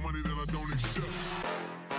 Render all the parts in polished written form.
Money that I don't accept.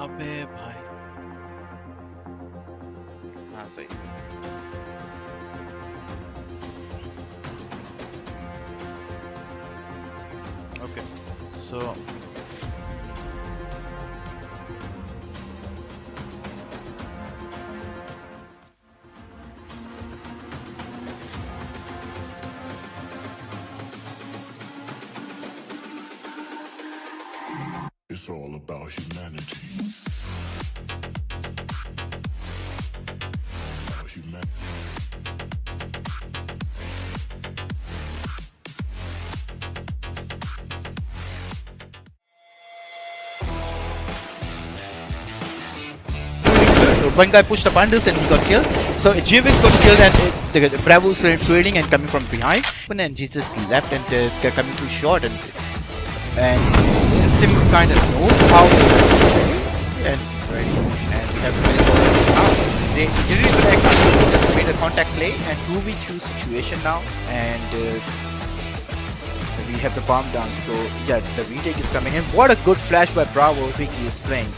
अबे भाई हाँ सही okay so It's all about humanity. About humanity. one guy pushed up unders and he got killed. So GVX got killed and the Bravo was trading and coming from behind. And he just left and coming too short and Sim kind of knows how to play and ready and we have to ready for it now. They didn't even actually just made a contact play and 2v2 situation now and we have the bomb down. So yeah, the retake is coming in. What a good flash by Bravo. Vicky is playing.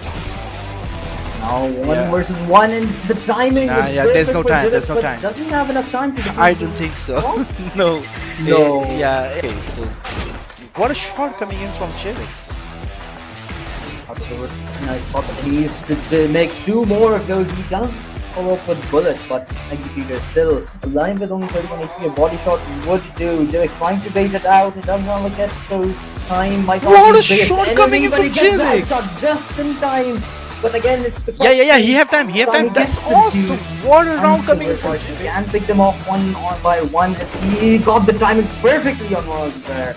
Now one versus one, and the timing Nah, was yeah, there's perfect no for time, Jivis, there's no but time. doesn't have enough time to defend I don't think so. What? No. No. Yeah. Okay. So what a shot coming in from Chivix. Absolutely nice spot, but he needs to make two more of those. He does follow up with Bullet, but Executor still alive with only 31 HP. A body shot would do. Jivis trying to bait it out. It doesn't want to get so time. Might not What be a bait shot enemy, coming in but from he gets that Jivis. shot just in time. But again, it's the Yeah. He have time. He have time. He That's gets the awesome. two. What a round And coming in Silver from Point, Chivix. he can pick them off one by one. He got the timing perfectly on one of them there.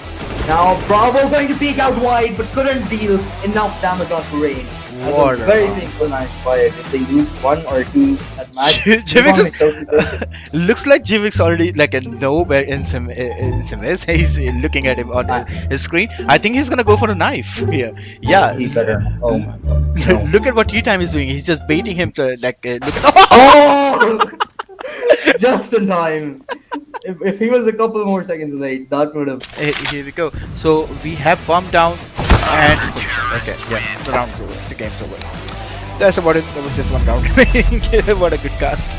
Now Bravo going to peek out wide, but couldn't deal enough damage on Rain. That's What a a very round. painful match fight. If they lose one or two at match, Jivix is totally looks like Jivix already like a know where in some is. He's looking at him on his screen. I think he's gonna go for a knife here. Yeah. he better. Oh my god. No. Look at what T-Time is doing. He's just baiting him to like look at. Oh! Just in time. If he was a couple more seconds late, that would have. Here we go. So we have bomb down and okay, yeah, the round's over. The game's over. That's about it. That was just one round. What a good cast.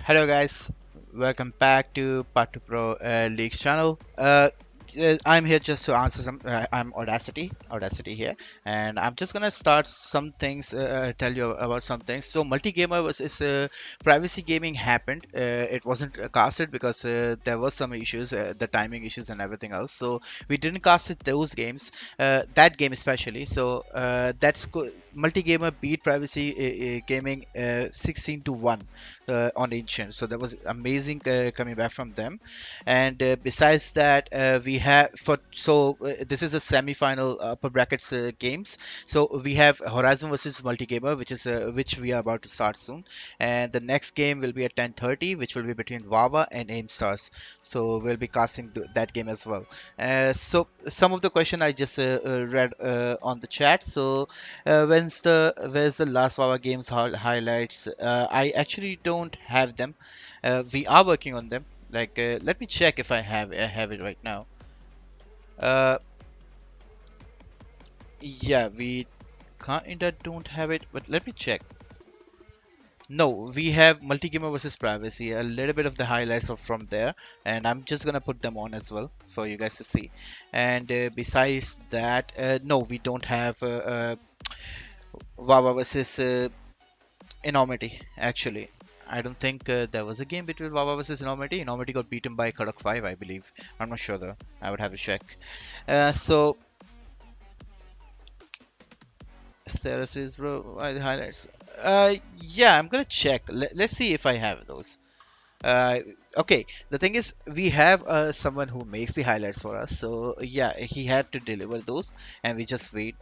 Hello guys, welcome back to Part 2 Pro Leagues channel. I'm here just to answer some. I'm Audacity here, and I'm just gonna start some things. Tell you about some things. So, multi-gamer versus privacy gaming happened. It wasn't casted because there was some issues, the timing issues and everything else. So we didn't cast it those games, that game especially. So multi-gamer beat privacy gaming 16-1 on Ancient. So that was amazing coming back from them. And besides that, we have this is a semi-final upper brackets games. So we have Horizon versus Multigamer, which we are about to start soon, and the next game will be at 10:30, which will be between Wawa and Aim Stars. So we'll be casting that game as well. So some of the question I just read on the chat. So where's the last Wawa games highlights? I actually don't have them. We are working on them. Like let me check if I have it right now. Uh, yeah, we kinda don't have it, but let me check. No, we have multi-gamer versus privacy. A little bit of the highlights are from there, and I'm just gonna put them on as well for you guys to see. And besides that, no, we don't have Wawa versus Enormity actually. I don't think there was a game between Wawa versus Enormity. Enormity got beaten by Kadak 5, I believe. I'm not sure though. I would have to check. So Terraces, bro. Why the highlights? Yeah, I'm gonna check. Let's see if I have those. Uh, okay, the thing is, we have someone who makes the highlights for us. So yeah, he had to deliver those, and we just wait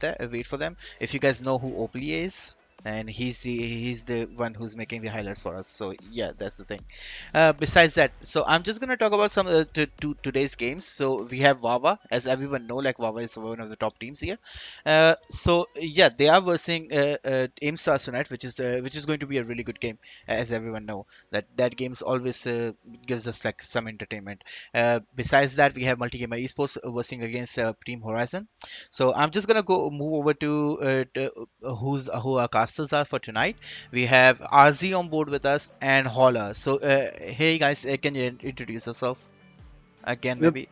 for them. If you guys know who Oplie is, and he's the one who's making the highlights for us. So yeah, that's the thing. Besides that, so I'm just gonna talk about some today's games. So we have Wawa, as everyone know, like Wawa is one of the top teams here. So yeah, they are versing Aim Stars tonight, which is going to be a really good game, as everyone know that games always gives us like some entertainment. Besides that, we have Multigamer Esports versing against Team Horizon. So I'm just gonna go move over to who our casters are for tonight. We have RZ on board with us and Holler. So hey guys, can you introduce yourself again, Yep. maybe?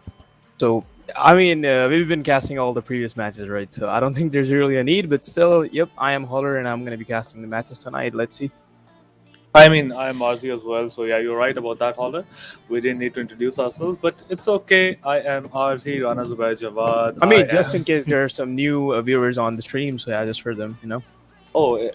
So, I mean, we've been casting all the previous matches, right? So I don't think there's really a need, but still, yep, I am Holler and I'm going to be casting the matches tonight. Let's see. I mean, I'm RZ as well, so yeah, you're right about that, Holler. We didn't need to introduce ourselves, but it's okay. I am RZ, Rana Zubair Jawad. I mean, just in case there are some new viewers on the stream, so yeah, just for them, Oh,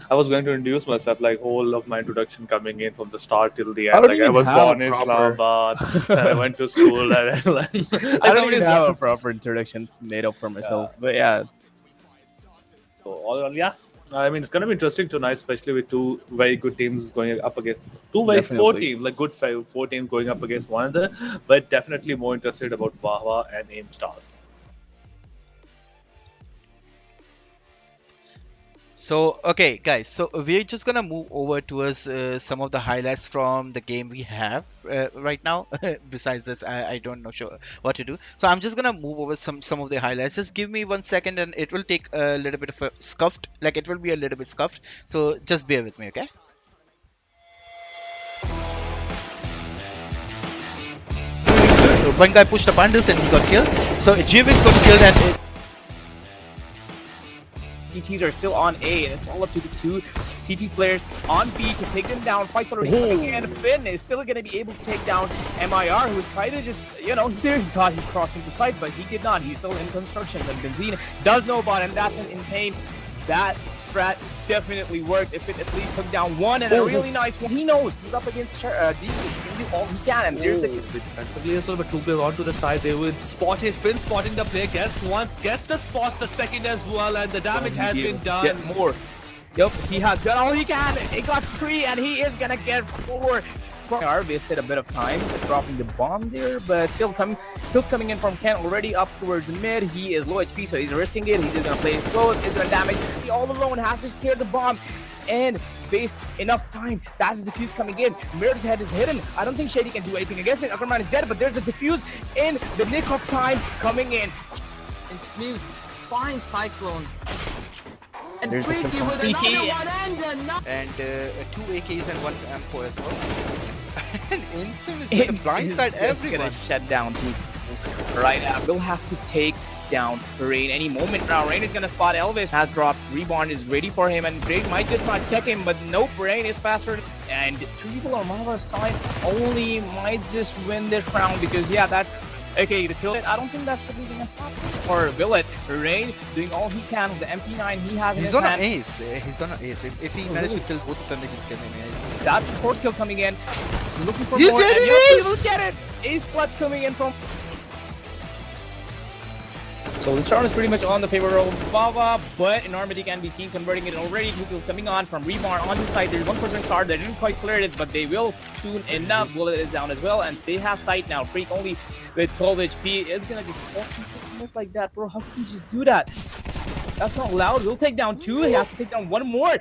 I was going to introduce myself, like, whole of my introduction coming in from the start till the I end. don't Like, I even was have a born in proper- Islamabad, then I went to school, and then, like, I don't even have a proper introduction made up for myself, but yeah. So, all in all, yeah. I mean, it's going to be interesting tonight, especially with two very good teams going up against four Definitely. teams, like good four teams going up against one another. But definitely more interested about Wawa and Aim Stars. So okay, guys. So we're just gonna move over towards some of the highlights from the game we have right now. Besides this, I don't know sure what to do. So I'm just gonna move over some of the highlights. Just give me 1 second, and it will take a little bit of a scuffed. Like it will be a little bit scuffed. So just bear with me, okay? So one guy pushed up unders and he got killed. So GVX got killed and. CTs are still on A, and it's all up to the two CT players on B to take them down. Fights already coming, and Finn is still going to be able to take down MIR, who tried to just, he thought he crossed into sight, but he did not. He's still in construction, and Benzine does know about it, and that's an insane. That strat definitely worked. If it at least took down one, and a really nice one. He knows he's up against these. He can do all he can, and there's the Defensively as well, but two players onto the side. They would spot it. Finn spotting the play. Gets once, gets the spots the second as well, and the damage has been done. Get more. Yep, he has done all he can. He got 3, and he is gonna get 4. Are wasted a bit of time dropping the bomb there, but still kills coming in from Ken already up towards mid. He is low HP, so he's risking it. He's just gonna play it close. It's gonna damage. He all alone has to secure the bomb and waste enough time. That's the defuse coming in. Mirror's head is hidden. I don't think Shady can do anything against it. Ackerman is dead, but there's the defuse in the nick of time coming in. And Smooth finds Cyclone. And There's the Freaky with confirm- another Freaky. one and another. And 2 AKs and 1 M4 as well. And Insym is going to blindside Just everyone. gonna shut down two people right now. We'll have to take down Rain any moment now. Rain is gonna spot Elvis. Has dropped. Reborn is ready for him, and Rain might just not check him, but nope. Rain is faster, and 2 people on Mava's side only might just win this round because yeah, that's okay. The kill. I don't think that's really gonna happen for Billet. Rain doing all he can with the MP9 he has in He's his on an hand. ace. He's on an ace. If he managed to kill both of them, he's getting an ace. That's the 4th kill coming in. Looking for You more. said And it yes, is! he will get it. Ace clutch coming in from. So the start is pretty much on the favor of Bava, but Enormity can be seen converting it already. 2 kills coming on from Rebar on his side. There's 1% card. They didn't quite clear it, but they will soon enough. Bullet is down as well, and they have sight now. Freak only with 12 HP is gonna just smoke like that, bro. How can you just do that? That's not allowed. We'll take down 2. He has to take down 1 more.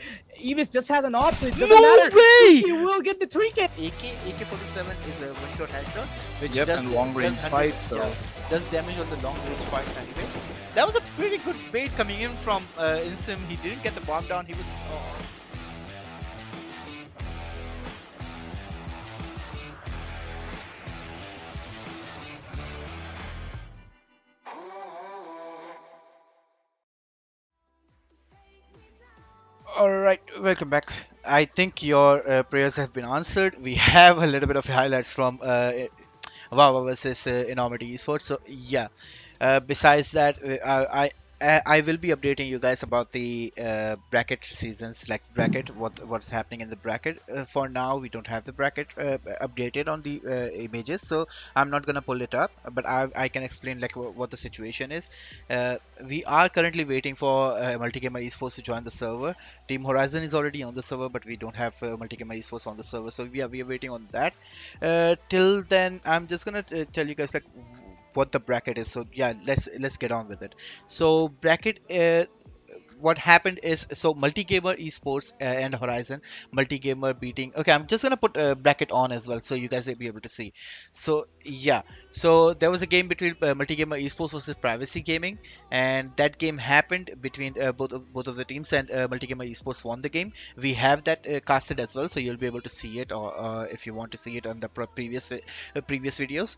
Evis just has an option. It doesn't matter. way! He will get the 3 kill. AK-47 is a one-shot headshot, which Yep, does and long-range does 100 fight, so- yeah, does damage on the long-range fight anyway. That was a pretty good bait coming in from Insym. He didn't get the bomb down. He was. Alright, welcome back. I think your prayers have been answered. We have a little bit of highlights from Wawa versus Enormity Esports. So, yeah. Besides that, I will be updating you guys about the bracket seasons, like bracket, what's happening in the bracket. For now, we don't have the bracket updated on the images, so I'm not gonna pull it up. But I can explain like what the situation is. We are currently waiting for Multigamer Esports to join the server. Team Horizon is already on the server, but we don't have Multigamer Esports on the server, so we are waiting on that. Till then, I'm just gonna tell you guys like what the bracket is. So yeah, let's get on with it. So bracket, what happened is, so multi-gamer esports and Horizon multi-gamer beating. Okay, I'm just gonna put bracket on as well so you guys will be able to see. So yeah, so there was a game between multi-gamer esports versus privacy gaming, and that game happened between both of the teams, and multi-gamer esports won the game. We have that casted as well, so you'll be able to see it, or if you want to see it on the previous videos.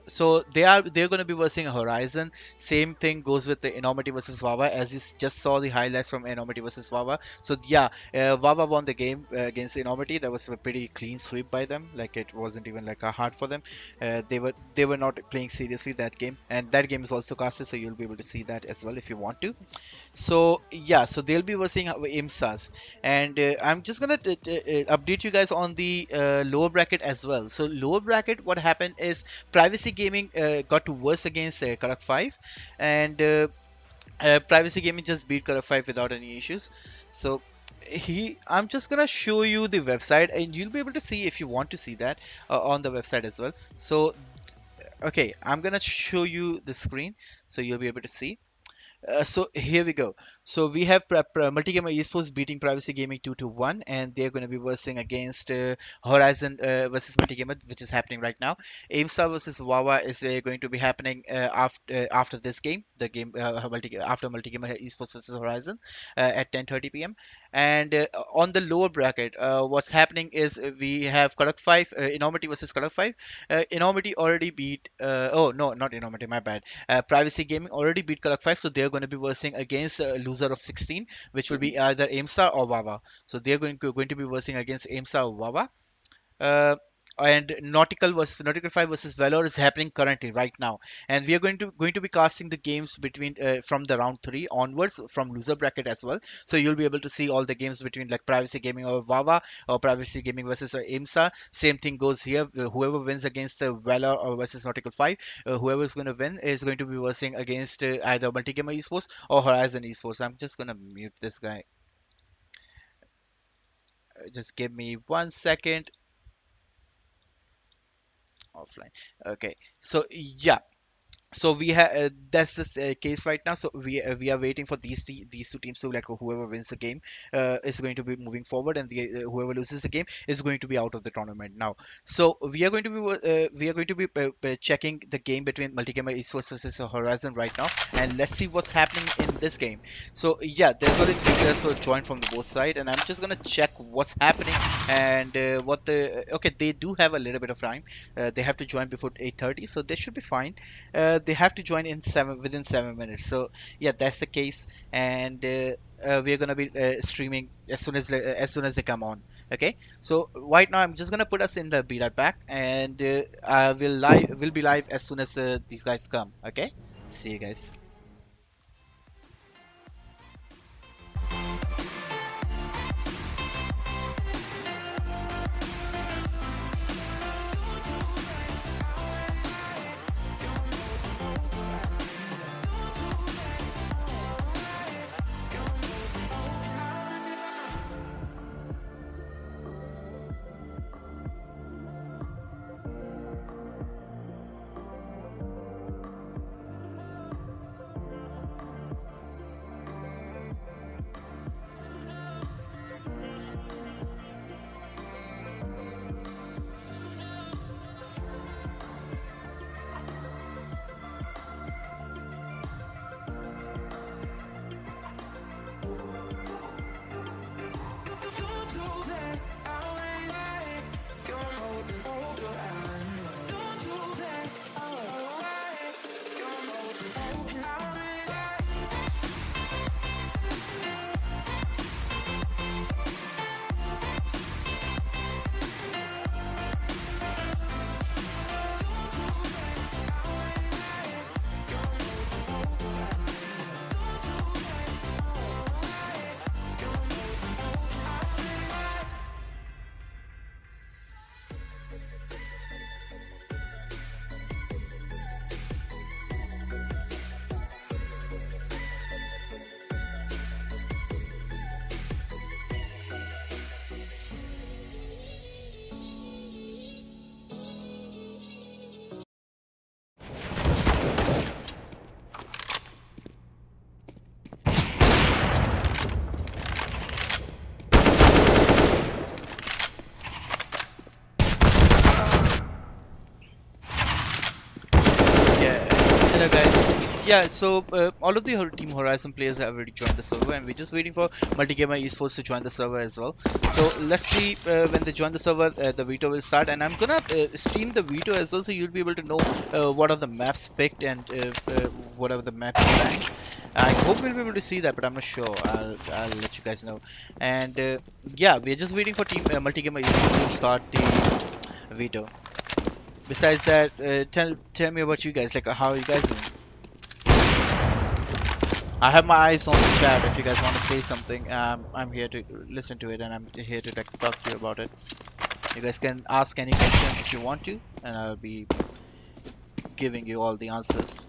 So they're going to be versing Horizon. Same thing goes with the Enormity versus Wawa, as you just saw the highlights from Enormity versus Wawa. So yeah, Wawa won the game against Enormity. That was a pretty clean sweep by them. Like it wasn't even like a hard for them. They were not playing seriously that game, and that game is also casted, so you'll be able to see that as well if you want to. So yeah, so they'll be versing IMSAs, and I'm just gonna update you guys on the lower bracket as well. So lower bracket, what happened is Privacy Gaming got to verse against Karak 5, and Privacy Gaming just beat Karak 5 without any issues. So I'm just gonna show you the website, and you'll be able to see if you want to see that on the website as well. So okay, I'm gonna show you the screen so you'll be able to see. So here we go. So we have Multigamer Esports beating Privacy Gaming 2-1, and they're going to be versing against Horizon versus Multigamer, which is happening right now. aimstar versus Wawa is going to be happening after this game, the game after Multigamer Esports versus Horizon at 10:30 p.m. And on the lower bracket, what's happening is we have Karak 5, Enormity versus Karak 5. Enormity already beat. Oh no, not Enormity, my bad. Privacy Gaming already beat Karak 5, so they're going to be versing against loser of 16, which will be either aimstar or Wawa. So they're going to be versing against aimstar or Wawa. Uh, and Nautical 5 versus Valor is happening currently right now, and we are going to be casting the games between from the round 3 onwards from loser bracket as well. So you'll be able to see all the games between like Privacy Gaming or Wawa, or Privacy Gaming versus IMSA. Same thing goes here. Whoever wins against Valor or versus Nautical 5, whoever is going to win is going to be versing against either Multigamer Esports or Horizon Esports. I'm just gonna mute this guy. Just give me 1 second. Offline. Okay, so yeah, so we have that's the case right now. So we are waiting for these two teams to, like, whoever wins the game is going to be moving forward, and whoever loses the game is going to be out of the tournament now. So we are going to be checking the game between Multigamer Esports versus Horizon right now, and let's see what's happening in this game. So yeah, there's only 3 players who joined from the both side, and I'm just gonna check what's happening, and what the okay, they do have a little bit of time. They have to join before 8:30, so they should be fine. They have to join in within 7 minutes. So yeah, that's the case, and we're gonna be streaming as soon as they come on. Okay, so right now I'm just gonna put us in the beta pack, and we'll be live as soon as these guys come. Okay, see you guys. yeah, so all of the Team Horizon players have already joined the server, and we're just waiting for Multigamer Esports to join the server as well. So let's see when they join the server, the veto will start, and I'm gonna stream the veto as well, so you'll be able to know what are the maps picked and whatever the map is ranked. I hope we'll be able to see that, but I'm not sure. I'll let you guys know. And yeah, we're just waiting for Team Multigamer Esports to start the veto. Besides that, tell me about you guys. Like, how are you guys doing? I have my eyes on the chat. If you guys want to say something, I'm here to listen to it, and I'm here to like, talk to you about it. You guys can ask any question if you want to, and I'll be giving you all the answers.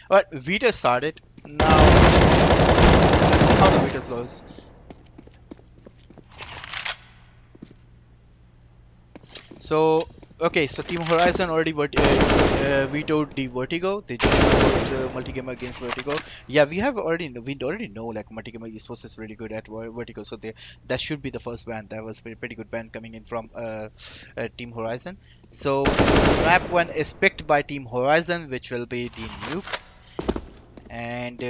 Alright, Vita started. Now, let's see how the Vita goes. So, okay, so Team Horizon already vetoed the Vertigo. They just chose Multigamer against Vertigo. Yeah, we already know like Multigamer Esports is really good at Vertigo, so that should be the first ban. That was pretty good ban coming in from Team Horizon. So map 1 is picked by Team Horizon, which will be the nuke. And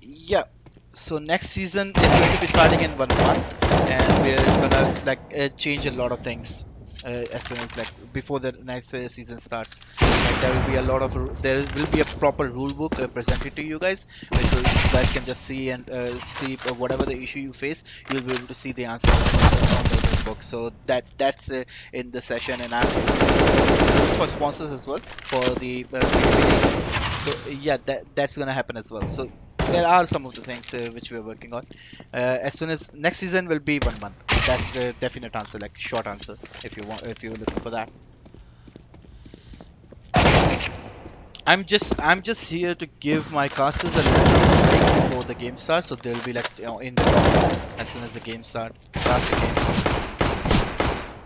yeah, so next season is going to be starting in 1 month, and we're gonna like change a lot of things as soon as like before the next season starts. Like there will be a proper rule book presented to you guys, which you guys can just see and see whatever the issue you face, you'll be able to see the answer on the rule book. So that's in the session, and I'm looking for sponsors as well for the so yeah, that's gonna happen as well. So there are some of the things which we are working on. As soon as next season will be 1 month. That's the definite answer, like short answer, if you're looking for that. I'm just here to give my casters a little break before the game starts, so they'll be like in the top as soon as the game starts.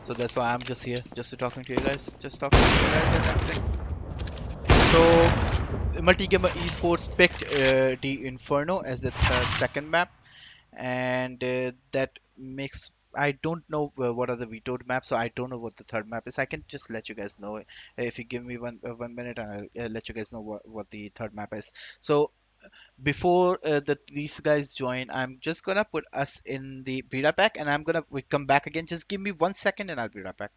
So that's why I'm just here, just to talking to you guys, and everything. So Multigamer Esports picked the Inferno as the second map, and that makes, I don't know what are the vetoed maps, so I don't know what the third map is. I can just let you guys know if you give me 1 minute, and I'll let you guys know what the third map is. So before these guys join, I'm just gonna put us in the beta pack, and we come back again. Just give me 1 second, and I'll be right back.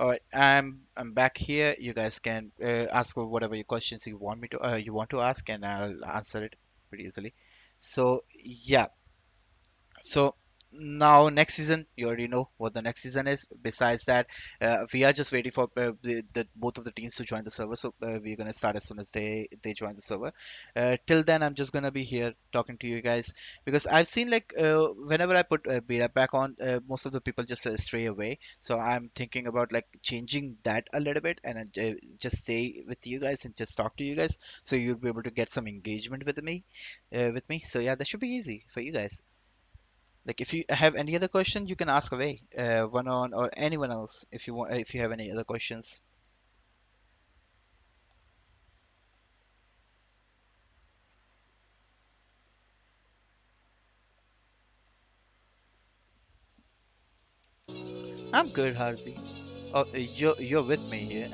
Alright, I'm back here. You guys can ask whatever your questions you want to ask, and I'll answer it pretty easily. So yeah, so now next season, you already know what the next season is. Besides that, we are just waiting for the both of the teams to join the server. So we're gonna start as soon as they join the server. Till then, I'm just gonna be here talking to you guys, because I've seen like whenever I put beta back on, most of the people just stray away. So I'm thinking about like changing that a little bit, and just stay with you guys and just talk to you guys, so you'll be able to get some engagement with me. So yeah, that should be easy for you guys. Like if you have any other question, you can ask away, one on or anyone else if you want. If you have any other questions. I'm good, Harzi. Oh, you're with me here.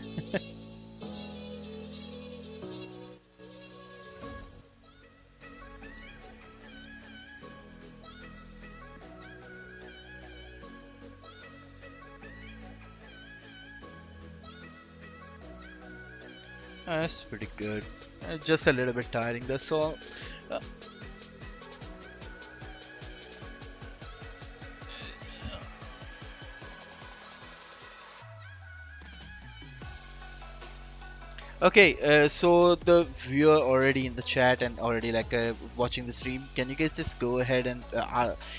That's pretty good. Just a little bit tiring. That's all. Uh, Okay, so the viewer already in the chat and already like watching the stream, can you guys just go ahead and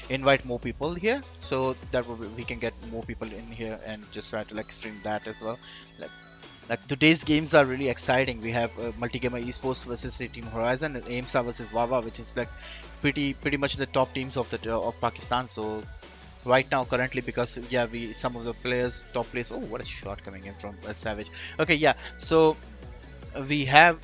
invite more people here, so that we can get more people in here and just try to like stream that as well. Like today's games are really exciting. We have Multigamer Esports versus Team Horizon, and AIMSA versus Wawa, which is like pretty much the top teams of the of Pakistan. So right now currently, because yeah, some of the top players. Oh, what a shot coming in from Savage. Okay, yeah, so we have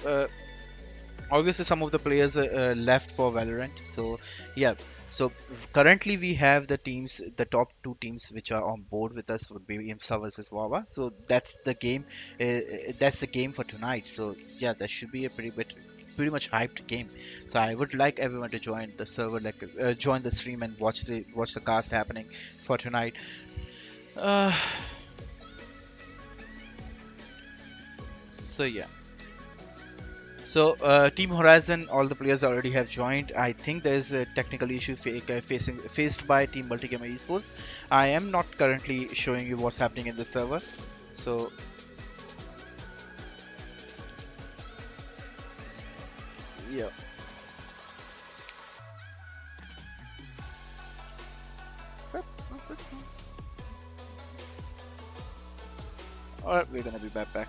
obviously some of the players left for Valorant. So yeah, so currently we have the teams, the top two teams which are on board with us would be IMSA versus Wawa. So that's the game. That's the game for tonight. So yeah, that should be a pretty much hyped game. So I would like everyone to join the server, like join the stream and watch the cast happening for tonight. Uh, so yeah. So, Team Horizon, all the players already have joined. I think there is a technical issue faced by Team Multigamer Esports. I am not currently showing you what's happening in the server. So, yeah. Alright, we're gonna be back.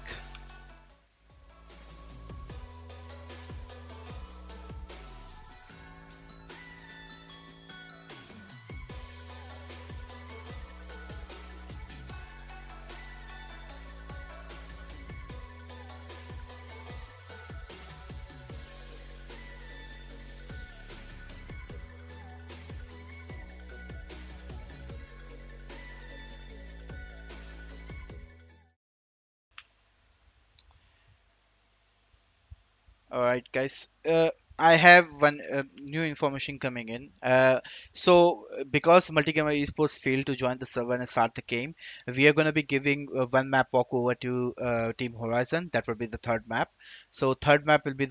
All right, guys. I have one new information coming in. Because Multigamer Esports failed to join the server and start the game, we are going to be giving one map walkover to Team Horizon. That will be the third map. So third map will be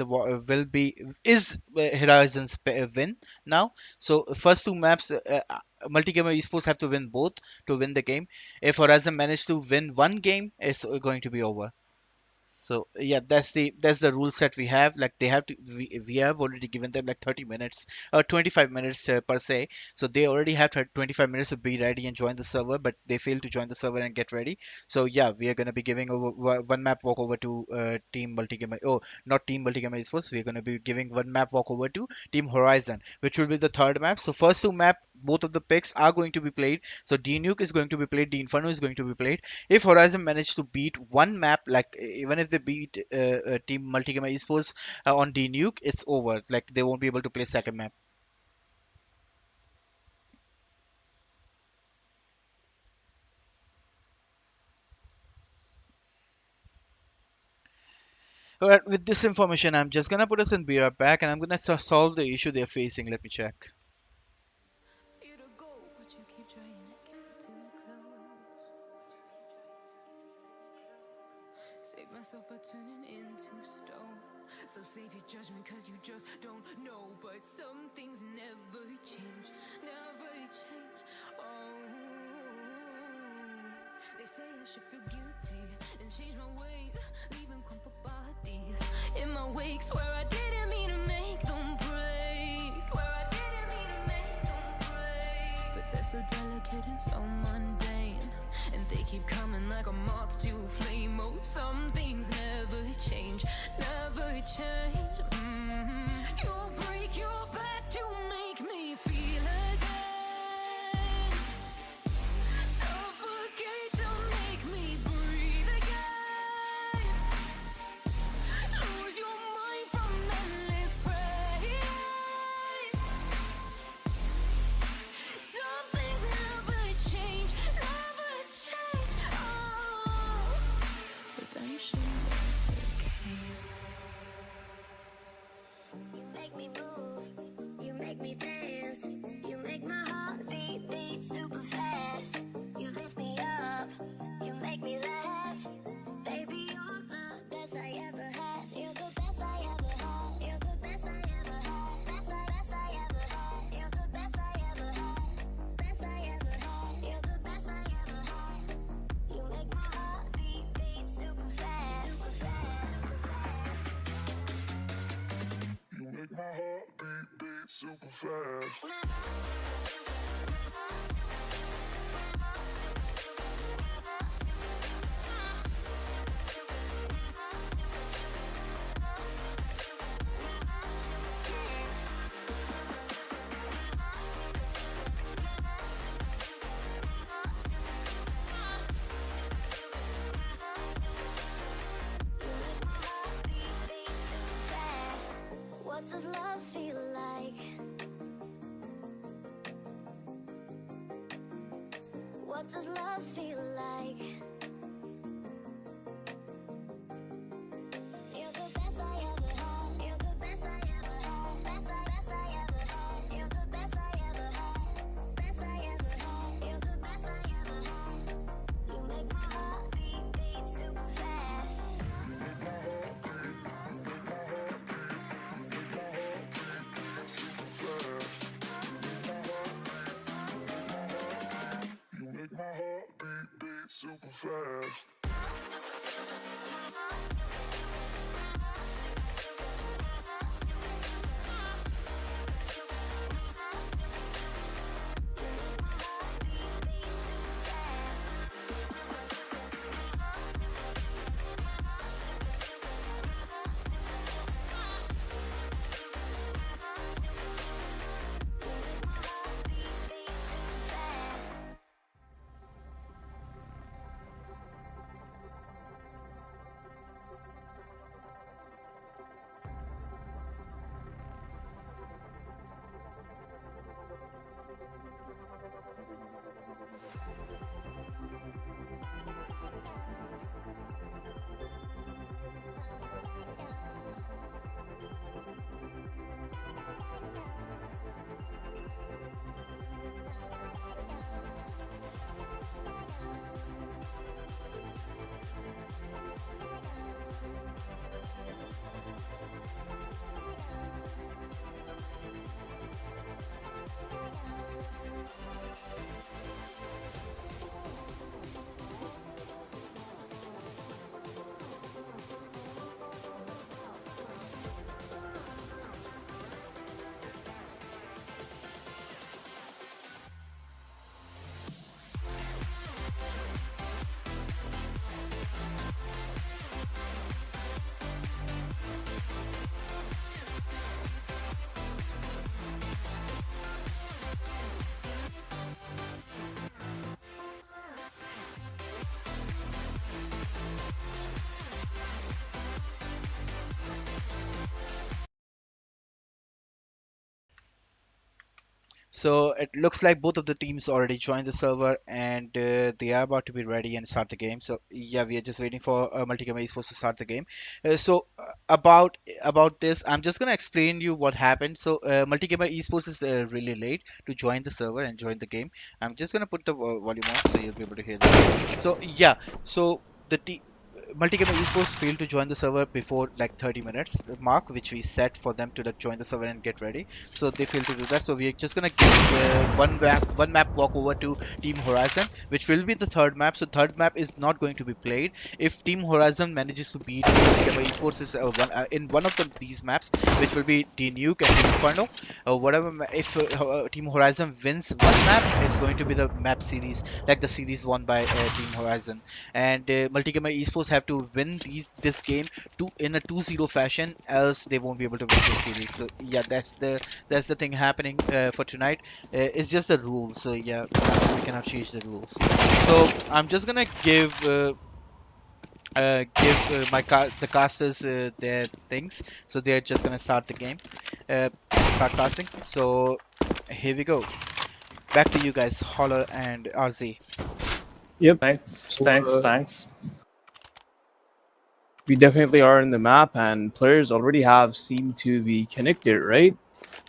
Horizon's win now. So first two maps, Multigamer Esports have to win both to win the game. If Horizon manage to win one game, it's going to be over. So yeah, that's the rule set we have. Like they have to, we have already given them like 30 minutes or 25 minutes per se. So they already have 25 minutes to be ready and join the server, but they failed to join the server and get ready. So yeah, we are gonna be giving one map walkover to Team Multigamer. Oh, not Team Multigamer Esports. We're gonna be giving one map walkover to Team Horizon, which will be the third map. So first two map, both of the picks are going to be played. So D Nuke is going to be played. D Inferno is going to be played. If Horizon manage to beat one map, like even if they beat Team Multigamer Esports on D Nuke, it's over. Like they won't be able to play second map. Alright, with this information, I'm just gonna put us in BR back, and I'm gonna solve the issue they're facing. Let me check. You to go, but you keep trying to get too close. Save myself by turning into stone. So save your judgment, cause you just don't know. But some things never change, never change. Oh, they say I should feel guilty and change my ways, leaving crumpled bodies in my wake. Swear I didn't mean to make them break. Swear I didn't mean to make them break. But they're so delicate and so mundane, and they keep coming like a moth to a flame. Oh, some things never change, never change. You'll break your back to make me feel again. Suffocate to make me breathe again. Lose your mind from endless pain. Some things never change, never change. Oh, redemption never came. You make me move, you make me dance, you make my heart beat super fast. You lift me up, you make me laugh. Baby, you're the best I ever had. You're the best I ever had. You're the best I ever had. Best I ever had. You're the best I ever had. Best I ever had. You're the best I ever had. You make my heart beat super fast. Super fast. Super fast. You make my heart beat super fast. What does love feel like? You're the best I ever had. You're the best I ever had. Best I ever had. You're the best I ever had. Best I ever had. You're the best I ever had. You make my heart beat super fast. You make my heart beat super fast. So it looks like both of the teams already joined the server and they are about to be ready and start the game. So yeah, we are just waiting for Multicam Esports to start the game. About this, I'm just gonna explain you what happened. So Multicam Esports is really late to join the server and join the game. I'm just gonna put the volume on so you'll be able to hear that. So yeah, so the team. Multigamer Esports failed to join the server before like 30 minutes mark, which we set for them to like join the server and get ready. So they failed to do that. So we're just gonna give one map walk over to Team Horizon, which will be the third map. So third map is not going to be played. If Team Horizon manages to beat Multigamer Esports is in one of these maps, which will be Team Nuke and Team Inferno, if Team Horizon wins one map, it's going to be the map series, like the series won by Team Horizon. And Multigamer Esports have to win this game in a 2-0 fashion, else they won't be able to win this series. So yeah, that's the thing happening for tonight. It's just the rules. So yeah, we cannot change the rules. So I'm just gonna give the casters their things. So they're just gonna start the game, start casting. So here we go. Back to you guys, Holler and RZ. Yep. Thanks, So, thanks. we definitely are in the map, and players already seem to be connected, right?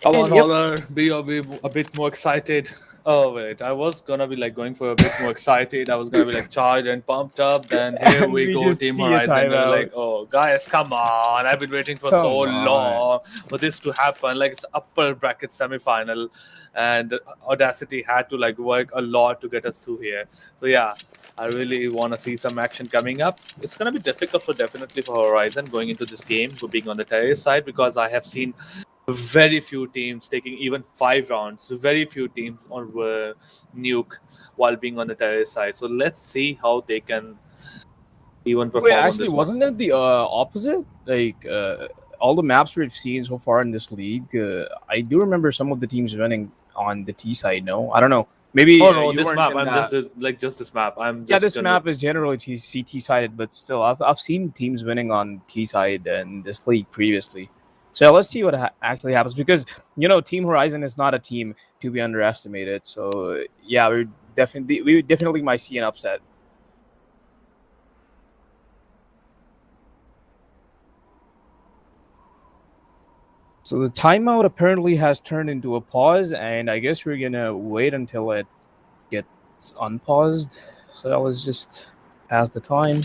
Come And on, yep. Holler, be a bit more excited. Oh wait, I was gonna be like going for a bit more excited. I was gonna be like charged and pumped up. Then here And we we go, just Team see a Horizon. We're timeout. like, oh guys, come on! I've been waiting for so Come on. long for this to happen. Like it's upper bracket semifinal, and Audacity had to like work a lot to get us through here. So yeah, I really want to see some action coming up. It's gonna be difficult definitely for Horizon going into this game, for being on the terrorist side, because I have seen very few teams taking even 5 rounds. Very few teams on nuke while being on the terrorist side. So let's see how they can even Wait, perform on actually, this one. wasn't it the opposite? Like all the maps we've seen so far in this league, I do remember some of the teams winning on the T side. No, I don't know. Maybe Oh no, you this weren't map. in I'm that. just this map. I'm Yeah, just this gonna. map is generally CT sided, but still, I've seen teams winning on T side in this league previously. So let's see what actually happens, because Team Horizon is not a team to be underestimated. So yeah, we're we definitely might see an upset. So the timeout apparently has turned into a pause, and I guess we're gonna wait until it gets unpaused. So let's just pass the time.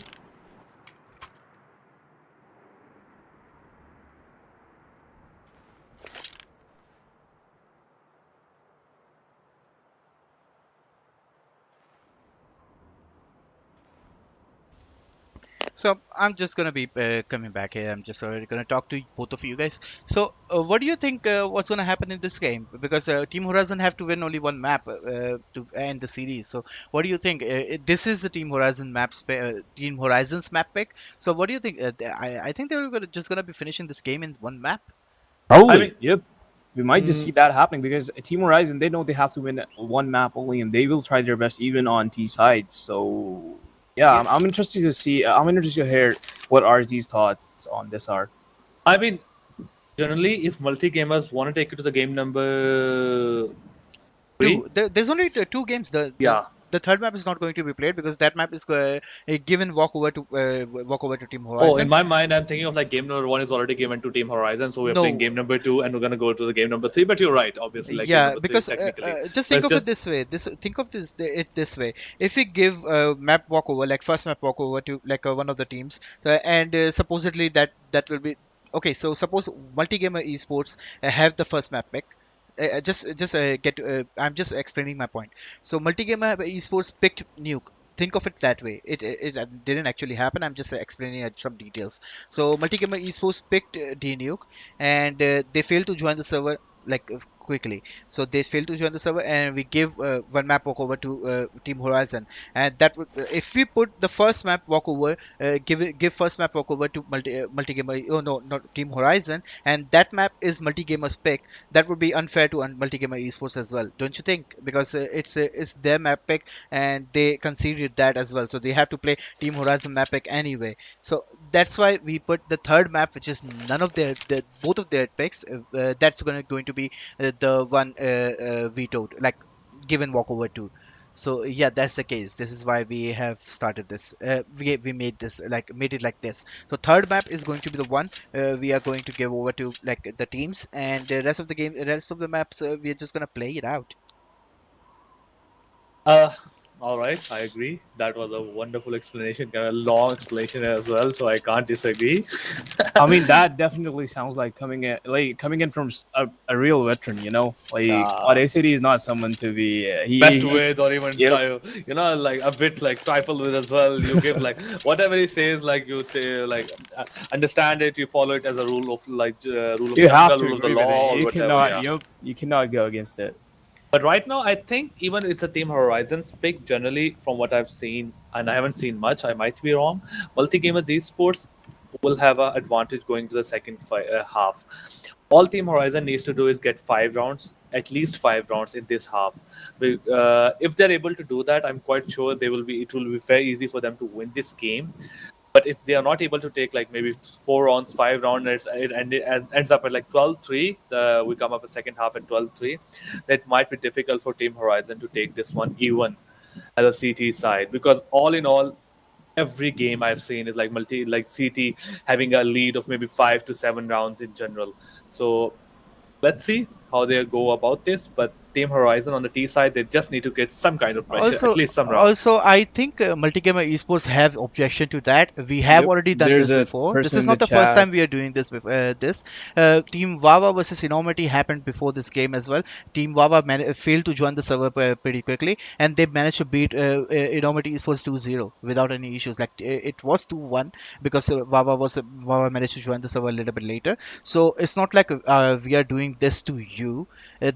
So I'm just gonna be coming back here. I'm just already gonna talk to both of you guys. So what do you think what's gonna happen in this game? Because Team Horizon have to win only one map to end the series. So what do you think? This is the Team Horizon Team Horizon's map pick. So what do you think? I think they're just gonna be finishing this game in one map. Probably, I mean, yep. We might just see mm, that happening because Team Horizon, they know they have to win one map only, and they will try their best even on T side. So yeah, Yeah. I'm interested to see. I'm interested to hear what RG's thoughts on this are. I mean, generally, if multi gamers want to take it to the game number three, There's only two games. yeah. The third map is not going to be played because that map is given walk over to Team Oh, in Horizon. my mind, I'm thinking of like game number one is already given to Team Horizon, so we're playing No, game number two, and we're gonna go to the game number three. But you're right, obviously, like game yeah, number three is because technically. just But think it's of it just this way. Think of it this way. If we give map walkover, like first map walkover to like one of the teams, and supposedly that will be okay. So suppose multi-gamer esports have the first map pick. I'm just explaining my point. So multi-gamer esports picked nuke. Think of it that way. It didn't actually happen. I'm just explaining some details. So multi-gamer esports picked D-nuke, and they failed to join the server like quickly. So they failed to join the server, and we give one map walkover to Team Horizon, and that would if we put the first map walkover, give first map walkover to multi gamer. Oh no, not Team Horizon, and that map is multi gamer's pick. That would be unfair to multi gamer esports as well, don't you think? Because it's their map pick, and they conceded that as well, so they have to play Team Horizon map pick anyway. So that's why we put the third map, which is none of both of their picks. That's going to be the one vetoed, like given walkover to. So yeah, that's the case. This is why we have started this. We made this made it like this. So third map is going to be the one we are going to give over to like the teams, and the rest of the maps we are just gonna play it out. uh, all right, I agree. That was a wonderful explanation, kind of long explanation as well, so I can't disagree. I mean, that definitely sounds like coming in from a real veteran. Like Yeah. Audacity is not someone to be. Messed with or even Yep. try, like a bit like trifle with as well. You give like whatever he says, like understand it, you follow it as a rule of rule of You have jungle, to rule of the agree with law it. or You whatever. cannot. Yeah. Yep. You cannot go against it. But right now, I think even it's a Team Horizons pick. Generally, from what I've seen, and I haven't seen much, I might be wrong. Multi gamers esports will have an advantage going to the second half. All Team Horizon needs to do is get 5 rounds, at least 5 rounds in this half. If they're able to do that, I'm quite sure they will be. It will be very easy for them to win this game. But if they are not able to take like maybe 4 rounds, 5 rounds, it ends up at like 12-3. We come up a second half at 12-3. That might be difficult for Team Horizon to take this one even as a CT side, because all in all, every game I've seen is like CT having a lead of maybe 5 to 7 rounds in general. So let's see how they go about this. But Team Horizon on the T side, they just need to get some kind of pressure, at Also, least some rounds. also, I think multi-gamer esports have objection to that. We have Yep. already done There's this a before. This person is in the not the first chat. time we are doing this. This Team Wawa versus Enormity happened before this game as well. Team Wawa failed to join the server pretty quickly, and they managed to beat Enormity esports 2-0 without any issues. Like it was 2-1 because Wawa managed to join the server a little bit later. So it's not like we are doing this to you.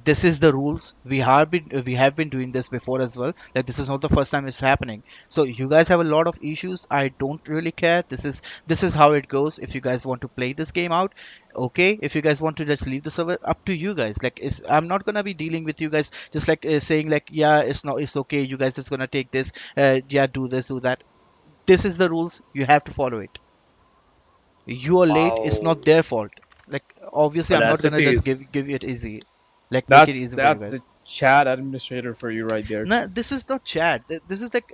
This is the rules. We have been doing this before as well. Like this is not the first time it's happening. So you guys have a lot of issues. I don't really care. This is how it goes. If you guys want to play this game out, okay. If you guys want to just leave the server, up to you guys. Like I'm not gonna be dealing with you guys just like saying like yeah it's okay. You guys just gonna take this. Yeah, do this, do that. This is the rules. You have to follow it. You are late. It's Wow. not their fault. Like obviously I'm not gonna Audacity just is give it easy. like make it That's easy for you that's the guys. chat administrator for you right there. No, this is not Chad. This is like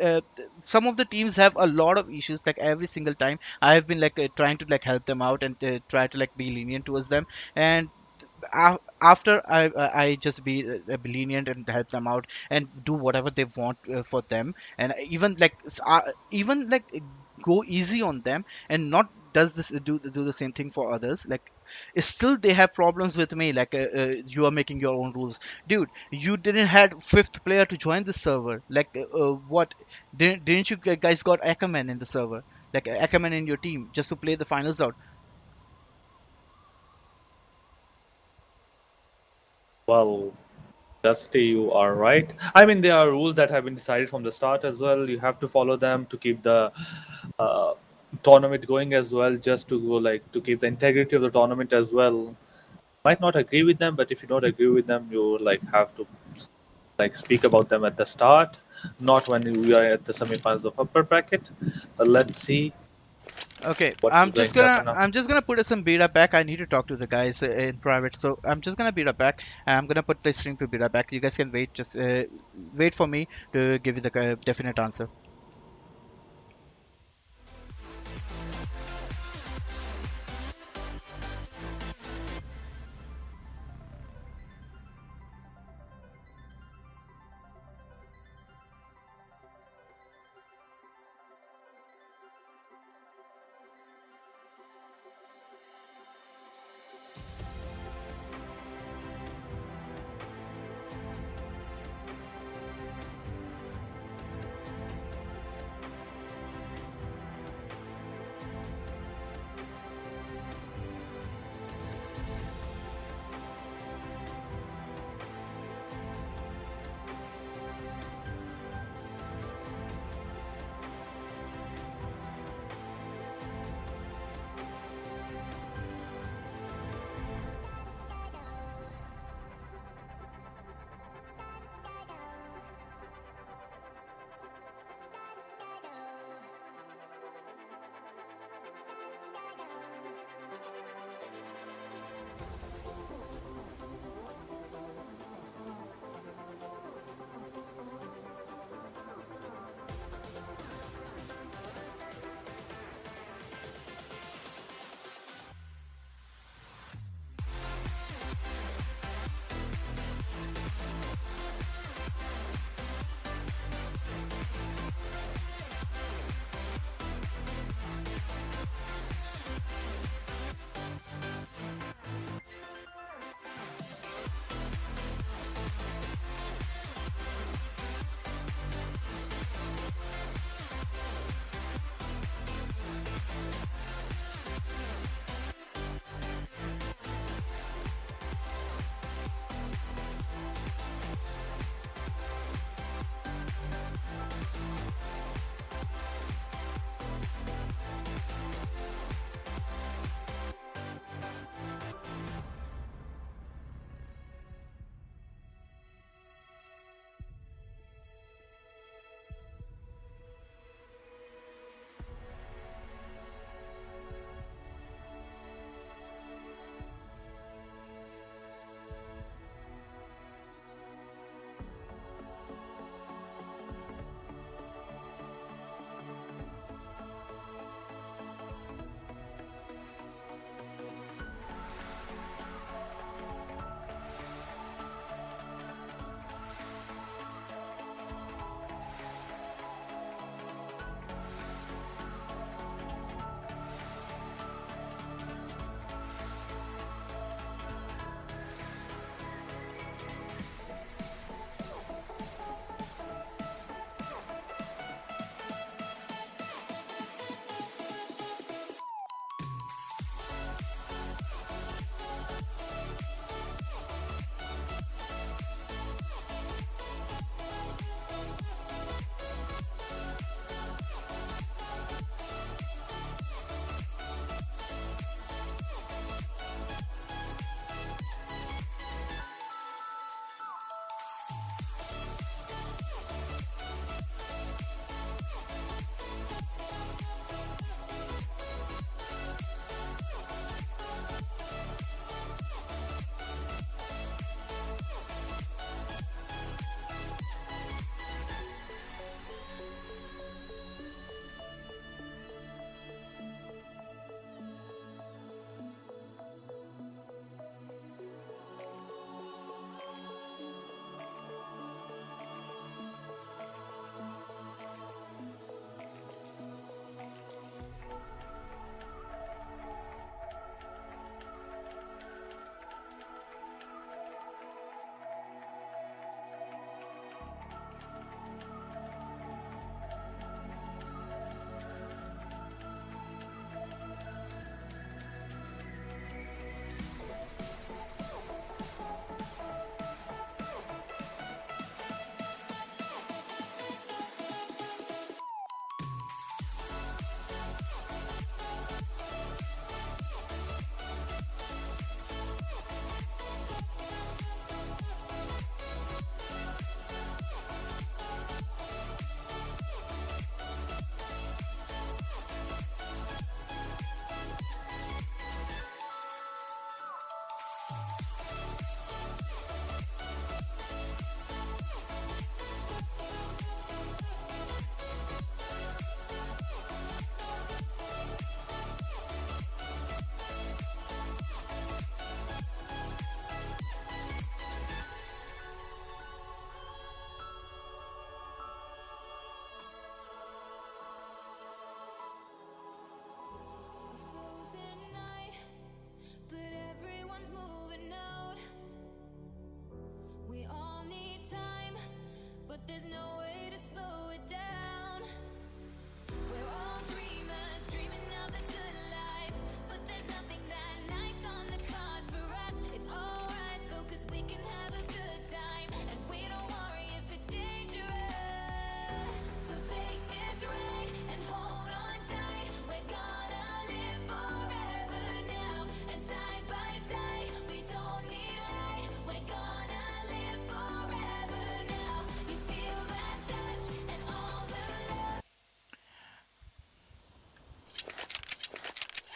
some of the teams have a lot of issues. Like every single time, I have been like trying to like help them out and try to like be lenient towards them. And after I just be lenient and help them out and do whatever they want for them, and even like even like go easy on them and not does this do the same thing for others. Like still they have problems with me. Like you are making your own rules, dude. You didn't had fifth player to join the server. Like what didn't you guys got Ackerman in the server, like Ackerman in your team just to play the finals out? Well, Dusty, you are right. I mean, there are rules that have been decided from the start as well. You have to follow them to keep the uh, tournament going as well, just to go like to keep the integrity of the tournament as well. Might not agree with them, but if you don't agree with them, you like have to like speak about them at the start, not when we are at the semifinals of upper bracket. But let's see Okay, what will going to happen now. I'm just gonna put some beta back. I need to talk to the guys in private, so I'm just gonna beta back. I'm gonna put the stream to beta back. You guys can wait, just wait for me to give you the definite answer.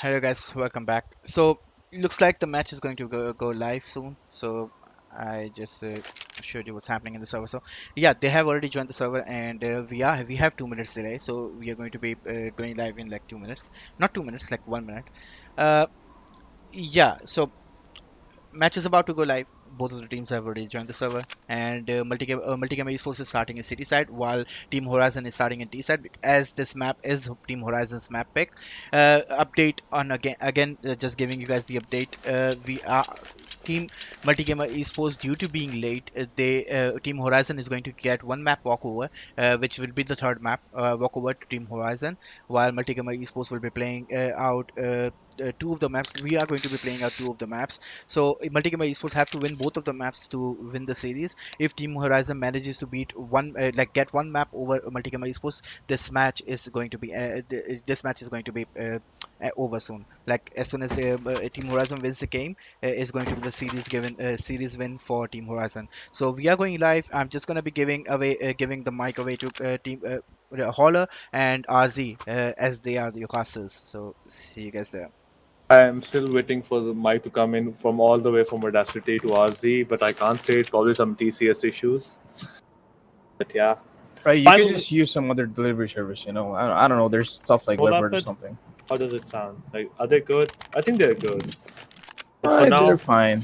Hello guys, welcome back. So looks like the match is going to go live soon. So I just showed you what's happening in the server. So yeah, they have already joined the server, and we have 2 minutes delay. So we are going to be going live in like 2 minutes, not 2 minutes, like 1 minute. Uh, yeah. So match is about to go live. Both of the teams have already joined the server, and Multicam Esports is starting in City side, while Team Horizon is starting in T side. As this map is Team Horizon's map pick. Update on again, just giving you guys the update. We are Team Multigamer Esports, due to being late. They Team Horizon is going to get one map walkover, which will be the third map walkover to Team Horizon, while Multigamer Esports will be playing out. Two of the maps. We are going to be playing out two of the maps. So Multigamer Esports have to win both of the maps to win the series. If Team Horizon manages to beat one, get one map over Multigamer Esports, this match is going to be over soon. Like as soon as Team Horizon wins the game, is going to be the series win for Team Horizon. So we are going live. I'm just gonna be giving the mic away to Team Holler and RZ, as they are the casters. So see you guys there. I'm still waiting for the mic to come in from all the way from Audacity to RZ, but I can't say it. Probably some TCS issues. But yeah. Right, you Finally- could just use some other delivery service, you know. I don't know. There's stuff like Hold up Weber or it. something. How does it sound? Like, are they good? I think they're good. But for now, They're fine.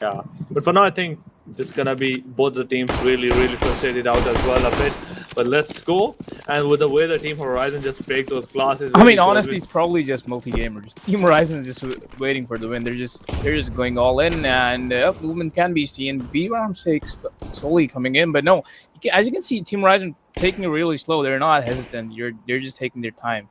yeah. But for now, I think it's gonna be both the teams really frustrated out as well a bit. But let's go. And with the way the Team Horizon just break those classes, I really mean, shows honestly, me- it's probably just multi-gamers. Team Horizon is just waiting for the win. They're just going all in, and movement can be seen. B round 6 slowly coming in, but no, as you can see, Team Horizon taking it really slow. They're not hesitant. They're just taking their time.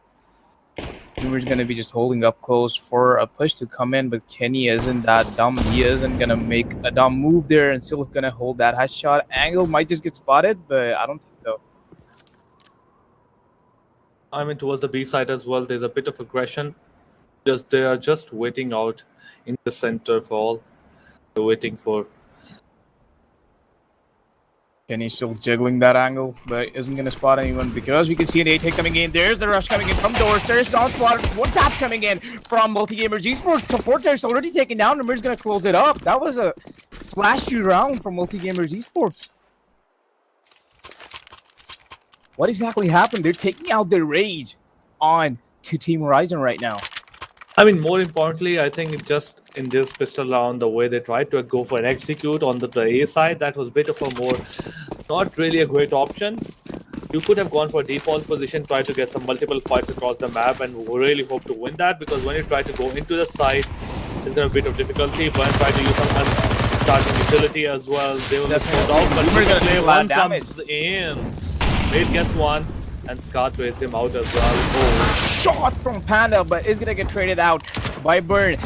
Boomer's gonna be just holding up close for a push to come in, but Kenny isn't that dumb. He isn't gonna make a dumb move there and still gonna hold that headshot. Angle might just get spotted, but I don't think so. I mean, towards the B side as well, there's a bit of aggression. They are just waiting out in the center for all. They're waiting for. Kenny's still jiggling that angle, but isn't going to spot anyone because we can see an A-take coming in. There's the rush coming in from doors. There's the onslaught. One tap coming in from Multigamers Esports. Supporter's already taken down. Namir's going to close it up. That was a flashy round from Multigamers Esports. What exactly happened? They're taking out their rage on to Team Horizon right now. I mean, more importantly, I think just in this pistol round, the way they tried to go for an execute on the A side, that was a bit of a more, not really a great option. You could have gone for a default position, try to get some multiple fights across the map, and really hope to win that, because when you try to go into the side, there's going to be a bit of difficulty. But try to use some starting utility as well. They will Definitely. slow down, but Boomer gonna play take a lot one of damage. comes in. Wade gets one, and Scar trades him out as well. Oh. Shot from Panda, but is going to get traded out by Burn.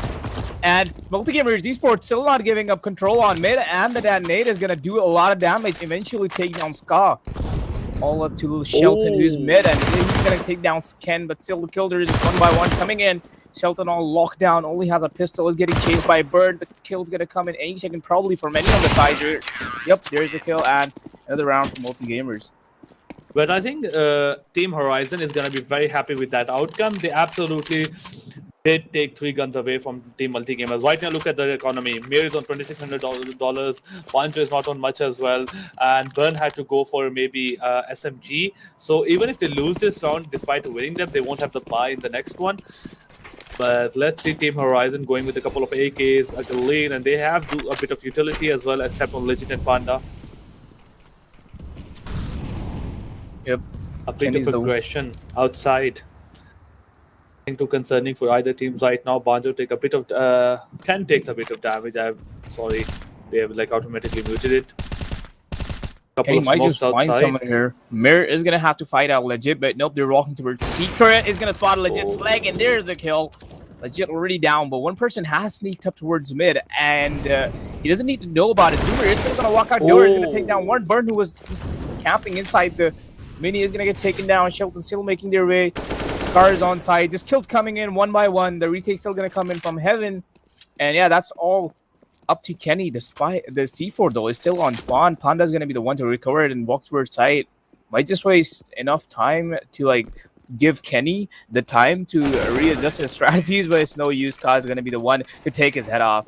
And Multigamers Esports still not giving up control on mid, and the detonate is going to do a lot of damage, eventually taking down Ska. All up to Shelton, who's mid, and he's going to take down Ken, but still the killer is one by one coming in. Shelton on lockdown, only has a pistol, is getting chased by Bird. The kill's going to come in any second, probably from any on the side here. Yep, there's the kill, and another round for Multigamers. But I think Team Horizon is going to be very happy with that outcome. They absolutely did take 3 guns away from Team Multigamers. Right now, look at the economy. Mir is on $2,600. Pancho is not on much as well. And Burn had to go for maybe SMG. So even if they lose this round, despite winning them, they won't have the buy in the next one. But let's see Team Horizon going with a couple of AKs, a Gallane, and they have a bit of utility as well, except on Legit and Panda. Yep. A bit Kenny's of the- aggression outside. Nothing too concerning for either teams right now. Banjo take a bit of Ken takes a bit of damage. I'm sorry, they have like automatically muted it. Couple Kenny of might smokes just find outside. someone here. Mir is gonna have to fight out Legit, but nope, they're walking towards Secret. Is gonna spot Legit's Oh. leg, and there's the kill. Legit already down, but one person has sneaked up towards mid, and he doesn't need to know about it. Zoomer is still gonna walk out door. He's gonna take down one Burn who was just camping inside the mini. Is gonna get taken down. Shelton still making their way. Cars on side. This kill's coming in one by one. The retake's still gonna come in from heaven, and yeah, that's all up to Kenny. The C4 though is still on spawn. Panda's gonna be the one to recover it and walk towards site. Might just waste enough time to like give Kenny the time to readjust his strategies, but it's no use. Ska is going to be the one to take his head off.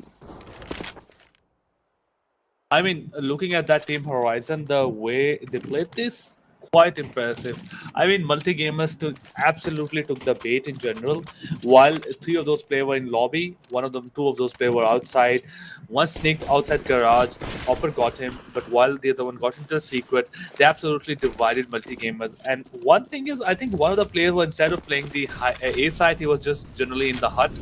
I mean, looking at that Team Horizon, the way they played this, quite impressive. I mean, multi-gamers absolutely took the bait in general. While three of those players were in lobby, two of those players were outside. One sneaked outside garage, Hopper got him, but while the other one got into the secret, they absolutely divided multi-gamers. And one thing is, I think one of the players was, instead of playing the A side, he was just generally in the hut.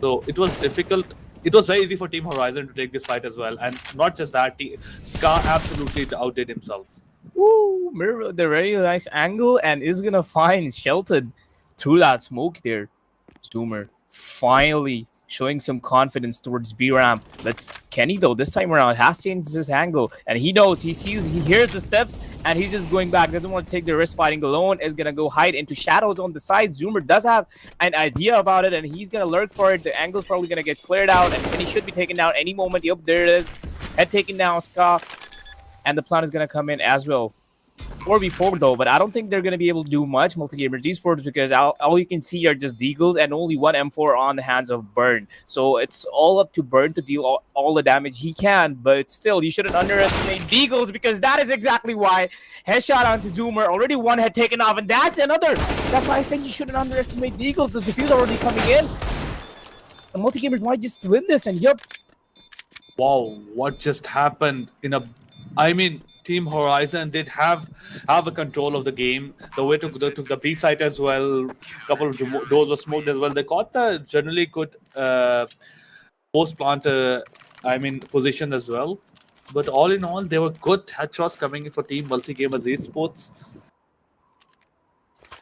So it was difficult. It was very easy for Team Horizon to take this fight as well. And not just that, Scar absolutely outdid himself. Woo! Mirror, the very nice angle, and is gonna find Shelton through that smoke there. Zoomer finally showing some confidence towards B ramp. Let's Kenny though this time around has changed his angle, and he knows, he hears the steps, and he's just going back. Doesn't want to take the risk fighting alone. Is gonna go hide into shadows on the side. Zoomer does have an idea about it, and he's gonna lurk for it. The angle's probably gonna get cleared out, and Kenny should be taken down any moment. Yep, there it is. Head taken down, Ska. And the plan is going to come in as well. 4v4 though, but I don't think they're going to be able to do much multi-gamer G-Sports because all you can see are just Deagles and only one M4 on the hands of Burn. So it's all up to Burn to deal all the damage he can, but still, you shouldn't underestimate Deagles because that is exactly why headshot onto Zoomer, already one head taken off, and that's another. That's why I said you shouldn't underestimate Deagles. The defuse already coming in. The multi-gamers might just win this, and yep. Wow, what just happened I mean, Team Horizon did have a control of the game. The way took the B site as well. Couple of doors were smoked as well. They got the generally good post plant position as well. But all in all, there were good headshots coming in for Team Multi-Gamers Esports.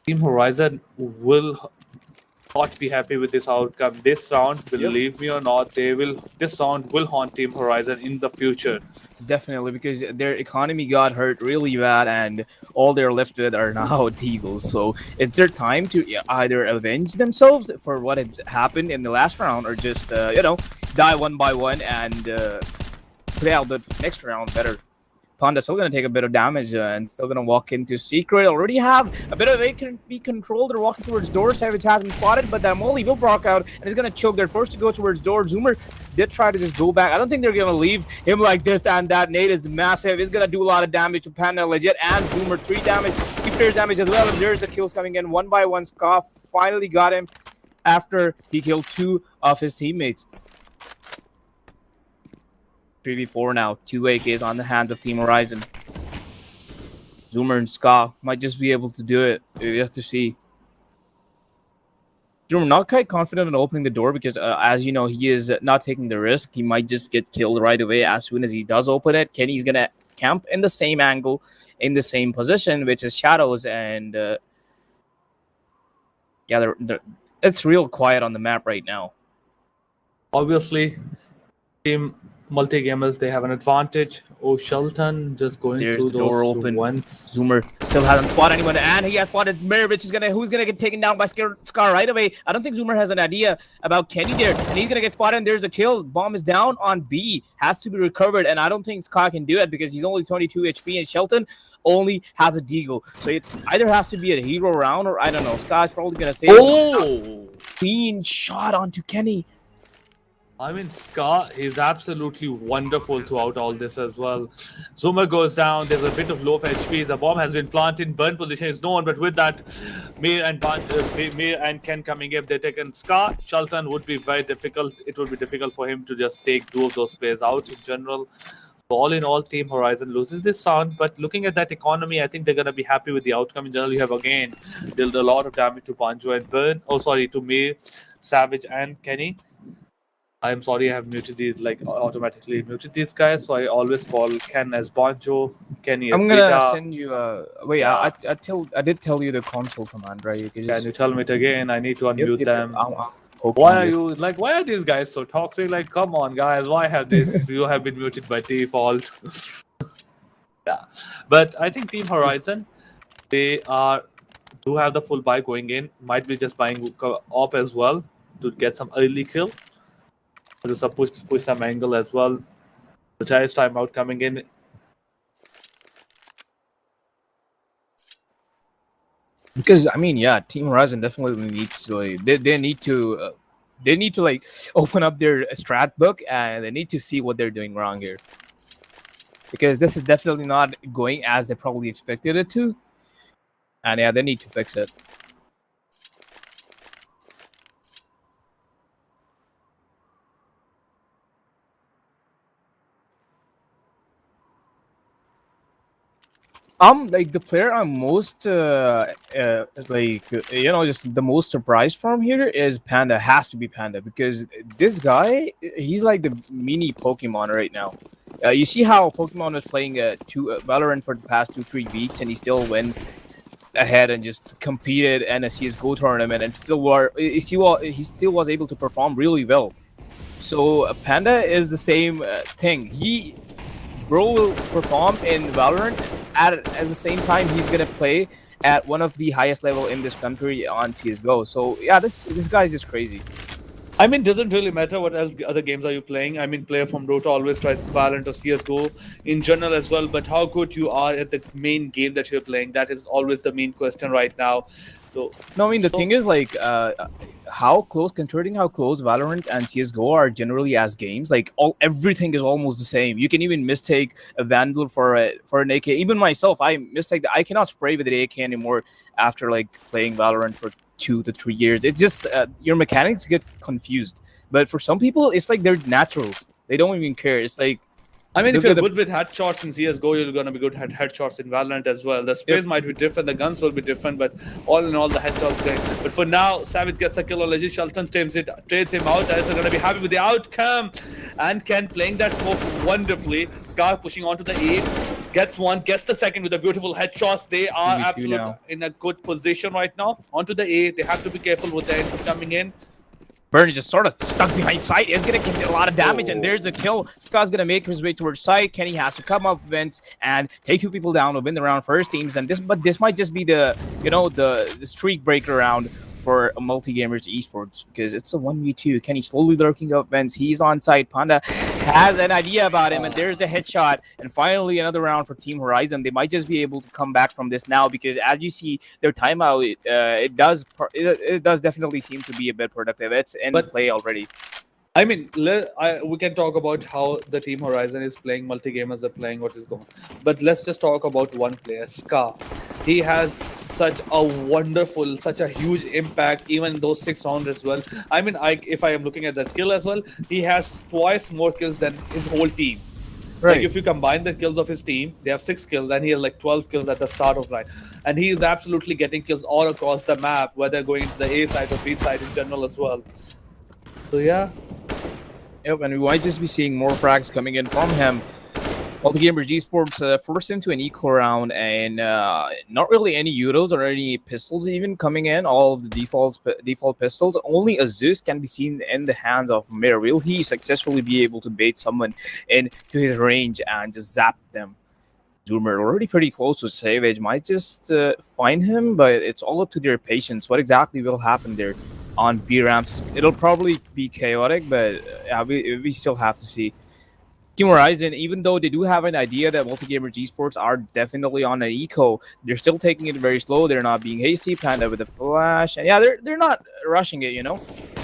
Team Horizon will not be happy with this outcome. This round, believe me or not, this round will haunt Team Horizon in the future. Definitely, because their economy got hurt really bad, and all they're left with are now Deagles. So it's their time to either avenge themselves for what had happened in the last round, or just die one by one and play out the next round better. Panda's still going to take a bit of damage and still going to walk into secret. Already have a bit of it can be controlled. They're walking towards door. Savage has been spotted, but that Molly will block out and is going to choke. They're forced to go towards door. Zoomer did try to just go back. I don't think they're going to leave him like this, and that nade is massive. It's going to do a lot of damage to Panda legit, and Zoomer 3 damage, 3 players damage as well. And there's the kills coming in one by one. Scoff finally got him after he killed 2 of his teammates. 3v4 now. 2 AKs on the hands of Team Horizon. Zoomer and Ska might just be able to do it. We have to see. Zoomer not quite confident in opening the door because, as you know, he is not taking the risk. He might just get killed right away as soon as he does open it. Kenny's going to camp in the same angle, in the same position, which is shadows. And, it's real quiet on the map right now. Obviously, Team Multi-Gamers, they have an advantage. Oh, Shelton just going through the door those open. once. Zoomer still hasn't spotted anyone, and he has spotted Mirovich. Who's gonna get taken down by Scar right away. I don't think Zoomer has an idea about Kenny there, and he's gonna get spotted, and there's a kill. Bomb is down on B, has to be recovered, and I don't think Scar can do it because he's only 22 HP, and Shelton only has a deagle. So it either has to be a hero round, or I don't know. Scar's probably gonna say, oh, clean shot onto Kenny. I mean, Ska is absolutely wonderful throughout all this as well. Zoomer goes down. There's a bit of low HP. The bomb has been planted. Burn position is no one, but with that, Mir and Ken coming up, they taken Ska. Shelton would be very difficult. It would be difficult for him to just take 2 of those players out in general. So all in all, Team Horizon loses this round. But looking at that economy, I think they're going to be happy with the outcome. In general, you have again dealt a lot of damage to Banjo and Burn. Oh, sorry, to Mir, Savage, and Kenny. I'm sorry, I have muted these, automatically muted these guys, so I always call Ken as Banjo, Kenny as I'm gonna Beta. send you wait, yeah. I did tell you the console command, right? Can you tell me it again? I need to unmute them. I'll Why are these guys so toxic? Like, come on, guys, why have this? You have been muted by default. Yeah, but I think Team Horizon, they do have the full buy going in. Might be just buying op as well to get some early kill. Just push some angle as well. The Giants timeout coming in. Because I mean, yeah, Team Horizon definitely needs to like, they need to like open up their strat book and they need to see what they're doing wrong here. Because this is definitely not going as they probably expected it to, and yeah, they need to fix it. Like the player I'm most just the most surprised from here is Panda. Has to be Panda because this guy, he's like the mini Pokemon right now. You see how Pokemon was playing Valorant for the past 2-3 weeks, and he still went ahead and just competed in a CS:GO tournament, and he still was able to perform really well. So Panda is the same thing. Bro will perform in Valorant at the same time he's gonna play at one of the highest level in this country on CS:GO. So yeah, this guy's just crazy. I mean, doesn't really matter what else other games are you playing. I mean, player from Dota always tries Valorant or CS:GO in general as well. But how good you are at the main game that you're playing, that is always the main question right now. So, No, I mean the so thing is like considering how close Valorant and CS:GO are generally as games, like everything is almost the same. You can even mistake a Vandal for an AK. Even myself, I cannot spray with an AK anymore after like playing Valorant for 2 to 3 years. It just your mechanics get confused. But for some people, it's like they're naturals. They don't even care. It's like I mean, if look you're at the good with headshots in CS:GO, you're gonna be good at headshots in Valorant as well. The sprays might be different, the guns will be different, but all in all, the headshots great. But for now, Savage gets a kill on Legit. Shelton trades him out. As they're gonna be happy with the outcome. And Ken playing that smoke wonderfully. Scar pushing onto the A, gets one, gets the second with a beautiful headshots. They are we do absolutely now. in a good position right now. Onto the A, they have to be careful with the input coming in. Burn just sort of stuck behind site. Is gonna get a lot of damage, and there's a kill. Scott's gonna make his way towards site. Kenny has to come up vents and take 2 people down to win the round for his teams. And this might just be the the streak breaker round for multi-gamers esports because it's a 1v2. Kenny slowly lurking up vents. He's on site. Panda has an idea about him, and there's the headshot. And finally, another round for Team Horizon. They might just be able to come back from this now because, as you see, their timeout it does definitely seem to be a bit productive. It's in play already. I mean, we can talk about how the Team Horizon is playing, multi-gamers are playing, what is going on. But let's just talk about one player, Scar. He has such a huge impact, even those 6 rounds as well. I mean, if I am looking at that kill as well, he has twice more kills than his whole team. Right. Like if you combine the kills of his team, they have 6 kills, and he has like 12 kills at the start of line. And he is absolutely getting kills all across the map, whether going to the A side or B side in general as well. So yeah. Yep, and we might just be seeing more frags coming in from him. Multi-gamers esports forced into an eco round, and not really any Euros or any pistols even coming in. All of the default pistols. Only a Zeus can be seen in the hands of Mir. Will he successfully be able to bait someone into his range and just zap them? Zoomer already pretty close to Savage. Might just find him, but it's all up to their patience. What exactly will happen there on B ramps? It'll probably be chaotic, but we still have to see. Team Horizon, even though they do have an idea that multi-gamers esports are definitely on an eco, they're still taking it very slow. They're not being hasty. Panda with the flash, and yeah, they're not rushing it, you know.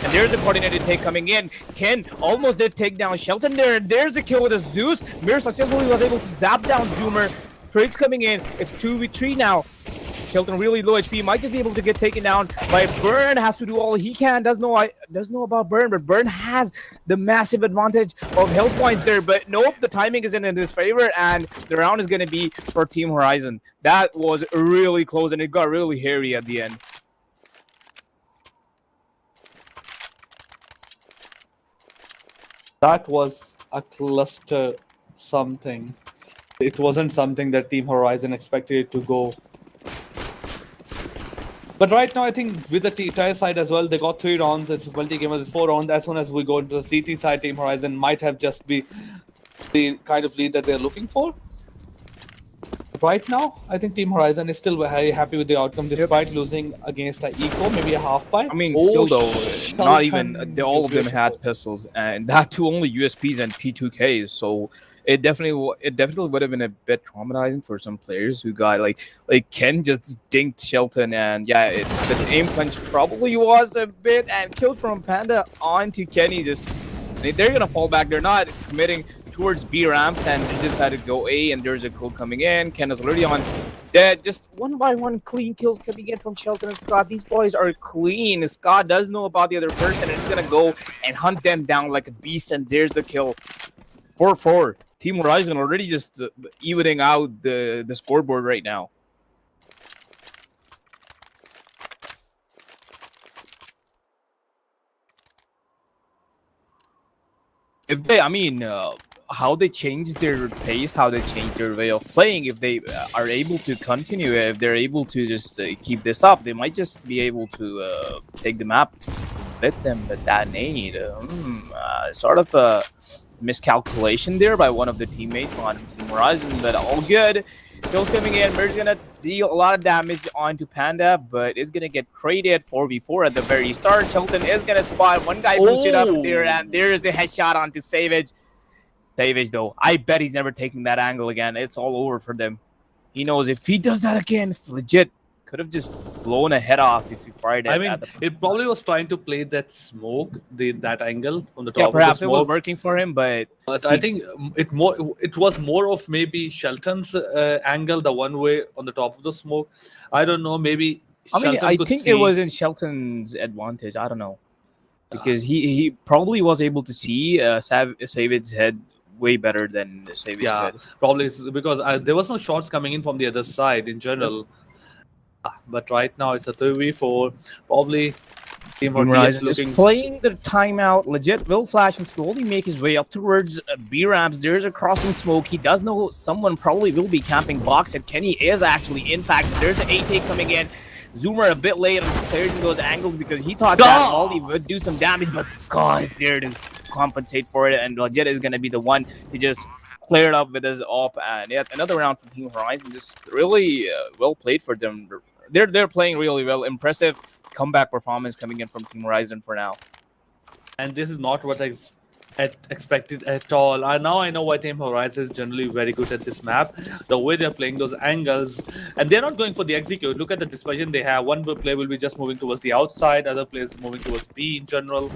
And there's the coordinated take coming in. Ken almost did take down Shelton there. There's the kill with a Zeus. Mir successfully was able to zap down Zoomer. Trades coming in. It's 2v3 now. Shelton really low HP, might just be able to get taken down by Burn. Has to do all he can. Does know about Burn, but Burn has the massive advantage of health points there. But nope, the timing isn't in his favor, and the round is going to be for Team Horizon. That was really close, and it got really hairy at the end. That was a cluster something. It wasn't something that Team Horizon expected it to go. But right now, I think with the TI side as well, they got 3 rounds. It's multi-gamer with 4 rounds. As soon as we go into the CT side, Team Horizon might have just be the kind of lead that they're looking for. Right now, I think Team Horizon is still very happy with the outcome, despite losing against an Eco, maybe a half pipe. I mean, still though, not even all of them had pistols, and that too only USPs and P2Ks. So it definitely would have been a bit traumatizing for some players who got like Ken just dinked Shelton, and yeah, the aim punch probably was a bit and killed from Panda onto Kenny. Just they're gonna fall back. They're not committing towards B ramps, and they decided to go A, and there's a kill coming in. Ken is already on dead. Just one by one clean kills coming in from Shelton and Scott. These boys are clean. Scott does know about the other person, and he's gonna go and hunt them down like a beast, and there's the kill. 4-4. Team Horizon already just evening out the scoreboard right now. If they, I mean, how they change their pace, how they change their way of playing, if they are able to continue, if they're able to just keep this up, they might just be able to take the map, let them detonate. Sort of a miscalculation there by one of the teammates on Team Horizon, but all good. Kills coming in. Mer's gonna deal a lot of damage onto Panda, but is gonna get crated 4v4 at the very start. Shelton is gonna spot one guy boosted up there, and there's the headshot onto Savage. Savage, though, I bet he's never taking that angle again. It's all over for them. He knows if he does that again, legit could have just blown a head off if he fired it. I mean, it probably was trying to play that smoke, that angle from the top. Yeah, of perhaps the it smoke. was working for him, but I think it was more of maybe Shelton's angle, the one way on the top of the smoke. I don't know. Maybe Shelton I could think see. it was in Shelton's advantage. I don't know, because he probably was able to see Savage's head way better than Savage's head. Probably it's because there was no shots coming in from the other side in general. But right now it's a 3v4. Probably Team Horizon just looking. playing the timeout. Legit will flash and slowly make his way up towards B ramps. There's a crossing smoke. He does know someone probably will be camping box, and Kenny is actually. In fact, there's an A take coming in. Zoomer a bit late on clearing those angles because he thought that Molly would do some damage, but Ska is there to compensate for it, and Legit is going to be the one to just clear it up with his op. And yet another round from Team Horizon, just really well played for them. They're playing really well. Impressive comeback performance coming in from Team Horizon for now. And this is not what I expected at all. Now I know why Team Horizon is generally very good at this map. The way they're playing those angles, and they're not going for the execute. Look at the dispersion they have. One player will be just moving towards the outside, other players moving towards B in general.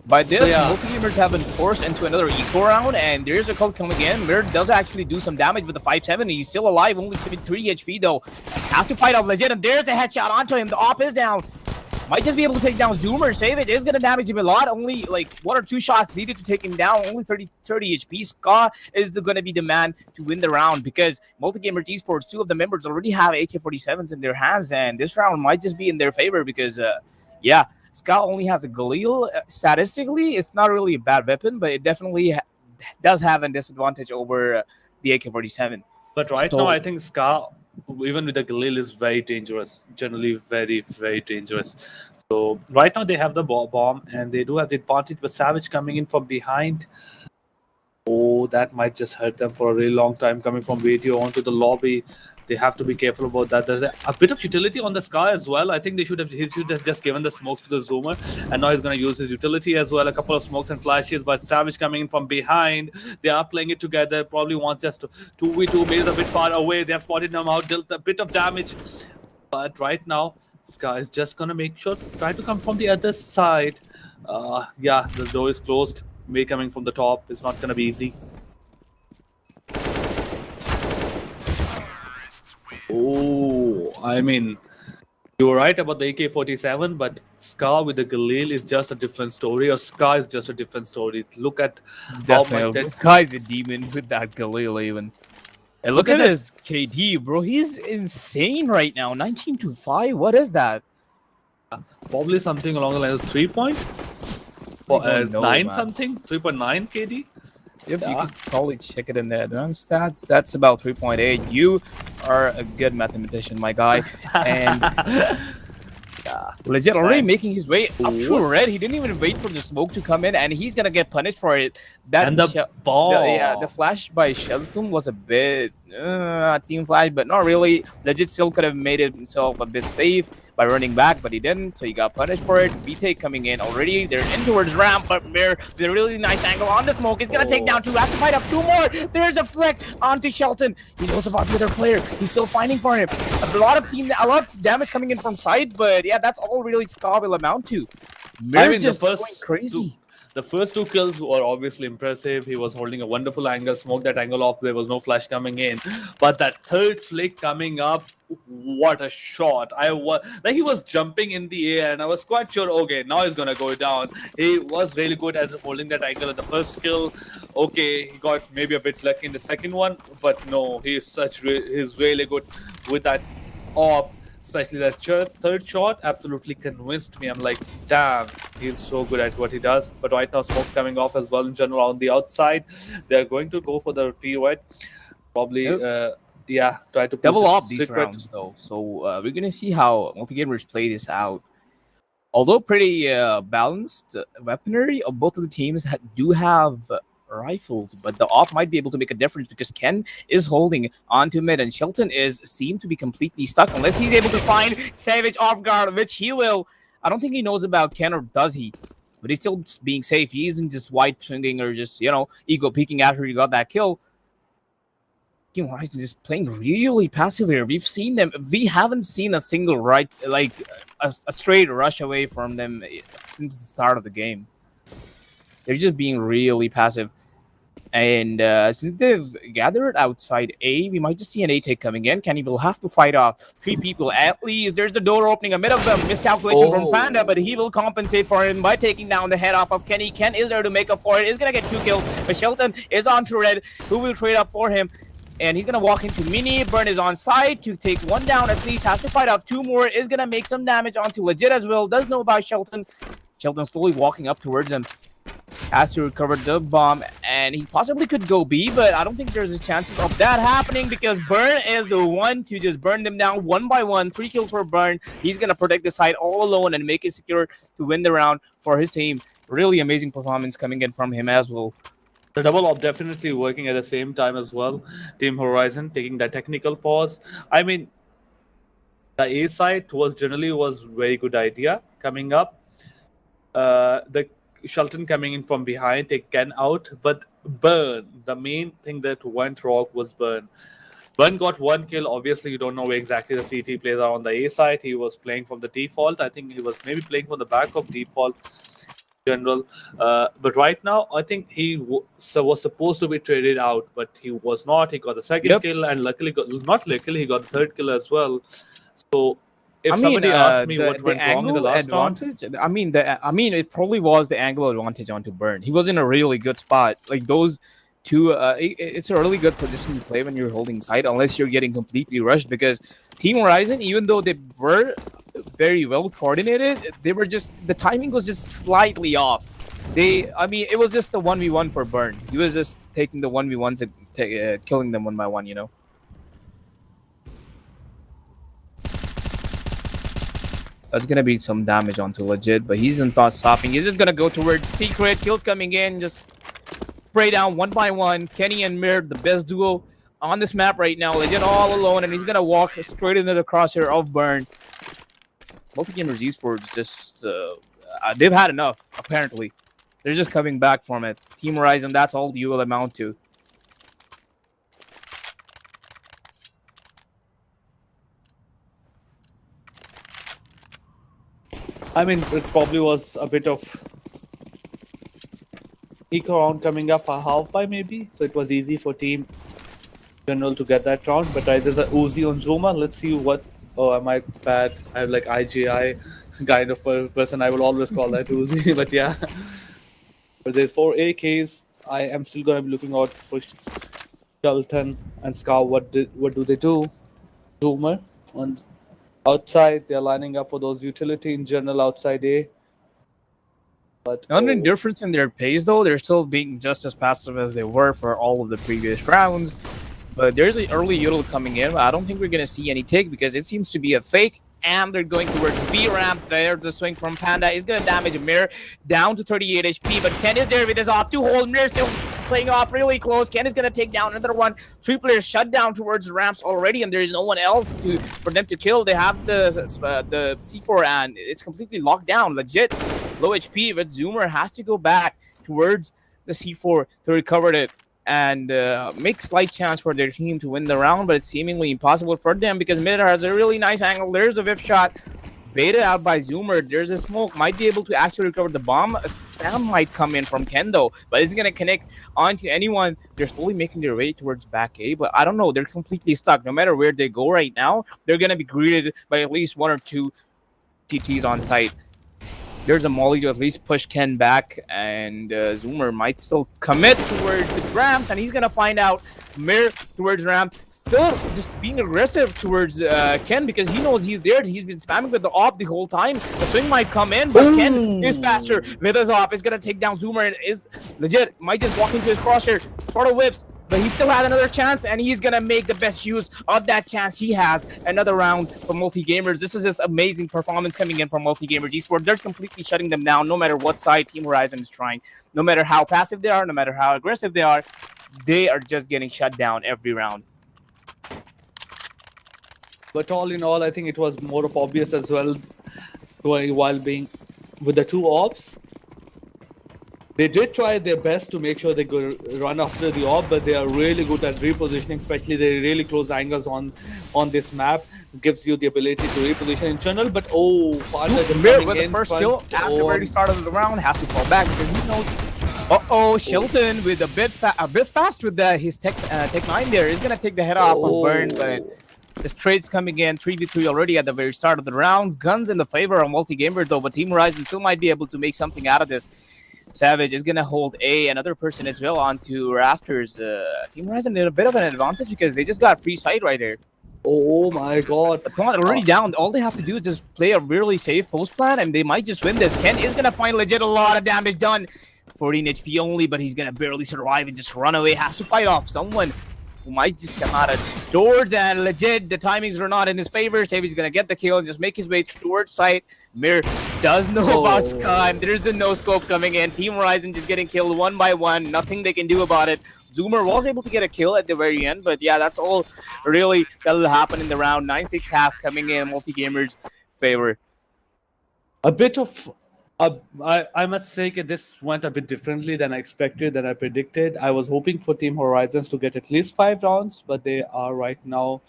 By this, multi-gamers have been forced into another eco round, and there's a cult coming in. Mir does actually do some damage with the 570. He's still alive, only 73 HP though. Has to fight off Legit, and there's a headshot onto him. The op is down. Might just be able to take down Zoomer. Savage is going to damage him a lot. Only like 1 or 2 shots needed to take him down. Only 30 HP. Ska is going to be the man to win the round because Multigamer Esports, 2 of the members already have AK-47s in their hands, and this round might just be in their favor because, yeah, Ska only has a Galil. Statistically, it's not really a bad weapon, but it definitely does have a disadvantage over the AK-47. But right now, I think Ska, even with the Galil, is very dangerous. Generally, very, very dangerous. So right now, they have the bomb, and they do have the advantage. But Savage coming in from behind. Oh, that might just hurt them for a really long time. Coming from Veto onto the lobby. They have to be careful about that. There's a bit of utility on the Sky as well. I think he should have just given the smokes to the Zoomer, and now he's going to use his utility as well. A couple of smokes and flashes, but Savage coming in from behind. They are playing it together. Probably want just to 2v2. Maybe a bit far away. They have spotted him out, dealt a bit of damage. But right now, Sky is just going to make sure to try to come from the other side. Yeah, the door is closed. May coming from the top. It's not going to be easy. Oh, I mean, you were right about the AK-47, but Scar with the Galil is just a different story, or Scar is just a different story. Look at how much This guy's a demon with that Galil even. And look at his KD, bro. He's insane right now. 19-5. What is that? Probably something along the lines of 3 point? 9 something? 3.9 KD? Yep, you can probably check it in the advanced stats. That's about 3.8. You are a good mathematician, my guy. And Legit already making his way up to red. He didn't even wait for the smoke to come in, and he's gonna get punished for it. And the ball. The flash by Shelton was a bit team flash, but not really. Legit still could have made it himself a bit safe. by running back, but he didn't, so he got punished for it. Veto coming in already. They're in towards ramp, but Mir with a really nice angle on the smoke. He's gonna take down 2. Has to fight up 2 more. There's the flick onto Shelton. He knows about the other player. He's still finding for him. A lot of damage coming in from side, but yeah, that's all really Ska will amount to. I mean, just the going first crazy. The first 2 kills were obviously impressive. He was holding a wonderful angle, smoked that angle off. There was no flash coming in. But that third flick coming up, what a shot. He was jumping in the air and I was quite sure, okay, now he's going to go down. He was really good at holding that angle at the first kill. Okay, he got maybe a bit lucky in the second one, but no, he's really good with that op. Especially that third shot absolutely convinced me. I'm like, damn, he's so good at what he does. But right now, smoke's coming off as well in general on the outside. They're going to go for the pirouette. Probably, try to Double push off the these secret. rounds, though. So we're going to see how multi-gamers play this out. Although pretty balanced weaponry, both of the teams do have rifles, but the off might be able to make a difference because Ken is holding onto mid and Shelton seemed to be completely stuck unless he's able to find Savage off guard, which he will. I don't think he knows about Ken, or does he? But he's still being safe. He isn't just white swinging or just, ego peeking after he got that kill. Team Horizon is playing really passive here. We've seen them. We haven't seen a single a straight rush away from them since the start of the game. They're just being really passive. And since they've gathered outside A, we might just see an A take coming in. Kenny will have to fight off 3 people at least. There's the door opening a mid of them. Miscalculation from Panda, but he will compensate for him by taking down the head off of Kenny. Ken is there to make up for it. Is going to get 2 kills. But Shelton is on to red, who will trade up for him. And he's going to walk into Mini. Burn is on side to take 1 down at least. Has to fight off 2 more. Is going to make some damage onto Legit as well. Does know about Shelton. Shelton slowly walking up towards him. Has to recover the bomb, and he possibly could go B, but I don't think there's a chance of that happening because Burn is the one to just burn them down 1 by 1. 3 kills for Burn. He's going to protect the side all alone and make it secure to win the round for his team. Really amazing performance coming in from him as well. The double op definitely working at the same time as well. Team Horizon taking that technical pause. I mean, the A side was very good idea coming up. The Shelton coming in from behind, take Ken out, but Burn, the main thing that went wrong was Burn. Burn got 1 kill. Obviously, you don't know where exactly the CT players are on the A side. He was playing from the default. I think he was maybe playing from the back of default general. But right now, I think he was supposed to be traded out, but he was not. He got the second kill, and luckily, he got the 3rd kill as well. So, if somebody asked me what went wrong in the last round, it probably was the angle advantage onto Burn. He was in a really good spot. Like those 2, it's a really good position to play when you're holding side, unless you're getting completely rushed. Because Team Horizon, even though they were very well coordinated, the timing was just slightly off. It was just the 1v1 for Burn. He was just taking the 1v1s and killing them 1 by 1. That's going to be some damage onto Legit, but he's not stopping. He's just going to go towards Secret. Kills coming in, just spray down 1 by 1. Kenny and Mir, the best duo on this map right now. Legit all alone, and he's going to walk straight into the crosshair of Burn. Multi-gamers esports just, they've had enough, apparently. They're just coming back from it. Team Horizon, that's all you will amount to. I mean, it probably was a bit of eco round coming up for half by maybe, so it was easy for Team General to get that round. But there's a Uzi on Zuma. Let's see what. Oh, am I bad? I have like IGI kind of person. I will always call that Uzi, but yeah. But there's 4 AKs. I am still gonna be looking out for Shelton and Scar. What do they do? Zoomer and. Outside, they're lining up for those utility in general outside A. But the only difference in their pace, though, they're still being just as passive as they were for all of the previous rounds. But there's an early util coming in. I don't think we're going to see any take because it seems to be a fake. And they're going towards B ramp. There's the swing from Panda. Is going to damage Mir down to 38 HP. But Ken is there with his op to hold Mir still playing off really close. Ken is gonna take down another one. 3 players shut down towards the ramps already, and there is no one else for them to kill. They have the C4, and it's completely locked down. Legit low HP, but Zoomer has to go back towards the C4 to recover it and make slight chance for their team to win the round, but it's seemingly impossible for them because mid has a really nice angle. There's the whiff shot. Baited out by Zoomer. There's a smoke. Might be able to actually recover the bomb. A spam might come in from Kendo, but is going to connect onto anyone. They're slowly making their way towards back A, but I don't know. They're completely stuck. No matter where they go right now, they're going to be greeted by at least 1 or 2 TTs on site. There's a molly to at least push Ken back, and Zoomer might still commit towards the ramps, and he's gonna find out Mir towards ramp, still just being aggressive towards Ken because he knows he's there. He's been spamming with the op the whole time. The swing might come in, but Ken is faster. With his op, is gonna take down Zoomer and is legit. Might just walk into his crosshair, sort of whips. But he still has another chance, and he's gonna make the best use of that chance he has. Another round for Multi Gamers. This is just amazing performance coming in from Multi Gamers Esports. They're completely shutting them down, no matter what side Team Horizon is trying. No matter how passive they are, no matter how aggressive they are just getting shut down every round. But all in all, I think it was more of obvious as well while being with the 2 ops. They did try their best to make sure they could run after the orb, but they are really good at repositioning, especially the really close angles on this map. Gives you the ability to reposition in general, but partner just coming with in the first front. kill after already started the round, has to fall back because he knows. Shilton with a bit fast with his tech 9 there. He's gonna take the head off of Burn, but the trades coming in 3v3 already at the very start of the rounds. Guns in the favor of Multi Gamers though, but Team Horizon still might be able to make something out of this. Savage is going to hold another person as well onto rafters. Team Horizon did a bit of an advantage because they just got free sight right there. Oh my god. The plot already down. All they have to do is just play a really safe post plan and they might just win this. Ken is going to find legit a lot of damage done. 14 HP only, but he's going to barely survive and just run away. Has to fight off someone who might just come out of doors, and legit, the timings are not in his favor. Savvy's gonna get the kill and just make his way towards site. Mir does know about Sky. There's a no-scope coming in. Team Horizon just getting killed 1 by 1. Nothing they can do about it. Zoomer was able to get a kill at the very end, but yeah, that's all really that'll happen in the round. 9-6 half coming in Multi Gamers' favor. A bit of I must say that this went a bit differently than I expected, than I predicted. I was hoping for Team Horizons to get at least 5 rounds, but they are right now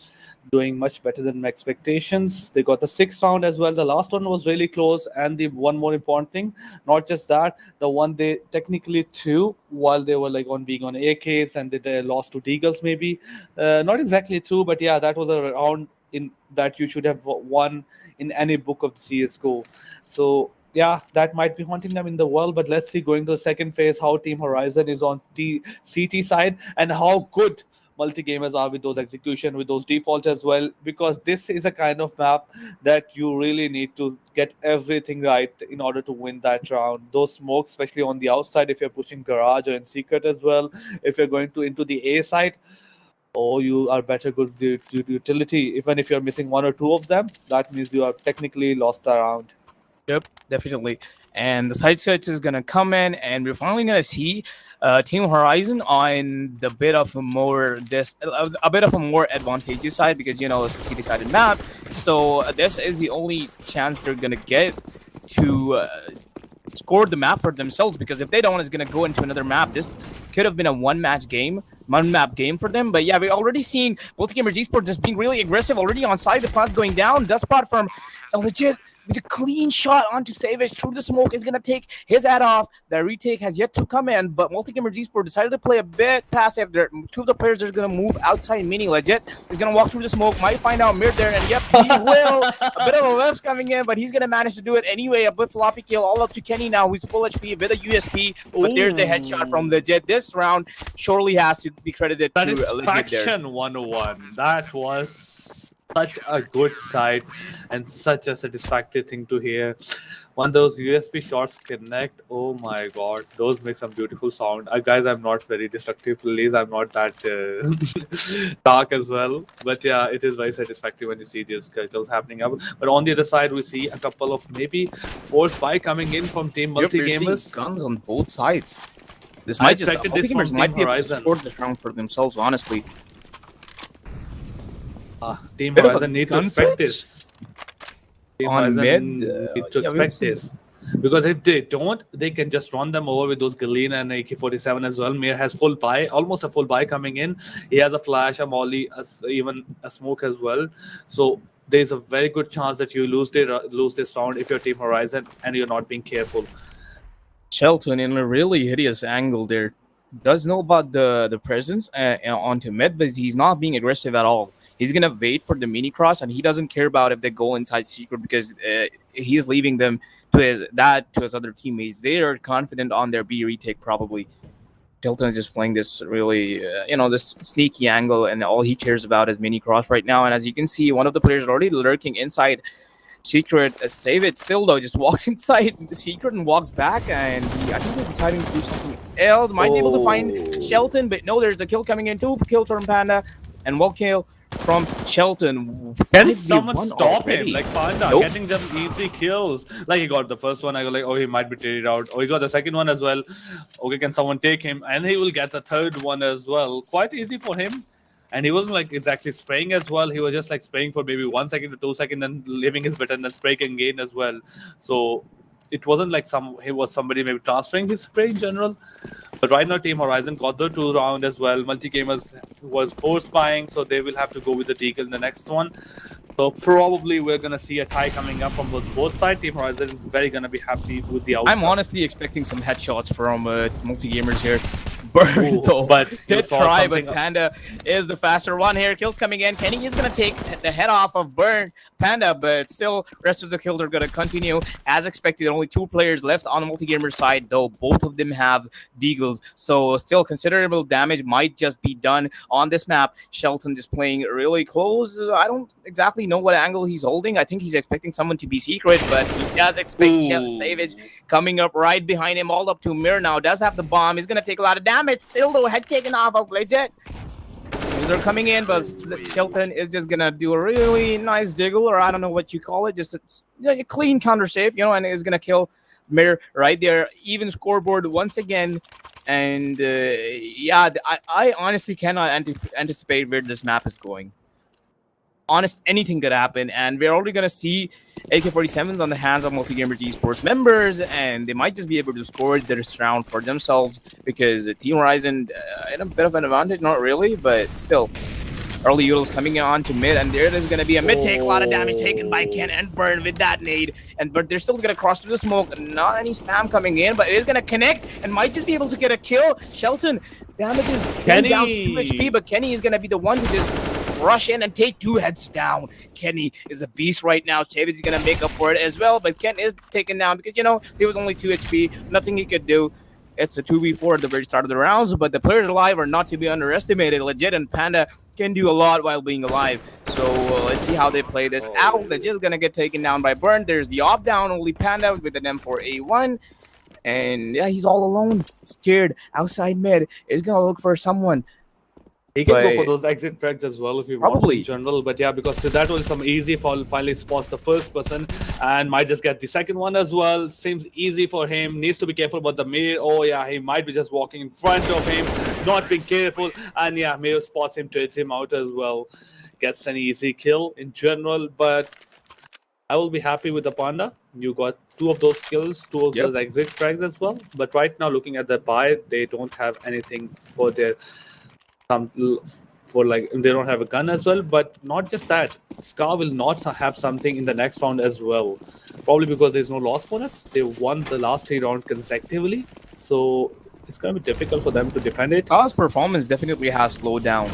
doing much better than my expectations. They got the 6th round as well. The last one was really close, and the one more important thing, not just that, the one they technically threw while they were like being on AKs and they lost to Deagles maybe. Not exactly true, but yeah, that was a round in that you should have won in any book of the CSGO. So yeah, that might be haunting them in the world, but let's see going to the second phase how Team Horizon is on the CT side and how good multi-gamers are with those execution, with those defaults as well, because this is a kind of map that you really need to get everything right in order to win that round. Those smokes, especially on the outside, if you're pushing garage or in secret as well, if you're going into the A side, you are better good with the utility. Even if you're missing 1 or 2 of them, that means you are technically lost the round. Yep, definitely. And the side switch is gonna come in, and we're finally gonna see Team Horizon on the bit of a more advantageous side because it's a city-sided map. So this is the only chance they're gonna get to score the map for themselves. Because if they don't, it's gonna go into another map. This could have been a one-map game for them. But yeah, we're already seeing Multi Gamers Esports just being really aggressive already on side. The plant's going down. Dust spot from a legit. With a clean shot onto Savage through the smoke is going to take his head off. The retake has yet to come in, but Multi Gamers Esports decided to play a bit passive. 2 of the players are going to move outside Mini. Legit is going to walk through the smoke, might find out Mir there, and yep, he will. A bit of a lift coming in, but he's going to manage to do it anyway. A bit floppy kill all up to Kenny now, who's full HP with a USP, but there's the headshot from Legit. This round surely has to be credited to Legit there. Satisfaction 101. That was such a good sight and such a satisfactory thing to hear. When those USB shots connect, oh my god, those make some beautiful sound. Guys, I'm not very destructive, please. I'm not that dark as well. But yeah, it is very satisfactory when you see these kills happening up. But on the other side, we see a couple of maybe 4 spy coming in from Team Multi Gamers. Guns on both sides. This I might just expected this Multigamers from might Team be able to Horizon. score this round for themselves, honestly. Team Bit of a Horizon need to gun expect switch this. Team on Horizon mid, need to yeah, we'll expect see. this. Because if they don't, they can just run them over with those Galena and AK-47 as well. Mir has full buy, almost a full buy coming in. He has a flash, a molly, even a smoke as well. So there's a very good chance that you lose this round if you're Team Horizon and you're not being careful. Shelton in a really hideous angle there. Does know about the presence onto mid, but he's not being aggressive at all. He's gonna wait for the mini cross, and he doesn't care about if they go inside secret because he's leaving them to his other teammates. They are confident on their B retake probably. Shelton is just playing this really, this sneaky angle, and all he cares about is mini cross right now. And as you can see, one of the players already lurking inside secret. Save it still though, just walks inside the secret and walks back, and I think he's deciding to do something else. Might be able to find Shelton, but no, there's the kill coming in. 2 kills from Panda, and 1 kill from Shelton. Can 5v1 someone stop already. him? Like Panda, Nope. getting them easy kills. Like he got the first one, I go like, oh, he might be traded out. Oh, he got the second one as well. Okay, can someone take him? And he will get the third one as well. Quite easy for him. And he wasn't like exactly spraying as well. He was just like spraying for maybe 1 second to 2 seconds, and leaving his bit and then spraying again as well. So it wasn't like he was somebody maybe transferring his spray in general. But right now, Team Horizon got the 2 round as well. Multi-gamers was force buying, so they will have to go with the deagle in the next one. So probably we're gonna see a tie coming up from both sides. Team Horizon is very gonna be happy with the outcome. I'm honestly expecting some headshots from multi-gamers here. Burn though, but you did saw try, but something- Panda is the faster one here. Kills coming in. Kenny is gonna take the head off of Burn Panda, but still, rest of the kills are gonna continue as expected. Only 2 players left on the multi-gamer side, though both of them have deagles, so still considerable damage might just be done on this map. Shelton just playing really close. I don't exactly know what angle he's holding. I think he's expecting someone to be secret, but he does expect Savage coming up right behind him, all up to Mir now. Does have the bomb. He's gonna take a lot of damage. Still, though, head taken off of Legit. They're coming in, but Shelton is just gonna do a really nice jiggle, or I don't know what you call it, just a clean counter save, and is gonna kill Mir right there. Even scoreboard once again. And I honestly cannot anticipate where this map is going. Anything could happen, and we're already gonna see AK-47s on the hands of multi-gamers esports members, and they might just be able to score this round for themselves because Team Horizon in a bit of an advantage, not really, but still. Early Udals coming on to mid, and there is going to be a mid take. A lot of damage taken by Ken and Burn with that nade, but they're still going to cross through the smoke. Not any spam coming in, but it is going to connect and might just be able to get a kill. Shelton damages Kenny down to 2 HP, but Kenny is going to be the one to just rush in and take 2 heads down. Kenny is a beast right now. Savage is going to make up for it as well, but Ken is taken down because, he was only 2 HP. Nothing he could do. It's a 2v4 at the very start of the rounds, but the players alive are not to be underestimated. Legit and Panda can do a lot while being alive. So let's see how they play this out. Legit is going to get taken down by Burn. There's the op down, only Panda with an M4A1. And yeah, he's all alone, scared. Outside mid is going to look for someone. He can go for those exit frags as well if you want Probably. in general. But yeah, because that was some easy fall. Finally spots the first person and might just get the second one as well. Seems easy for him. Needs to be careful about the Mir. Oh yeah, he might be just walking in front of him, not being careful. And yeah, Mir spots him, trades him out as well. Gets an easy kill in general. But I will be happy with the Panda. You got 2 of those kills, 2 of those exit frags as well. But right now, looking at the buy, they don't have anything for their... they don't have a gun as well, but not just that, Scar will not have something in the next round as well, probably because there's no loss bonus. They won the last 3 rounds consecutively, so it's going to be difficult for them to defend it. Scar's performance definitely has slowed down.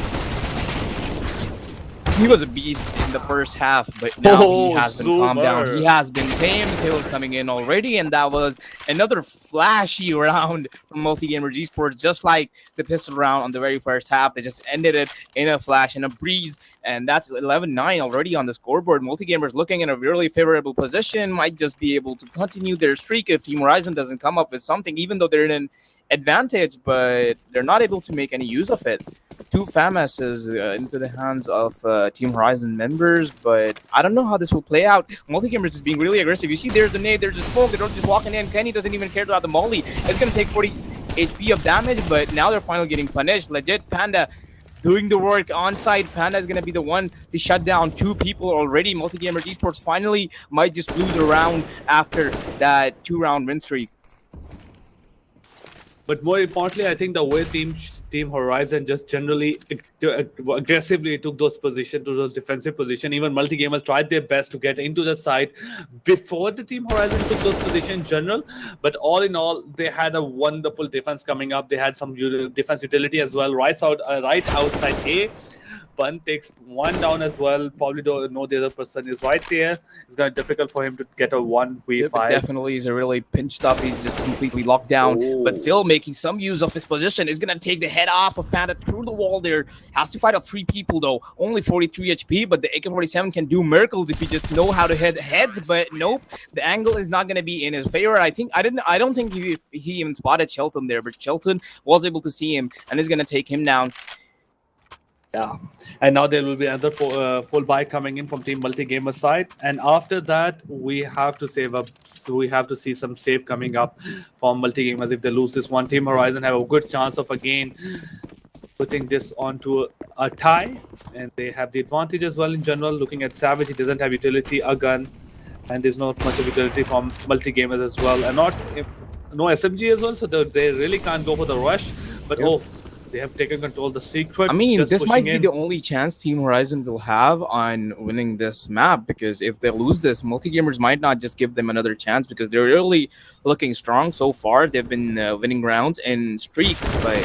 He was a beast in the first half, but now he has been calmed down. He has been tamed. Kills coming in already, and that was another flashy round from Multi-Gamers Esports, just like the pistol round on the very first half. They just ended it in a flash, in a breeze, and that's 11-9 already on the scoreboard. Multi-Gamers looking in a really favorable position, might just be able to continue their streak if Team Horizon doesn't come up with something, even though they're in an advantage, but they're not able to make any use of it. 2 FAMASs into the hands of Team Horizon members, but I don't know how this will play out. Multi-Gamers is being really aggressive. You see there's the nade, there's the smoke, they're just walking in. Kenny doesn't even care about the molly. It's going to take 40 HP of damage, but now they're finally getting punished. Legit, Panda doing the work on site. Panda is going to be the one to shut down 2 people already. Multigamers Esports finally might just lose a round after that 2-round win streak. But more importantly, I think the way Team Horizon just generally aggressively took those positions, to those defensive positions. Even multi-gamers tried their best to get into the site before the Team Horizon took those positions in general. But all in all, they had a wonderful defense coming up. They had some defense utility as well. Right outside A. Bun takes 1 down as well. Probably don't know the other person is right there. It's going to be difficult for him to get a 1v5. Definitely, he's really pinched up. He's just completely locked down, but still making some use of his position. Is going to take the head off of Panda through the wall there. Has to fight off 3 people though. Only 43 HP, but the AK-47 can do miracles if you just know how to hit heads. But nope, the angle is not going to be in his favor. I don't think he even spotted Shelton there, but Shelton was able to see him and is going to take him down. Yeah, and now there will be another full buy coming in from Team Multigamer side, and after that we have to save up. So we have to see some save coming up from Multigamers. If they lose this one, Team Horizon have a good chance of again putting this onto a tie, and they have the advantage as well in general. Looking at Savage, he doesn't have utility, a gun, and there's not much of utility from Multigamers as well, and no SMG as well. So they really can't go for the rush. But they have taken control of the secret. I mean, this might be the only chance Team Horizon will have on winning this map, because if they lose this, Multigamers might not just give them another chance, because they're really looking strong so far. They've been winning rounds and streaks, but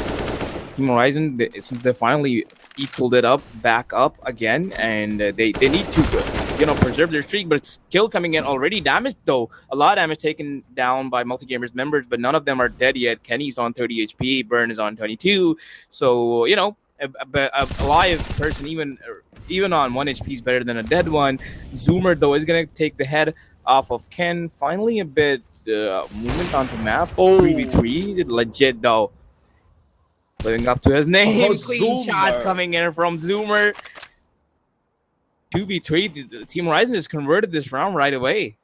Team Horizon, since they finally equaled it back up again, and they need to preserve their streak. But it's kill coming in already. Damage though, a lot of damage taken down by Multigamers members, but none of them are dead yet. Kenny's on 30 HP, Burn is on 22, so a live person even on 1 HP is better than a dead one. Zoomer though is gonna take the head off of Ken. Finally a bit movement onto map. 3v3 legit though, living up to his name. Clean shot coming in from Zoomer. 2v3, the Team Horizon just converted this round right away.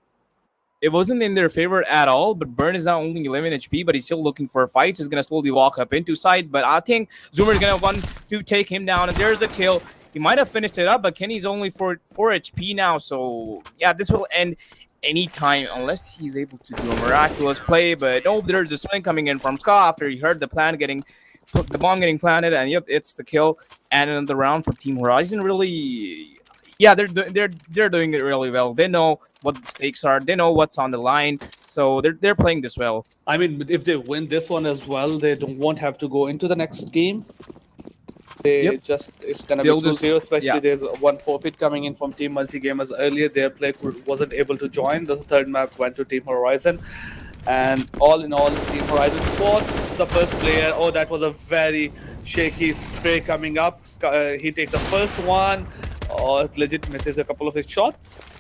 It wasn't in their favor at all, but Burn is not only 11 HP, but he's still looking for fights. He's going to slowly walk up into side, but I think Zoomer is going to want to take him down, and there's the kill. He might have finished it up, but Kenny's only 4 HP now, so yeah, this will end anytime unless he's able to do a miraculous play. But no, there's a swing coming in from Ska after he heard the bomb getting planted, and yep, it's the kill. And in the round for Team Horizon, really, yeah, they're doing it really well. They know what the stakes are. They know what's on the line. So they're playing this well. I mean, if they win this one as well, they won't have to go into the next game. It's gonna be 2-0. Especially there's one forfeit coming in from Team Multigamers earlier. Their play wasn't able to join. The third map went to Team Horizon. And all in all, Team Horizon Sports, the first player. Oh, that was a very shaky spray coming up. He takes the first one. Oh, it legit misses a couple of his shots,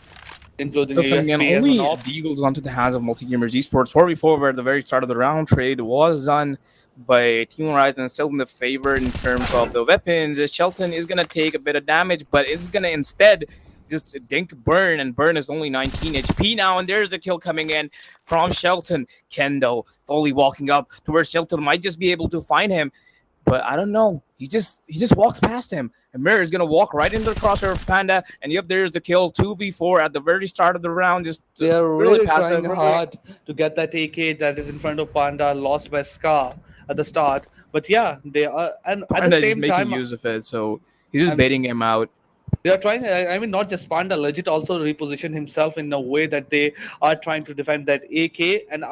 including USB only the Eagles onto the hands of Multigamers Esports. 4v4 where at the very start of the round trade was done by Team Horizon, still in the favor in terms of the weapons. Shelton is going to take a bit of damage, but it's going to instead just dink Burn, and Burn is only 19 HP now, and there's a kill coming in from Shelton. Kendo slowly walking up to where Shelton might just be able to find him, but I don't know. He just walks past him. And Mirror is going to walk right into the crosshair of Panda, and yep, there's the kill. 2v4 at the very start of the round. Just they're really trying hard to get that AK that is in front of Panda, lost by Scar at the start. But yeah, they are, and at the same time, making use of it, so he's just baiting him out. They are trying, I mean, not just Panda, legit also reposition himself in a way that they are trying to defend that AK, and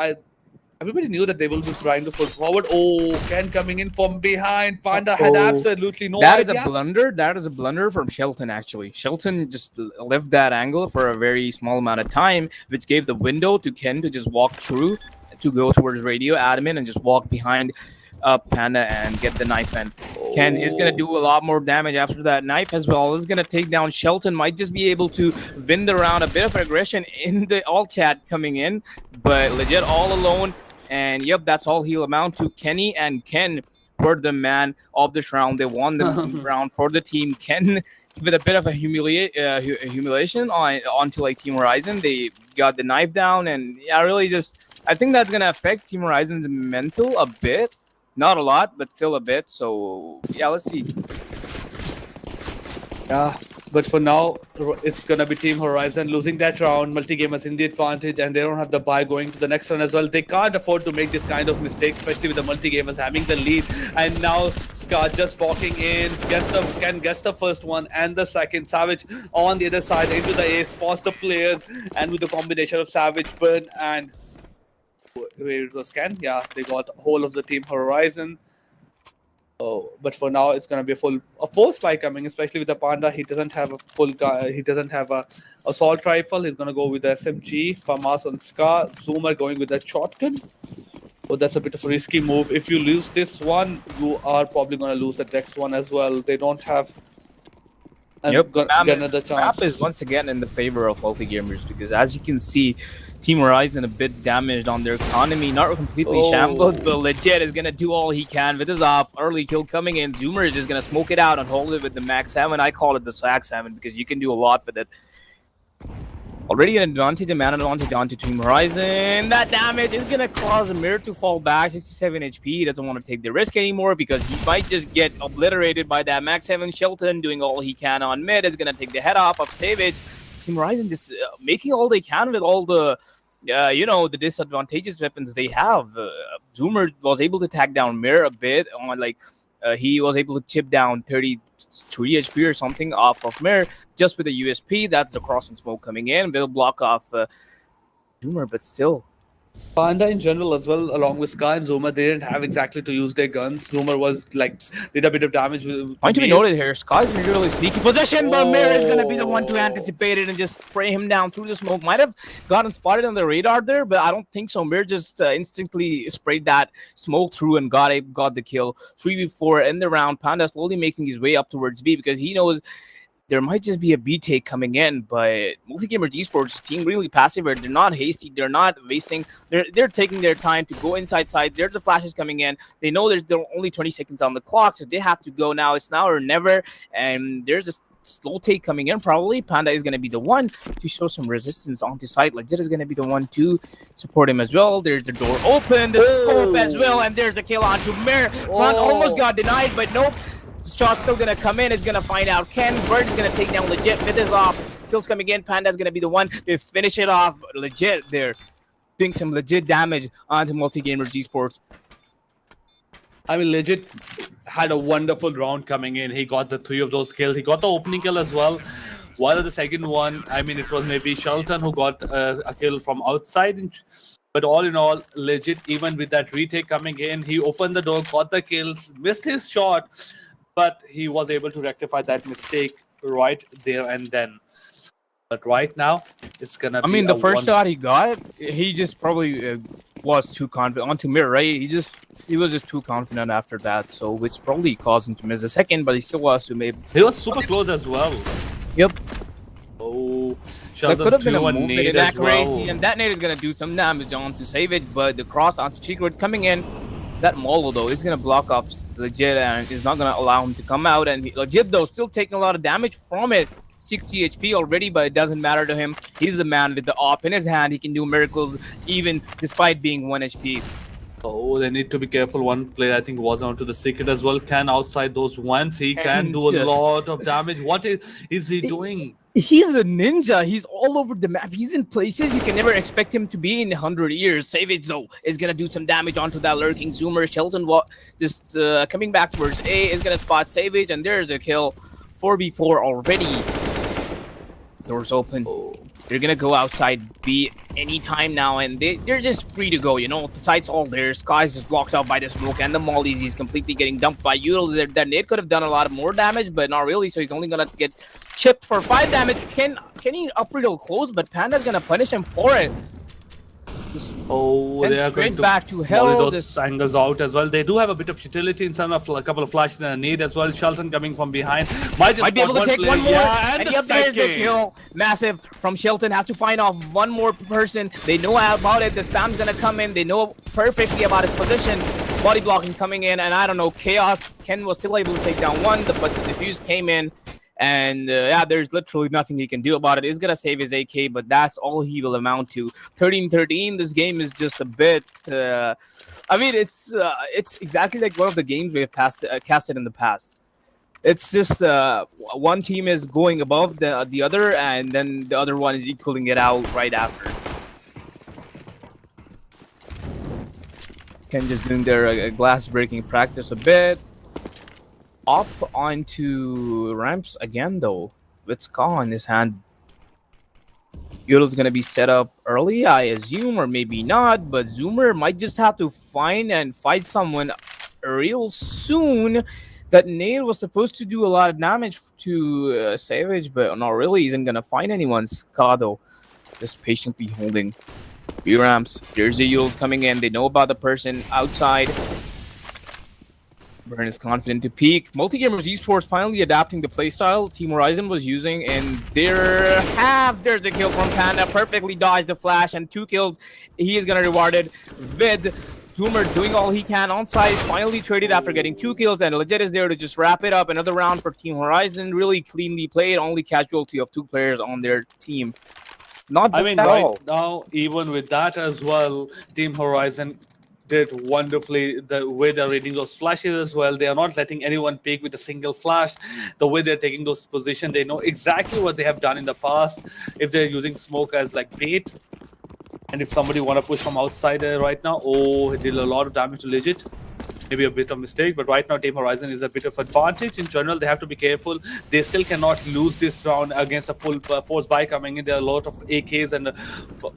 everybody knew that they will be trying to pull forward. Oh, Ken coming in from behind. Panda had absolutely no idea. That is a blunder from Shelton, actually. Shelton just left that angle for a very small amount of time, which gave the window to Ken to just walk through, to go towards radio admin and just walk behind Panda and get the knife in. Ken is going to do a lot more damage after that knife as well. It's going to take down Shelton. Might just be able to win the round. A bit of aggression in the alt chat coming in, but legit all alone. And yep, that's all he'll amount to. Kenny and Ken were the man of this round. They won the round for the team. Ken with a bit of a humiliation onto like Team Horizon. They got the knife down, and yeah, really just I think that's gonna affect Team Horizon's mental a bit. Not a lot, but still a bit. So yeah, let's see. Yeah, but for now, it's gonna be Team Horizon losing that round. Multi-gamers in the advantage, and they don't have the buy going to the next round as well. They can't afford to make this kind of mistake, especially with the multi-gamers having the lead. And now Scar just walking in, gets the first one and the second. Savage on the other side into the A, spots the players, and with the combination of Savage, Burn, and where it was Ken, yeah, they got whole of the Team Horizon. Oh, but for now, it's gonna be a full spy coming, especially with the Panda. He doesn't have a full guy. He doesn't have a assault rifle. He's gonna go with the SMG. Famas on Scar. Zoomer going with the shotgun. So that's a bit of a risky move. If you lose this one, you are probably gonna lose the next one as well. They don't have. Yep, Get another chance. map is once again in the favor of multi gamers because as you can see, Team Horizon a bit damaged on their economy, not completely shambled, but legit is gonna do all he can with his off. Early kill coming in. Zoomer is just gonna smoke it out and hold it with the Max 7. I call it the Sack 7 because you can do a lot with it. Already an advantage, a man advantage onto Team Horizon. That damage is gonna cause Mir to fall back, 67 HP. He doesn't want to take the risk anymore because he might just get obliterated by that Max 7. Shelton doing all he can on mid is gonna take the head off of Savage. Team Horizon just making all they can with all the, the disadvantageous weapons they have. Zoomer was able to tag down Mir a bit on he was able to chip down 33 HP or something off of Mir just with the USP. That's the crossing smoke coming in. Will block off Zoomer, but still. Panda in general as well, along with Sky and Zoomer, they didn't have exactly to use their guns. Zoomer was did a bit of damage. Point to be noted here, Sky's in a really sneaky position, but Mir is going to be the one to anticipate it and just spray him down through the smoke. Might have gotten spotted on the radar there, but I don't think so. Mir just instantly sprayed that smoke through and got the kill. 3v4 in the round. Panda slowly making his way up towards B because he knows there might just be a B take coming in, but multi-gamer esports seem really passive. They're not hasty. They're not wasting. They're taking their time to go inside side. There's the flashes coming in. They know there's only 20 seconds on the clock, so they have to go now. It's now or never. And there's a slow take coming in. Probably Panda is going to be the one to show some resistance onto site. Legit is going to be the one to support him as well. There's the door open, the scope as well, and there's the kill onto Mir. Front almost got denied, but nope. Shot's still gonna come in. It's gonna find out Ken. Bird is gonna take down Legit. Myth is off. Kills coming in. Panda's gonna be the one to finish it off. Legit there. Doing some legit damage onto multi-gamer esports. I mean, Legit had a wonderful round coming in. He got the 3 of those kills. He got the opening kill as well. While the second one, I mean, it was maybe Shelton who got a kill from outside. But all in all, Legit, even with that retake coming in, he opened the door, got the kills, missed his shot, but he was able to rectify that mistake right there and then. But right now, it's gonna be. I mean, the first shot he got, he just probably was too confident onto Mir, right? He was just too confident after that, so which probably caused him to miss the second, but he still was to maybe. He was super close as well. Yep. Oh, that could have been a movement nade in accuracy, well. and that nade is gonna do some damage onto Savage, but the cross onto Cheekwood coming in. That Molo though is gonna block off Legit and is not gonna allow him to come out. And Legit though still taking a lot of damage from it. 60 HP already, but it doesn't matter to him. He's the man with the AWP in his hand. He can do miracles even despite being 1 HP. Oh, they need to be careful. One player I think was onto the secret as well. Can outside those ones. He can do a lot of damage. What is he doing? He's a ninja. He's all over the map. He's in places you can never expect him to be in 100 years. Savage, though, is going to do some damage onto that lurking Zoomer. Shelton just coming back towards A is going to spot Savage, and there's a kill. 4v4 already. Doors open. They're going to go outside B anytime now, and they're just free to go, The site's all there. Sky's just blocked out by the smoke, and the mollies, he's completely getting dumped by Udal. That nade could have done a lot more damage, but not really, so he's only going to get chipped for 5 damage. Can he up real close, but Panda's going to punish him for it. They are going to back to hell. Those angles out as well. They do have a bit of utility in some of a couple of flashes and a need as well. Shelton coming from behind might be able to take one more. Yeah, and there's the kill. Massive from Shelton. Has to find off one more person. They know about it. The spam's gonna come in. They know perfectly about his position. Body blocking coming in, and I don't know. Chaos. Ken was still able to take down one, but the defuse came in. And yeah, there's literally nothing he can do about it. He's gonna save his AK, but that's all he will amount to. 13-13. This game is just a bit. I mean, it's exactly like one of the games we have casted in the past. It's just one team is going above the other, and then the other one is equaling it out right after. Ken just doing their glass breaking practice a bit. Up onto ramps again though, with Ska in his hand. Yodel's gonna be set up early, I assume, or maybe not, but Zoomer might just have to find and fight someone real soon. That nade was supposed to do a lot of damage to Savage, but not really. Isn't gonna find anyone. Ska though, just patiently holding. B ramps. There's the Yodel's coming in. They know about the person outside. Burn is confident to peak. Multigamers Esports finally adapting the playstyle Team Horizon was using in their half. There's the kill from Panda. Perfectly dodged the flash and 2 kills. He is going to reward it with Zoomer doing all he can on site. Finally traded after getting 2 kills, and Legit is there to just wrap it up. Another round for Team Horizon. Really cleanly played. Only casualty of 2 players on their team. Not I mean, at right all. now, even with that as well, Team Horizon did wonderfully the way they're reading those flashes as well. They are not letting anyone peek with a single flash. The way they're taking those positions, they know exactly what they have done in the past. If they're using smoke as like bait, and if somebody want to push from outside right now, oh, it did a lot of damage to Legit. Maybe a bit of mistake, but right now Team Horizon is a bit of advantage. In general, they have to be careful. They still cannot lose this round against a full force buy coming in. There are a lot of AKs and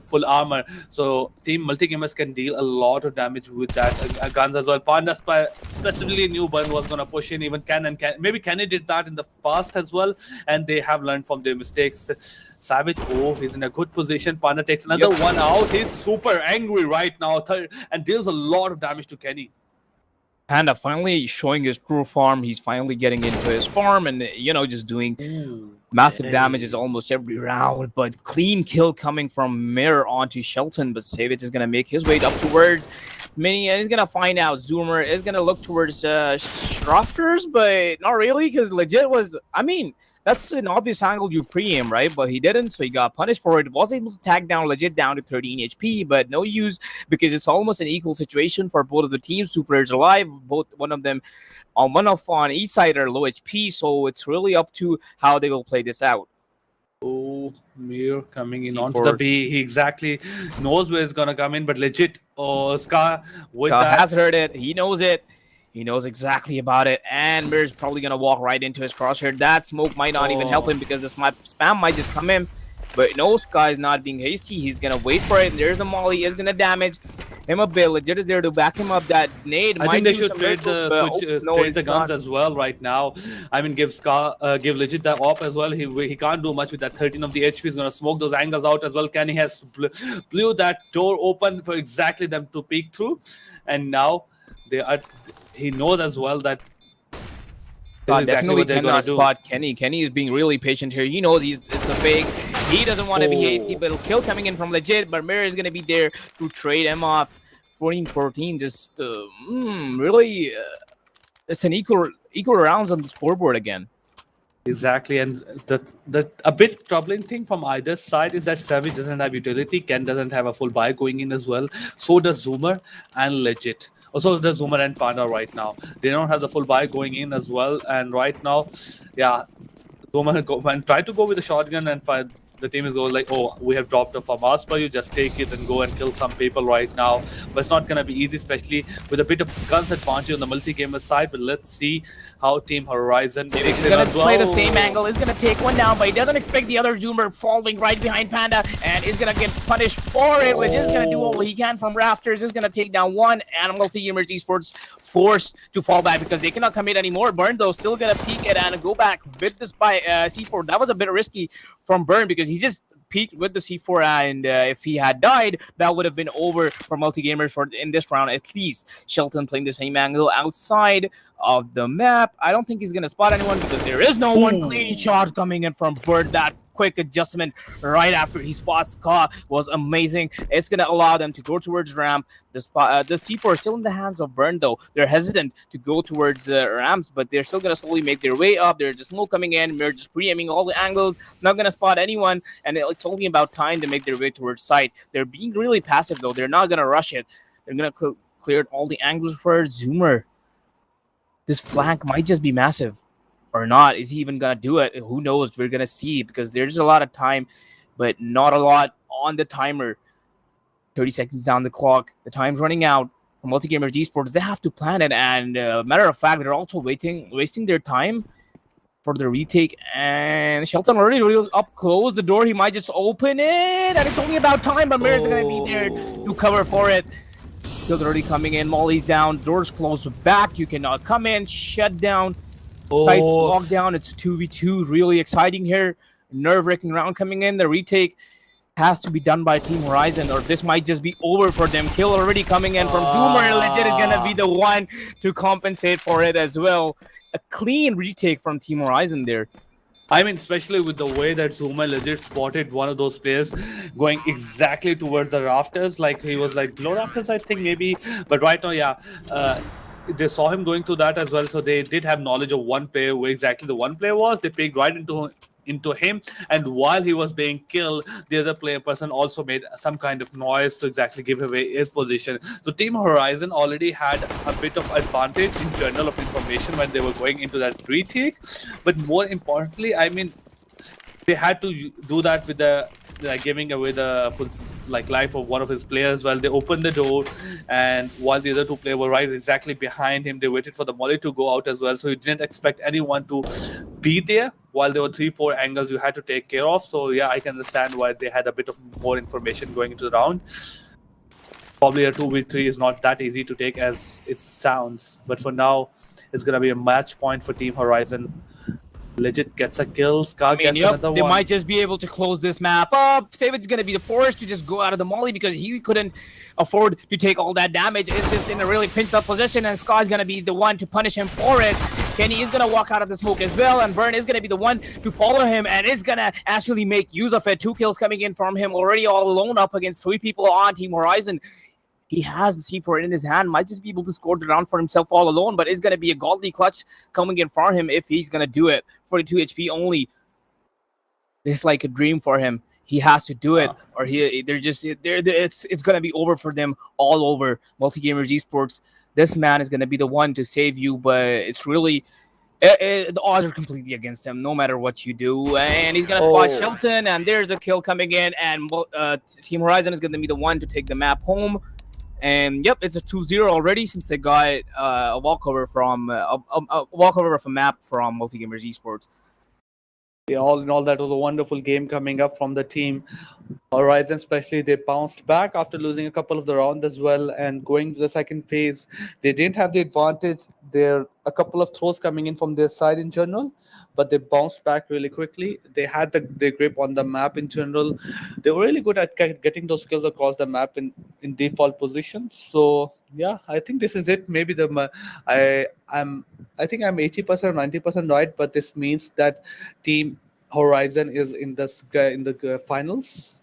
full armor, so Team Multigamers can deal a lot of damage with that guns as well. Panda specifically knew Burn was gonna push in. Even maybe Kenny did that in the past as well, and they have learned from their mistakes. Savage, oh, he's in a good position. Panda takes another one out. He's super angry right now, and deals a lot of damage to Kenny. Panda finally showing his true form. He's finally getting into his form and, just doing massive damages almost every round. But clean kill coming from Mirror onto Shelton. But Savage is going to make his way up towards Mini, and he's going to find out Zoomer is going to look towards Strufters, but not really, because Legit was, that's an obvious angle you pre-aim, right? But he didn't, so he got punished for it. Was able to tag down Legit down to 13 HP, but no use because it's almost an equal situation for both of the teams. 2 players alive, one of them on each side are low HP, so it's really up to how they will play this out. Oh, Mir coming in onto the B. He exactly knows where it's gonna come in, but Legit, Ska with that has heard it. He knows it. He knows exactly about it, and Mir's probably going to walk right into his crosshair. That smoke might not even help him because the spam might just come in. But no, Sky is not being hasty. He's going to wait for it. And there's the molly. Is going to damage him a bit. Legit is there to back him up. That nade I think they should trade the guns as well right now. Give Legit that op as well. He can't do much with that 13 of the HP. He's going to smoke those angles out as well. Kenny has blew that door open for exactly them to peek through. And now he knows as well that definitely cannot spot Kenny. Kenny is being really patient here. He knows it's a fake. He doesn't want to be hasty, but a kill coming in from Legit. But Mirror is going to be there to trade him off. 14-14, just really, it's an equal rounds on the scoreboard again. Exactly, and the a bit troubling thing from either side is that Savage doesn't have utility. Ken doesn't have a full buy going in as well. So does Zoomer and Legit. Also, the Zoomer and Panda right now. They don't have the full buy going in as well. And right now, yeah, Zoomer try to go with the shotgun and find. The team is going like, oh, we have dropped a FAMAS for you. Just take it and go and kill some people right now. But it's not going to be easy, especially with a bit of guns advantage on the multi-gamer side. But let's see how Team Horizon takes it as well. Play the same angle. He's going to take one down, but he doesn't expect the other Zoomer falling right behind Panda. And he's going to get punished for it. Which is going to do all he can from Rafters. He's going to take down one. And multi-gamer Esports forced to fall back because they cannot commit anymore. Burn, though, still going to peek it and go back with this by C4. That was a bit risky from Burn because he just peaked with the C4, and if he had died, that would have been over for multi-gamers in this round at least. Shelton playing the same angle outside of the map. I don't think he's going to spot anyone because there is no one clean shot coming in from Bird. That quick adjustment right after he spots Ka was amazing. It's gonna allow them to go towards ramp. The C4 is still in the hands of Burn though. They're hesitant to go towards ramps, but they're still gonna slowly make their way up. There's just smoke coming in. We're just pre-aiming all the angles, not gonna spot anyone, and it's only about time to make their way towards site. They're being really passive though. They're not gonna rush it. They're gonna clear all the angles for Zoomer. This flank might just be massive. Or not. Is he even gonna do it? Who knows? We're gonna see because there's a lot of time, but not a lot on the timer. 30 seconds down the clock. The time's running out. For Multigamers Esports, they have to plan it. And matter of fact, they're also wasting their time for the retake. And Shelton already real up close. The door, he might just open it. And it's only about time, but Mir's gonna be there to cover for it. Kills already coming in. Molly's down. Doors closed back. You cannot come in. Shut down. Tight lockdown. It's 2v2. Really exciting here. Nerve-wracking round coming in. The retake has to be done by Team Horizon, or this might just be over for them. Kill already coming in from Zoomer. Legit is gonna be the one to compensate for it as well. A clean retake from Team Horizon there. I mean, especially with the way that Zuma legit spotted one of those players going exactly towards the rafters, like he was like below rafters, I think maybe. But right now, yeah, they saw him going through that as well, so they did have knowledge of one player, where exactly the one player was. They peeked right into him, and while he was being killed, the other person also made some kind of noise to exactly give away his position. So Team Horizon already had a bit of advantage in general of information when they were going into that retake, but more importantly, I mean, they had to do that with the giving away the life of one of his players while they opened the door, and while the other two players were right exactly behind him, they waited for the molly to go out as well, so you didn't expect anyone to be there while there were 3-4 angles you had to take care of. So yeah, I can understand why they had a bit of more information going into the round. Probably a 2v3 is not that easy to take as it sounds, but for now it's gonna be a match point for Team Horizon. Legit gets a kill. Scar gets another they one. might just be able to close this map up. Savage is going to be forced to just go out of the molly because he couldn't afford to take all that damage. Is this in a really pinched up position, and Scar is going to be the one to punish him for it. Kenny is going to walk out of the smoke as well, and Burn is going to be the one to follow him and is going to actually make use of it. 2 kills coming in from him already all alone up against 3 people on Team Horizon. He has the C4 in his hand, might just be able to score the round for himself all alone, but it's going to be a godly clutch coming in for him if he's going to do it. 42 HP only. It's like a dream for him. He has to do it, or it's going to be over for them all over. Multigamers Esports, this man is going to be the one to save you, but it's really... the odds are completely against him, no matter what you do. And he's going to spot Shelton, and there's the kill coming in, and Team Horizon is going to be the one to take the map home. And yep, it's a 2-0 already since they got a walkover from a walkover of a map from Multigamers Esports. Yeah, all in all, that was a wonderful game coming up from the team Horizon. Especially, they bounced back after losing a couple of the rounds as well, and going to the second phase, they didn't have the advantage. There a couple of throws coming in from their side in general, but they bounced back really quickly. They had the grip on the map in general. They were really good at getting those skills across the map in default positions. So yeah, I think this is it. Maybe I think I'm 80% or 90% right, but this means that Team Horizon is in the finals.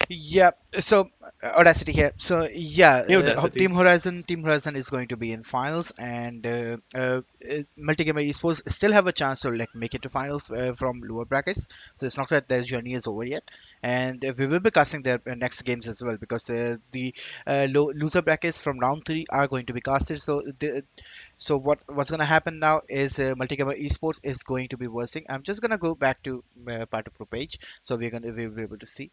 Yeah, so Audacity here. So yeah, Audacity. Team Horizon is going to be in finals, and Multigamer Esports still have a chance to make it to finals from lower brackets. So it's not that their journey is over yet, and we will be casting their next games as well, because the loser brackets from round 3 are going to be casted. So what's gonna happen now is Multigamer Esports is going to be versing. I'm just gonna go back to Part of Pro page, so we'll be able to see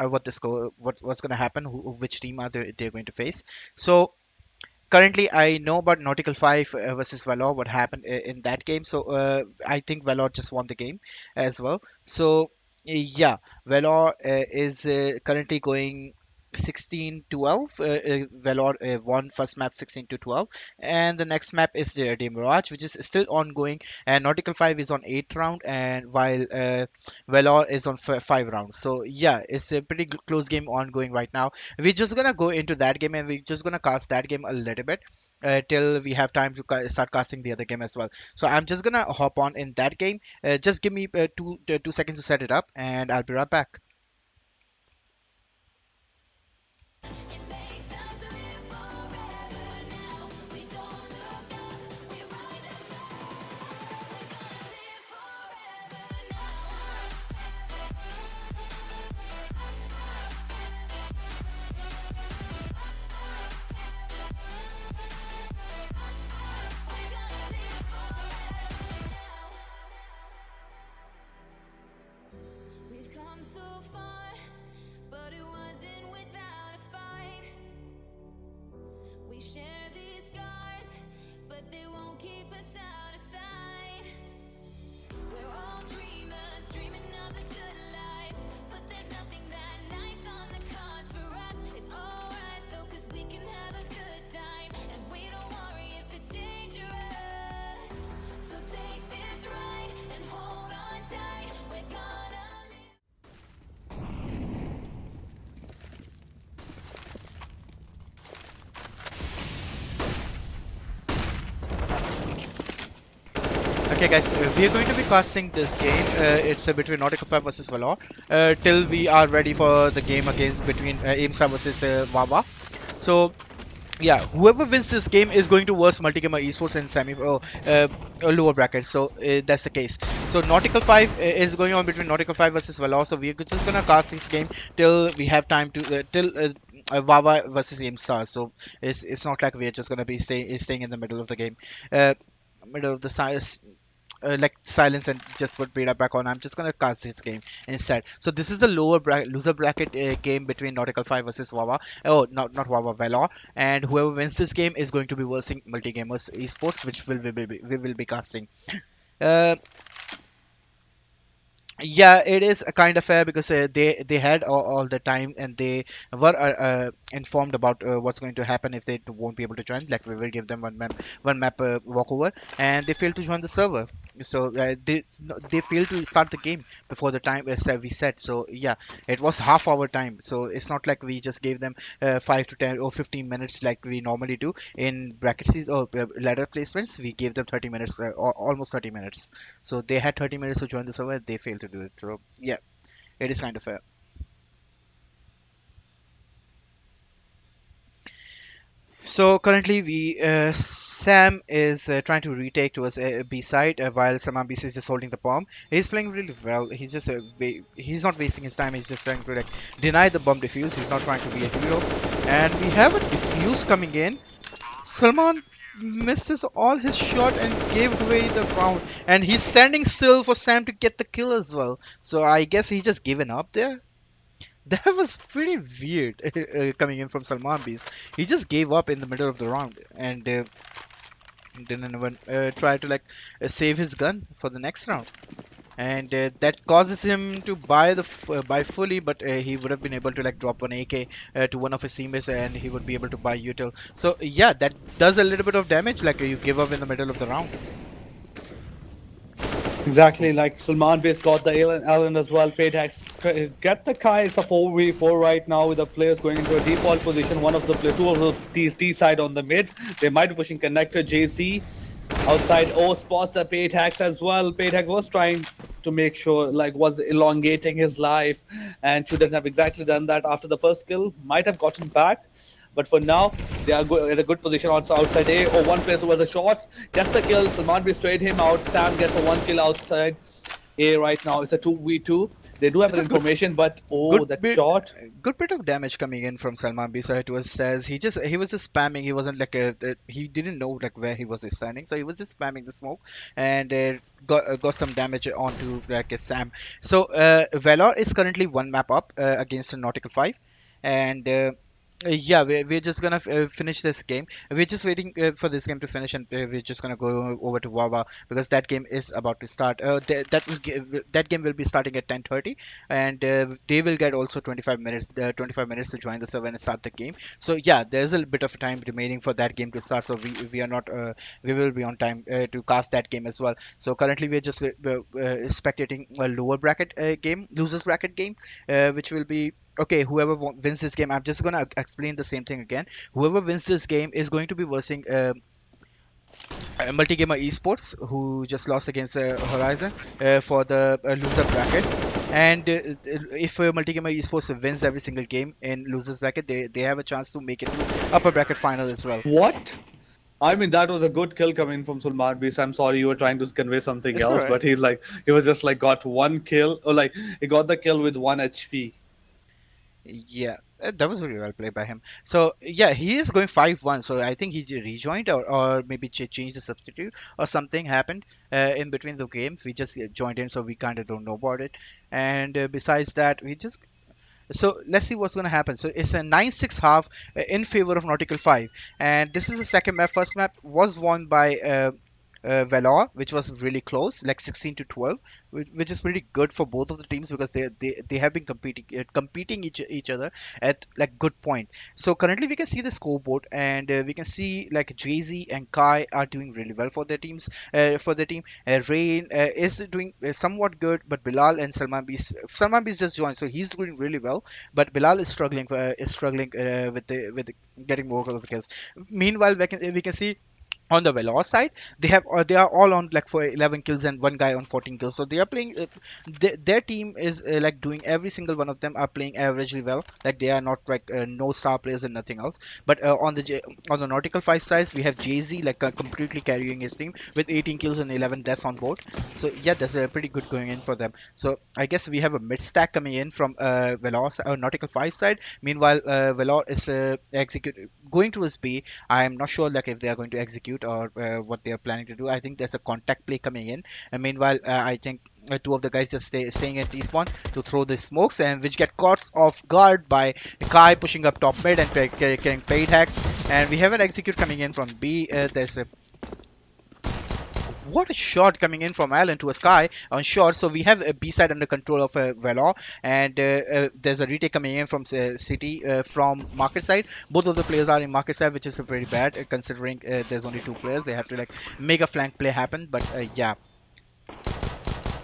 what the score, what's gonna happen, which team they're going to face. So currently, I know about Nautical 5 versus Valor, what happened in that game. So I think Valor just won the game as well. So yeah, Valor is currently going 16-12. Valor won first map 16-12, and the next map is the Mirage, which is still ongoing. And Nautical 5 is on 8th round, and while Valor is on 5 rounds. So yeah, it's a pretty close game ongoing right now. We're just gonna go into that game, and we're just gonna cast that game a little bit till we have time to start casting the other game as well. So I'm just gonna hop on in that game. Just give me 2 seconds to set it up, and I'll be right back. We've come so far, but it wasn't without a fight. We share these scars, but they won't keep us out of sight. We're all dreamers, dreaming of a good life, but there's nothing that nice on the cards for us. It's alright though, 'cause we can have a good time, and we don't worry if it's dangerous. So take this ride and hold on tight. We're gonna live. Okay, guys, we are going to be casting this game. It's between Nautical 5 versus Valor. Till we are ready for the game against between Aimsa versus Wawa. So yeah, whoever wins this game is going to verse Multigamer Esports in lower brackets. So that's the case. So Nautical 5 is going on between Nautical 5 versus Valor. So we're just gonna cast this game till we have time to Wawa versus Aimstar. So it's not like we're just gonna be staying in the middle of the game, middle of the size. Like silence and just put beta back on. I'm just gonna cast this game instead. So this is the loser bracket game between Nautical 5 versus Wawa. Oh, not Wawa, Valor. And whoever wins this game is going to be versing Multigamers Esports, which we will be casting. Uh, yeah, it is a kind of fair because they had all the time, and they were informed about what's going to happen if they won't be able to join. Like we will give them one map walkover, and they failed to join the server. So they failed to start the game before the time we set. So yeah, it was half hour time. So it's not like we just gave them 5 to 10 or 15 minutes like we normally do in brackets or ladder placements. We gave them 30 minutes, almost 30 minutes. So they had 30 minutes to join the server. They failed to do it. So yeah, it is kind of fair. So currently, Sam is trying to retake towards B side while Samambis is just holding the bomb. He's playing really well. He's just he's not wasting his time. He's just trying to like deny the bomb defuse. He's not trying to be a hero. And we have a defuse coming in. Salman misses all his shot and gave away the round. And he's standing still for Sam to get the kill as well. So I guess he just given up there. That was pretty weird coming in from Salman Beast. He just gave up in the middle of the round and didn't even try to like save his gun for the next round. And that causes him to buy buy fully, but he would have been able to like drop an AK to one of his teammates, and he would be able to buy util. So yeah, that does a little bit of damage. Like you give up in the middle of the round. Exactly, like Sulman base got the Allen as well. Paytax get the Kai. It's a 4v4 right now with the players going into a default position. One of the two of those T side on the mid. They might be pushing connector JC outside. O spots the Paytax as well. Paytax was trying to make sure, like, was elongating his life and shouldn't have exactly done that after the first kill. Might have gotten back. But for now, they are at a good position also outside A. Oh, one player towards the shots. Gets the kill. Salman be straight him out. Sam gets a 1 kill outside A right now. It's a 2v2. They do have the information, but that shot. Good bit of damage coming in from Salman B. So it was as he was just spamming. He wasn't like he didn't know like where he was standing, so he was just spamming the smoke and got some damage onto like Sam. So Valor is currently one map up against Nautical 5, and Yeah, we're just gonna finish this game. We're just waiting for this game to finish, and we're just gonna go over to Wawa because that game is about to start. That game will be starting at 10:30, and they will get also 25 minutes, 25 minutes to join the server and start the game. So yeah, there's a bit of time remaining for that game to start. So we are not we will be on time to cast that game as well. So currently we're just spectating a lower bracket game, losers bracket game, which will be okay. Whoever wins this game, I'm just gonna explain the same thing again. Whoever wins this game is going to be versing Multigamer Esports, who just lost against Horizon for the loser bracket. And if Multigamer Esports wins every single game in losers bracket, they have a chance to make it to upper bracket final as well. What? I mean, that was a good kill coming from Sulman Beast. I'm sorry you were trying to convey something It's else, alright. but he was just like got one kill, or like he got the kill with 1 HP. Yeah, that was very well played by him. So yeah, he is going 5-1. So I think he's rejoined, or maybe changed the substitute or something happened in between the games. We just joined in, so we kind of don't know about it. And besides that, we just so let's see what's going to happen. So it's a 9-6 half in favor of Nautical 5, and this is the second map. First map was won by Valor, which was really close, like 16 to 12, which is pretty good for both of the teams because they have been competing each other at like good point. So currently we can see the scoreboard, and we can see like Jay-Z and Kai are doing really well for their teams. For their team, Rain is doing somewhat good, but Bilal and Salman Beast just joined, so he's doing really well. But Bilal is struggling with the getting more kills. Meanwhile, we can see on the Valor side, they are all on like for 11 kills and one guy on 14 kills. So they are playing. Their team is like doing every single one of them are playing averagely well. Like they are not like no star players and nothing else. But on the Nautical 5 sides, we have Jay Z like completely carrying his team with 18 kills and 11 deaths on board. So yeah, that's pretty good going in for them. So I guess we have a mid stack coming in from Valor Nautical 5 side. Meanwhile, Valor is going to his B. I am not sure like if they are going to execute or what they are planning to do. I think there's a contact play coming in. And meanwhile, I think two of the guys just staying at T-spawn to throw the smokes, and which get caught off guard by Kai pushing up top mid and getting paid hacks. And we have an execute coming in from B. There's a what a shot coming in from Allen to a Sky on short. So we have a B side under control of Valor, and there's a retake coming in from City from market side. Both of the players are in market side, which is pretty bad considering there's only two players. They have to like make a flank play happen. But yeah,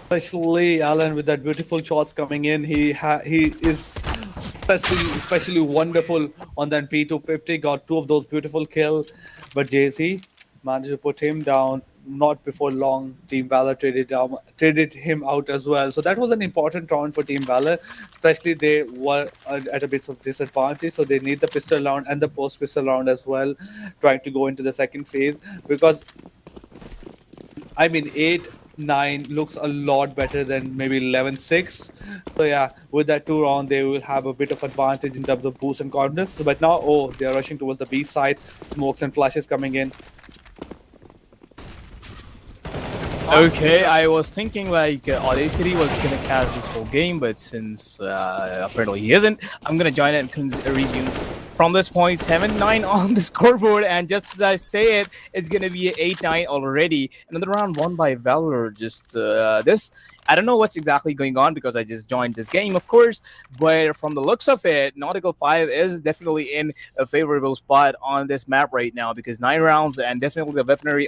Especially Alan with that beautiful shots coming in. He is especially wonderful on that P250. Got two of those beautiful kills, but JC managed to put him down. Not before long, Team Valor traded him out as well. So that was an important round for Team Valor. Especially they were at a bit of disadvantage, so they need the pistol round and the post pistol round as well, trying to go into the second phase because I mean 8-9 looks a lot better than maybe 11-6. So yeah, with that 2 round, they will have a bit of advantage in terms of boost and confidence. But now, oh, they are rushing towards the B side. Smokes and flashes coming in. Okay, I was thinking like Audacity was gonna cast this whole game, but since apparently he isn't, I'm gonna join it and resume. From this point, 7-9 on the scoreboard, and just as I say it, it's gonna be 8-9 already. Another round won by Valor. Just this, I don't know what's exactly going on because I just joined this game, of course. But from the looks of it, Nautical 5 is definitely in a favorable spot on this map right now because 9 rounds and definitely the weaponry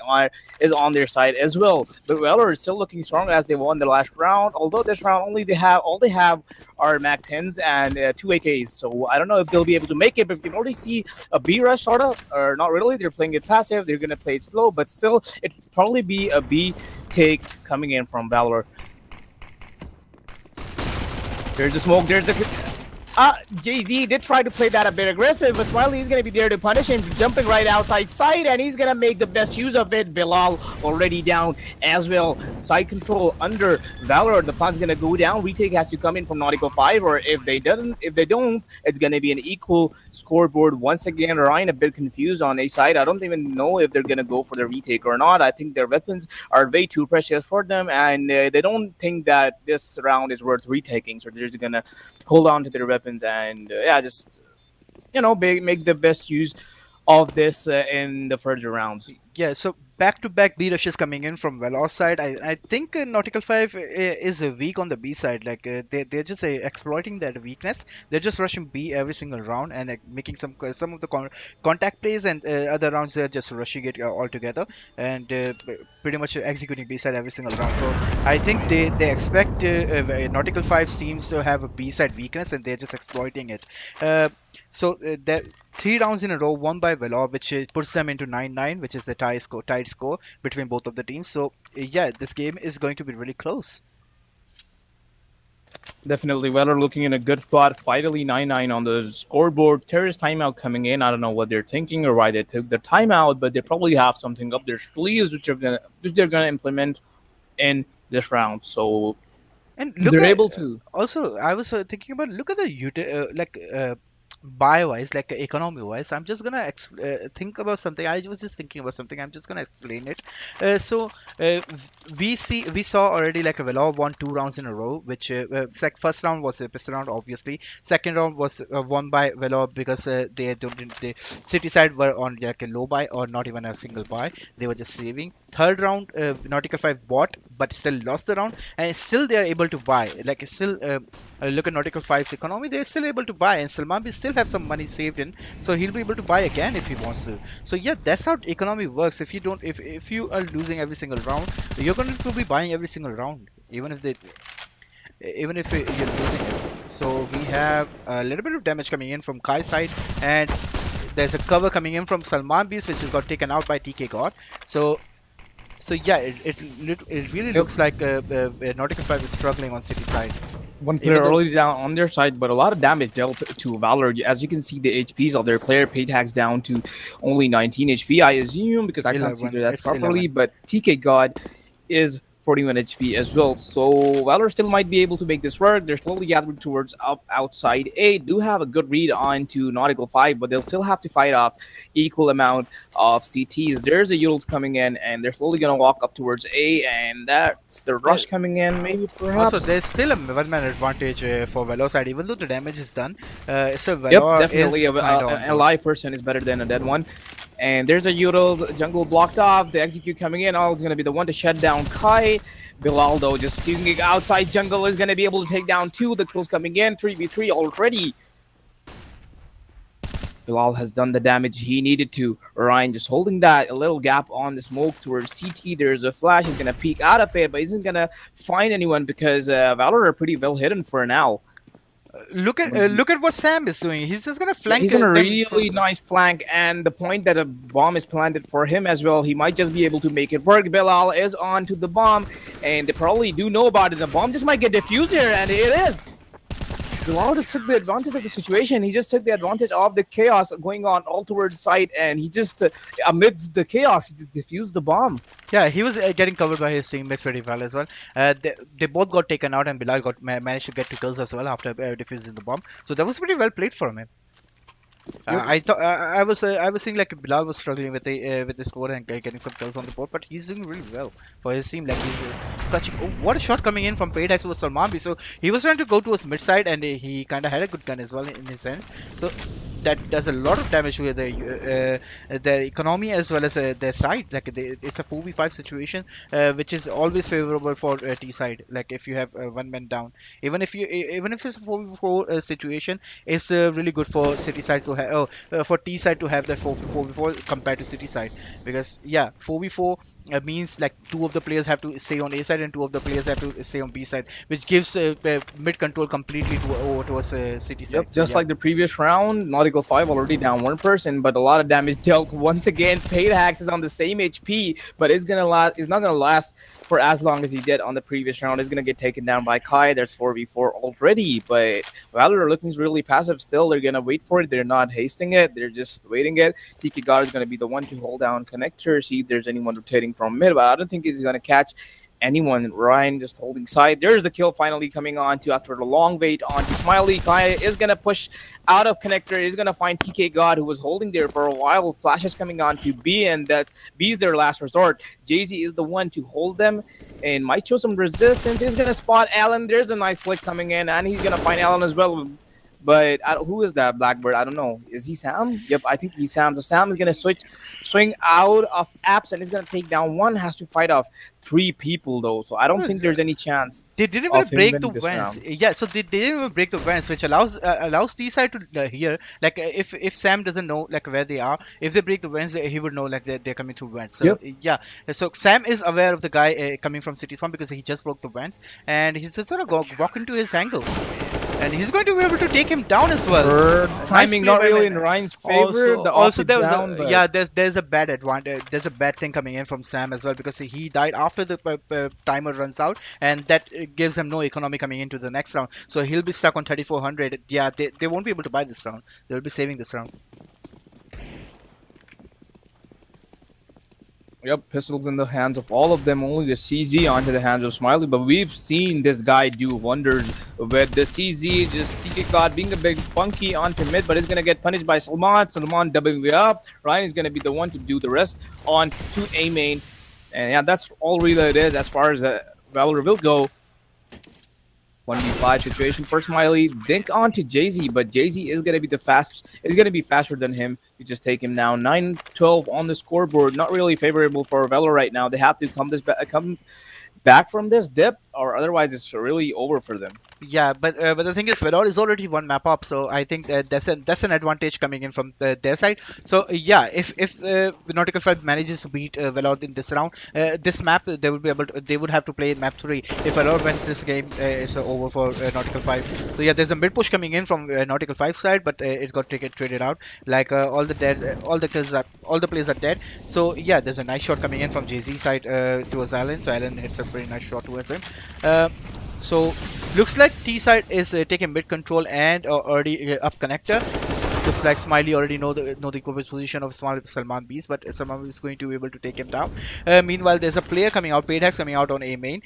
is on their side as well. But Valor is still looking strong as they won the last round. Although this round all they have are Mac 10s and 2 AKs. So I don't know if they'll be able to make it, but we can already see a B rush sort of, or not really. They're playing it passive. They're gonna play it slow, but still, it'll probably be a B take coming in from Valor. There's the smoke. There's the. Jay-Z did try to play that a bit aggressive, but Smiley's going to be there to punish him, jumping right outside side, and he's going to make the best use of it. Bilal already down as well. Side control under Valor. The plan's going to go down. Retake has to come in from Nautical 5, or if they don't, it's going to be an equal scoreboard. Once again, Ryan a bit confused on a side. I don't even know if they're going to go for the retake or not. I think their weapons are way too precious for them, and they don't think that this round is worth retaking, so they're just going to hold on to their weapons and make the best use of this in the further rounds. Yeah, so back-to-back B rushes coming in from Veloz side. I think Nautical 5 is weak on the B side. Like they're just exploiting that weakness. They're just rushing B every single round and making some of the contact plays, and other rounds they're just rushing it all together and pretty much executing B side every single round. So I think they expect Nautical 5's teams to have a B side weakness, and they're just exploiting it. That 3 rounds in a row won by Veloz, which puts them into 9-9, which is the tied score between both of the teams. So yeah, this game is going to be really close. Definitely, Weller looking in a good spot. Finally, 9-9 on the scoreboard. Terrorist timeout coming in. I don't know what they're thinking or why they took the timeout, but they probably have something up their sleeves which they're gonna implement in this round. So And look they're at able to. also, I was thinking about, look at the buy wise, like economy wise. I'm just gonna think about something. I was just thinking about something. I'm just gonna explain it. We saw already like a Veloz won 2 rounds in a row, which like first round was a pistol round, obviously. Second round was won by Veloz because they city side were on like a low buy or not even a single buy. They were just saving. Third round, Nautical 5 bought but still lost the round, and still they are able to buy. Like still, look at Nautical 5's economy. They're still able to buy, and Salman still have some money saved in, so he'll be able to buy again if he wants to. So yeah, that's how economy works. If you are losing every single round, you're going to be buying every single round, even if you're losing it. So we have a little bit of damage coming in from Kai's side, and there's a cover coming in from Salman Beast, which has got taken out by TK God. So yeah, it really looks like Nautical 5 is struggling on city side. One Even player though- early down on their side, but a lot of damage dealt to Valor. As you can see, the HPs of their player pay tags down to only 19 HP, I assume, because I can't see 11. that It's properly. 11. But TK God is 41 HP as well. So Valor still might be able to make this work. They're slowly gathering towards outside A. Do have a good read on to Nautical 5, but they'll still have to fight off equal amount of CTs. There's a Yul's coming in, and they're slowly going to walk up towards A, and that's the rush coming in, maybe perhaps. Also, there's still a one-man advantage for Veloz side, even though the damage is done. So Yep, Veloz definitely. is kind of A live person is better than a dead one. And there's a Ural jungle blocked off. The execute coming in. All is going to be the one to shut down Kai. Bilal, though, just shooting outside jungle is going to be able to take down 2. The kills coming in. 3v3 already. Bilal has done the damage he needed to. Ryan just holding that a little gap on the smoke towards CT. There's a flash. He's going to peek out of it, but isn't going to find anyone because Valor are pretty well hidden for now. look at what Sam is doing. He's just gonna flank. He's in a them really nice flank, and the point that a bomb is planted for him as well, he might just be able to make it work. Bilal is on to the bomb, and they probably do know about it. The bomb just might get defused here, and it is. Bilal just took the advantage of the situation. He just took the advantage of the chaos going on all towards site, and he just, amidst the chaos, he just defused the bomb. Yeah, he was getting covered by his teammates pretty well as well. They both got taken out, and Bilal managed to get 2 kills as well after defusing the bomb. So that was pretty well played from him. I thought I was seeing like Bilal was struggling with the score and getting some kills on the board, but he's doing really well for his team. Like he's clutching. Oh, what a shot coming in from Paydax was Salman. So he was trying to go towards mid side, and he kind of had a good gun as well in his sense. So that does a lot of damage to their economy as well as their side. Like it's a 4v5 situation, which is always favorable for T side. Like if you have one man down, even if it's a 4v4 situation, it's really good for city side to have for T side to have that 4v4 compared to city side, because yeah, 4v4 means like 2 of the players have to stay on A side and 2 of the players have to stay on B side, which gives mid control completely over towards city side. Yep, just like the previous round, Nautical 5 already down 1 person, but a lot of damage dealt once again. Paydax is on the same HP, but it's not gonna last for as long as he did on the previous round. Is gonna get taken down by Kai. There's 4v4 already, but Valor are looking really passive still. They're gonna wait for it. They're not hasting it. They're just waiting it. TK God is gonna be the one to hold down connector, see if there's anyone rotating from mid, but I don't think he's gonna catch anyone. Ryan just holding side. There's the kill finally coming on to after the long wait on to Smiley. Kai is gonna push out of connector. He's gonna find TK God, who was holding there for a while. Flashes coming on to B, and that's B's their last resort. Jay-Z is the one to hold them and might show some resistance. He's gonna spot Alan. There's a nice flick coming in, and he's gonna find Alan as well. But who is that Blackbird? I don't know. Is he Sam? Yep, I think he's Sam. So Sam is gonna swing out of apps and is gonna take down one. Has to fight off three people though. So I don't think there's any chance They didn't even of him break the winning this vents. round. Yeah, so they didn't even break the vents, which allows T side to hear. Like if Sam doesn't know like where they are, if they break the vents, he would know like they're coming through vents. So Yep. yeah, so Sam is aware of the guy coming from City Swamp because he just broke the vents, and he's just gonna walk into his angle, and he's going to be able to take him down as well. Nice Timing play not by really Man. in Ryan's favor. The Also up there was down, a but yeah, there's a bad advantage. There's a bad thing coming in from Sam as well because he died after the timer runs out, and that gives him no economy coming into the next round. So he'll be stuck on 3400. Yeah, they won't be able to buy this round. They'll be saving this round. yep, pistols in the hands of all of them. Only the CZ onto the hands of Smiley. But we've seen this guy do wonders with the CZ. Just TK God being a big funky onto mid, but he's gonna get punished by Salman. Salman doubling it up. Ryan is gonna be the one to do the rest on to A main. And yeah, that's all really it is as far as Valor will go. 1v5 situation for Smiley. Dink on to Jay-Z, but Jay-Z is gonna be the fastest. Is gonna be faster than him. You just take him now. 9-12 on the scoreboard. Not really favorable for Valor right now. They have to come back from this dip, or otherwise it's really over for them. Yeah, but the thing is, Veto is already one map up, so I think that's an advantage coming in from their side. So yeah, if Nautical 5 manages to beat Velour in this round, this map they would have to play map 3. If Velour wins this game, it's over for Nautical 5. So yeah, there's a mid push coming in from Nautical 5 side, but it's got to get traded out. Like all the players are dead. So yeah, there's a nice shot coming in from JZ side towards Allen. So Allen hits a pretty nice shot towards him. So looks like T side is taking mid control and already up connector. Looks like Smiley already know the position of Salman Beast, but Salman is going to be able to take him down. Meanwhile, there's a player coming out, Paydax coming out on A main.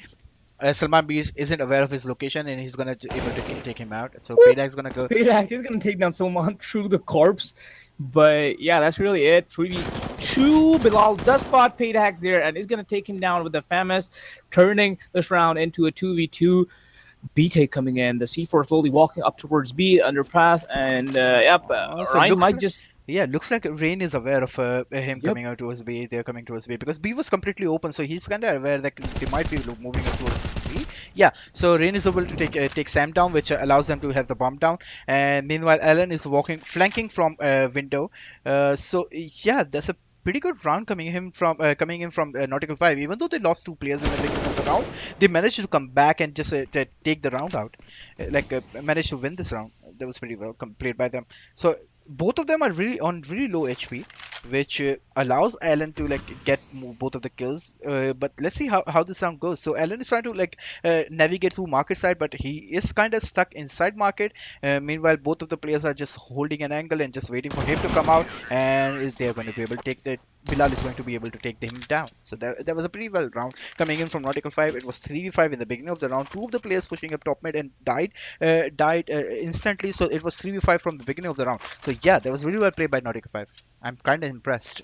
Salman Beast isn't aware of his location and he's gonna able to take him out. So Paydax is gonna go. Paydax is gonna take down Salman through the corpse. But yeah, that's really it. 3v2. Bilal does spot Paydax there and is gonna take him down with the famous, turning this round into a 2v2. BT coming in, the C4 slowly walking up towards B underpass, and yep, Also Ryan looks might like- just Yeah, looks like Rain is aware of him Yep. coming out towards B. They're coming towards B because B was completely open, so he's kind of aware that they might be moving up towards B. Yeah, so Rain is able to take Sam down, which allows them to have the bomb down. And meanwhile, Alan is flanking from window. So yeah, that's a pretty good round coming in from Nautical 5. Even though they lost 2 players in the beginning of the round, they managed to come back and just take the round out. Managed to win this round. That was pretty well played by them. So both of them are really on really low HP, which allows Alan to get both of the kills. But let's see how this round goes. So Alan is trying to navigate through market side, but he is kind of stuck inside market. Meanwhile, both of the players are just holding an angle and just waiting for him to come out, and is they going to be able to take the Bilal is going to be able to take him down. So that was a pretty well round coming in from Nautical 5. It was 3v5 in the beginning of the round. 2 of the players pushing up top mid and died instantly. So it was 3v5 from the beginning of the round. So yeah, that was really well played by Nautical 5. I'm kind of impressed.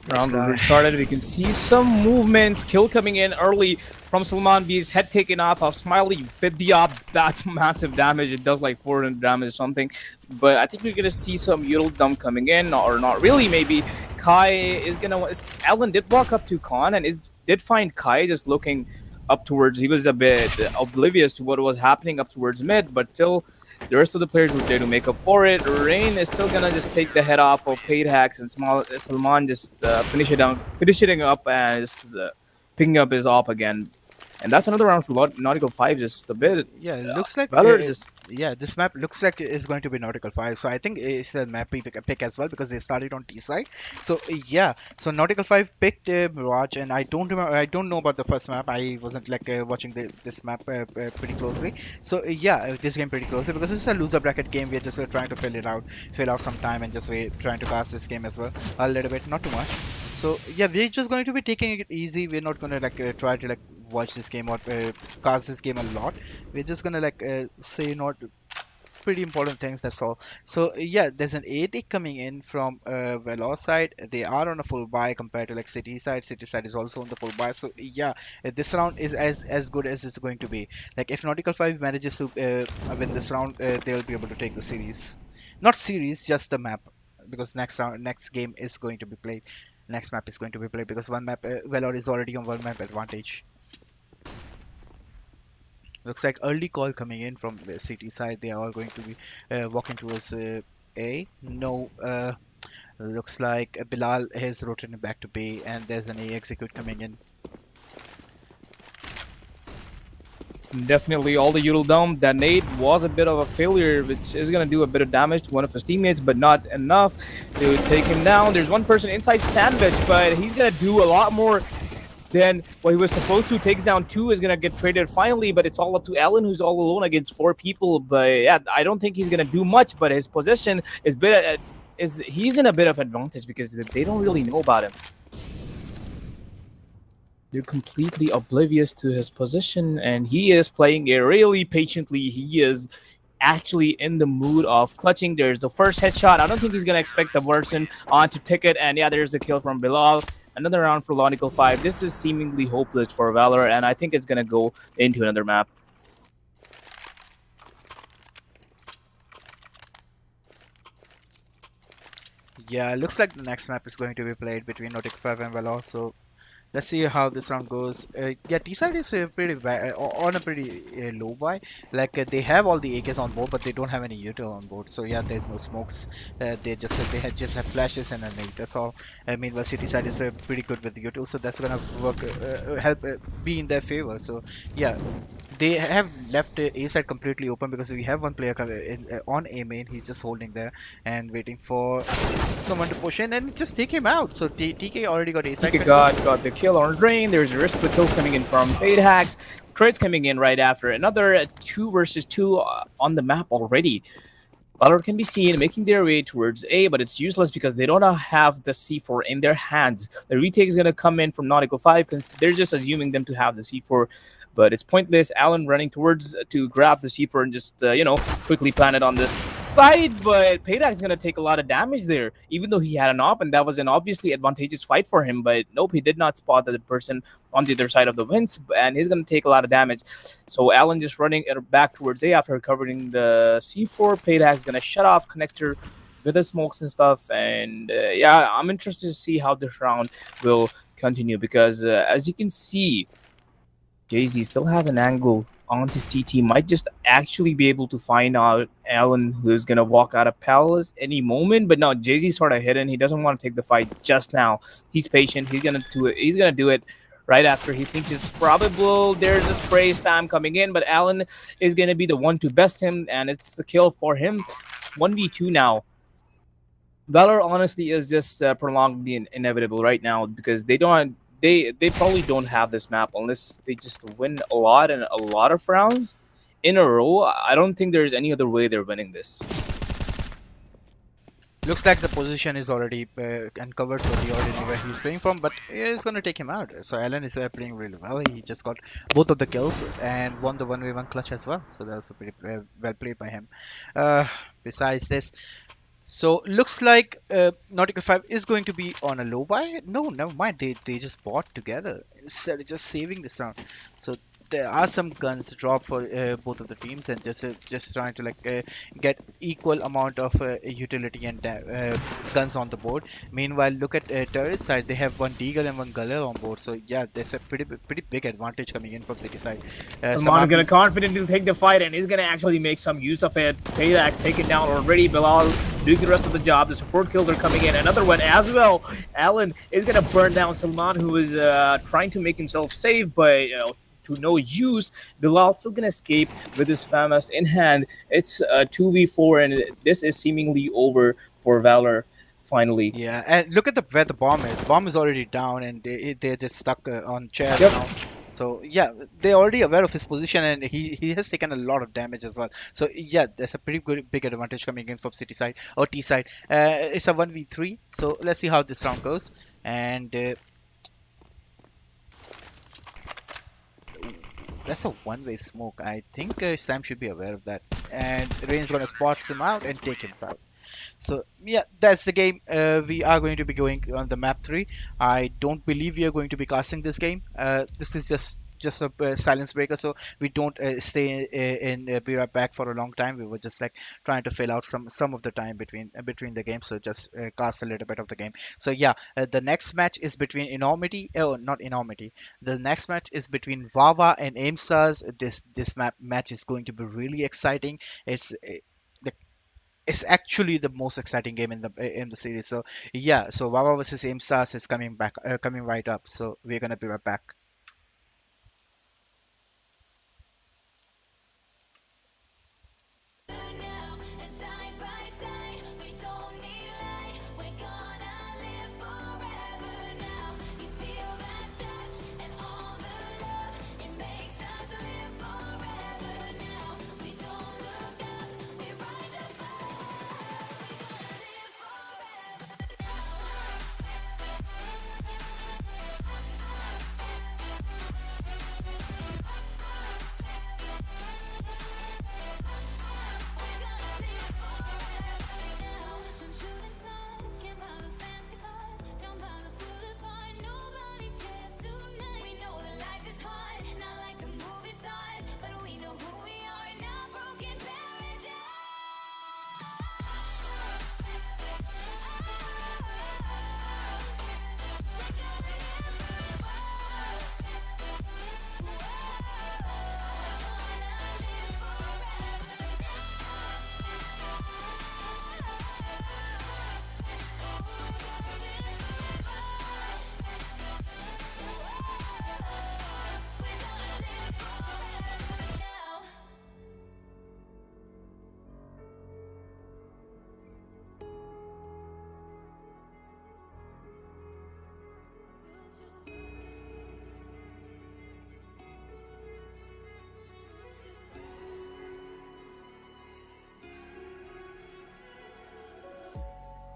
round restarted. We can see some movements. Kill coming in early from Salman B's head taken off of Smiley with the up. That's massive damage. It does like 400 damage or something. But I think we're gonna see some Util's dump coming in, or not really. Maybe Kai is gonna. Alan did walk up to Khan and did find Kai just looking up towards. He was a bit oblivious to what was happening up towards mid, but still. The rest of the players were there to make up for it. Rain is still gonna just take the head off of Paid Hacks, and Salman just finishing up and just picking up his op again. And that's another round for Nautical 5, just a bit. Yeah, it looks like Valor just yeah, this map looks like it's going to be Nautical 5. So I think it's a map pick as well because they started on T side. So yeah, so Nautical 5 picked Mirage, and I don't know about the first map. I wasn't watching this map pretty closely. So yeah, this game pretty closely because it's a loser bracket game. We're just trying to fill out some time and just trying to pass this game as well a little bit, not too much. So yeah, we're just going to be taking it easy. We're not gonna try to watch this game or cast this game a lot. We're just gonna say not pretty important things. That's all. So yeah, there's an AD coming in from Velour side. They are on a full buy compared to like City side. City side is also on the full buy. So yeah, this round is as good as it's going to be. Like if Nautical 5 manages to win this round, they'll be able to take the series. Not series, just the map, because next game is going to be played. Next map is going to be played because one map, Velour is already on one map advantage. Looks like early call coming in from the city side. They are all going to be walking towards A. No, looks like Bilal has rotated back to B, and there's an A execute coming in. Definitely all the util dome. That nade was a bit of a failure, which is going to do a bit of damage to one of his teammates, but not enough to take him down. There's one person inside Sandwich, but he's going to do a lot more than what he was supposed to. Takes down 2, is going to get traded finally, but it's all up to Alan, who's all alone against 4 people. But yeah, I don't think he's going to do much, but his position is he's in a bit of advantage because they don't really know about him. They're completely oblivious to his position, and he is playing it really patiently. He is actually in the mood of clutching. There's the first headshot. I don't think he's going to expect the person on to ticket, and yeah, there's a kill from Bilal. Another round for Nautical 5. This is seemingly hopeless for Valor, and I think it's going to go into another map. Yeah, looks like the next map is going to be played between Nautical 5 and Velour. So let's see how this round goes. Yeah, T-side is pretty on a pretty low buy. Like they have all the AKs on board, but they don't have any util on board. So yeah, there's no smokes. They just have flashes and a nade. That's all. Meanwhile, City side is pretty good with the util, so that's gonna work, help be in their favor. So yeah, they have left A side completely open because we have one player on A main. He's just holding there and waiting for someone to push in and just take him out. So TK already got A side. TK got the kill on Drain. There's the rest of the kills coming in from Fade Hacks. Crits coming in right after. Another 2 versus 2 on the map already. Valor can be seen making their way towards A, but it's useless because they don't have the C4 in their hands. The retake is going to come in from Nautical 5 because they're just assuming them to have the C4. But it's pointless. Alan running towards to grab the C4 and just, quickly plant it on this side. But Payback is going to take a lot of damage there, even though he had an op, and that was an obviously advantageous fight for him. But nope, he did not spot the person on the other side of the fence, and he's going to take a lot of damage. So Alan just running back towards A after recovering the C4. Payback is going to shut off connector with the smokes and stuff. And yeah, I'm interested to see how this round will continue because as you can see, Jay-Z still has an angle onto CT. Might just actually be able to find out Alan, who's going to walk out of Palace any moment. But no, Jay-Z's sort of hidden. He doesn't want to take the fight just now. He's patient. He's going to do it. He's going to do it right after he thinks it's probable. There's a spray spam coming in, but Alan is going to be the one to best him, and it's a kill for him. 1v2 now. Valor honestly is just prolonging the inevitable right now because they don't. They probably don't have this map unless they just win a lot and a lot of rounds in a row. I don't think there's any other way they're winning this. Looks like the position is already uncovered, so we already know where he's playing from, but it's going to take him out. So Alan is playing really well. He just got both of the kills and won the 1v1 clutch as well. So that was a pretty well played by him. Besides this, so looks like Nautical 5 is going to be on a low buy. No, never mind. They just bought together instead of just saving this round. So there are some guns drop for both of the teams, and just trying to get equal amount of utility and guns on the board. Meanwhile, look at terrorist side. They have one Deagle and one Guller on board. So yeah, there's a pretty big advantage coming in from city side. Saman's gonna confidently take the fight, and he's gonna actually make some use of it. Payback's taken down already. Bilal doing the rest of the job. The support kills are coming in. Another one as well. Alan is gonna burn down Salman, who is trying to make himself safe, but to no use. Bilal still gonna escape with his FAMAS in hand. It's a 2v4, and this is seemingly over for Valor finally. Yeah, and look at where the bomb is. Bomb is already down, and they're just stuck on chairs Yep. now. So yeah, they're already aware of his position, and he has taken a lot of damage as well. So yeah, there's a pretty big advantage coming in from city side or T side. It's a 1v3, so let's see how this round goes. And That's a one-way smoke. I think Sam should be aware of that. And Rain's gonna spot him out and take him out. So yeah, that's the game. We are going to be going on the map 3. I don't believe we are going to be casting this game. This is just a silence breaker, so we don't stay in be right back for a long time. We were just like trying to fill out some of the time between the games, so just cast a little bit of the game. So yeah, the next match is between Enormity. Oh, not Enormity. The next match is between Wawa and Aimstars. This match is going to be really exciting. It's the it's actually the most exciting game in the series. So yeah, so Wawa versus Aimstars is coming back, coming right up. So we're gonna be right back. Now and side by side, we don't need light. We're gonna live forever now. You feel that touch and all the love. It makes us live forever now. We don't look up, we rise above. We're gonna live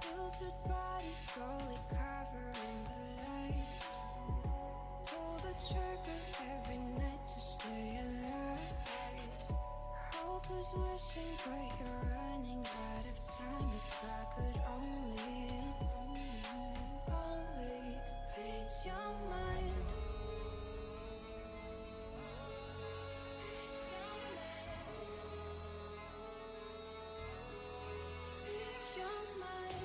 Wilted bodies slowly covering the light. Pull the trigger every night to stay alive. Hope is wishing, but you're running out of time. If I could only read your mind. Read your mind.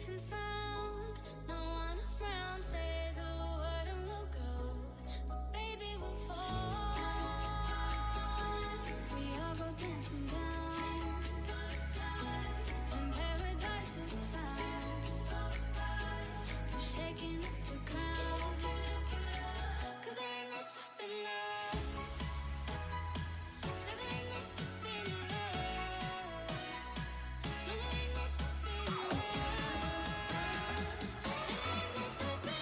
safe and sound. No one around, say the word and we'll go. But baby, we'll fall. We all go dancing down. And paradise is found. We're shaking up the ground. 'Cause there ain't no stopping love. So there ain't no stopping love. No, there ain't no stopping love. There ain't no stopping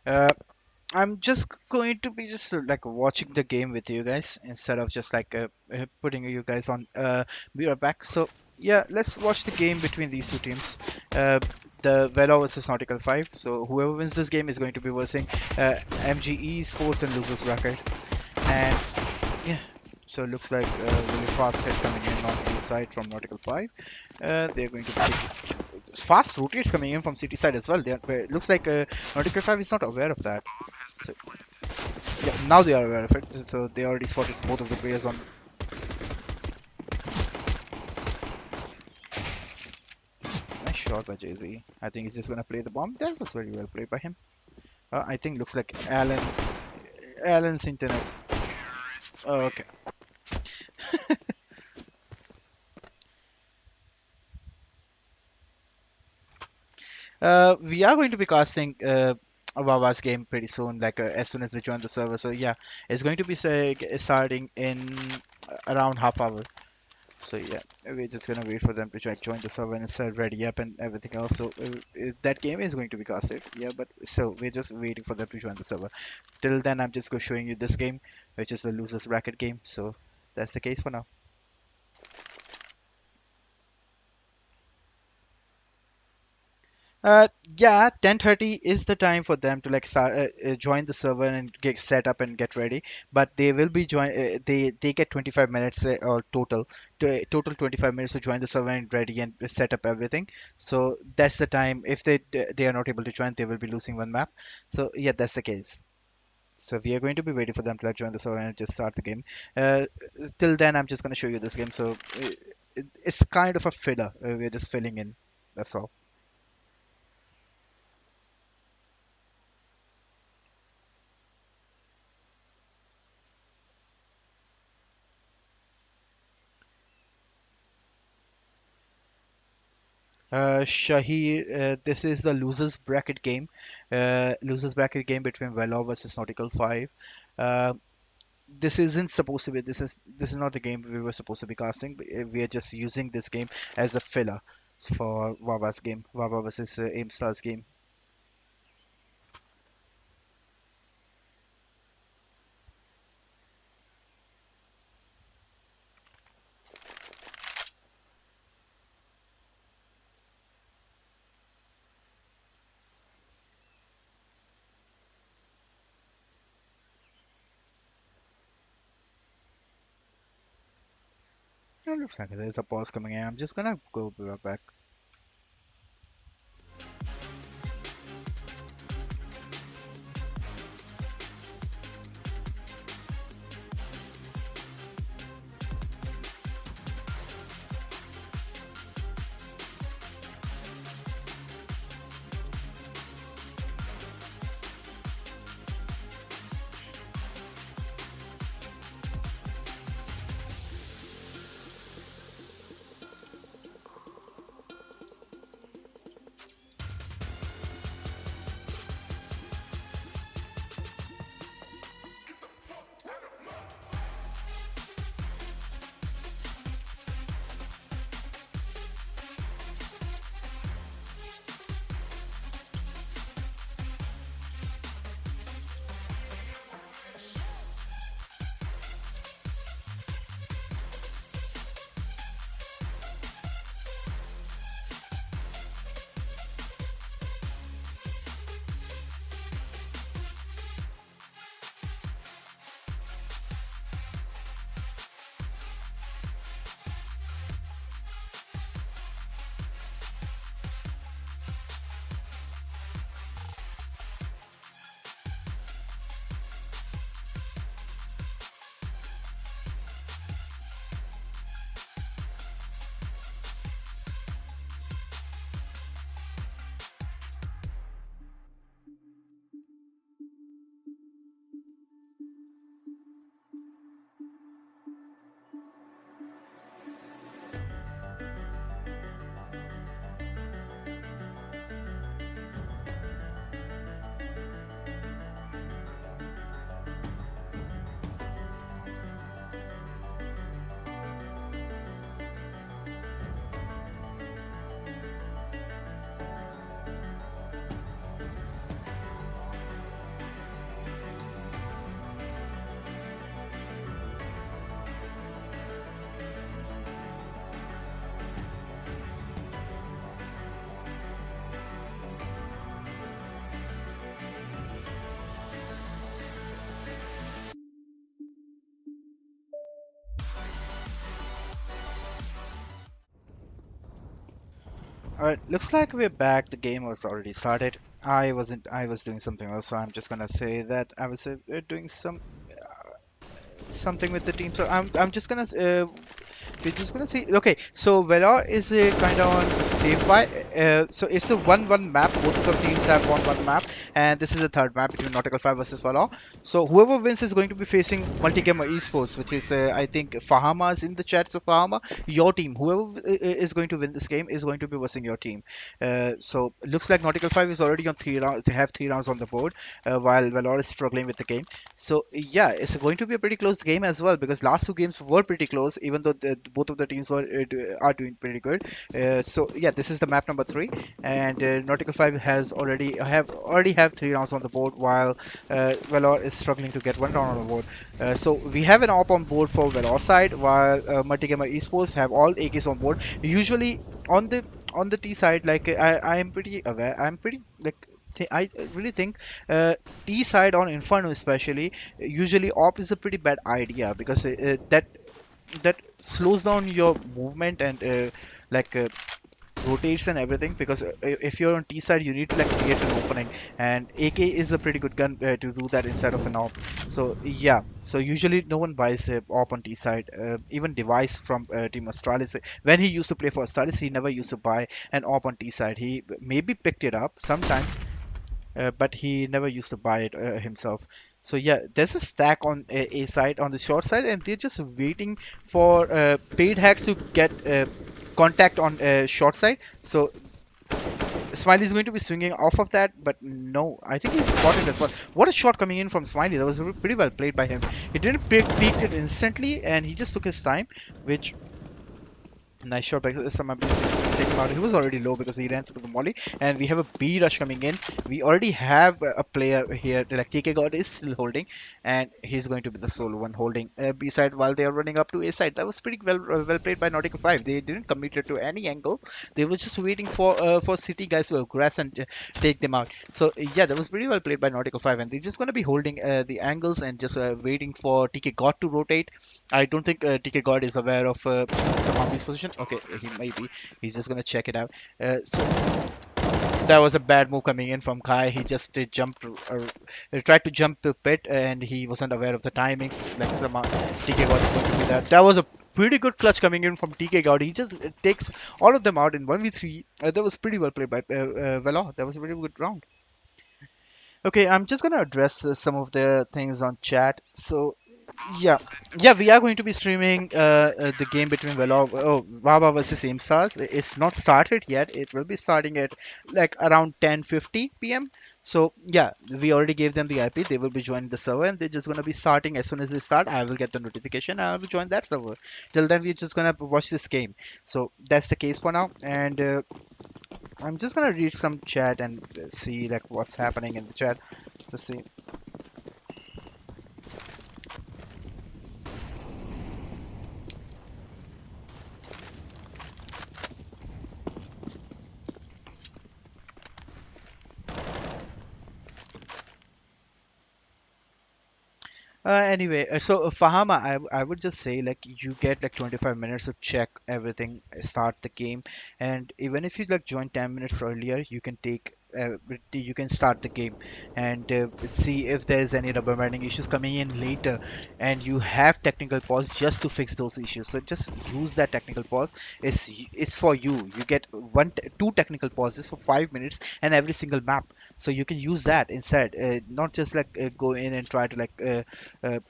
Uh, I'm just going to be just like watching the game with you guys instead of just like putting you guys on be right back. So yeah, let's watch the game between these two teams. The Veto versus Nautical 5. So whoever wins this game is going to be versing MGE Sports and Losers Bracket. And yeah, so it looks like really fast hit coming in on the side from Nautical 5. They're going to be fast rotates coming in from City side as well. It looks like Nautical 5 is not aware of that. So, yeah, now they are aware of it. So they already spotted both of the players on. Nice shot by Jay-Z. I think he's just gonna play the bomb. That was very well played by him. I think looks like Alan's internet. Oh, okay. We are going to be casting Wawa's game pretty soon, like as soon as they join the server. So yeah, it's going to be starting in around half hour. So yeah, we're just gonna wait for them to join the server and start ready up and everything else. So that game is going to be casted. Yeah, but still, we're just waiting for them to join the server. Till then, I'm just going showing you this game, which is the losers bracket game. So that's the case for now. Uh, yeah, 10:30 is the time for them to like start join the server and get set up and get ready. But they will be join. They get 25 minutes or total 25 minutes to join the server and ready and set up everything. So that's the time. If they are not able to join, they will be losing one map. So yeah, that's the case. So we are going to be waiting for them to like join the server and just start the game. Uh, till then, I'm just gonna show you this game. So it's kind of a filler. We're just filling in. That's all. Shahir, this is the losers bracket game. Losers bracket game between Velo versus Nautical 5. Uh, this isn't supposed to be. This is not the game we were supposed to be casting. We are just using this game as a filler for Wawa's game, Wawa versus Aimstar's game. It looks like there's a pause coming in. I'm just gonna go back. Alright, looks like we're back. The game was already started. I wasn't. I was doing something else, so I'm just gonna say that I was doing something with the team. So I'm just gonna we're just gonna see. Okay, so Valor is a kind of on safe buy. So it's a 1-1 map. Both of the teams have 1-1 map, and this is the third map between Nautical 5 versus Valor. So whoever wins is going to be facing Multigamer Esports, which is I think Fahama is in the chat. So Fahama, your team, whoever is going to win this game is going to be versing your team. So looks like Nautical 5 is already on 3 rounds. They have 3 rounds on the board, while Valor is struggling with the game. So yeah, it's going to be a pretty close game as well because last two games were pretty close, even though both of the teams are doing pretty good. So yeah, this is the map number 3, and Nautical 5 has already have 3 rounds on the board, while Valor is struggling to get 1 round on the board. So we have an op on board for Valor side, while Multigamer Esports have all AKs on board. Usually on the T side, like I am pretty aware, I'm pretty like. I really think T side on Inferno especially, usually op is a pretty bad idea because that slows down your movement and like rotates and everything, because if you're on T side you need to like create an opening, and AK is a pretty good gun to do that instead of an op. So yeah, so usually no one buys op on T side. Even Device from Team Astralis, when he used to play for Astralis, he never used to buy an op on T side. He maybe picked it up sometimes, but he never used to buy it himself. So yeah, there's a stack on A side, on the short side, and they're just waiting for paid hacks to get contact on short side. So Smiley is going to be swinging off of that, but no, I think he's spotted as well. What a shot coming in from Smiley. That was pretty well played by him. He didn't peek it instantly, and he just took his time, which nice shot by some B6 take him out. He was already low because he ran through the molly, and we have a B rush coming in. We already have a player here, like TK God is still holding, and he's going to be the sole one holding B side while they are running up to A side. That was pretty well played by Nautica 5. They didn't commit it to any angle. They were just waiting for City guys to aggress and take them out. So yeah, that was pretty well played by Nautica 5, and they're just going to be holding the angles and just waiting for TK God to rotate. I don't think TK God is aware of Samami's position. Okay, he might be. He's just gonna check it out. So that was a bad move coming in from Kai. He just jumped, tried to jump to pit, and he wasn't aware of the timings. Like some TK God is going to be there. That was a pretty good clutch coming in from TK God. He just takes all of them out in 1v3. That was pretty well played by Velo. That was a very good round. Okay, I'm just gonna address some of the things on chat. So yeah, yeah, we are going to be streaming the game between Wawa versus Aimstars. It's not started yet. It will be starting at like around 10:50 p.m. So yeah, we already gave them the IP. They will be joining the server, and they're just gonna be starting as soon as they start. I will get the notification. I will join that server. Till then, we're just gonna watch this game. So that's the case for now, and I'm just gonna read some chat and see like what's happening in the chat. Let's see. Anyway, so Fahama, I would just say like you get like 25 minutes to check everything, start the game, and even if you like join 10 minutes earlier, you can take you can start the game and see if there is any rubber banding issues coming in later, and you have technical pause just to fix those issues. So just use that technical pause. It's for you. You get two technical pauses for 5 minutes and every single map, so you can use that instead. Not just like go in and try to like uh,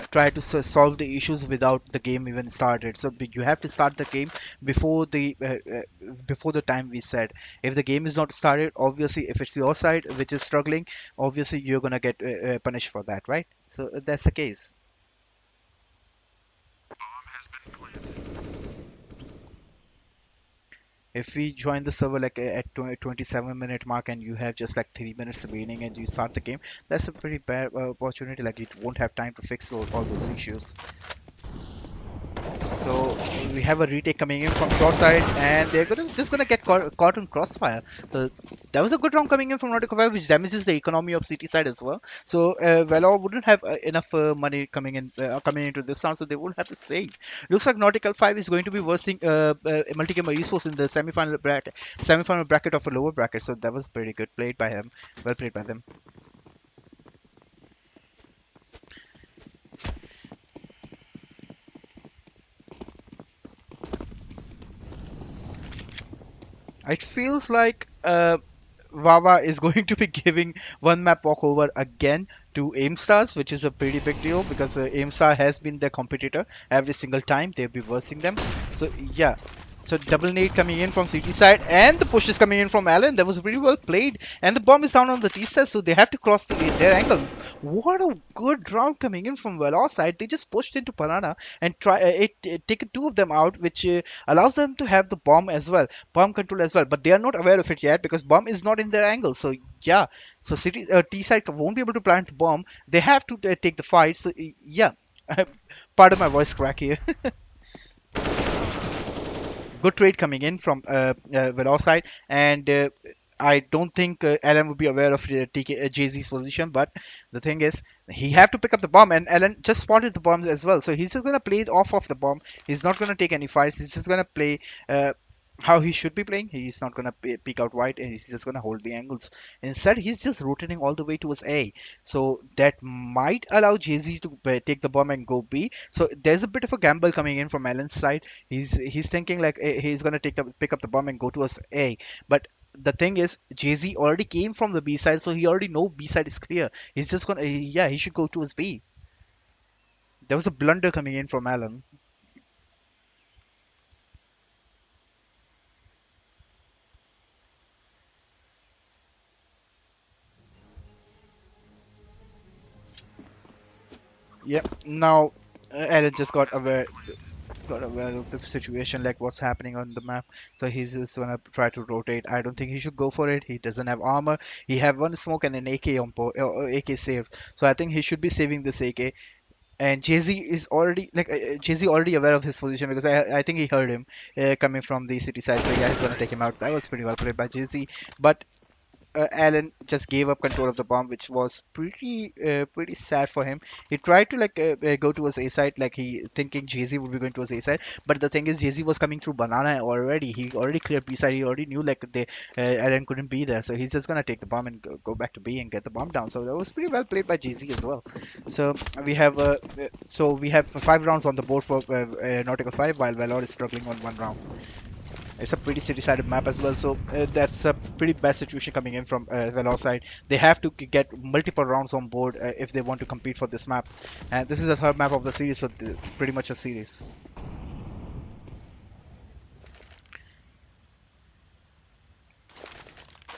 try to solve the issues without the game even started. So you have to start the game before the time we said. If the game is not started, obviously if it's your side which is struggling, obviously you're gonna get punished for that, right? So that's the case. If we join the server like at 27-minute mark and you have just like 3 minutes remaining and you start the game, that's a pretty bad opportunity. Like you won't have time to fix all those issues. So we have a retake coming in from short side, and they're just gonna get caught on crossfire. So that was a good round coming in from Nautica 5, which damages the economy of CT side as well. So Velo wouldn't have enough money coming into this round, so they would have to save. Looks like Nautical 5 is going to be versing Multigamer Esports in the semi-final bracket of a lower bracket. So that was pretty good played by him. Well played by them. It feels like Wawa is going to be giving one map walkover again to Aimstars, which is a pretty big deal because Aimstar has been their competitor every single time. They'll be versing them. So yeah. So double nade coming in from CT side, and the push is coming in from Allen. That was pretty well played, and the bomb is down on the T side, so they have to cross their angle. What a good round coming in from Veloz side. They just pushed into Parana and taken two of them out, which allows them to have the bomb as well, bomb control as well. But they are not aware of it yet because bomb is not in their angle. So yeah, so City T side won't be able to plant the bomb. They have to take the fight. So yeah, pardon my voice crack here. Good trade coming in from Veloz side, and I don't think Alan would be aware of Jay-Z's position, but the thing is, he have to pick up the bomb, and Alan just spotted the bombs as well, so he's just gonna play it off of the bomb. He's not gonna take any fights. He's just gonna play how he should be playing. He's not gonna peek out wide, and he's just gonna hold the angles. Instead, he's just rotating all the way towards A, so that might allow Jay-Z to take the bomb and go B. So there's a bit of a gamble coming in from Alan's side. He's thinking like he's gonna pick up the bomb and go towards A, but the thing is, Jay-Z already came from the B side, so he already know B side is clear. He's just gonna, yeah, he should go towards B. There was a blunder coming in from Alan. Yep. Now, Alan just got aware of the situation, like what's happening on the map. So he's just gonna try to rotate. I don't think he should go for it. He doesn't have armor. He have one smoke and an AK on board, AK saved. So I think he should be saving this AK. And Jay-Z is already Jay-Z already aware of his position because I think he heard him coming from the city side. So yeah, he's gonna take him out. That was pretty well played by Jay-Z. But Alan just gave up control of the bomb, which was pretty sad for him. He tried to go towards A side, like he thinking Jay-Z would be going towards A side, but the thing is Jay-Z was coming through banana already. He already cleared B side. He already knew like Alan couldn't be there, so he's just gonna take the bomb and go back to B and get the bomb down. So that was pretty well played by Jay-Z as well. So we have 5 rounds on the board for Nautical 5, while Valor is struggling on 1 round. It's a pretty city-sided map as well, so that's a pretty bad situation coming in from Veloz side. They have to get multiple rounds on board if they want to compete for this map. And this is the third map of the series, so pretty much a series.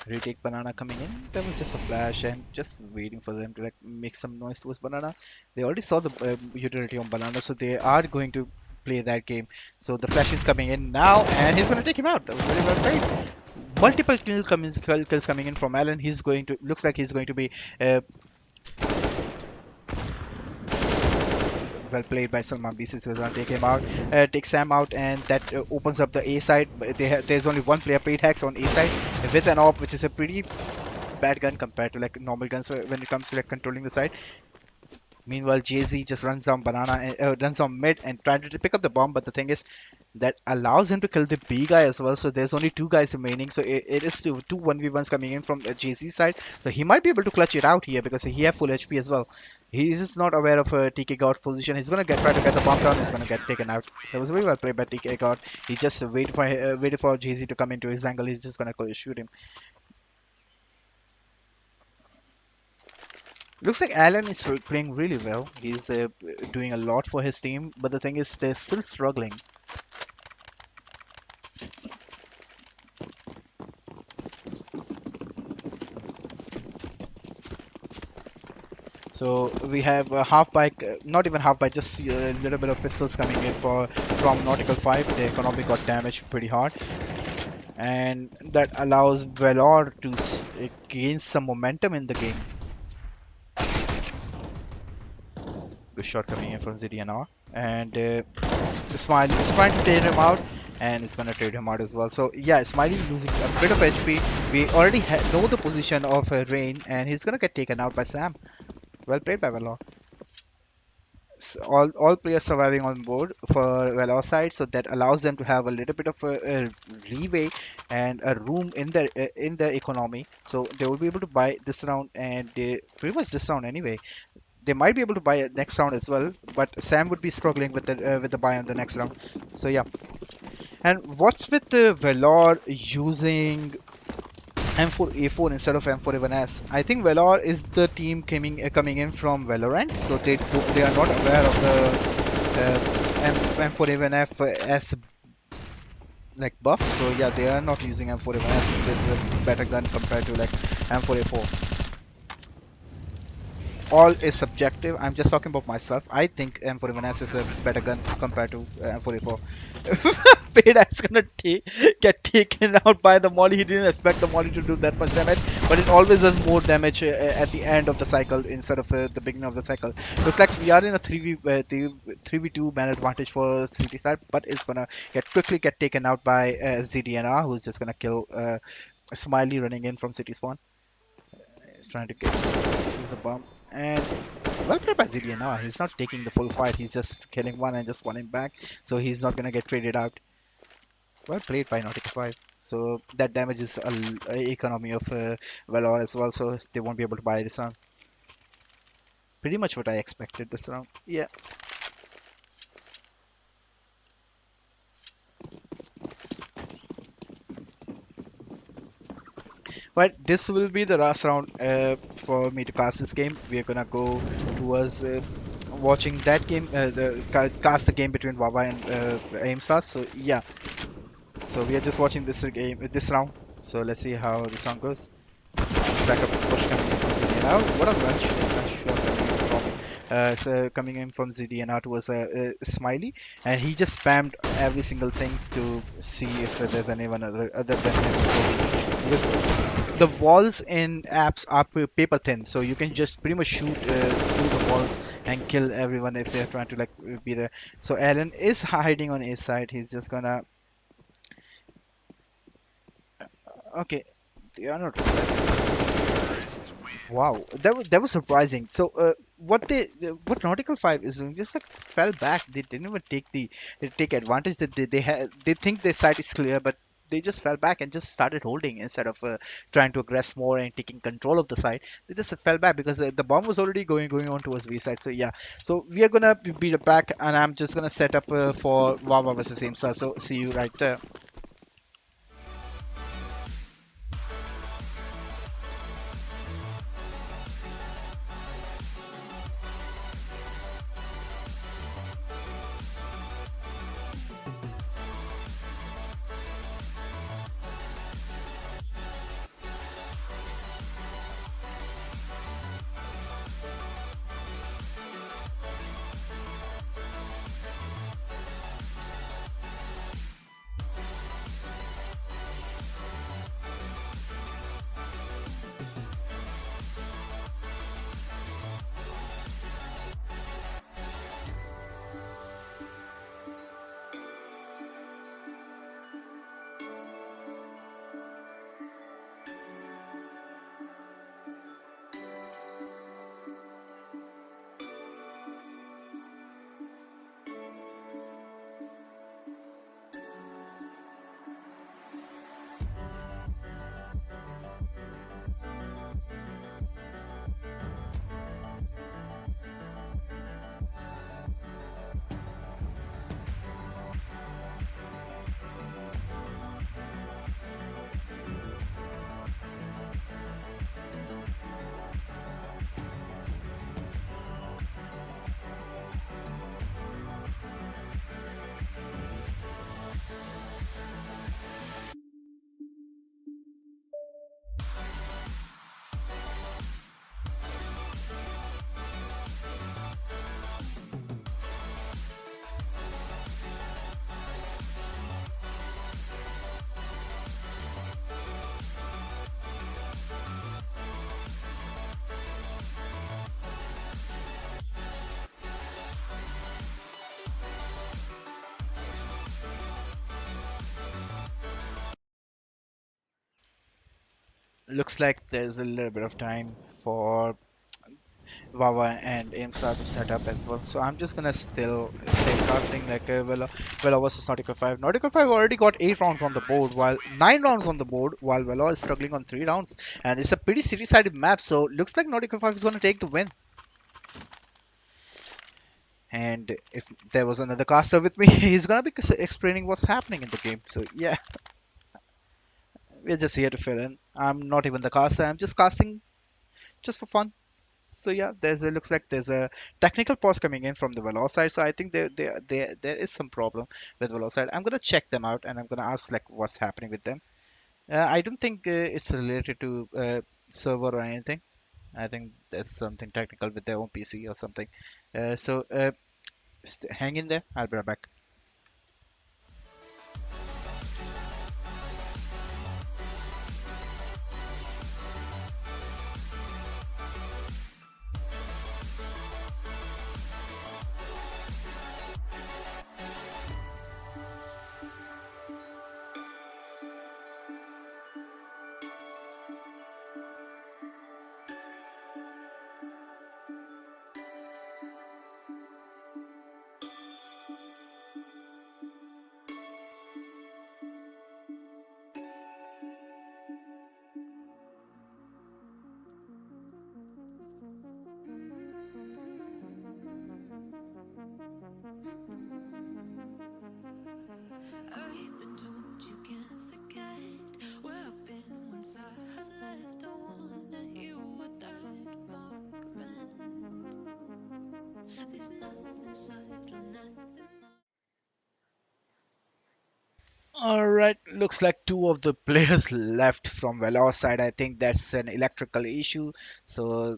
Retake banana coming in. That was just a flash and just waiting for them to like make some noise towards banana. They already saw the utility on banana, so they are going to play that game. So the flash is coming in now, and he's going to take him out. That was very well played. Multiple kills coming in from Alan. He's going to looks like he's going to be well played by Salman. BC is going to take him out, take Sam out, and that opens up the A side. There's only one player paid hacks on A side with an AWP, which is a pretty bad gun compared to like normal guns when it comes to like controlling the side. Meanwhile, Jay-Z just runs down runs down mid and trying to pick up the bomb, but the thing is that allows him to kill the B guy as well. So there's only 2 guys remaining. So it is two 1v1s coming in from Jay-Z's side. So he might be able to clutch it out here because he have full HP as well. He's just not aware of TK God's position. He's gonna try to get the bomb down. He's gonna get taken out. That was very well played by TK God. He just waited for Jay-Z to come into his angle. He's just gonna go shoot him. Looks like Alan is playing really well. He's doing a lot for his team, but the thing is, they're still struggling. So we have a half bike, not even half bike, just a little bit of pistols coming in from Nautical 5. The economy got damaged pretty hard, and that allows Valor to gain some momentum in the game. Good shot coming in from ZDNR, and Smiley is trying to trade him out, and it's gonna trade him out as well. So yeah, Smiley losing a bit of HP. We already know the position of Rain, and he's gonna get taken out by Sam. Well played by Valor. So all players surviving on board for Valor side, so that allows them to have a little bit of a leeway and a room in the economy. So they will be able to buy this round and pretty much this round anyway. They might be able to buy it next round as well, but Sam would be struggling with the buy on the next round. So yeah. And what's with the Valor using M4A4 instead of M4A1S? I think Valor is the team coming in from Valorant, so they are not aware of the M4A1S like buff. So yeah, they are not using M4A1S, which is a better gun compared to like M4A4. All is subjective. I'm just talking about myself. I think M4A1S is a better gun compared to M4A4. Payda's gonna get taken out by the molly. He didn't expect the molly to do that much damage, but it always does more damage at the end of the cycle instead of the beginning of the cycle. Looks like we are in a 3v2 man advantage for CT side, but it's gonna quickly get taken out by ZDNR, who's just gonna kill Smiley running in from city spawn. He's trying to use a bomb. And well played by ZDNR. He's not taking the full fight. He's just killing one and just wanting back. So he's not gonna get traded out. Well played by Nautical 5. So that damages a economy of Valor as well. So they won't be able to buy this round. Pretty much what I expected this round. Yeah. But this will be the last round for me to cast this game. We are gonna go towards watching that game, cast the game between Wawa and Aimstar. So yeah, so we are just watching this round. So let's see how this round goes. Backup push coming in from now. What a lunch shot coming in from so coming in from ZD and out was Smiley, and he just spammed every single thing to see if there's anyone other than him. Because the walls in apps are paper thin, so you can just pretty much shoot through the walls and kill everyone if they're trying to like be there. So Alan is hiding on his side. He's just gonna. Okay, they are not. Wow, that was surprising. So, what Nautical 5 is doing, just like fell back. They didn't even take advantage that they think their side is clear, but they just fell back and just started holding instead of trying to aggress more and taking control of the side. They just fell back because the bomb was already going on towards V side. So yeah, so we are gonna be back, and I'm just gonna set up for Wawa versus Imsa. So see you right there. Looks like there's a little bit of time for Wawa and Imsa to set up as well. So I'm just gonna still stay casting like Velo versus Nautical 5. Nautical 5 already got 8 rounds on the board, while 9 rounds on the board, while Velo is struggling on 3 rounds. And it's a pretty city-sided map, so looks like Nautical 5 is gonna take the win. And if there was another caster with me, he's gonna be explaining what's happening in the game. So yeah, we're just here to fill in. I'm not even the caster. I'm just casting just for fun. So yeah, looks like there's a technical pause coming in from the Veloz side. So I think there is some problem with Veloz side. I'm gonna check them out and I'm gonna ask like what's happening with them. I don't think it's related to server or anything. I think there's something technical with their own PC or something. Hang in there. I'll be right back. I've been told you can't forget where I've been once I have left. I wanna hear what that mark meant. There's nothing sad or nothing. All right, looks like two of the players left from Veloz side. I think that's an electrical issue. So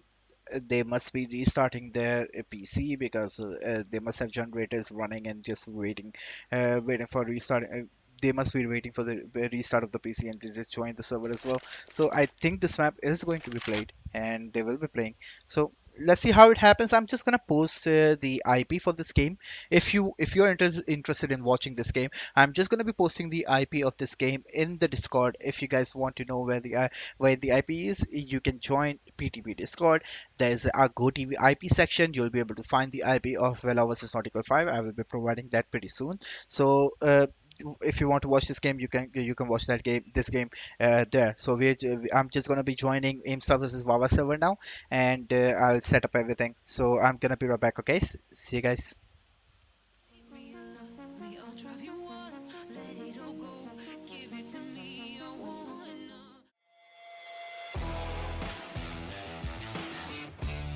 they must be restarting their PC because they must have generators running and just waiting for restarting. They must be waiting for the restart of the PC and to just join the server as well. So I think this map is going to be played, and they will be playing. So let's see how it happens. I'm just gonna post the IP for this game. If you're interested in watching this game, I'm just gonna be posting the IP of this game in the Discord. If you guys want to know where the IP is, you can join PTP Discord. There's a GoTV IP section. You'll be able to find the IP of Vela vs Nautical 5. I will be providing that pretty soon. So if you want to watch this game, you can watch this game there. So I'm just gonna be joining AIMSA versus Vava server now, and I'll set up everything. So I'm gonna be right back. Okay, see you guys.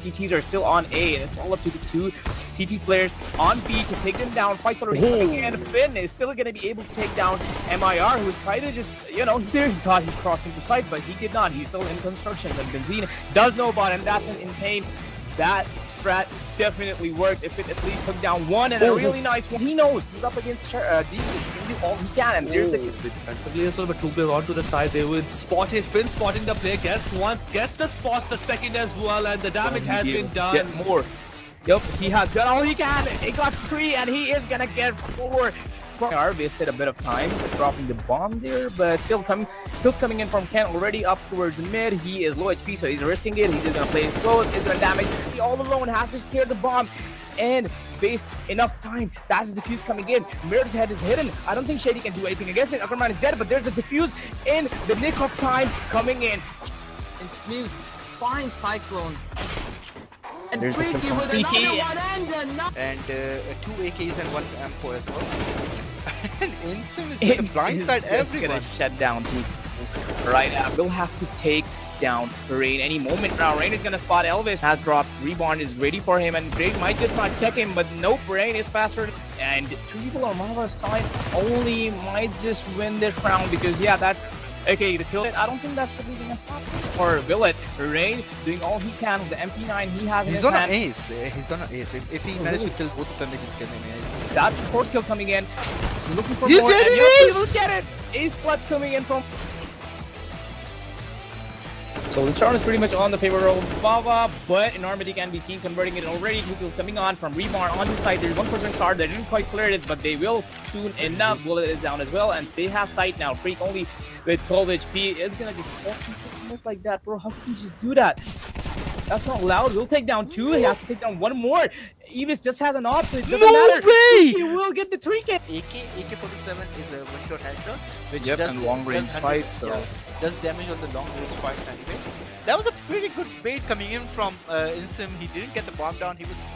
CTs are still on A, and it's all up to the two CT players on B to take them down. Fight's already coming in. Finn is still going to be able to take down MIR, who was trying to just, he thought he crossed into sight, but he did not. He's still in constructions, and Benzine does know about it, and that's insane. That strat definitely worked. If it at least took down one, and a really nice one. He knows he's up against Divas. He can do all he can, and there's the defensively as well, but 2 players on to the side. They would spot it. Finn spotting the play. Gets the spots the second as well, and the damage has been done. Get more. Yep, he has done all he can. He got 3, and he is gonna get 4. RV wasted a bit of time dropping the bomb there, but still kills coming in from Ken already up towards mid. He is low HP, so he's risking it. He's just gonna play it close. He's gonna damage. He all alone has to secure the bomb and waste enough time. That's the defuse coming in. Mirror's head is hidden. I don't think Shady can do anything against it. Ackerman is dead, but there's the defuse in the nick of time coming in. And Smooth finds Cyclone. And There's the Freaky confirm. with Freaky. another one And 2 AKs and 1 M4 as well. And Insum is gonna blindside everyone. Gonna shut down two right now. We'll have to take down Rain any moment now. Rain is gonna spot Elvis. Has dropped. Reborn is ready for him, and Rain might just not check him, but nope. Rain is faster, and 2 people on Mava's side only might just win this round because that's okay to kill it. I don't think that's really gonna happen. Or will it? Rain doing all he can with the MP9 he has in his He's on hand. an ace. He's on an ace. If he managed to kill both of them, he's getting an ace. That's the 4th kill coming in. Looking for He's more. getting And ace! he will get it. Ace clutch coming in from. So the round is pretty much on the favor of Vava, but Enormity can be seen converting it already. 2 kills coming on from Reborn on the side. There's 1% card. They didn't quite clear it, but they will soon enough. Bullet is down as well, and they have sight now. Freak only with 12 HP is gonna just look like that, bro. How can you just do that? That's not allowed. We'll take down 2. He has to take down 1 more. Evis just has an option. It doesn't matter. way! He will get the 3K. AK-47 is a one-shot headshot, which Yep, does and long-range does fight, 100 so- does damage on the long-range fight anyway. That was a pretty good bait coming in from Insum. He didn't get the bomb down. He was just,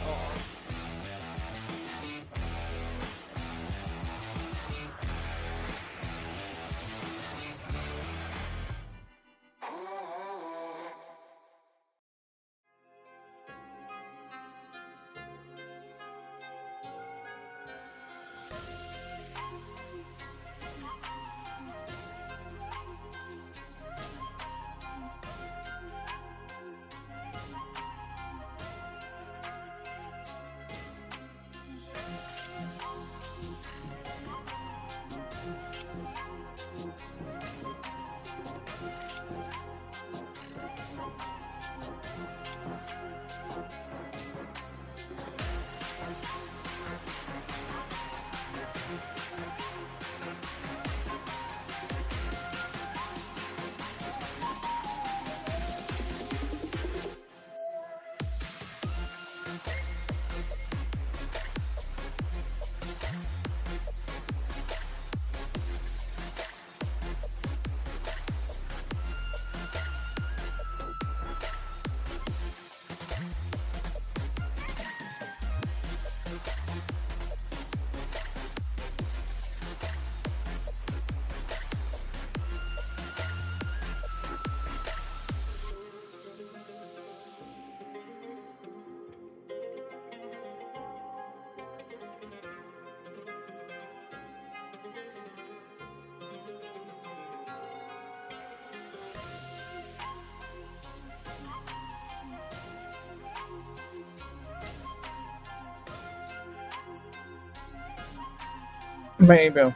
मैं यहीं पे हूँ।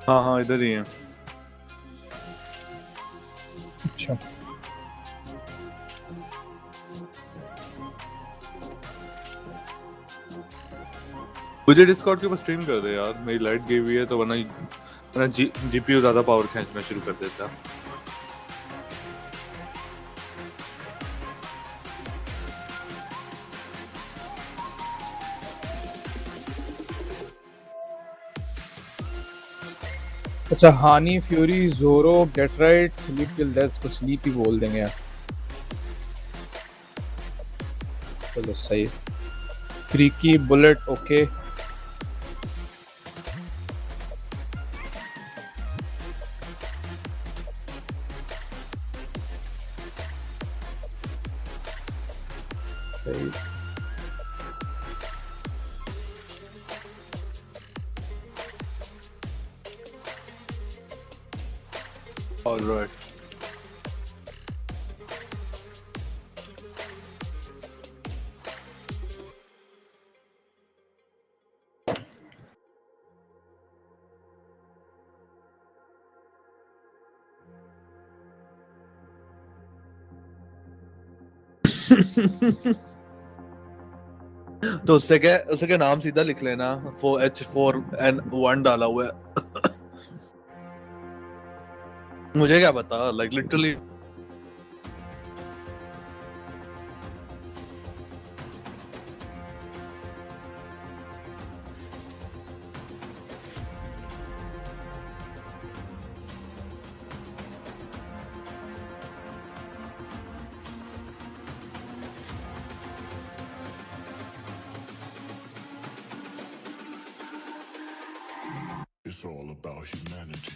हाँ हाँ इधर ही है। अच्छा मुझे डिस्कॉर्ड के ऊपर स्ट्रीम कर दे यार, मेरी लाइट गई हुई है तो वरना जीपीयू ज्यादा पावर खींचना शुरू कर देता। अच्छा, हानी, फ्यूरी, जोरो, get right, sleep till death को स्लीप ही बोल देंगे यार। चलो सही। Creaky, bullet, okay. सही। ऑलराइट। तो उससे क्या नाम सीधा लिख लेना, 4H4N1 डाला हुआ है। मुझे क्या पता, like literally. It's all about humanity.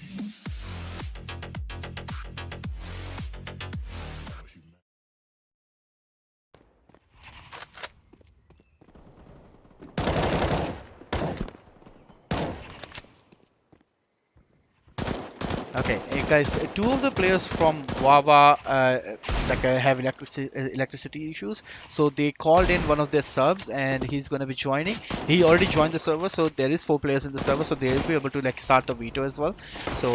Okay, guys, two of the players from Wawa have electricity issues, so they called in one of their subs, and he's going to be joining. He already joined the server, so there is 4 players in the server, so they'll be able to like start the veto as well. So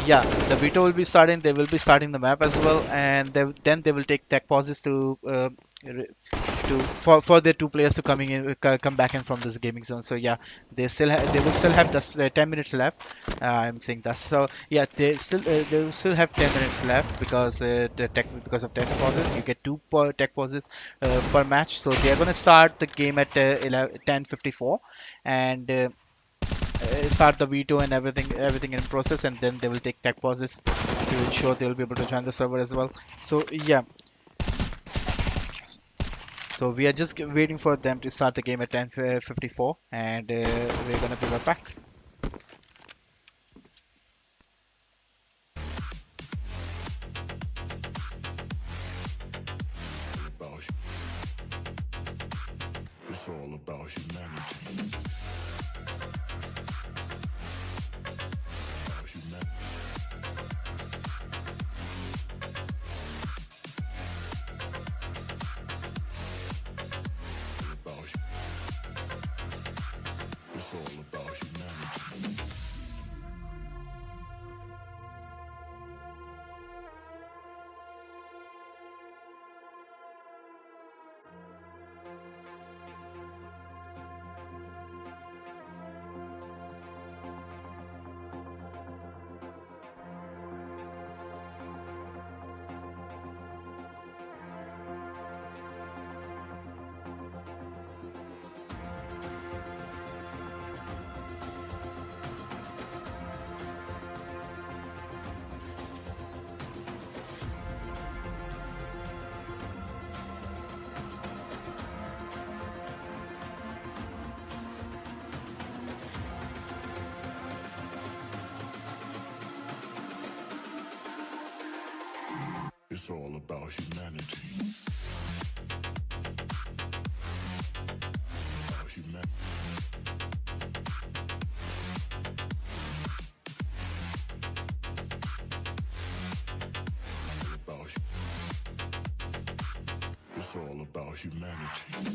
yeah, the veto will be starting. They will be starting the map as well, and then they will take tech pauses for their 2 players to come back in from this gaming zone. So yeah, they will still have just 10 minutes left. I'm saying that. So yeah, they will still have 10 minutes left because because of tech pauses. You get 2 per tech pauses per match. So they are gonna start the game at 10:54 and start the veto and everything in process, and then they will take tech pauses to ensure they will be able to join the server as well. So yeah. So we are just waiting for them to start the game at 10:54, and we're gonna be right back. It's all about humanity. It's all about humanity. It's all about humanity. It's all about humanity.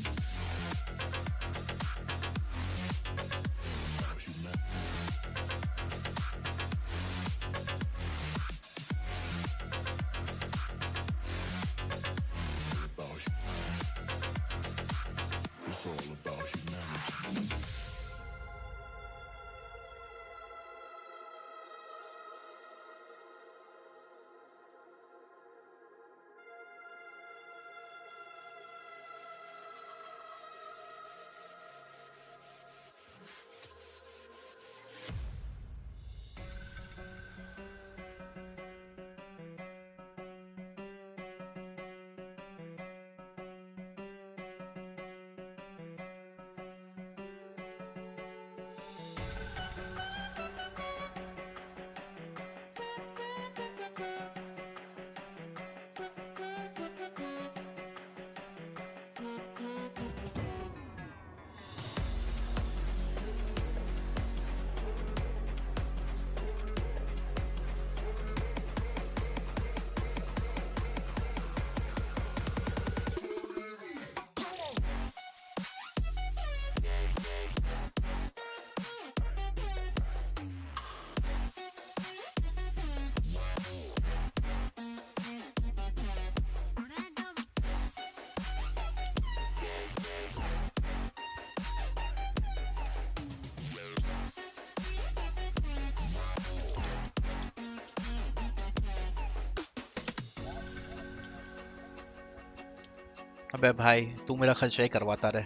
अबे भाई तू मेरा खर्चा ही करवाता रहे,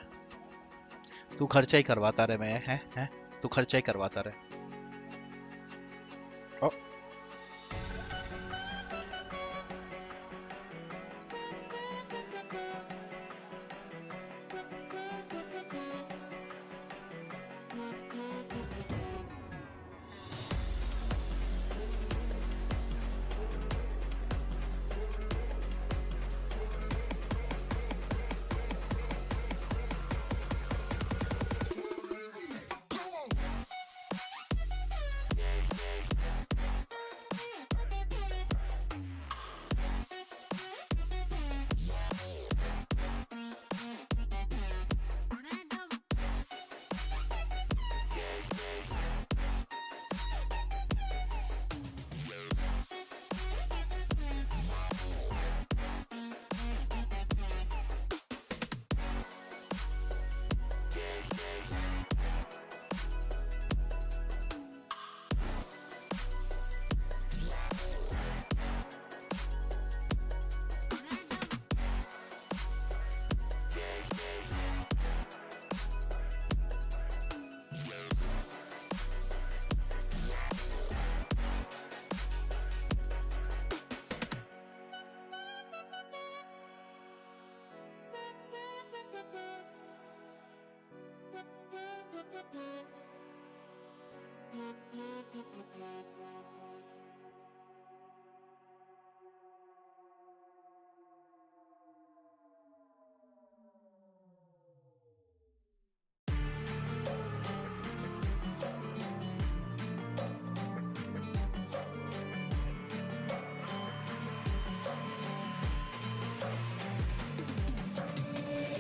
तू खर्चा ही करवाता रहे, मैं है तू खर्चा ही करवाता रहे। ओ,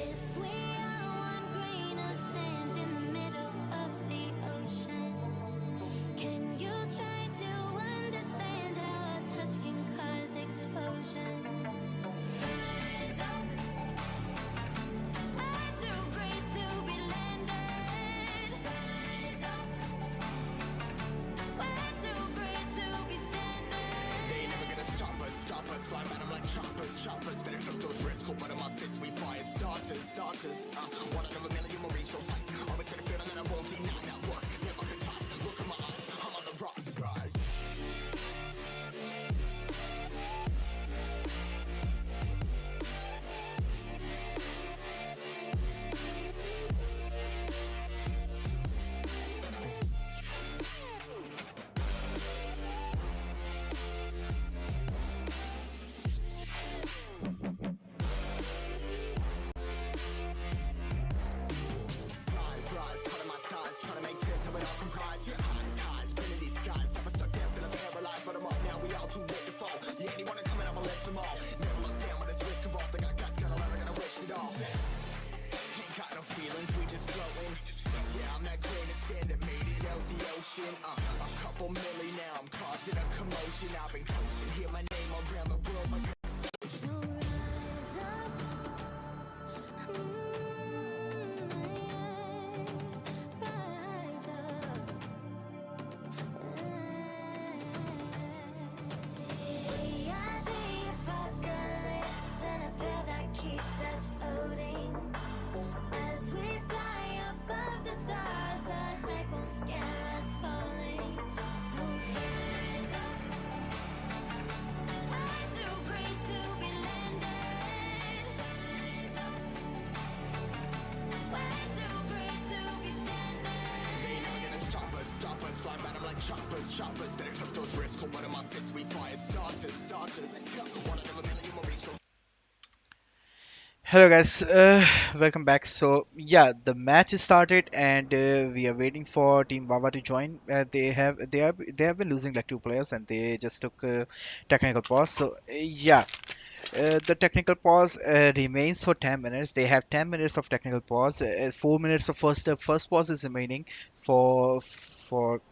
If we are one grain of sand in the middle of the ocean, can you try to understand how a touch can cause explosions? We're too great to be landed. We're too great to be standing. They never gonna stop us, fly at 'em like choppers, better took those risks, hold one of my fists, we fire starters, one out of a million will reach those heights, always gonna feel that I won't deny, not work, never toss, look at my eyes, I'm on the rocks, rise. Rise, cut my size, trying to make sense of it all comprise. Yeah, highs, spinning these skies. Never stuck down, feeling paralyzed, but I'm up now. We all too late to fall. Yeah, anyone coming up, I'll lift them all. Never look down when there's risk involved. I got guts, got a lot, I gotta risk it all. Ain't got no feelings, we just floating. Yeah, I'm that grain of sand that made it out the ocean. A couple milli now, I'm causing a commotion. I've been coasting, hear my name around the world like an explosion. Rise up. Rise up. We are the apocalypse and a pill that keeps us floating. As we fly above the stars, the night won't scare us falling. So rise up. We're too great to be landed. We're too great to be standing. They never gonna stop us, fly at 'em like choppers, better took those risks, hold one of my fists, we fire starters, one out of a million will reach those. hello guys, welcome back. So yeah, the match is started and we are waiting for Team Wawa to join. They have been losing like two players and they just took technical pause. So yeah. The technical pause remains for 10 minutes. They have 10 minutes of technical pause. 4 minutes of first pause is remaining for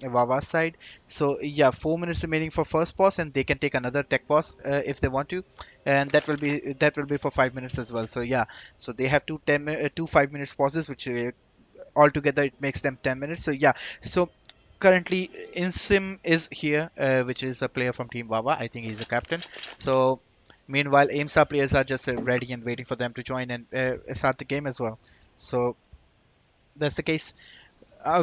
Wawa's side. So yeah, 4 minutes remaining for first pause, and they can take another tech pause if they want to, and that will be for 5 minutes as well. So yeah, so they have two 5 minutes pauses, which altogether it makes them 10 minutes. So yeah, so currently Insim is here, which is a player from Team Wawa. I think he's a captain. So Meanwhile, AIMSA players are just ready and waiting for them to join and start the game as well. So that's the case.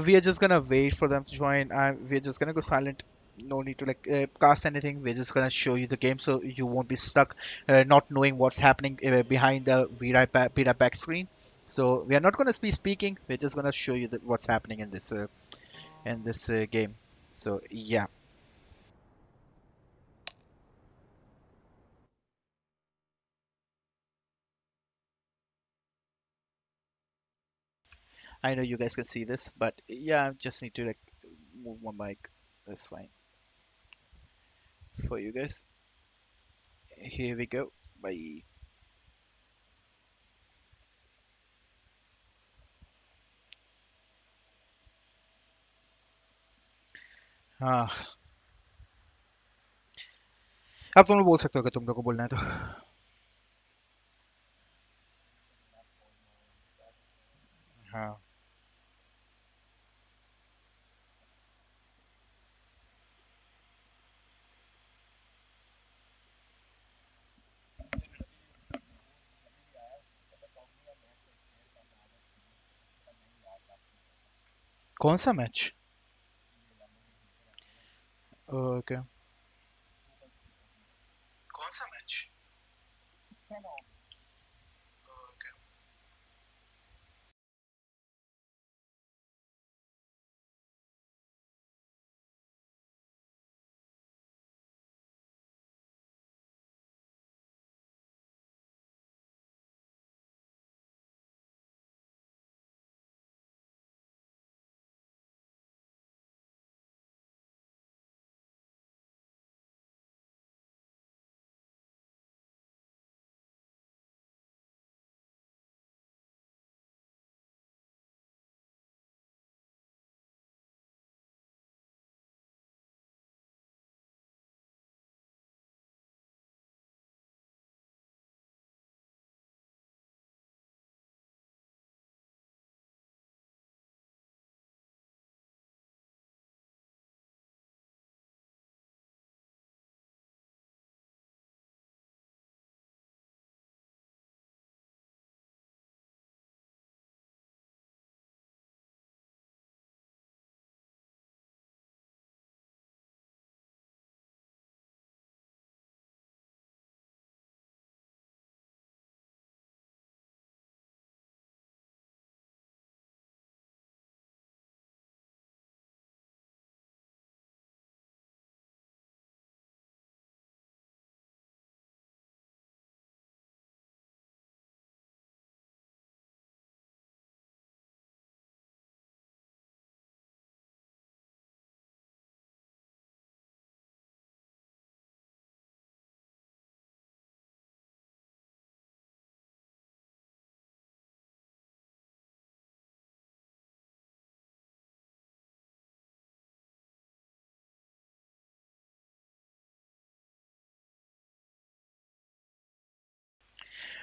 We are just gonna wait for them to join. We're just gonna go silent. No need to like cast anything. We're just gonna show you the game so you won't be stuck not knowing what's happening behind the be right back screen. So we are not gonna be speaking. We're just gonna show you what's happening in this game. So yeah, I know you guys can see this, but yeah, I just need to like move my mic. That's fine for you guys. Here we go. Bye. हाँ अब तुम लोग बोल सकते हो अगर तुम लोग को बोलना है तो हाँ कौन सा मैच ओके कौन सा match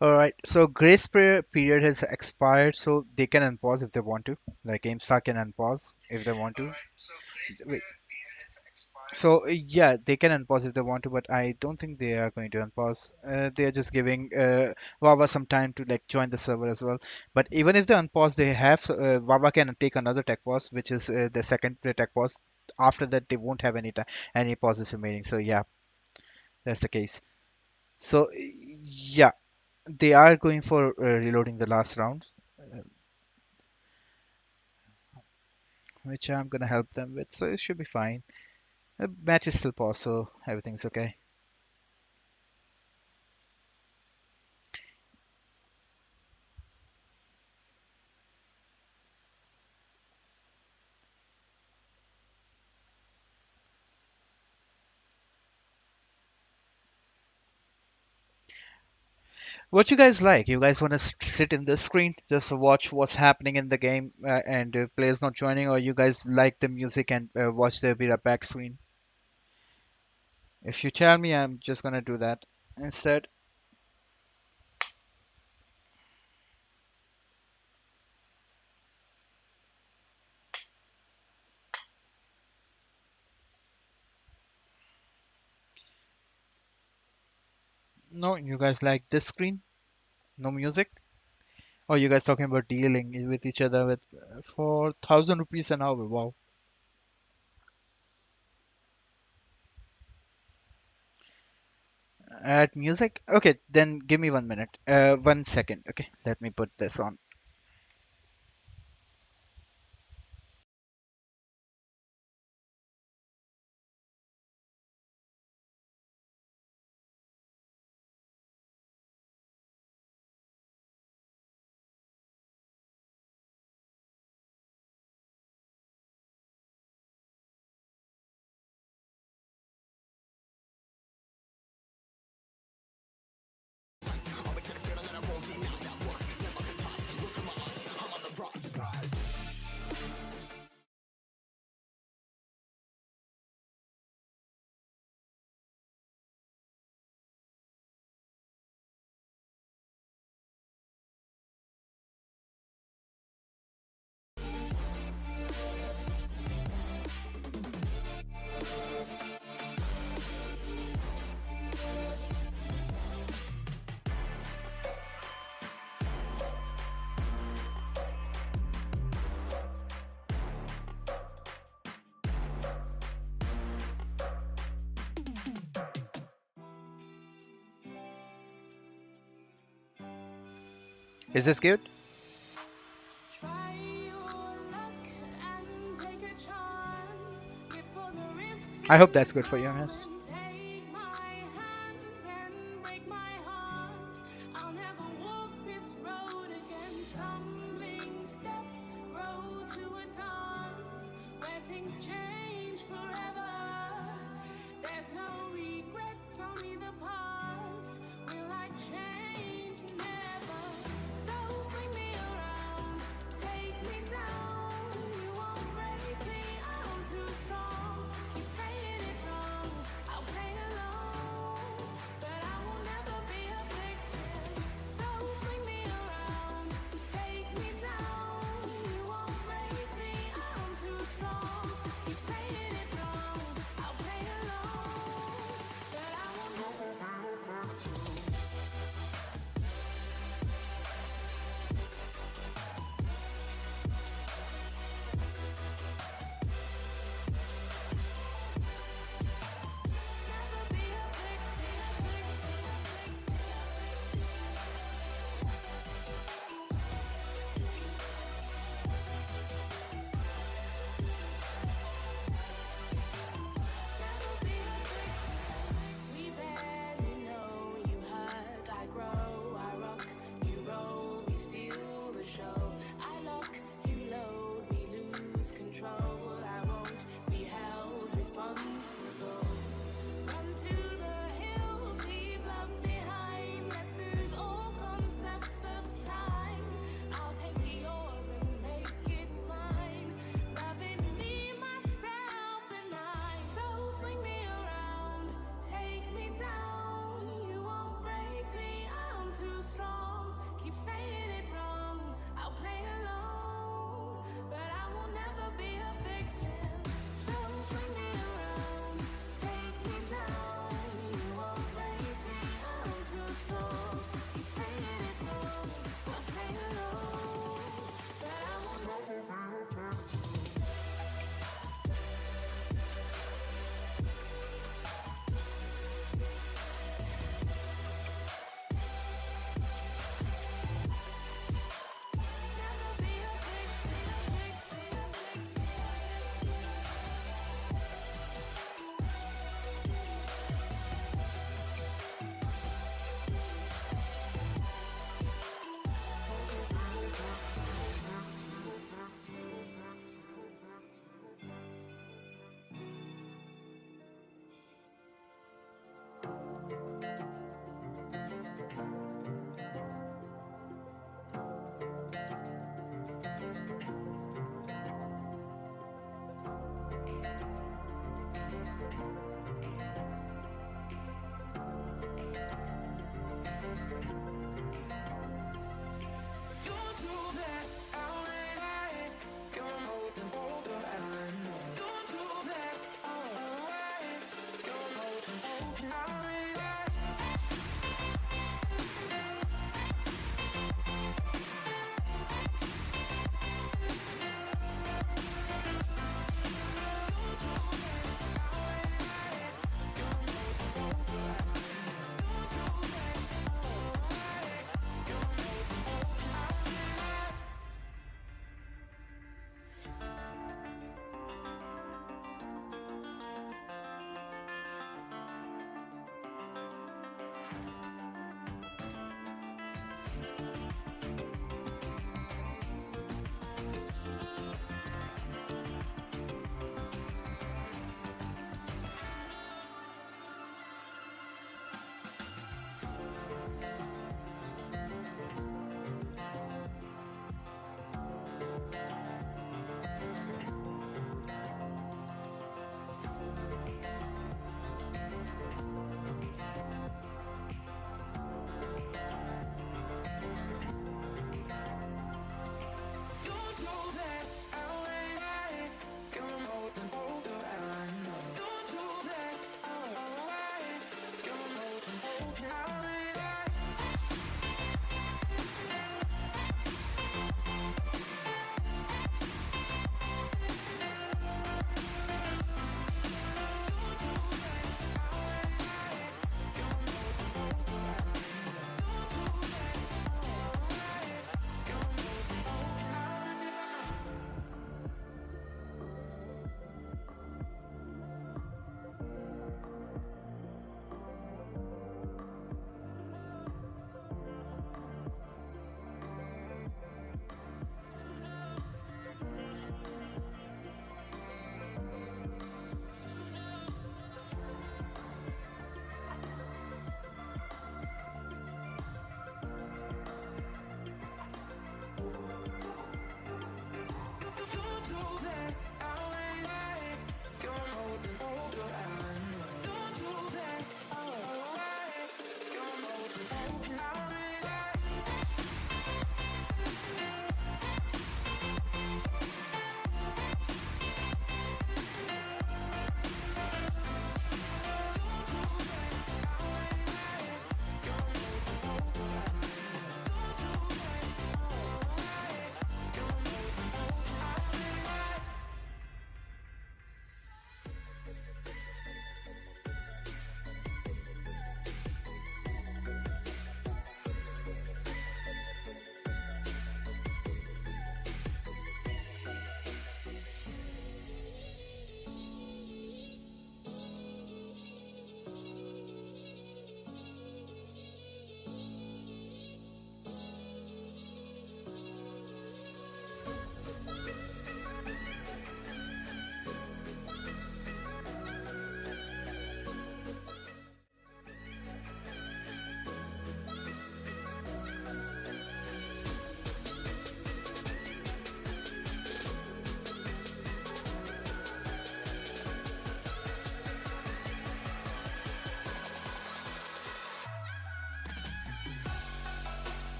all right so period has expired so they can unpause if they want to like GameStar can unpause if they want to wait so yeah they can unpause if they want to but I don't think they are going to unpause they are just giving Wawa some time to like join the server as well but even if they unpause they have Wawa can take another tech pause which is the second tech pause after that they won't have any pauses remaining so yeah that's the case so yeah they are going for reloading the last round which I'm gonna help them with so it should be fine the match is still paused so everything's okay. What you guys like? You guys want to sit in the screen just to watch what's happening in the game and players not joining, or you guys like the music and watch the be right back screen? If you tell me, I'm just gonna do that instead. No, you guys like this screen? No music? Oh, you guys talking about dealing with each other with for 1,000 rupees an hour? Wow. Add music? Okay, then give me 1 minute. 1 second. Okay, let me put this on. Is this good? Try your luck and take a chance. Give for the risks I hope that's good for you, miss. and take my hand and break my heart. I'll never walk this road again. Stumbling steps grow to a dance where things change forever. There's no regrets, only the past. Will I change? Never. So swing me around, take me down. You won't break me, I'm too strong. Keep saying it wrong, I'll play along, but I will never be a victim. So swing me around, take me down. You won't break me, I'm too strong. Keep saying it wrong, I'll play along, but I will never.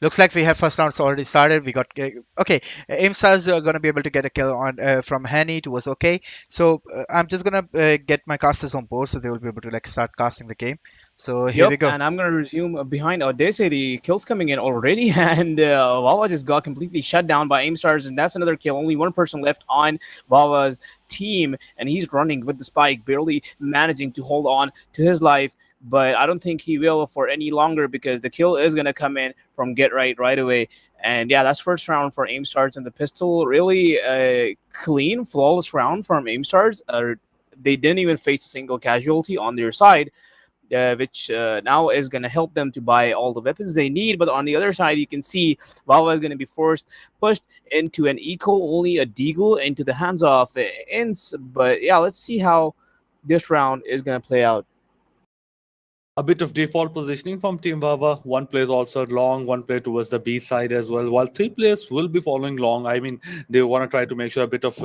Looks like we have first rounds already started. We got okay. Aimstars are gonna be able to get a kill on from Henny. It was okay. So I'm just gonna get my casters on board, so they will be able to like start casting the game. So here we Yep, go. and I'm gonna resume behind Odyssey. The kills coming in already, and Wawa just got completely shut down by Aimstars, and that's another kill. Only one person left on Wawa's team, and he's running with the spike, barely managing to hold on to his life. But I don't think he will for any longer because the kill is gonna come in from Get right away. And yeah, that's first round for Aimstars and the pistol. Really clean, flawless round from Aimstars. They didn't even face a single casualty on their side, which now is going to help them to buy all the weapons they need. But on the other side, you can see Wawa is going to be pushed into an eco, only a deagle into the hands of Ints. But yeah, let's see how this round is going to play out. A bit of default positioning from Team Wawa. One player is also long, one player towards the B side as well, while three players will be following long. I mean, they want to try to make sure a bit of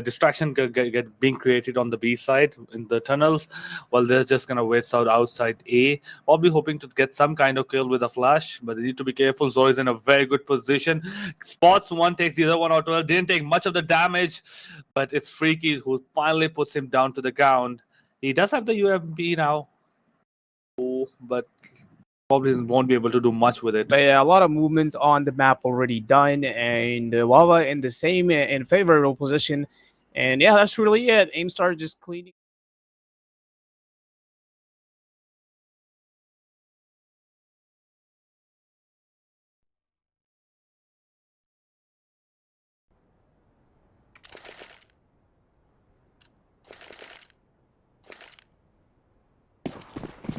distraction get being created on the B side in the tunnels, while they're just going to wait out outside A, probably hoping to get some kind of kill with a flash, but they need to be careful. Zoro is in a very good position. Spots one, takes the other one out well. Didn't take much of the damage, but it's Freaky who finally puts him down to the ground. He does have the UMP now, but probably won't be able to do much with it. But yeah, a lot of movement on the map already done, and Wawa in the same in favorable position. And yeah, that's really it. Aimstar just cleaning.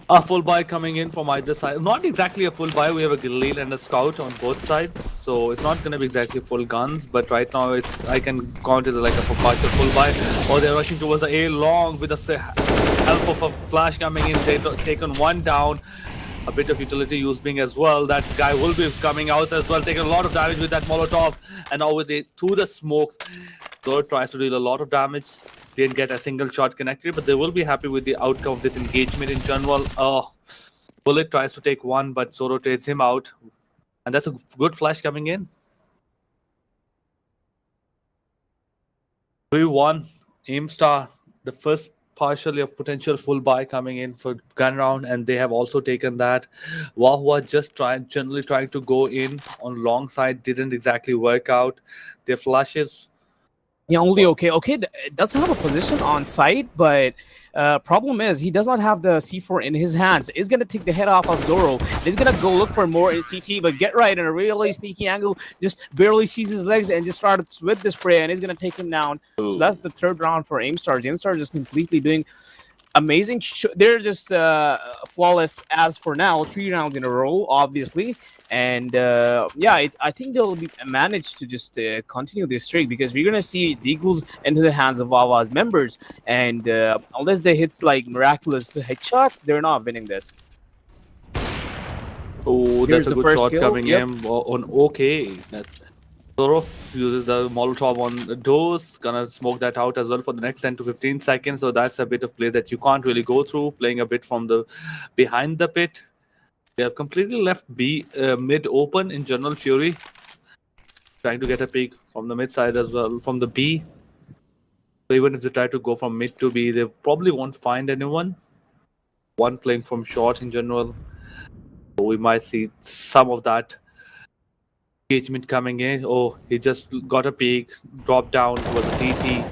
A full buy coming in from either side. Not exactly a full buy. We have a Galil and a Scout on both sides, so it's not going to be exactly full guns. But right now, I can count it like a partial full buy. Or they're rushing towards the A long with the help of a flash coming in. They've taken one down. A bit of utility use being as well. That guy will be coming out as well, taking a lot of damage with that Molotov. And now with through the smokes, Thor tries to deal a lot of damage. Didn't get a single shot connected, but they will be happy with the outcome of this engagement in general. Bullet tries to take one, but Zoro trades him out. And that's a good flash coming in. 3-1. Aimstar, the first partially a potential full buy coming in for gun round, and they have also taken that. Wahua just generally trying to go in on long side, didn't exactly work out. Their flashes. Yeah, only okay. Okay, it doesn't have a position on site, but problem is he does not have the C4 in his hands. It's gonna take the head off of Zoro. He's gonna go look for more in CT, but Get Right in a really sneaky angle, just barely sees his legs and just starts with the spray, and he's gonna take him down. So that's the third round for Aimstar. Aimstar just completely doing amazing. They're just flawless as for now. 3 rounds in a row, obviously. And yeah, I think they'll manage to just continue this streak because we're gonna see Deagles into the hands of Wawa's members, and unless they hit like miraculous headshots, they're not winning this. Oh, Here's that's a the good first shot kill. coming Yep. in on OK. That Zoro uses the Molotov on the doors, gonna smoke that out as well for the next 10 to 15 seconds. So that's a bit of play that you can't really go through, playing a bit from the behind the pit. They have completely left B mid open in General Fury, trying to get a peek from the mid side as well, from the B. So even if they try to go from mid to B, they probably won't find anyone. One playing from short in general. So we might see some of that engagement coming in. Oh, he just got a peek, dropped down towards the CT.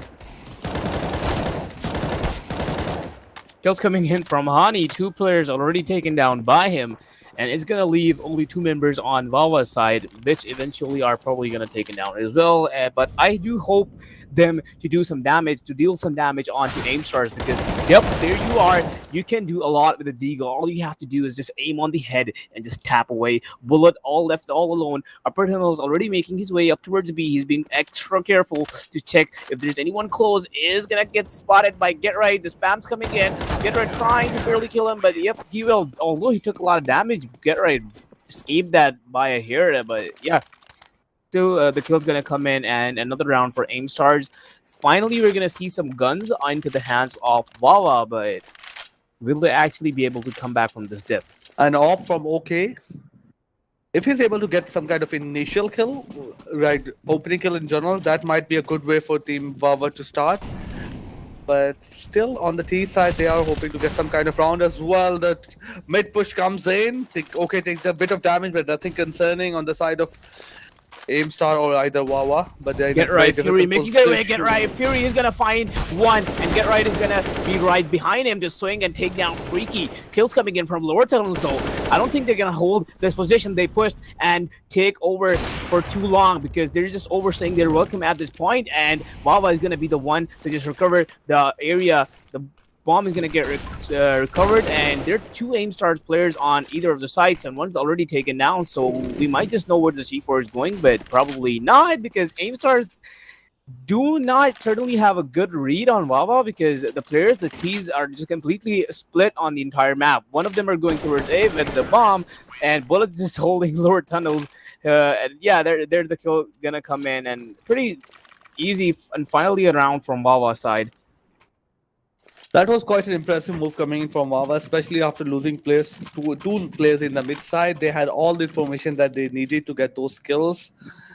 Kills coming in from Hani. 2 players already taken down by him. And it's going to leave only 2 members on Wawa's side, which eventually are probably going to take it down as well. But I do hope them to do some damage, to deal some damage onto aim stars because, yep, there you are. You can do a lot with the Deagle. All you have to do is just aim on the head and just tap away. Bullet all left all alone. Upper Tunnel is already making his way up towards B. He's being extra careful to check if there's anyone close. Is going to get spotted by Get Right. The spam's coming in. Get Right trying to barely kill him, but yep, he will. Although he took a lot of damage, Get Right escaped that by a hair, but yeah. Still, the kill's gonna come in, and another round for aim stars. Finally, we're gonna see some guns into the hands of Wawa, but will they actually be able to come back from this dip? And off from OK. If he's able to get some kind of initial kill, right, opening kill in general, that might be a good way for Team Wawa to start. But still, on the T side, they are hoping to get some kind of round as well. The mid push comes in. OK takes a bit of damage, but nothing concerning on the side of Aimstar or either Wawa. But they're Get Right, Fury, making their way. Get Right, Fury is gonna find one, and Get Right is gonna be right behind him to swing and take down Freaky. Kills coming in from lower tunnels though. I don't think they're gonna hold this position they pushed and take over for too long because they're just overstaying their welcome at this point, and Wawa is gonna be the one to just recover the area. The bomb is gonna get recovered, and there are 2 aim stars players on either of the sites, and one's already taken down. So we might just know where the C4 is going, but probably not because aim stars do not certainly have a good read on Wawa because the players, the T's, are just completely split on the entire map. One of them are going towards A with the bomb, and Bullet's just holding lower tunnels. And yeah, there's the kill gonna come in, and pretty easy, and finally a round from Wawa's side. That was quite an impressive move coming in from Wawa, especially after losing players, two players in the mid side. They had all the information that they needed to get those kills.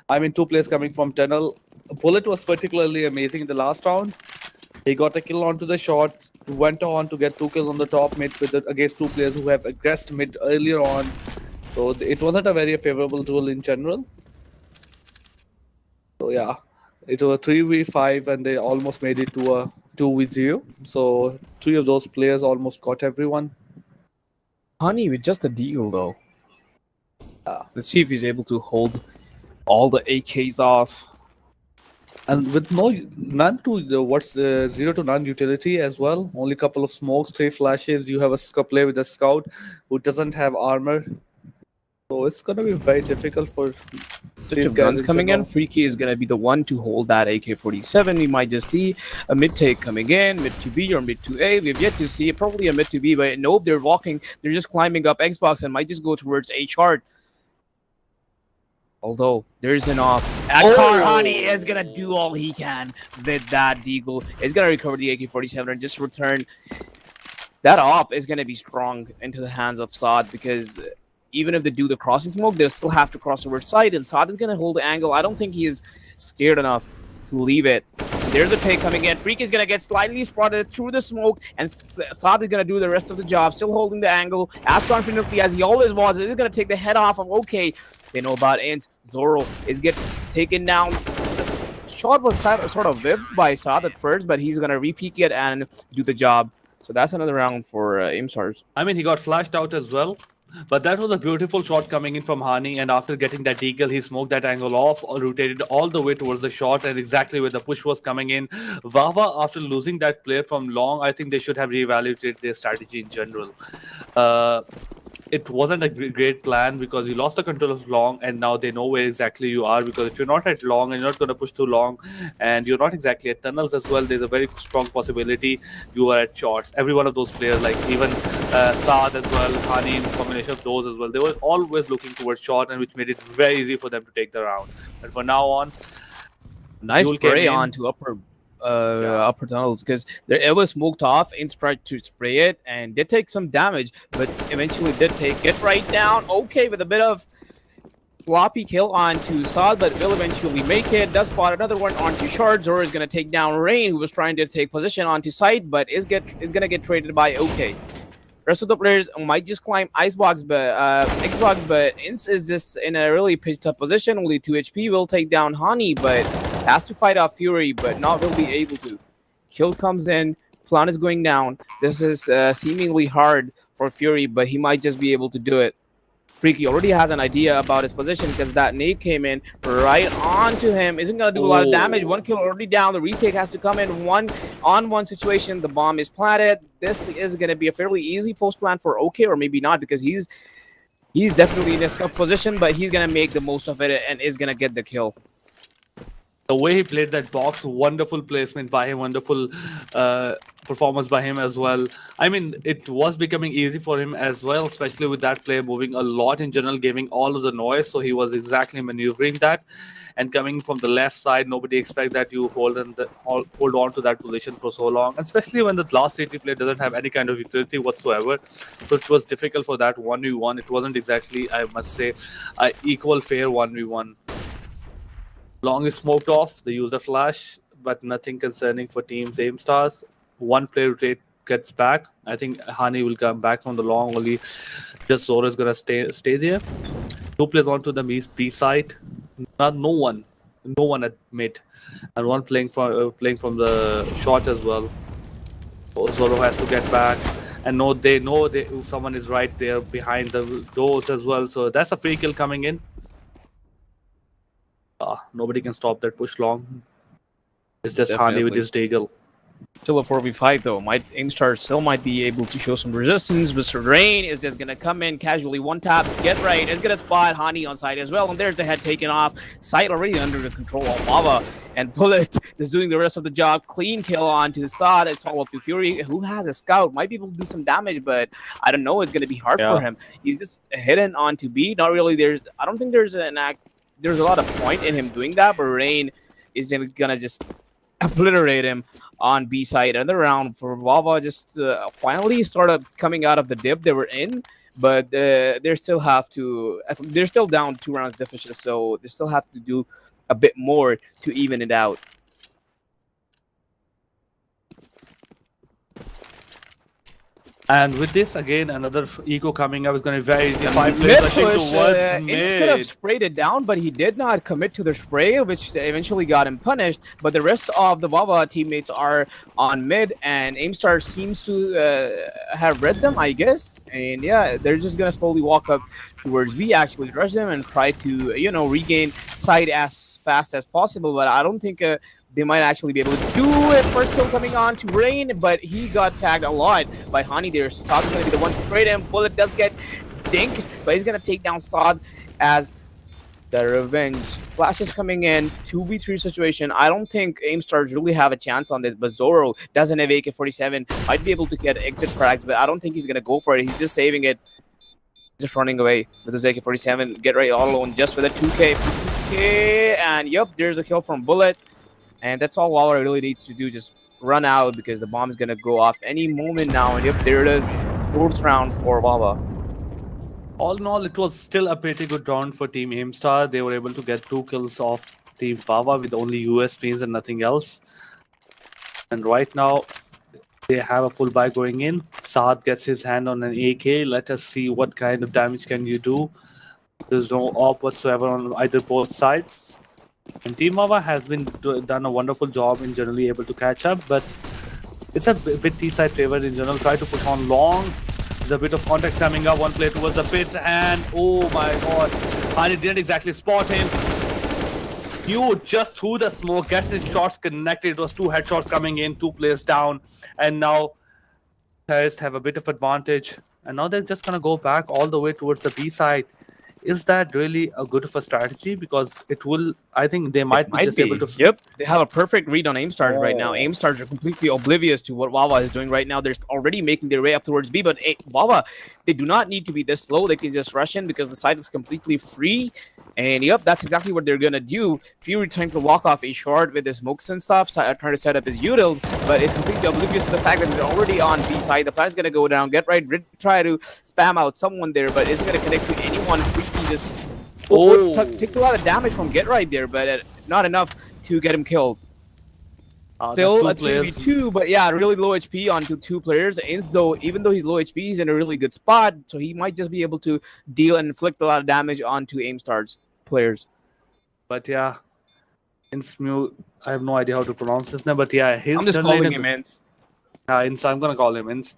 I mean, 2 players coming from tunnel. Bullet was particularly amazing in the last round. He got a kill onto the shot, went on to get 2 kills on the top mid against 2 players who have aggressed mid earlier on. So it wasn't a very favorable duel in general. So yeah, it was a 3v5 and they almost made it to a 2v0. So 3 of those players almost got everyone. Honey with just a deal though. Let's see if he's able to hold all the AKs off. And with none to the 0 to none utility as well. Only a couple of smokes, 3 flashes. You have a play with a scout who doesn't have armor. So it's gonna be very difficult for these Guns guys coming in. Freaky is gonna be the one to hold that AK-47. We might just see a mid take coming in, mid to B or mid to A. We've yet to see probably a mid to B, but nope, they're walking. They're just climbing up Xbox and might just go towards A chart. Although there's an off. Honey is gonna do all he can with that deagle. Is gonna recover the AK-47 and just return. That op is gonna be strong into the hands of Saad because even if they do the crossing smoke, they'll still have to cross over side, and Saad is gonna hold the angle. I don't think he is scared enough to leave it. There's a take coming in. Freak is gonna get slightly spotted through the smoke, and Saad is gonna do the rest of the job, still holding the angle as confidently as he always was. This is gonna take the head off of OK. They know about ends. Zoro is get taken down. The shot was sort of whiffed by Saad at first, but he's gonna re-peek it and do the job. So that's another round for Aimstars. I mean, he got flashed out as well. But that was a beautiful shot coming in from Hani, and after getting that deagle, he smoked that angle off, or rotated all the way towards the shot, and exactly where the push was coming in. Vava, after losing that player from long, I think they should have reevaluated their strategy in general. It wasn't a great plan because you lost the control of long, and now they know where exactly you are, because if you're not at long and you're not going to push too long and you're not exactly at tunnels as well, there's a very strong possibility you are at shorts. Every one of those players, like even Saad as well, Hani, in combination of those as well, they were always looking towards short, and which made it very easy for them to take the round. But from now on, Nice Yul came spray in. onto upper tunnels, because it was smoked off. Ains tried to spray it and did take some damage, but eventually did take it right down. Okay, with a bit of floppy kill onto Saad, but will eventually make it. Does spot another one onto short. Zoro is going to take down Rain, who was trying to take position onto site, but is going to get traded by OK. Rest of the players might just climb Xbox, but Ince is just in a really pitched up position. Only 2 HP, will take down Hani, but has to fight off Fury, but not really able to. Kill comes in, Plan is going down. This is seemingly hard for Fury, but he might just be able to do it. Freaky already has an idea about his position, because that nade came in right onto him. Isn't going to do a lot of damage. One kill already down. The retake has to come in. One situation. The bomb is planted. This is going to be a fairly easy post plan for OK, or maybe not, because he's definitely in a scuff position, but he's going to make the most of it and is going to get the kill. The way he played that box, wonderful placement by him, wonderful performance by him as well. I mean, it was becoming easy for him as well, especially with that player moving a lot in general, giving all of the noise. So he was exactly maneuvering that. And coming from the left side, nobody expects that you hold on to that position for so long, and especially when the last CT player doesn't have any kind of utility whatsoever. So it was difficult for that 1v1. It wasn't exactly, I must say, an equal fair 1v1. Long is smoked off. They use the flash, but nothing concerning for teams Aim Stars. One player rotate gets back. I think Hani will come back from the long. Only just Zoro is gonna stay there. 2 players onto the B side. No one at mid, and one playing from the short as well. Zoro has to get back, and they know someone is right there behind the doors as well. So that's a free kill coming in. Nobody can stop that push long. It's just Hani with his deagle. Still a 4v5 though. Aimstar still might be able to show some resistance. Mr. Rain is just gonna come in casually, one tap, get right. Is gonna spot Hani on side as well, and there's the head taken off. Sight already under the control of Lava, and Bullet is doing the rest of the job. Clean kill onto Saad. It's all up to Fury, who has a scout. Might be able to do some damage, but I don't know. It's gonna be hard for him. He's just hidden onto B. Not really. I don't think there's a lot of point in him doing that, but Rain is gonna just obliterate him on B side. Another round for Vava just finally started coming out of the dip they were in, but they're still down 2 rounds deficit, so they still have to do a bit more to even it out. And with this, again, another eco coming up is going to be very easy. 5 players rushing towards mid. Ince could have sprayed it down, but he did not commit to the spray, which eventually got him punished. But the rest of the Vava teammates are on mid, and Aimstar seems to have read them, I guess. And yeah, they're just going to slowly walk up towards B, actually rush them and try to, regain side as fast as possible. But I don't think they might actually be able to do it. First kill coming on to Rain, but he got tagged a lot by Hani there. So Saad is going to be the one to trade him. Bullet does get dinked, but he's going to take down Saad as the revenge. Flash is coming in, 2v3 situation. I don't think Aimstars really have a chance on this, but Zoro doesn't have AK-47. Might be able to get exit frags, but I don't think he's going to go for it. He's just saving it. Just running away with his AK-47. Get right all alone just with a 2K. And yep, there's a kill from Bullet. And that's all Waller really needs to do, just run out, because the bomb is going to go off any moment now. And yep, there it is, 4th round for Wawa. All in all, it was still a pretty good round for Team Aimstar. They were able to get 2 kills off Team Wawa with only US wins and nothing else. And right now, they have a full buy going in. Saad gets his hand on an AK. Let us see what kind of damage can you do. There's no op whatsoever on either both sides. And Team Wawa has done a wonderful job in generally able to catch up, but it's a bit T-side favored in general. Try to push on long. There's a bit of contact coming up. One player towards the pit, and oh my god, Hani didn't exactly spot him. You just threw the smoke, gets his shots connected. It was 2 headshots coming in, 2 players down, and now terrorists have a bit of advantage. And now they're just gonna go back all the way towards the B side. Is that really a good of a strategy? Because it will, I think they might be just able to. Yep, they have a perfect read on aim stars right now. Oh. Aim stars are completely oblivious to what Wawa is doing right now. They're already making their way up towards B, but Wawa, they do not need to be this slow. They can just rush in because the site is completely free. And yep, that's exactly what they're gonna do. Fury trying to walk off a short with his smokes and stuff, trying to set up his utils, but it's completely oblivious to the fact that they're already on B side. The plan's gonna go down. Get right, try to spam out someone there, but isn't gonna connect to anyone. Freaky just takes a lot of damage from Get Right there, but not enough to get him killed. Still a 2v2, but yeah, really low HP onto 2 players. And even though he's low HP, he's in a really good spot, so he might just be able to deal and inflict a lot of damage onto aim stars players. But yeah, Insmu, I have no idea how to pronounce this now, but yeah, he's I'm just calling him Ince. I'm gonna call him Ince.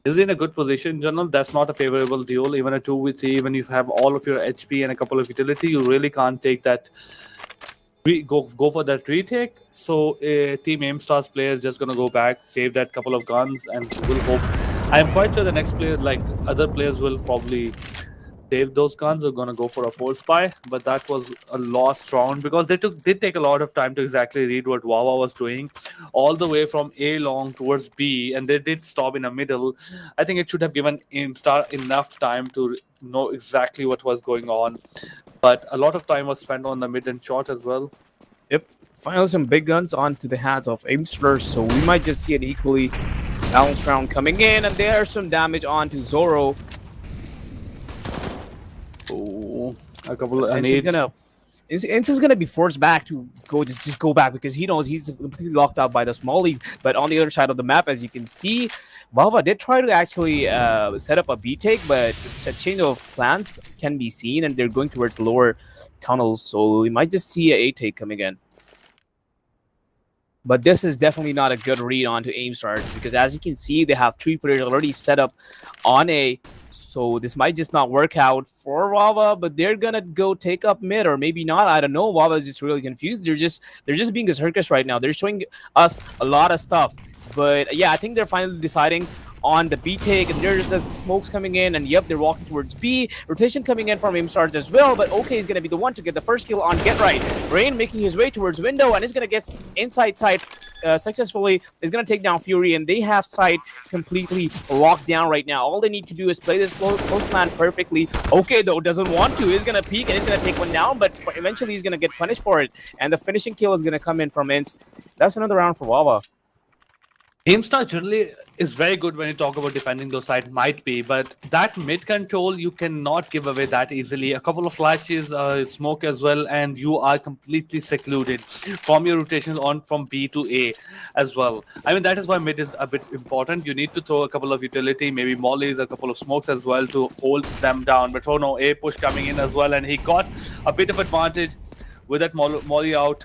Is in a good position in general. That's not a favorable duel. Even a 2v3, even if you have all of your HP and a couple of utility, you really can't take that. Go for that retake. So Team Aim Stars player is just gonna go back, save that couple of guns, and we'll hope. I am quite sure the next player, like other players, will probably save those guns. Are gonna go for a 4 spy, but that was a lost round because they did take a lot of time to exactly read what Wawa was doing, all the way from A long towards B, and they did stop in the middle. I think it should have given Aim Star enough time to know exactly what was going on, but a lot of time was spent on the mid and short as well. Yep, finally some big guns onto the hands of aim stars, so we might just see an equally balanced round coming in, and there's some damage onto Zoro. Oh, a couple of Ince is gonna be forced back to just go back because he knows he's completely locked out by the small league. But on the other side of the map, as you can see, Valva did try to actually set up a B take, but a change of plans can be seen, and they're going towards lower tunnels. So we might just see a take coming in. But this is definitely not a good read onto aim stars because, as you can see, they have 3 players already set up on A. So this might just not work out for Wawa, but they're gonna go take up mid, or maybe not. I don't know. Wawa is just really confused. They're just being a circus right now. They're showing us a lot of stuff, but yeah, I think they're finally deciding on the B take, and there's the smokes coming in, and yep, they're walking towards B. Rotation coming in from aim stars as well, but OK is gonna be the one to get the first kill on Get Right. Rain making his way towards window, and is gonna get inside sight successfully. Is gonna take down Fury, and they have sight completely locked down right now. All they need to do is play this close plan perfectly. OK though doesn't want to. He's gonna peek and he's gonna take one down, but eventually he's gonna get punished for it, and the finishing kill is gonna come in from Ince. That's another round for Wawa. Aimstar generally is very good when you talk about defending those sides, might be, but that mid control you cannot give away that easily. A couple of flashes, smoke as well, and you are completely secluded from your rotations on from B to A as well. I mean, that is why mid is a bit important. You need to throw a couple of utility, maybe mollies, a couple of smokes as well to hold them down. But oh no, A push coming in as well, and he got a bit of advantage with that molly out.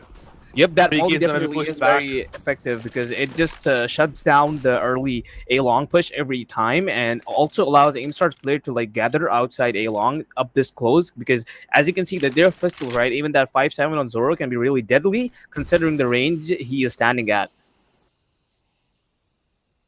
Yep, that molly is gonna be definitely pushed is back. very effective because it just shuts down the early A long push every time, and also allows aim stars player to like gather outside A long up this close, because as you can see that their pistols, right, even that 5.7 on Zoro can be really deadly considering the range he is standing at.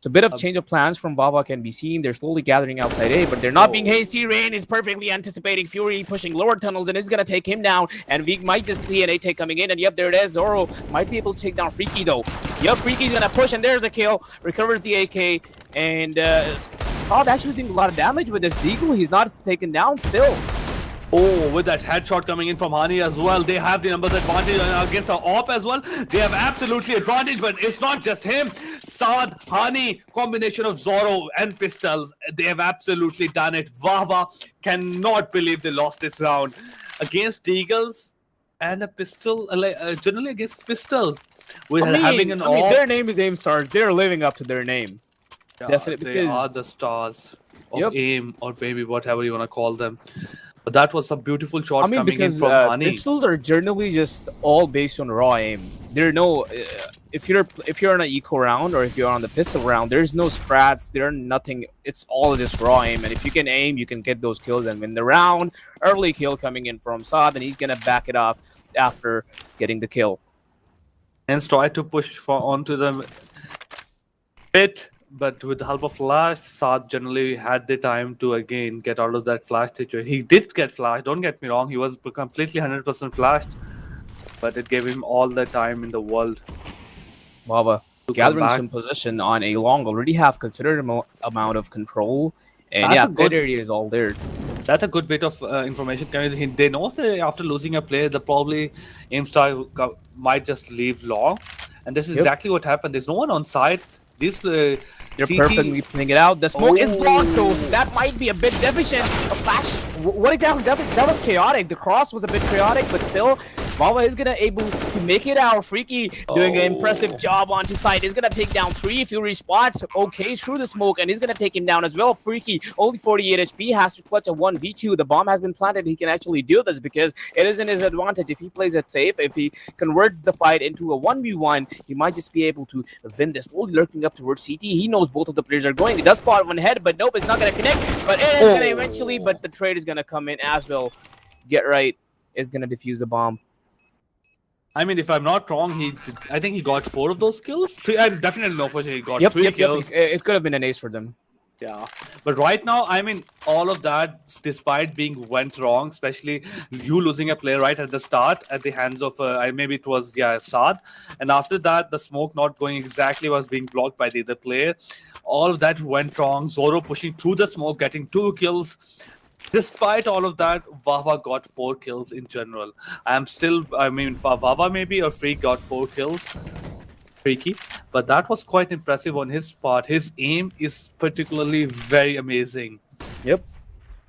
So a bit of change of plans from Baba can be seen. They're slowly gathering outside A, but they're not being hasty. Rain is perfectly anticipating Fury pushing lower tunnels, and it's going to take him down. And we might just see an A take coming in. And yep, there it is. Zoro might be able to take down Freaky, though. Yep, Freaky's going to push, and there's the kill. Recovers the AK. And Saad actually doing a lot of damage with this Deagle. He's not taken down still. Oh, with that headshot coming in from Hani as well, they have the numbers advantage against our AWP as well. They have absolutely advantage, but it's not just him. Saad, Hani, combination of Zoro and pistols, they have absolutely done it. Wawa cannot believe they lost this round against Deagles and a pistol, generally against pistols. Having an AWP. Their name is Aim Stars. They're living up to their name. Yeah, Definitely, they because are the stars of AIM, or maybe whatever you want to call them. But that was some beautiful shots coming in from Hani. Pistols are generally just all based on raw aim. There are no if you're on an eco round or if you're on the pistol round, there's no strats, there's nothing. It's all just raw aim, and if you can aim, you can get those kills and win the round. Early kill coming in from Saad, and he's gonna back it off after getting the kill. And try to push onto the pit, but with the help of flash, Saad generally had the time to again get out of that flash situation. He did get flashed, don't get me wrong, he was completely 100% flashed, but it gave him all the time in the world. Wawa To come gathering back. some position on a long, already have considerable amount of control, and That's yeah, a good- that area is all there. That's a good bit of information. They know that after losing a player, the probably Aimstar might just leave long, and this is Yep. exactly what happened. There's no one on site. These They're CT perfectly playing it out. The smoke is blocked though, so Oh. that might be a bit deficient. A flash. What exactly? That was chaotic. The cross was a bit chaotic, but still, Wawa is gonna able to make it out. Freaky doing an impressive job onto site. He's gonna take down 3 Fury spots. Okay, through the smoke, and he's gonna take him down as well. Freaky only 48 HP, has to clutch a 1v2. The bomb has been planted. He can actually do this because it is in his advantage if he plays it safe. If he converts the fight into a 1v1, he might just be able to win this. Slowly lurking up towards CT. He knows both of the players are going. He does spot one head, but nope, it's not gonna connect. But it is gonna eventually. But the trade is gonna come in as well. Get right is gonna defuse the bomb. I mean, if I'm not wrong, I think he got 4 of those kills. 3, I definitely know for sure he got 3 kills. It could have been an ace for them. Yeah, but right now, I mean, all of that, despite being went wrong, especially you losing a player right at the start at the hands of, maybe it was, Saad. And after that, the smoke not going exactly was being blocked by the other player. All of that went wrong. Zoro pushing through the smoke, getting 2 kills. Despite all of that, Wawa got 4 kills in general. Wawa maybe or Freak got 4 kills. Freaky, but that was quite impressive on his part. His aim is particularly very amazing. Yep.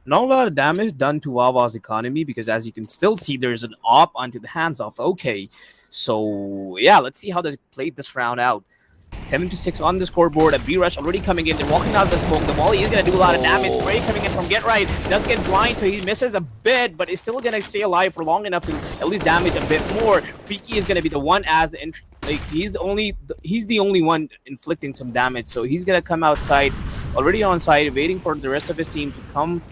Not a lot of damage done to Wawa's economy because, as you can still see, there's an op onto the hands of OK. So, yeah, let's see how they played this round out. 7-6 on the scoreboard. A B-Rush already coming in. They're walking out of the smoke. The volley is going to do a lot of damage. Spray coming in from Get Right. Does get blind, so he misses a bit, but is still going to stay alive for long enough to at least damage a bit more. Freaky is going to be the one as he's the only one inflicting some damage, so he's going to come outside, already on side, waiting for the rest of his team to come.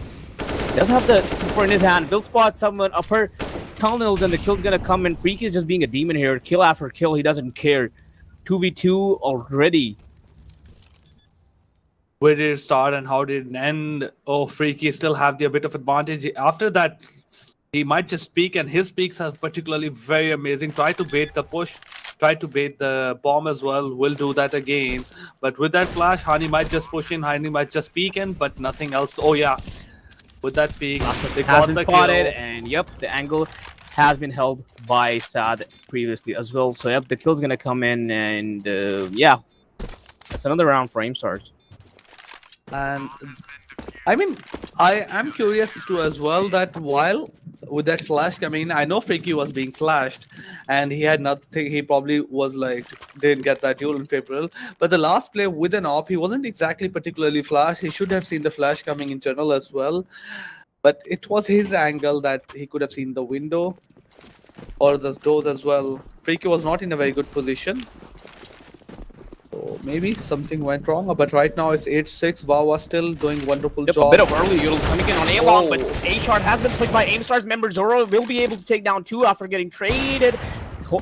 Does have the super in his hand. Build spot someone upper tunnels, and the kill's going to come in. Freaky is just being a demon here. Kill after kill. He doesn't care. 2v2 already. Where did it start and how did it end? Oh, Freaky still have the bit of advantage. After that, he might just peek, and his peeks are particularly very amazing. Try to bait the push, try to bait the bomb as well. Will do that again. But with that flash, Hani might just push in, Hani might just peek in, but nothing else. Oh yeah, with that peek, they Has got been the spotted, kill. and yep, the angle has been held by Saad previously as well. So yep, the kill's gonna come in, and yeah, that's another round for Aimstars. And I mean, I am curious as well that while with that flash coming in, I know Freaky was being flashed and he had nothing. He probably was like, didn't get that duel in April. But the last play with an op, he wasn't exactly particularly flashed. He should have seen the flash coming in general as well. But it was his angle that he could have seen the window or the doors as well. Freaky was not in a very good position. So maybe something went wrong, but right now it's 8-6. Wawa still doing wonderful Yep, job. a bit of early Yoodles coming in on A-Long, but Oh. A-Shard has been played by Aimstars member. Zoro will be able to take down 2 after getting traded.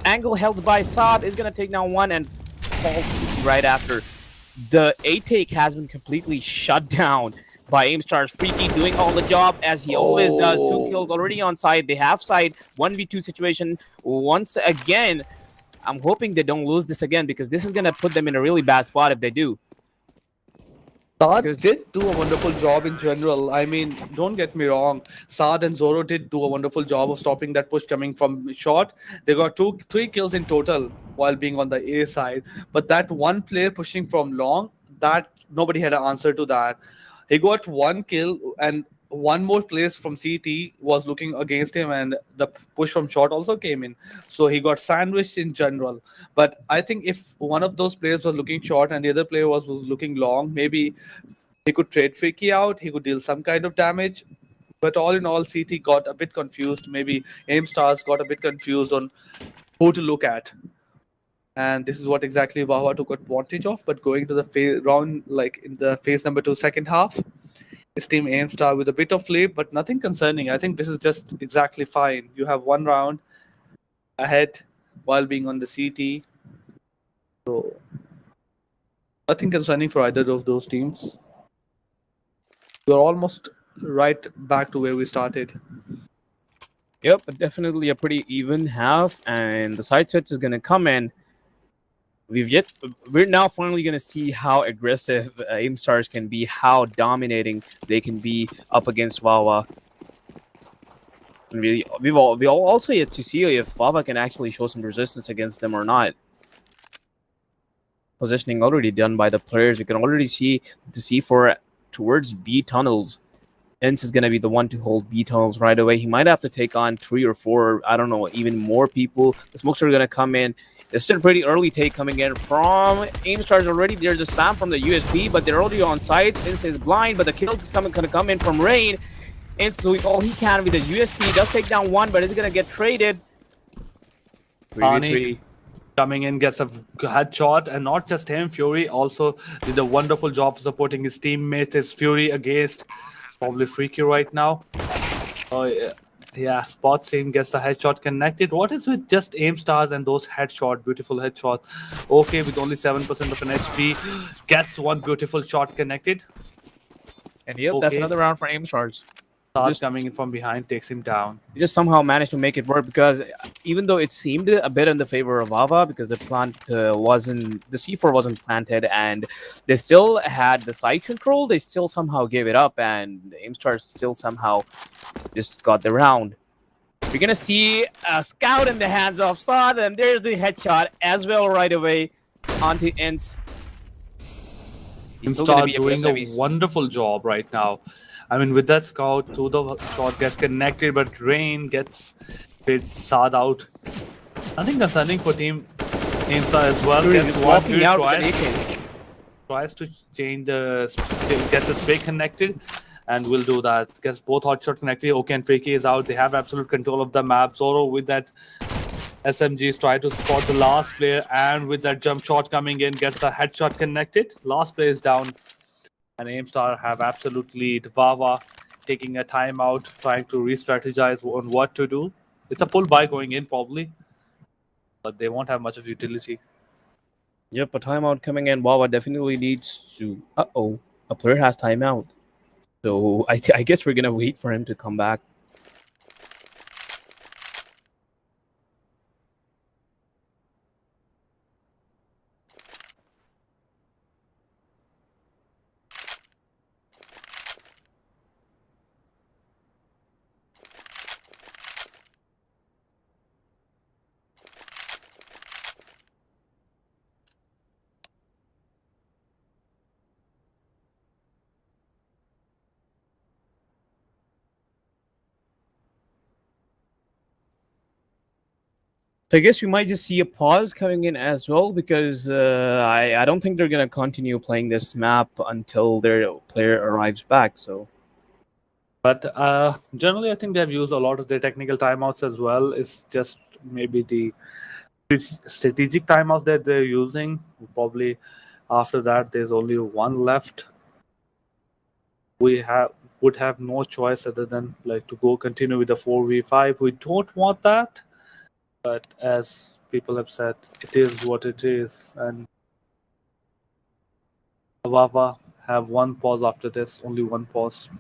Angle held by Saad is going to take down 1 and falls right after. The A-Take has been completely shut down by Aimstars. Freaky doing all the job as he always does. 2 kills already on side. They have side 1v2 situation once again. I'm hoping they don't lose this again because this is going to put them in a really bad spot if they do. Saad did do a wonderful job in general. I mean, don't get me wrong. Saad and Zoro did do a wonderful job of stopping that push coming from short. They got 3 kills in total while being on the A side. But that one player pushing from long, that nobody had an answer to that. He got 1 kill and one more place from CT was looking against him, and the push from short also came in. So he got sandwiched in general. But I think if one of those players was looking short and the other player was looking long, maybe he could trade Freaky out, he could deal some kind of damage. But all in all, CT got a bit confused. Maybe Aimstars got a bit confused on who to look at. And this is what exactly Wawa took advantage of. But going to the round, like in the phase number 2, second half, his team aims star with a bit of lead, but nothing concerning. I think this is just exactly fine. You have one round ahead while being on the CT, so nothing concerning for either of those teams. We're almost right back to where we started. Yep, definitely a pretty even half, and the side switch is gonna come in. We're now finally gonna see how aggressive aim stars can be, how dominating they can be up against Wawa. And we all also yet to see if Wawa can actually show some resistance against them or not. Positioning already done by the players. You can already see the C4 towards B tunnels. Ince is going to be the one to hold B tunnels right away. He might have to take on 3 or 4, I don't know, even more people. The smokes are going to come in. There's still a pretty early take coming in from aim stars already. There's a spam from the USB, but they're already on site. Ince is blind, but the kill is going to come in from Rain. Ince doing all he can with his USB. Does take down one, but is going to get traded. Anik coming in, gets a headshot, and not just him, Fury also did a wonderful job supporting his teammates. His Fury against probably Freaky right now. Oh yeah, Spot Team gets the headshot connected. What is with just aim stars and those headshot, beautiful headshots? Okay, with only 7% of an HP, gets one beautiful shot connected. And yep, that's another round for aim stars. Stars coming in from behind, takes him down. He just somehow managed to make it work, because even though it seemed a bit in the favor of Ava, because the C4 wasn't planted, and they still had the side control, they still somehow gave it up, and Aimstar still somehow just got the round. We're gonna see a scout in the hands of Saad, and there's the headshot as well right away onto Ince. Aimstar doing a wonderful job right now. I mean, with that scout, to the shot gets connected, but Rain gets Saad out. Nothing concerning for Team Aimstar as well. Gets walking out tries to change gets the spray connected, and will do that. Gets both hot shot connected. OK and Freaky is out. They have absolute control of the map. Zoro with that SMGs try to spot the last player, and with that jump shot coming in, gets the headshot connected. Last player is down. And Aimstar have absolutely Wawa taking a timeout, trying to re-strategize on what to do. It's a full buy going in probably, but they won't have much of utility. Yep, a timeout coming in. Wawa definitely needs to. A player has timeout, so I guess we're gonna wait for him to come back. I guess we might just see a pause coming in as well, because I don't think they're gonna continue playing this map until their player arrives back. So, but generally, I think they've used a lot of their technical timeouts as well. It's just maybe the strategic timeouts that they're using. Probably after that, there's only one left. We would have no choice other than like to go continue with the 4v5. We don't want that. But as people have said, it is what it is, and Wawa have one pause after this, only one pause.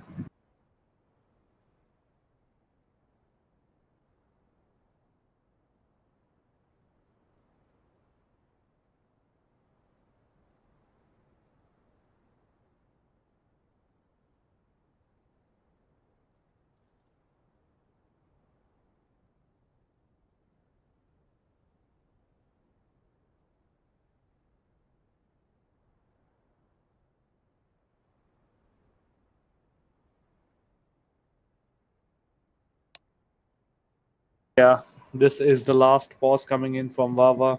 Yeah, this is the last pause coming in from Wawa.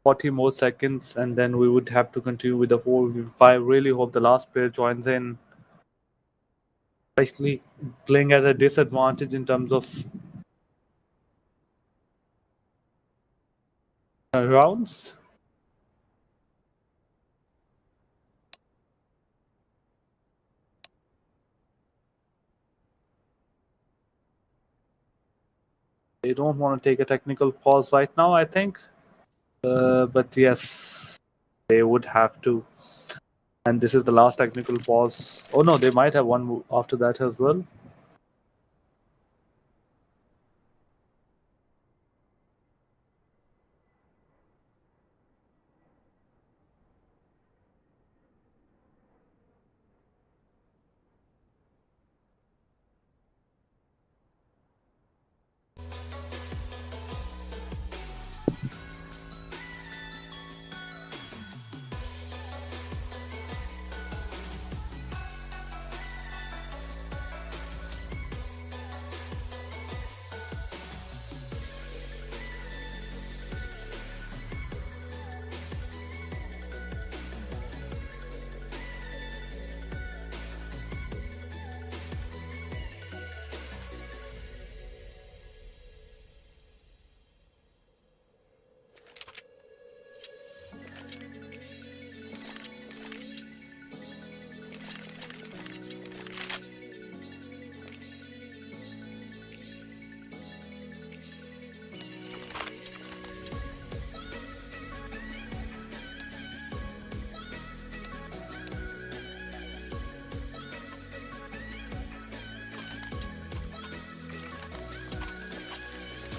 40 more seconds, and then we would have to continue with the 4v5. Really hope the last player joins in. Especially playing at a disadvantage in terms of rounds. They don't want to take a technical pause right now, I think. But yes, they would have to. And this is the last technical pause. Oh no, they might have one after that as well.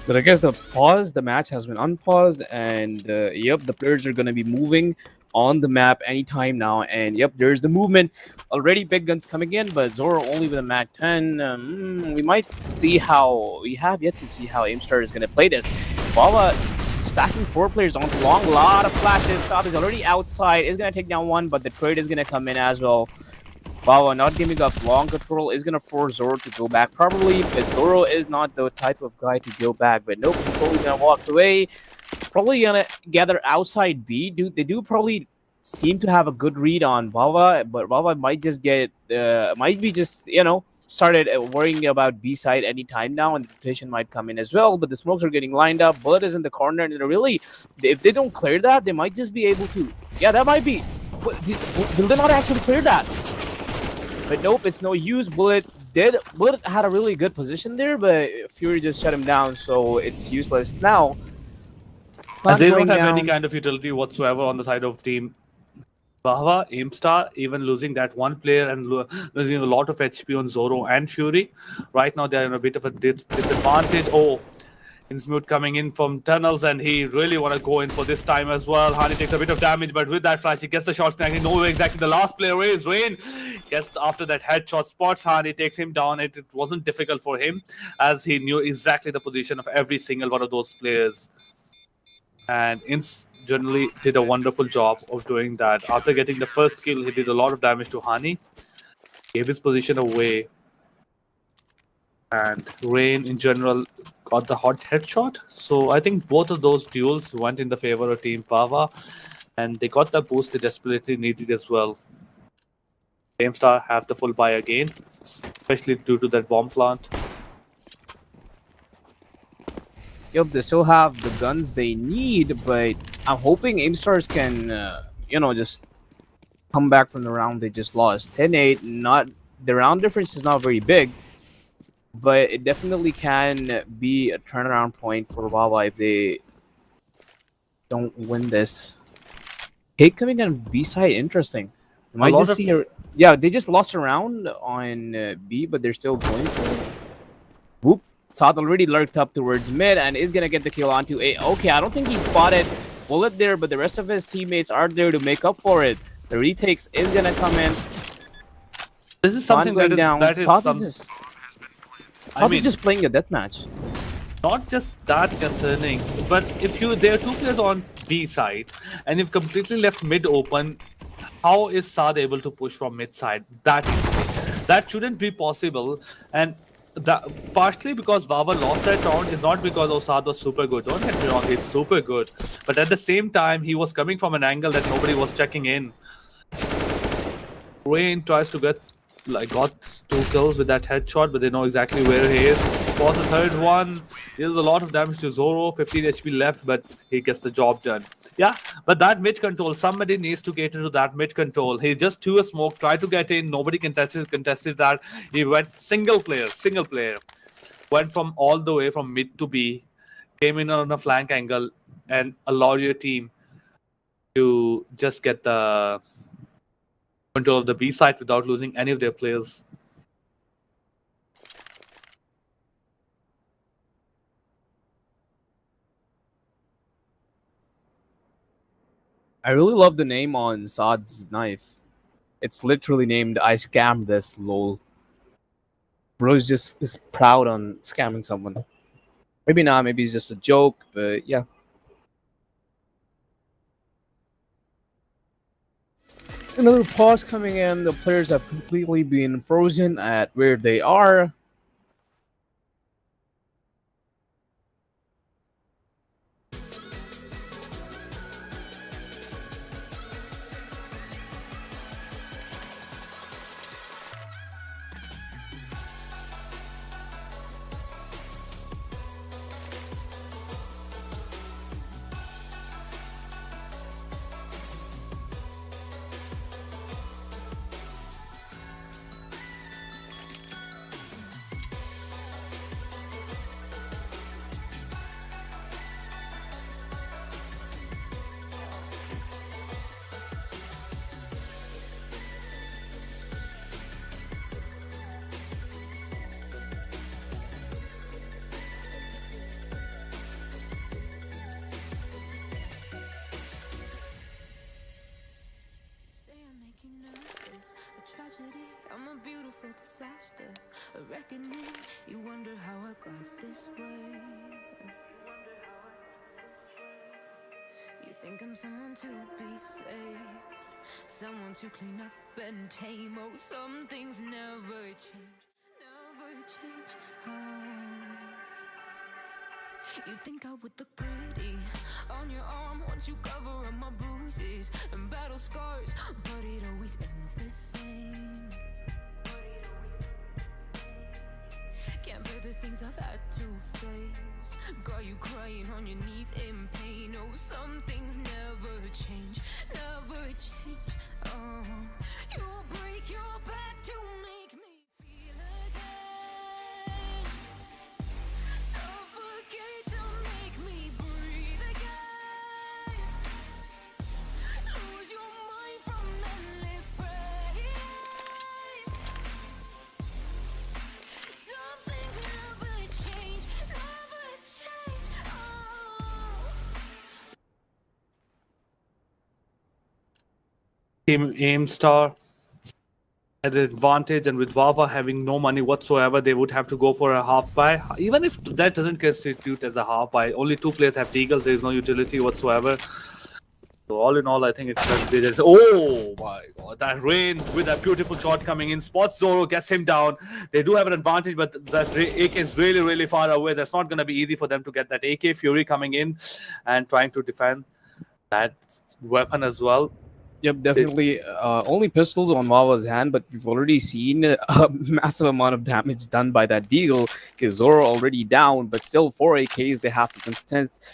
But I guess the match has been unpaused, and yep, the players are going to be moving on the map anytime now. And yep, there's the movement. Already big guns coming in, but Zoro only with a Mac 10. We might see how, we have yet to see how Aimstar is going to play this. Bala stacking 4 players on long, lot of flashes. South is already outside, is going to take down one, but the trade is going to come in as well. Bawa not giving up long control is going to force Zoro to go back probably, but Zoro is not the type of guy to go back. But nope, he's totally going to walk away. Probably going to gather outside B. They do probably seem to have a good read on Bawa, but Bawa might just get, might be just, you know, started worrying about B side anytime now, and the rotation might come in as well. But the smokes are getting lined up. Bullet is in the corner, and really, if they don't clear that, they might just be able to. Yeah, that might be. Will they not actually clear that? But nope, it's no use. Bullet had a really good position there, but Fury just shut him down, so it's useless now. And they don't have any kind of utility whatsoever on the side of team Bahwa, Aimstar, even losing that one player and losing a lot of HP on Zoro and Fury. Right now they're in a bit of a disadvantage. Oh, Innsmouth coming in from tunnels, and he really want to go in for this time as well. Hani takes a bit of damage, but with that flash, he gets the shot snag. He knows where exactly the last player is. Rain gets after that headshot spots Hani, takes him down. It wasn't difficult for him, as he knew exactly the position of every single one of those players. And Inns generally did a wonderful job of doing that. After getting the first kill, he did a lot of damage to Hani, gave his position away. And Rain in general got the hot headshot. So I think both of those duels went in the favor of Team Pava, and they got the boost they desperately needed as well. Aimstar have the full buy again, especially due to that bomb plant. Yep, they still have the guns they need, but I'm hoping Aimstars can, you know, just come back from the round they just lost. 10-8, not the round difference is not very big, but it definitely can be a turnaround point for Wawa if they don't win this. Cake coming on B side, interesting. You might just see her. Yeah, they just lost a round on B, but they're still going for it. Whoop. South already lurked up towards mid and is gonna get the kill onto A. Okay, I don't think he spotted Bullet there, but the rest of his teammates are there to make up for it. The retakes is gonna come in. This is something that is South is just playing a deathmatch. Not just that concerning, but if there are 2 players on B side and you've completely left mid open, how is Saad able to push from mid side? That shouldn't be possible. And that partially because Wawa lost that round is not because Osad was super good. Don't get me wrong, he's super good. But at the same time, he was coming from an angle that nobody was checking in. Rain tries to got 2 kills with that headshot, but they know exactly where he is. Was the third one. There's a lot of damage to Zoro, 15 HP left, but he gets the job done. Yeah, but that mid control, somebody needs to get into that mid control. He just threw a smoke, tried to get in, nobody contested that. He went single player. Went from all the way from mid to B, came in on a flank angle, and allowed your team to just get the control of the B side without losing any of their players. I really love the name on Saad's knife. It's literally named "I scammed this." Lol. Bro is proud on scamming someone. Maybe not. Maybe it's just a joke. But yeah. Another pause coming in. The players have completely been frozen at where they are. Say I make you nervous, a tragedy. I'm a beautiful disaster, a reckoning. You wonder how I got this way. You think I'm someone to be saved, someone to clean up and tame. Oh, some things never change, never change. Oh. You think I would look pretty on your arm once you cover up my bruises and battle scars, but it always ends the same. Can't bear the things I've had to face, got you crying on your knees in pain. Oh, some things never change, never change. Oh, you'll break your back to make me feel again, suffocate to make me breathe again, lose your mind from endless pain. Some things never change, never change. Oh. Team Aim Star had an advantage, and with Vava having no money whatsoever, they would have to go for a half buy. Even if that doesn't constitute as a half buy, only 2 players have Deagles, there is no utility whatsoever. So all in all, I think it's oh my god, that Rain with that beautiful shot coming in, spots Zoro, gets him down. They do have an advantage, but that AK is really far away. That's not going to be easy for them to get that AK. Fury coming in and trying to defend that weapon as well. Yep, definitely. Only pistols on Wawa's hand, but we've already seen a massive amount of damage done by that Deagle. Because Zoro already down, but still 4 AKs they have to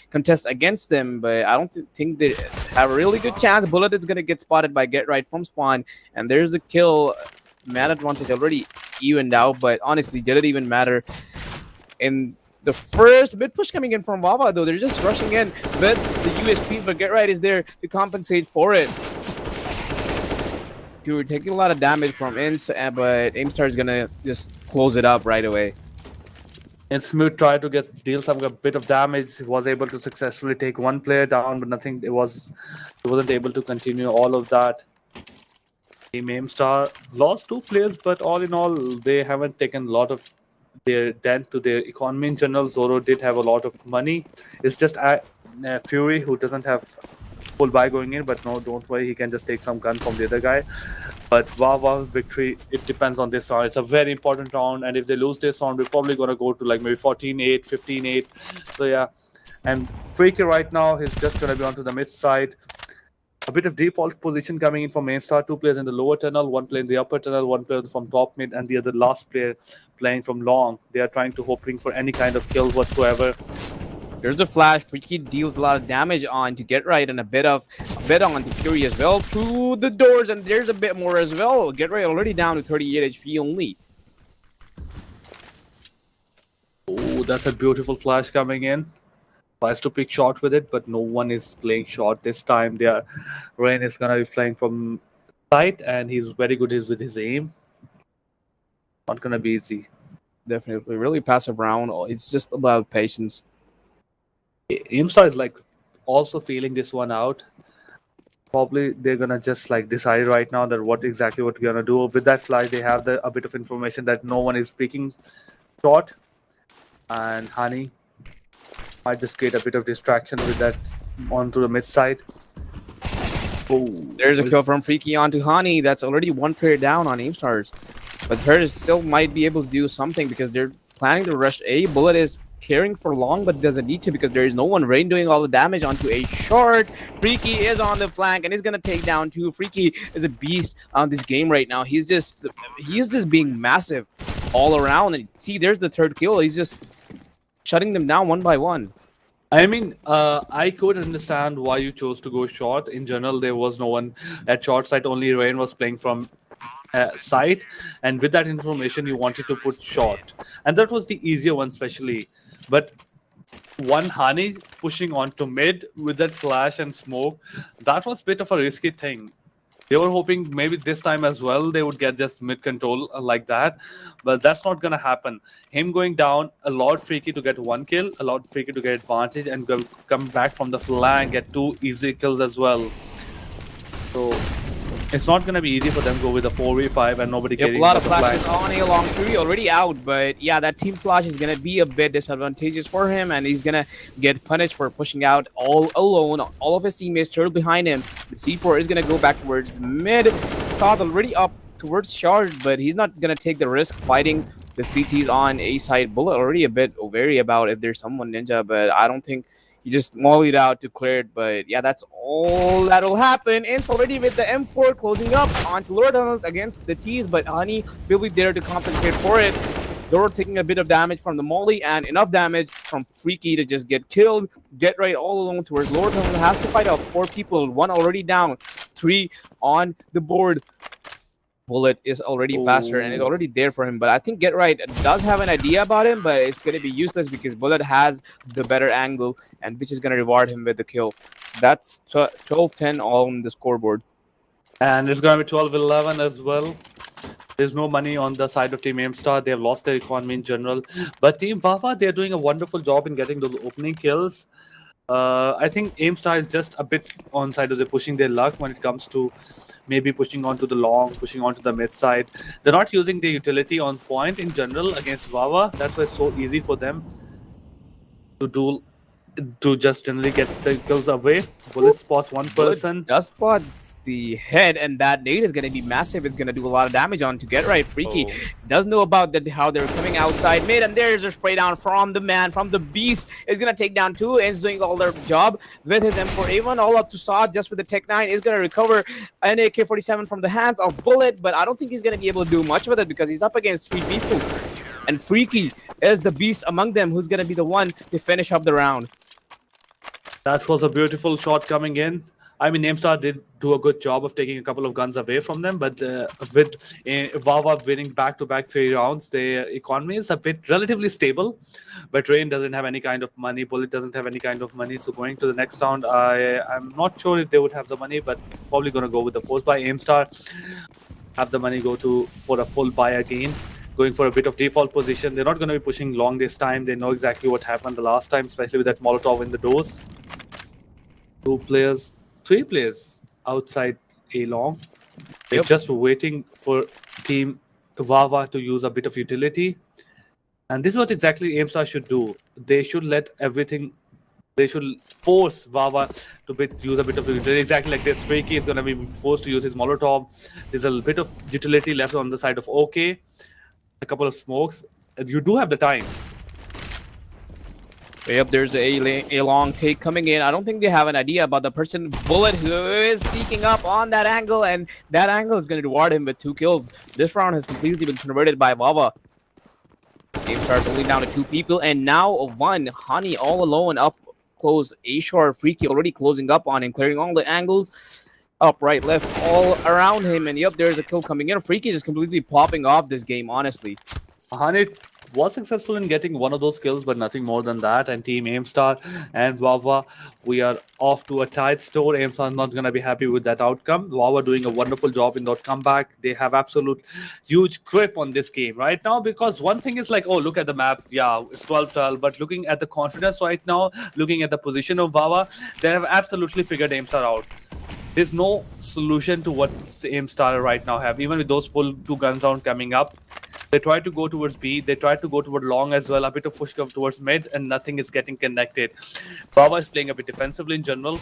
contest against them. But I don't think they have a really good chance. Bullet is going to get spotted by Get Right from spawn, and there's the kill. Man advantage already evened out, but honestly, did it even matter? In the first mid push coming in from Wawa, though, they're just rushing in with the USPs, but Get Right is there to compensate for it. We're taking a lot of damage from Ince, but Aimstar is gonna just close it up right away. And Smooth tried to deal some a bit of damage. He was able to successfully take 1 player down, but nothing. He wasn't able to continue all of that. Team Aimstar lost 2 players, but all in all, they haven't taken a lot of their dent to their economy in general. Zoro did have a lot of money. It's just Fury who doesn't have full buy going in, but no, don't worry, he can just take some gun from the other guy. But Wawa victory, it depends on this round. It's a very important round, and if they lose this round, we're probably gonna go to like maybe 14-8, 15-8. So yeah, and Freaky right now, he's just gonna be onto the mid side. A bit of default position coming in from main star. 2 players in the lower tunnel, 1 player in the upper tunnel, 1 player from top mid, and the other last player playing from long. They are trying to hoping for any kind of kill whatsoever. There's a flash. Freaky deals a lot of damage on to Get Right, and a bit on to Fury as well. Through the doors, and there's a bit more as well. Get Right already down to 38 HP only. Oh, that's a beautiful flash coming in. Tries to pick shot with it, but no one is playing shot this time. Rain is gonna be playing from sight, and he's very good with his aim. Not gonna be easy. Definitely, really passive round. It's just about patience. Aimstar is like also feeling this one out. Probably they're gonna just like decide right now that what we're gonna do with that flash. They have a bit of information that no one is picking shot, and Honey might just create a bit of distraction with that onto the mid side. Oh, There's a kill from Freaky onto Hani. That's already 1 player down on Aimstars. But Third still might be able to do something because they're planning to rush A. Bullet is carrying for long, but doesn't need to because there is no one. Rain doing all the damage onto A short. Freaky is on the flank and he's gonna take down 2. Freaky is a beast on this game right now. He's just being massive all around. And see, there's the 3rd kill. He's just shutting them down one by one. I mean, I could understand why you chose to go short. In general, there was no one at short side. Only Rain was playing from side, and with that information, you wanted to put short, and that was the easier one, especially. But one Hani pushing on to mid with that flash and smoke, that was a bit of a risky thing. They were hoping maybe this time as well they would get just mid control like that, but that's not gonna happen. Him going down, a lot Freaky to get 1 kill, a lot Freaky to get advantage, and come back from the flank, get 2 easy kills as well. So it's not gonna be easy for them to go with a 4v5 and nobody Yep, a getting lot of the flank. flashes on A long Fury already out, but yeah, that team flash is gonna be a bit disadvantageous for him, and he's gonna get punished for pushing out all alone. All of his teammates trailed behind him. The C4 is gonna go back towards mid. Saad already up towards shard, but he's not gonna take the risk fighting the CTs on A side. Bullet already a bit wary about if there's someone ninja, but I don't think. He just mollied out to clear it, but yeah, that's all that'll happen. It's already with the M4 closing up onto lower tunnels against the T's, but Honey will be there to compensate for it. Zoro taking a bit of damage from the molly and enough damage from Freaky to just get killed. Get Right all alone towards lower tunnel. Has to fight out 4 people, 1 already down, 3 on the board. Bullet is already faster and it's already there for him, but I think Get Right does have an idea about him, but it's going to be useless because Bullet has the better angle, and which is going to reward him with the kill. That's 12-10 on the scoreboard. And it's gonna be 12-11 as well. There's no money on the side of Team Aimstar. They have lost their economy in general, but Team Wawa, they're doing a wonderful job in getting those opening kills. I think Aimstar is just a bit on side of the pushing their luck when it comes to maybe pushing onto the long, pushing onto the mid side. They're not using the utility on point in general against Wawa. That's why it's so easy for them to just generally get the kills away. Bullet spots 1 person. Just spots the head, and that nade is going to be massive. It's going to do a lot of damage on to Get Right. Freaky does know about that, how they're coming outside mid, and there's a spray down from the man, from the beast. Is going to take down 2, and is doing all their job with his M4A1 all up to Saad just with the Tech 9. Is going to recover an AK-47 from the hands of Bullet, but I don't think he's going to be able to do much with it because he's up against 3 people. And Freaky is the beast among them who's going to be the one to finish up the round. That was a beautiful shot coming in. I mean, Namestar did do a good job of taking a couple of guns away from them, but with Wawa winning back-to-back 3 rounds, their economy is a bit relatively stable. But Rain doesn't have any kind of money. Bullet doesn't have any kind of money. So going to the next round, I'm not sure if they would have the money, but probably going to go with the force buy. Aimstar have the money for a full buy again. Going for a bit of default position. They're not going to be pushing long this time. They know exactly what happened the last time, especially with that Molotov in the doors. 3 players outside A long. They're just waiting for Team Wawa to use a bit of utility. And this is what exactly Aimstar should do. They should they should force Wawa to use a bit of utility. Exactly like this. Freaky is going to be forced to use his Molotov. There's a bit of utility left on the side of OK. A couple of smokes. You do have the time. Yep, there's a long take coming in. I don't think they have an idea about the person Bullet who is sneaking up on that angle, and that angle is going to reward him with 2 kills. This round has completely been converted by Baba. Game starts only down to 2 people, and now one Honey all alone up close. A-Shore Freaky already closing up on him, clearing all the angles. Up, right, left, all around him, and yep, there's a kill coming in. Freaky just completely popping off this game, honestly. Hanit was successful in getting one of those kills, but nothing more than that. And Team Aimstar and Wawa, we are off to a tight store. Aimstar is not going to be happy with that outcome. Wawa doing a wonderful job in that comeback. They have absolute huge grip on this game right now, because one thing is like, oh, look at the map. Yeah, it's 12-12. But looking at the confidence right now, looking at the position of Wawa, they have absolutely figured Aimstar out. There's no solution to what Aimstar right now have, even with those full 2 guns round coming up. They try to go towards B, they try to go toward long as well, a bit of push towards mid, and nothing is getting connected. Baba is playing a bit defensively in general.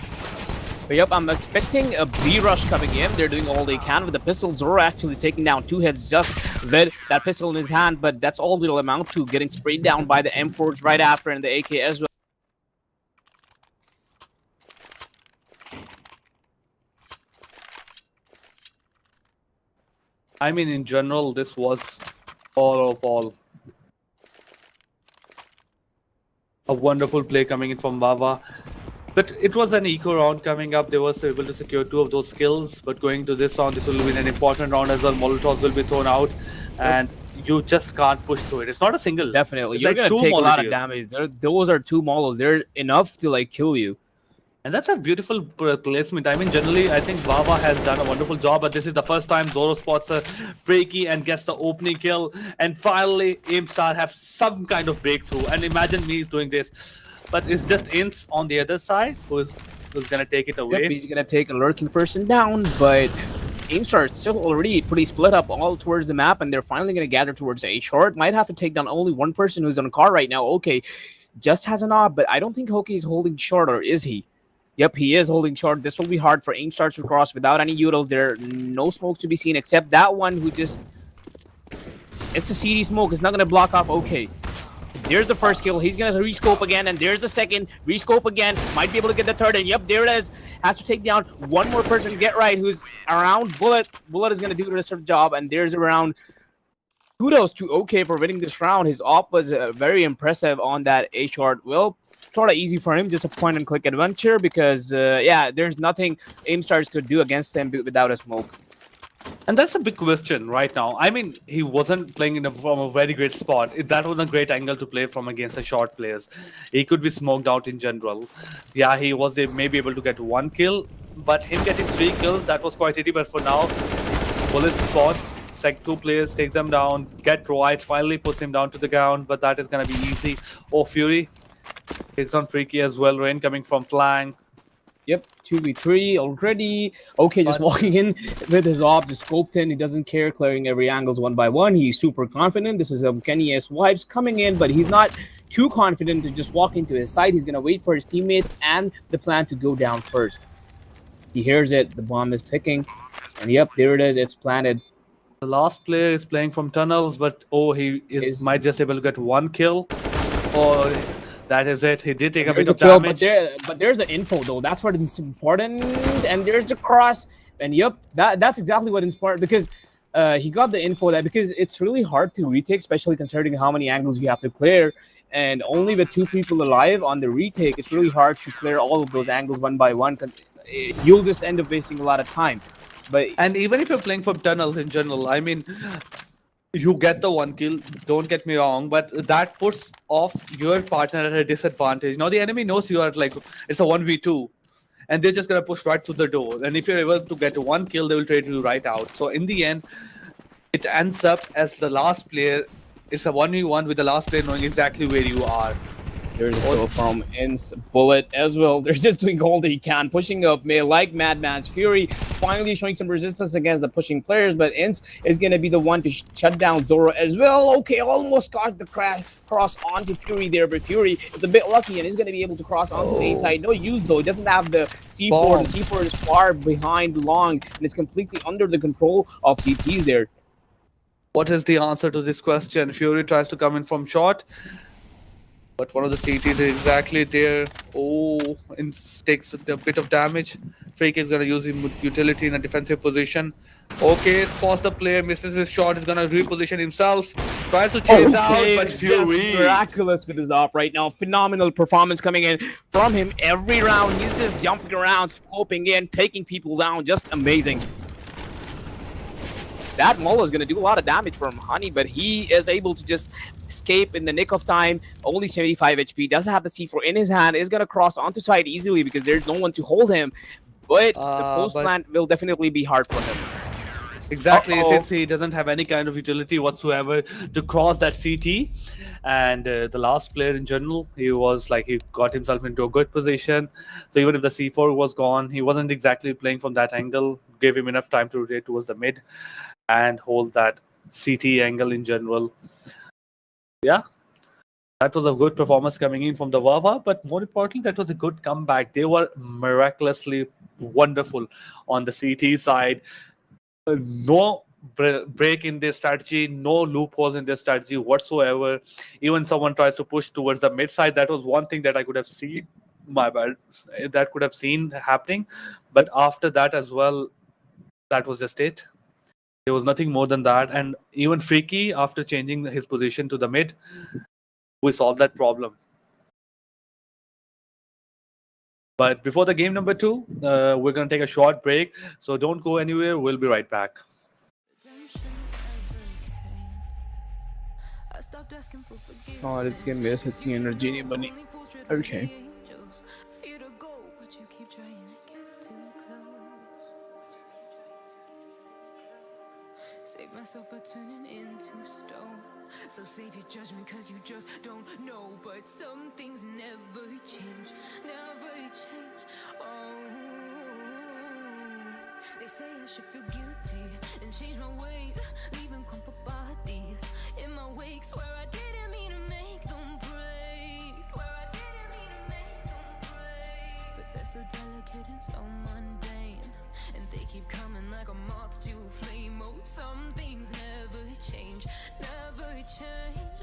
But yep, I'm expecting a B rush coming in. They're doing all they can with the pistol. Zoro actually taking down 2 heads just with that pistol in his hand, but that's all it'll amount to, getting sprayed down by the M4s right after and the AK as well. I mean, in general, this was all a wonderful play coming in from Baba. But it was an eco round coming up. They were able to secure 2 of those kills. But going to this round, this will be an important round as well. Molotovs will be thrown out, and you just can't push through it. It's not a single. Definitely, It's you're like gonna 2 take a lot of Molotovs. damage. Those are 2 molos. They're enough to like kill you. And that's a beautiful placement. I mean, generally, I think Baba has done a wonderful job, but this is the first time Zoro spots a Freaky and gets the opening kill. And finally, Aimstar have some kind of breakthrough. And imagine me doing this. But it's just Ince on the other side who's going to take it away. Yep, he's gonna take a lurking person down, but Aimstar is still already pretty split up all towards the map, and they're finally gonna gather towards A short. Might have to take down only one person who's on a car right now. Okay, just has an op, but I don't think Hoki is holding short, or is he? Yep, he is holding short. This will be hard for Aimstar to cross without any utils. There are no smokes to be seen except that one who just... It's a CD smoke. It's not going to block off. Okay. There's the first kill. He's going to rescope again, and there's the second. Rescope again. Might be able to get the third, and yep, there it is. Has to take down one more person. Get right, who's around Bullet. Bullet is going to do the rest of the job, and there's around... Kudos to OK for winning this round. His op was very impressive on that A short. Well, sort of easy for him, just a point-and-click adventure because, yeah, there's nothing Aimstars could do against him without a smoke. And that's a big question right now. I mean, he wasn't playing from a very great spot. That was a great angle to play from against the short players. He could be smoked out in general. Yeah, he was maybe able to get 1 kill, but him getting 3 kills, that was quite easy. But for now, Bullet spots, Sec 2 players, take them down, get right, finally puts him down to the ground, but that is going to be easy. Oh, Fury takes on Freaky as well. Rain coming from flank. Yep, 2v3 already. Okay, just walking in with his op, just scoped in. He doesn't care, clearing every angles one by one. He's super confident. This is Kenny S. Wipes coming in, but he's not too confident to just walk into his side. He's going to wait for his teammates and the plan to go down first. He hears it. The bomb is ticking. And yep, there it is. It's planted. The last player is playing from tunnels, but oh, he might just able to get 1 kill. Or that is it. He did take a bit of damage. But there's the info though. That's what is important. And there's the cross. And yep, that's exactly what inspired, because he got the info that because it's really hard to retake, especially considering how many angles you have to clear. And only with 2 people alive on the retake, it's really hard to clear all of those angles one by one. You'll just end up wasting a lot of time. And even if you're playing from tunnels in general, I mean, you get the 1 kill, don't get me wrong, but that puts off your partner at a disadvantage. Now the enemy knows you are like, it's a 1v2, and they're just going to push right through the door. And if you're able to get 1 kill, they will trade you right out. So in the end, it ends up as the last player. It's a 1v1 with the last player knowing exactly where you are. There's a kill from Ince. Bullet as well. They're just doing all they can, pushing up. Like Madman's Fury, finally showing some resistance against the pushing players, but Ince is going to be the one to shut down Zoro as well. Okay, almost got the cross onto Fury there, but Fury is a bit lucky and he's going to be able to cross onto A side. No use though. He doesn't have the C4. Bomb. The C4 is far behind long, and it's completely under the control of CTs there. What is the answer to this question? Fury tries to come in from short. But one of the CTs is exactly there. Oh, and takes a bit of damage. Freak is gonna use his utility in a defensive position. Okay, spots the player, misses his shot, is gonna reposition himself. Tries to chase out, Okay, but just Fury. miraculous with his op right now. Phenomenal performance coming in from him every round. He's just jumping around, scoping in, taking people down. Just amazing. That Molo is going to do a lot of damage from Honey, but he is able to just escape in the nick of time. Only 75 HP, doesn't have the C4 in his hand, is going to cross onto side easily because there's no one to hold him. But the post But- plant will definitely be hard for him. Exactly, Uh-oh. since he doesn't have any kind of utility whatsoever to cross that CT. And the last player in general, he got himself into a good position. So even if the C4 was gone, he wasn't exactly playing from that angle. Gave him enough time to rotate towards the mid and hold that CT angle in general. Yeah, that was a good performance coming in from the Wawa, but more importantly, that was a good comeback. They were miraculously wonderful on the CT side. No break in their strategy, no loopholes in their strategy whatsoever. Even someone tries to push towards the mid side, that was one thing that I could have seen. My bad. That could have seen happening, but after that as well, that was just it. There was nothing more than that. And even Freaky, after changing his position to the mid, we solved that problem. But before the game number 2, we're going to take a short break. So don't go anywhere. We'll be right back. Oh, it's gonna be such an energy, bunny. Okay. Save myself by turning into stone. So save your judgment cause you just don't know. But some things never change, never change. Oh, they say I should feel guilty and change my ways, leaving crumpled bodies in my wake. Swear I didn't mean to make them break. Swear I didn't mean to make them break. But they're so delicate and so mundane, and they keep coming like a moth to a flame. Oh, some things never change, never change.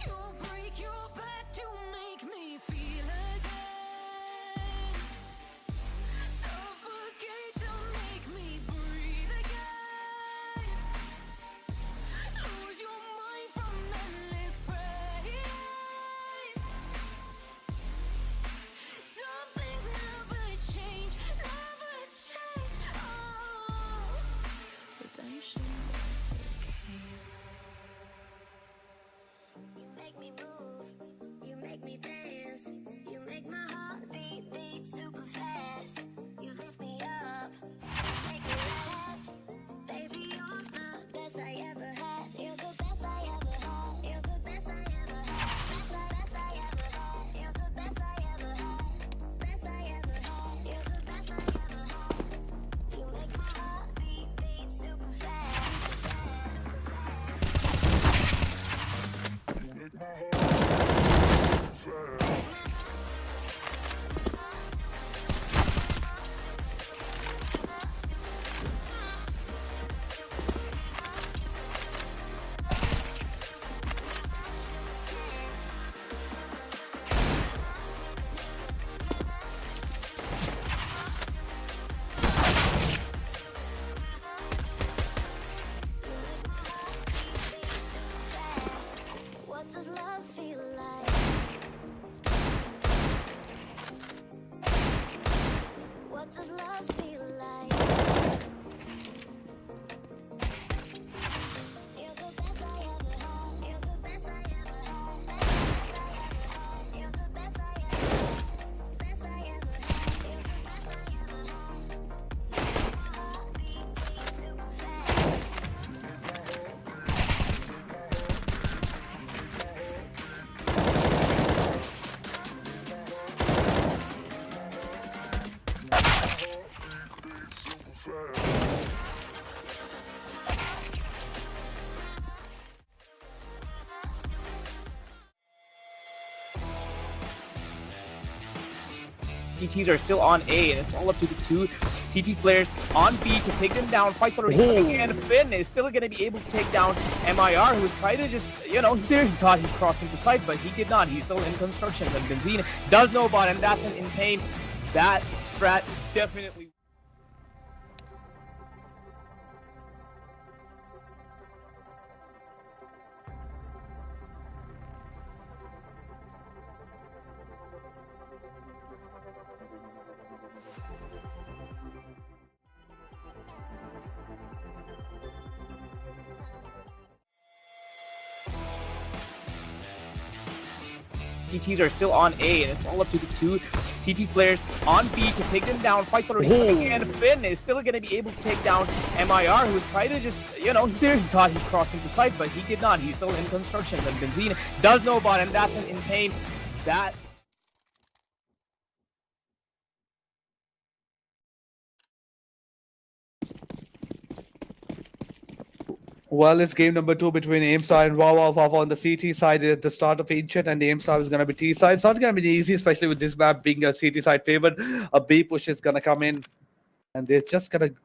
You'll break your back to make me feel again. Suffocate to make me breathe again. CTs are still on A, and it's all up to the two CT players on B to take them down. Fights already coming in. Finn is still going to be able to take down MIR, who tried to just, he thought he crossed into sight, but he did not. He's still in constructions, and Benzine does know about it, and that's an insane. That strat definitely. CTs are still on A, and it's all up to the two CT players on B to take them down. Fights already coming in. Finn is still going to be able to take down MIR, who tried to just, he thought he crossed into sight, but he did not. He's still in constructions, and Benzine does know about it, and that's an insane. That. Well, it's game number 2 between Aimstar and Wawa on the CT side at the start of Ancient, and the Aimstar is going to be T side. It's not going to be easy, especially with this map being a CT side favored. A B push is going to come in, and they're just going to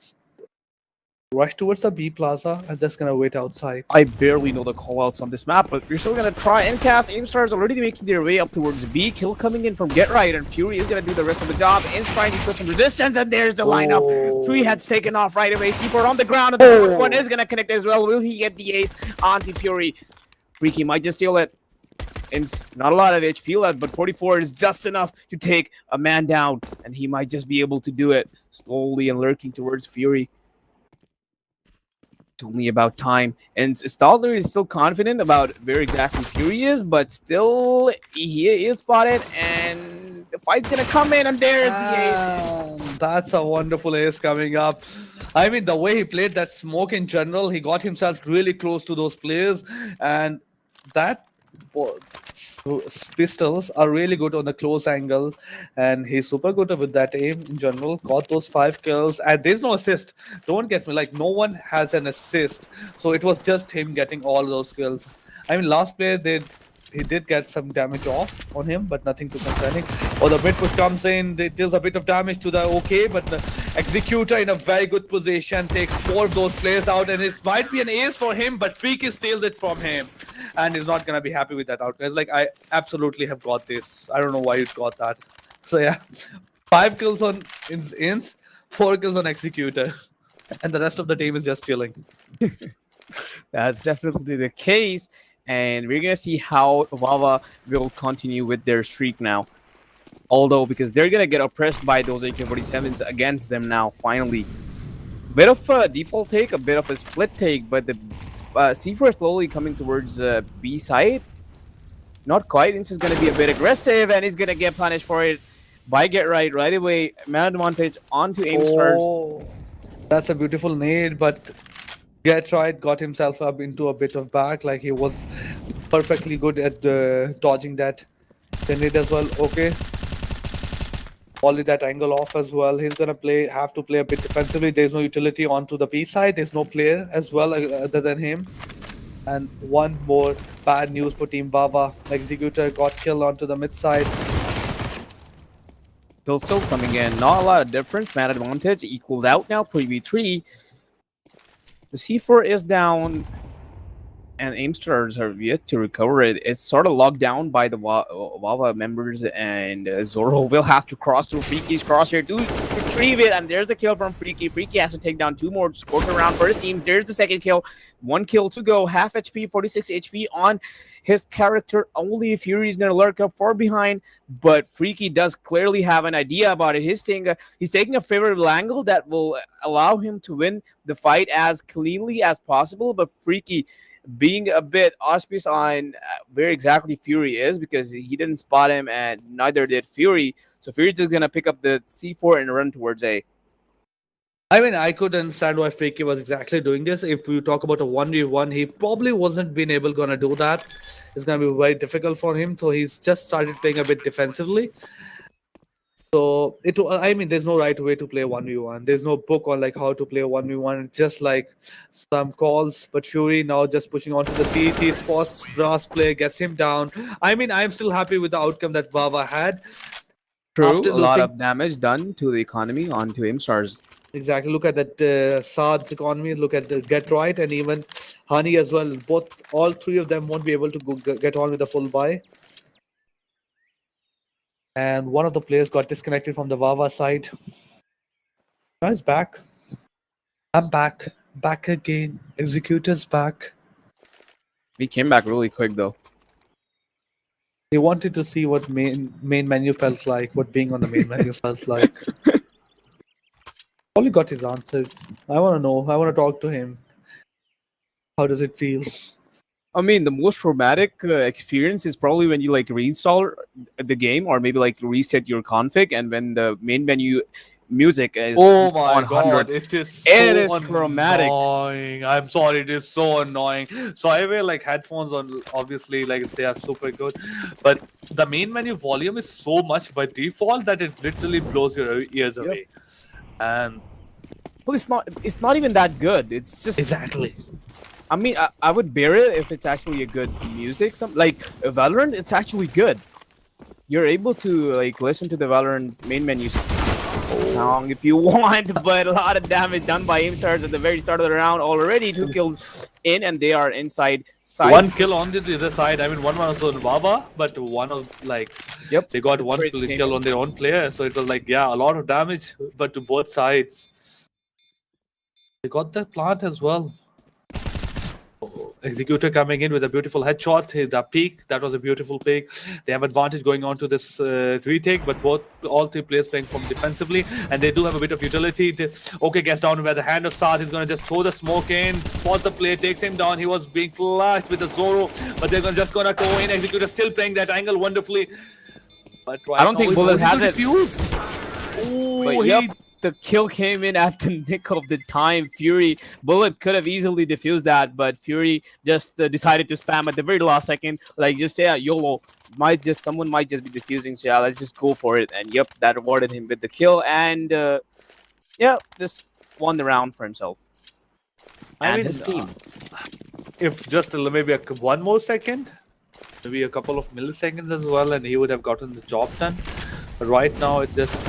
rush towards the B plaza and just going to wait outside. I barely know the callouts on this map, but we're still going to try and cast. Aimstar is already making their way up towards B. Kill coming in from Get Right, and Fury is going to do the rest of the job. In trying to put some resistance, and there's the lineup. 3 heads taken off right away. C4 on the ground, and the fourth one is going to connect as well. Will he get the ace onto Fury? Freaky might just steal it. And not a lot of HP left, but 44 is just enough to take a man down, and he might just be able to do it slowly and lurking towards Fury. It's only about time, and Stadler is still confident about where exactly Fury is, but still he is spotted, and the fight's gonna come in, and there's the ace. That's a wonderful ace coming up. I mean, the way he played that smoke in general, he got himself really close to those players, and that pistols are really good on the close angle, and he's super good with that aim in general. Got those 5 kills, and there's no assist. Don't get me, like, no one has an assist, so it was just him getting all those kills. I mean, last player he did get some damage off on him, but nothing too concerning. Or the mid push comes in, it deals a bit of damage to the OK, but the Executor in a very good position takes 4 of those players out, and it might be an ace for him, but Freaky steals it from him, and he's not gonna be happy with that outcome. It's like, I absolutely have got this. I don't know why you got that. So yeah, 5 kills on Ins, 4 kills on Executor, and the rest of the team is just chilling. That's definitely the case, and we're gonna see how Wawa will continue with their streak now. Although, because they're gonna get oppressed by those AK-47s against them now, finally. Bit of a default take, a bit of a split take, but the C4 is slowly coming towards B side. Not quite. This is gonna be a bit aggressive, and he's gonna get punished for it by Get Right away. Man advantage onto Aimstars. Oh, that's a beautiful nade, but Get Right got himself up into a bit of back. Like, he was perfectly good at dodging that nade as well. Okay. Volley that angle off as well. He's gonna have to play a bit defensively. There's no utility onto the B side. There's no player as well other than him. And one more bad news for Team Wawa. Executor got killed onto the mid side. Still coming in. Not a lot of difference. Man advantage equaled out now. 3v3. The C4 is down, and Aimstars are yet to recover it. It's sort of locked down by the Wawa members, and Zoro will have to cross through Freaky's crosshair to retrieve it, and there's the kill from Freaky. Freaky has to take down 2 more to score around for his team. There's the second kill. 1 kill to go. Half HP, 46 HP on his character. Only Fury's gonna lurk up far behind, but Freaky does clearly have an idea about it. He's taking a favorable angle that will allow him to win the fight as cleanly as possible, but Freaky being a bit auspicious on where exactly Fury is, because he didn't spot him and neither did Fury. So Fury's just gonna pick up the C4 and run towards A. I mean, I could understand why Freaky was exactly doing this. If you talk about a 1v1, he probably wasn't been able gonna do that. It's gonna be very difficult for him. So he's just started playing a bit defensively. So I mean, there's no right way to play 1v1. There's no book on like how to play 1v1. Just like some calls. But Fury now just pushing onto the CT spots. Brass play gets him down. I mean, I'm still happy with the outcome that Wawa had. True, After a lot losing of damage done to the economy onto Imstars. exactly, look at that Saad's economy. Look at the Get Right and even Honey as well. All three of them won't be able to get on with the full buy. And one of the players got disconnected from the Wawa side. Guys, back. I'm back. Back again. Executor's back. He came back really quick though. He wanted to see what main menu felt like, what being on the main menu felt like. Probably got his answer. I want to know. I want to talk to him. How does it feel? I mean, the most traumatic experience is probably when you like reinstall the game or maybe like reset your config, and when the main menu music is Oh my 100. god, it is so It is traumatic. annoying. I'm sorry, it is so annoying. So I wear like headphones on, obviously, like they are super good. But the main menu volume is so much by default that it literally blows your ears away. And Well, it's not even that good. It's just exactly. I mean, I would bear it if it's actually a good music. Like Valorant, it's actually good. You're able to like listen to the Valorant main menu song if you want, but a lot of damage done by Imstars at the very start of the round. Already 2 kills in, and they are inside side. One kill on the other side. I mean, one was on Baba, but one of like, Yep. they got one kill on their own player. So it was like, yeah, a lot of damage, but to both sides. They got the plant as well. Executor coming in with a beautiful headshot. The peak, that was a beautiful peak. They have advantage going on to this retake, but all three players playing from defensively, and they do have a bit of utility. Okay, gets down by the hand of Saad. He's going to just throw the smoke in, spots the play, takes him down. He was being flashed with the Zoro, but they're just going to go in. Executor still playing that angle wonderfully. But right I don't think Bullet has it. Oh, Yep. The kill came in at the nick of the time. Fury Bullet could have easily diffused that, but Fury just decided to spam at the very last second. Like, just yeah, YOLO. Someone might just be diffusing, so yeah, let's just go for it. And yep, that rewarded him with the kill, and yeah, just won the round for himself and his team. If just maybe one more second, maybe a couple of milliseconds as well, and he would have gotten the job done. But right now, it's just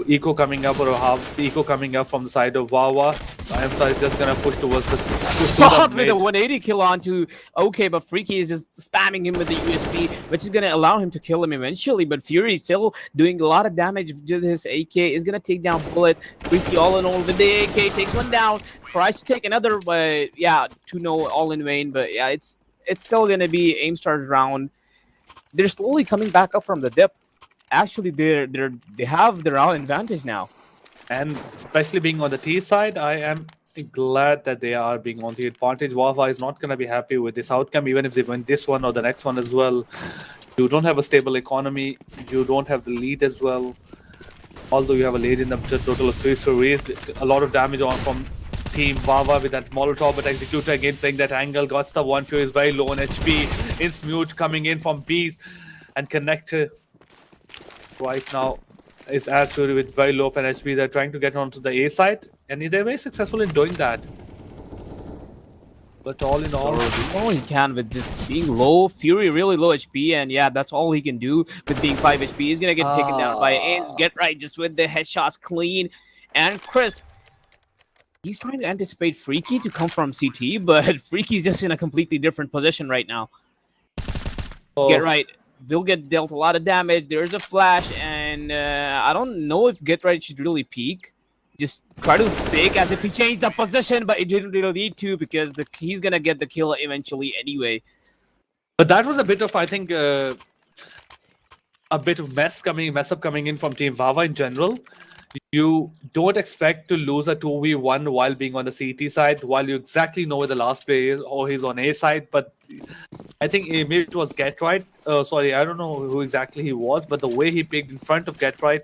eco coming up, or half eco coming up from the side of Wawa. Imstar is just gonna push towards the Saad with a 180 kill onto okay, but Freaky is just spamming him with the USP, which is gonna allow him to kill him eventually. But Fury is still doing a lot of damage with his AK. Is gonna take down Bullet. Freaky all in all with the AK takes one down. Tries to take another, but yeah, 2-0 all in vain. But yeah, it's still gonna be Aimstar's round. They're slowly coming back up from the dip. Actually, they have their own advantage now, and especially being on the T side, I am glad that they are being on the advantage. Wawa is not going to be happy with this outcome, even if they win this one or the next one as well. You don't have a stable economy, you don't have the lead as well. Although you have a lead in the total of 3, so raised a lot of damage on from Team Wawa with that Molotov, but Executor again playing that angle. Got the one. Fury is very low on HP. It's Mute coming in from B and Connector. Right now is as Fury with very low of an HP. They're trying to get onto the A side, and they're very successful in doing that. But all in all, all he can with just being low. Fury really low HP, and yeah, that's all he can do with being 5 HP. He's gonna get taken down by Ains. Get right just with the headshots clean and crisp. He's trying to anticipate Freaky to come from CT, but Freaky's just in a completely different position right now. Get right. Will get dealt a lot of damage. There's a flash, and I don't know if Get Right should really peek. Just try to fake as if he changed the position, but it didn't really need to because he's gonna get the kill eventually anyway. But that was a bit of, I think, a bit of mess up coming in from Team Wawa in general. You don't expect to lose a 2v1 while being on the CT side, while you exactly know where the last player is, or he's on A side. But I think maybe it was Get Right. Sorry, I don't know who exactly he was, but the way he picked in front of Get Right,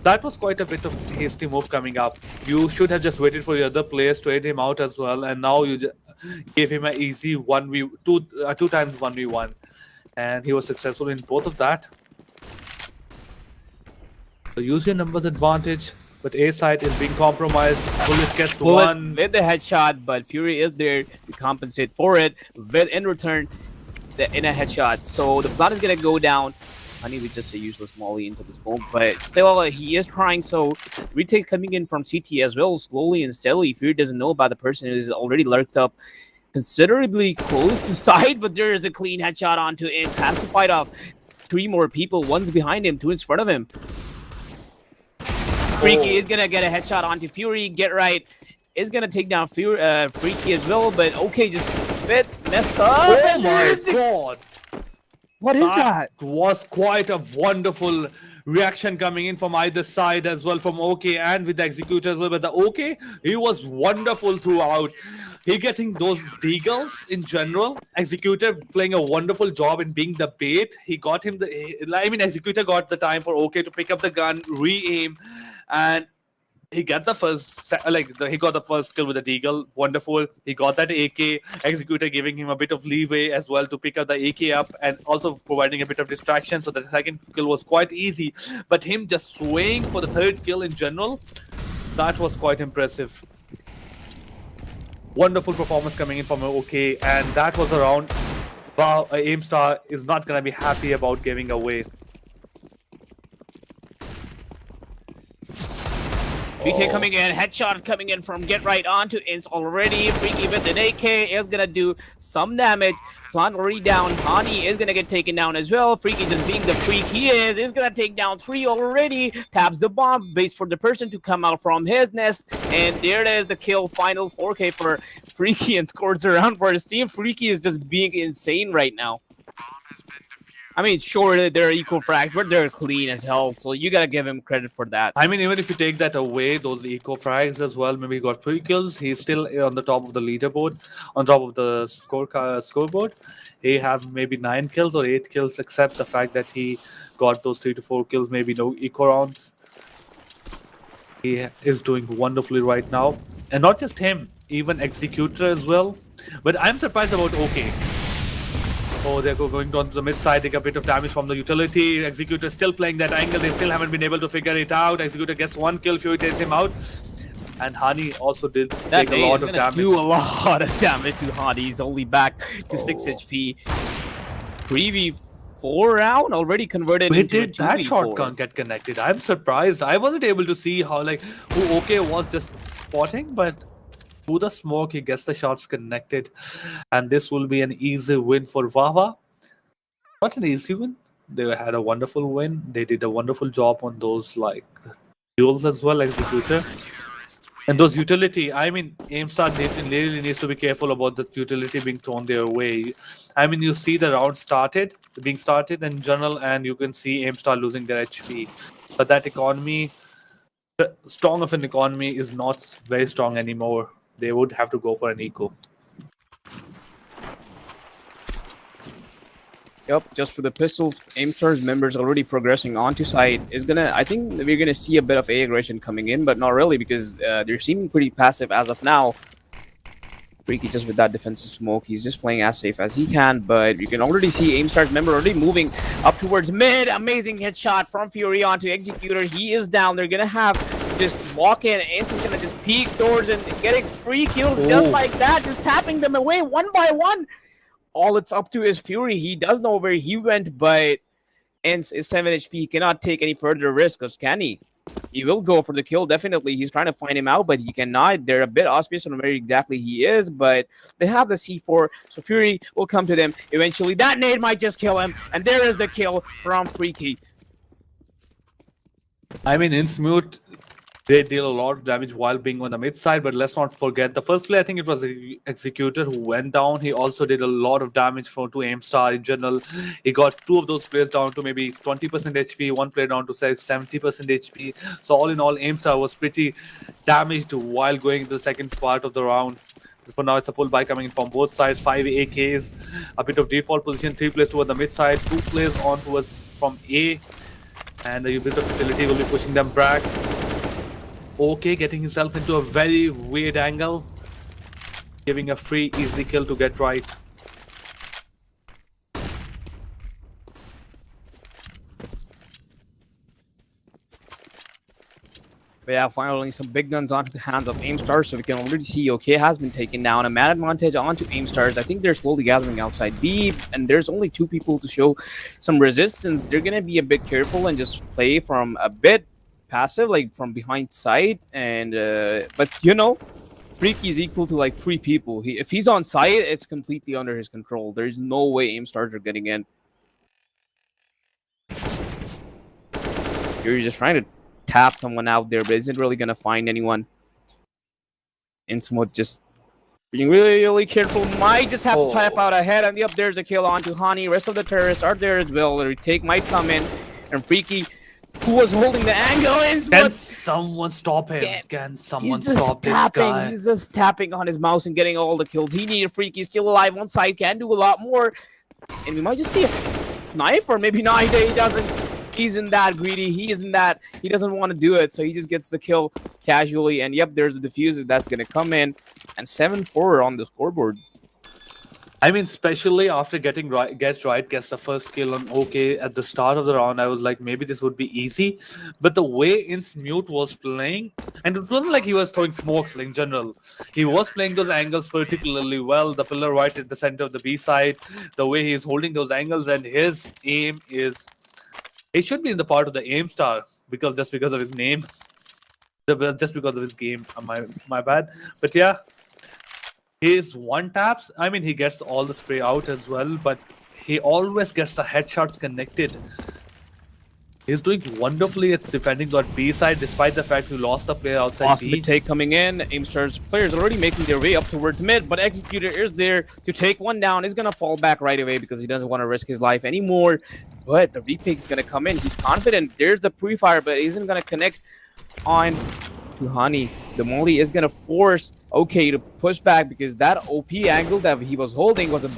that was quite a bit of hasty move coming up. You should have just waited for the other players to aid him out as well, and now you gave him an easy 2 times 1v1, and he was successful in both of that. So use your numbers advantage, but A side is being compromised. Bullet gets one with the headshot, but Fury is there to compensate for it. In return, in a headshot. So the plan is gonna go down. Honey with just a useless molly into the smoke, but still he is trying. So retake coming in from CT as well, slowly and steadily. Fury doesn't know about the person who is already lurked up considerably close to side, but there is a clean headshot onto Ints. Has to fight off 3 more people. One's behind him, 2 in front of him. Freaky is gonna get a headshot onto Fury. Get right is gonna take down Freaky as well, but okay, just a bit messed up. Oh my god! What is that? Was quite a wonderful reaction coming in from either side as well, from OK and with the Executor as well. But the OK, he was wonderful throughout. He getting those deagles in general. Executor playing a wonderful job in being the bait. He got him Executor got the time for OK to pick up the gun, re-aim, and he got the first, he got the first kill with the deagle. Wonderful. He got that AK. Executor giving him a bit of leeway as well to pick up the AK up and also providing a bit of distraction. So the second kill was quite easy. But him just swaying for the third kill in general, that was quite impressive. Wonderful performance coming in from OK, and that was around. Wow, Aimstar is not going to be happy about giving away. BT coming in, headshot coming in from Get Right onto Ints already. Freaky with an AK is gonna do some damage. Plant already down. Hani is gonna get taken down as well. Freaky just being the freak he is gonna take down 3 already. Taps the bomb, waits for the person to come out from his nest. And there it is, the kill, final 4K for Freaky, and scores around for his team. Freaky is just being insane right now. I mean, sure, they're equal frags, but they're clean as hell, so you gotta give him credit for that. I mean, even if you take that away, those eco frags as well, maybe he got 3 kills. He's still on the top of the leaderboard, on top of the scoreboard. He have maybe 9 kills or 8 kills, except the fact that he got those 3 to 4 kills, maybe no eco rounds. He is doing wonderfully right now. And not just him, even Executor as well. But I'm surprised about OK. Oh, they're going down to the mid side. They get a bit of damage from the utility. Executor still playing that angle. They still haven't been able to figure it out. Executor gets 1 kill. Fury takes him out. And Hani also did take a lot of damage. Do a lot of damage to Hani. He's only back to 6 HP. 3v4 round already converted. Where into did that shotgun get connected? I'm surprised. I wasn't able to see how who OK was just spotting, but through the smoke, he gets the shots connected, and this will be an easy win for Wawa. Not an easy win. They had a wonderful win. They did a wonderful job on those duels as well, Executor. And those utility, I mean, Aimstar really needs to be careful about the utility being thrown their way. I mean, you see the round being started in general, and you can see Aimstar losing their HP. But that economy, strong of an economy, is not very strong anymore. They would have to go for an eco. Yep, just for the pistols, Aimstar's members already progressing onto site is gonna. I think we're gonna see a bit of A aggression coming in, but not really because they're seeming pretty passive as of now. Freaky just with that defensive smoke, he's just playing as safe as he can, but you can already see Aimstar's member already moving up towards mid. Amazing headshot from Fury onto Executor. He is down. They're gonna have just walk in. Ants is gonna just peek doors and getting free kills just like that, just tapping them away 1 by 1. All it's up to is Fury. He does know where he went, but Ants is 7 HP. He cannot take any further risk, because can he? He will go for the kill, definitely. He's trying to find him out, but he cannot. They're a bit auspicious on where exactly he is, but they have the C4, so Fury will come to them eventually. That nade might just kill him, and there is the kill from Freaky. I mean, in Smooth, they deal a lot of damage while being on the mid side, but let's not forget the first play. I think it was the Executor who went down. He also did a lot of damage to Aimstar in general. He got 2 of those players down to maybe 20% HP, 1 player down to 70% HP. So all in all, Aimstar was pretty damaged while going into the second part of the round. For now, it's a full buy coming in from both sides. 5 AKs, a bit of default position, 3 players toward the mid side, 2 players on towards from A, and a bit of utility will be pushing them back. OK getting himself into a very weird angle, giving a free easy kill to Get Right. But yeah, finally some big guns onto the hands of Aimstars, so we can already see OK has been taken down. A man advantage onto Aimstars. I think they're slowly gathering outside B, and there's only 2 people to show some resistance. They're gonna be a bit careful and just play from a bit passive, like from behind side. And but you know, Freaky is equal to like 3 people. If he's on site, it's completely under his control. There's no way Aimstars are getting in. You're just trying to tap someone out there, but isn't really gonna find anyone. Insmut just being really, really careful. Might just have to tap out ahead, and yep, there's a kill onto Hani. Rest of the terrorists are there as well. The retake might come in, and Freaky, who was holding the angle, Can someone stop him? Can someone stop this guy? He's just tapping on his mouse and getting all the kills. He needed Freaky, still alive on side, can do a lot more, and we might just see a knife, or maybe not. He doesn't. He's in that greedy. He isn't that. He doesn't want to do it, so he just gets the kill casually. And yep, there's the diffuser that's gonna come in, and 7-4 on the scoreboard. I mean, especially after gets the first kill on OK at the start of the round, I was like, maybe this would be easy. But the way Insmute was playing, and it wasn't like he was throwing smokes in general. He was playing those angles particularly well. The pillar right at the center of the B side, the way he's holding those angles, and his aim is. It should be in the part of the aim star because of his name, just because of his game. My bad. But yeah, his one taps. I mean, he gets all the spray out as well, but he always gets the headshots connected. He's doing wonderfully at defending that B side, despite the fact he lost the player outside awesome B. Take coming in. Aimstars players already making their way up towards mid, but Executor is there to take one down. He's gonna fall back right away because he doesn't want to risk his life anymore. But the retake's gonna come in. He's confident. There's the pre-fire, but he isn't gonna connect on to Hani. The molly is gonna force OK to push back because that OP angle that he was holding was a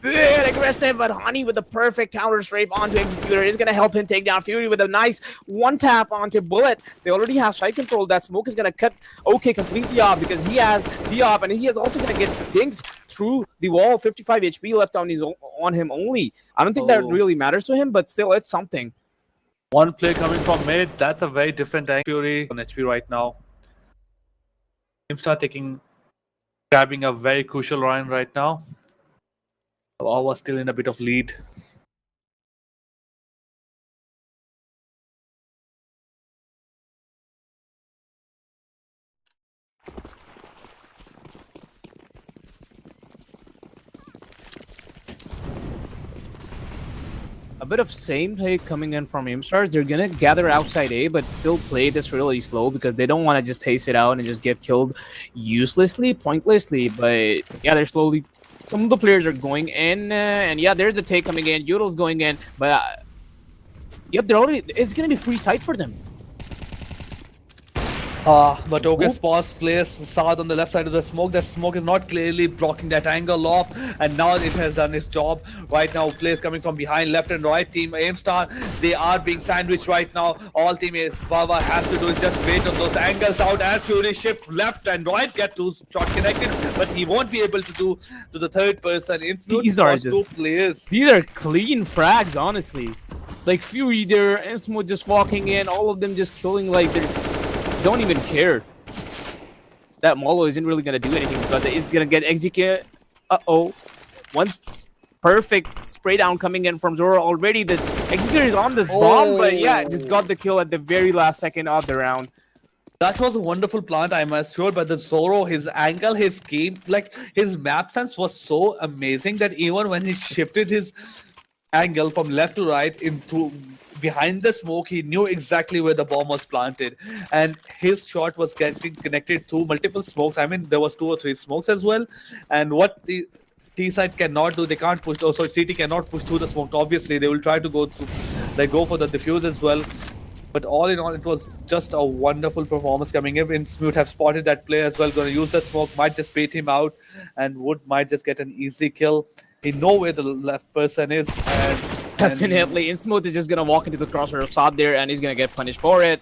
bit aggressive, but Hani with the perfect counter strafe onto Executor is going to help him take down Fury with a nice one tap onto Bullet. They already have side control. That smoke is going to cut OK completely off because he has the op, and he is also going to get dinked through the wall. 55 HP left on him only. I don't think that really matters to him, but still, it's something. One play coming from mid. That's a very different angle. Fury on HP right now. Imstar grabbing a very crucial round right now. Was still in a bit of lead. A bit of same take coming in from Aimstars. They're gonna gather outside A, but still play this really slow because they don't want to just haste it out and just get killed uselessly, pointlessly. But yeah, they're slowly. Some of the players are going in, and yeah, there's the take coming in. Yodel's going in, but yep, they're already. It's gonna be free sight for them. But Oge's pause plays Saad on the left side of the smoke. The smoke is not clearly blocking that angle off, and now it has done its job. Right now, plays coming from behind, left and right. Team Aimstar, they are being sandwiched right now. All Team Bava has to do is just wait on those angles out as Fury shift left and right, get two shot connected, but he won't be able to do to the third person. These are just these are clean frags, honestly. Like Fury there, Insmo just walking in, all of them just killing like they're. Don't even care. That Molo isn't really gonna do anything because it's gonna get executed. One perfect spray down coming in from Zoro already. The executor is on this bomb, but yeah, just got the kill at the very last second of the round. That was a wonderful plant, I must sure, but the Zoro, his angle, his game, like his map sense was so amazing that even when he shifted his angle from left to right into behind the smoke, he knew exactly where the bomb was planted, and his shot was getting connected to multiple smokes. I mean, there was 2 or 3 smokes as well, and what the T side cannot do, they can't push. Oh, so CT cannot push through the smoke. Obviously, they will try to go for the defuse as well. But all in all, it was just a wonderful performance coming in. Smute have spotted that player as well, going to use the smoke, might just bait him out, and Wood might just get an easy kill. He know where the left person is, and definitely, Insmooth is just gonna walk into the crosshair of Saad there, and he's gonna get punished for it.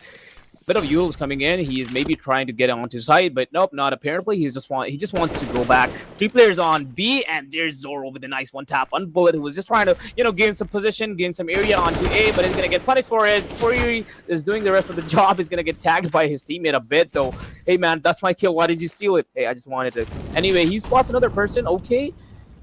Bit of Yule's coming in. He is maybe trying to get onto site, but nope, not apparently. He just wants to go back. 3 players on B, and there's Zoro with a nice one tap on Bullet, who was just trying to gain some position, gain some area onto A, but he's gonna get punished for it. Fury is doing the rest of the job. He's gonna get tagged by his teammate a bit though. Hey man, that's my kill. Why did you steal it? Hey, I just wanted to. Anyway, he spots another person. Okay.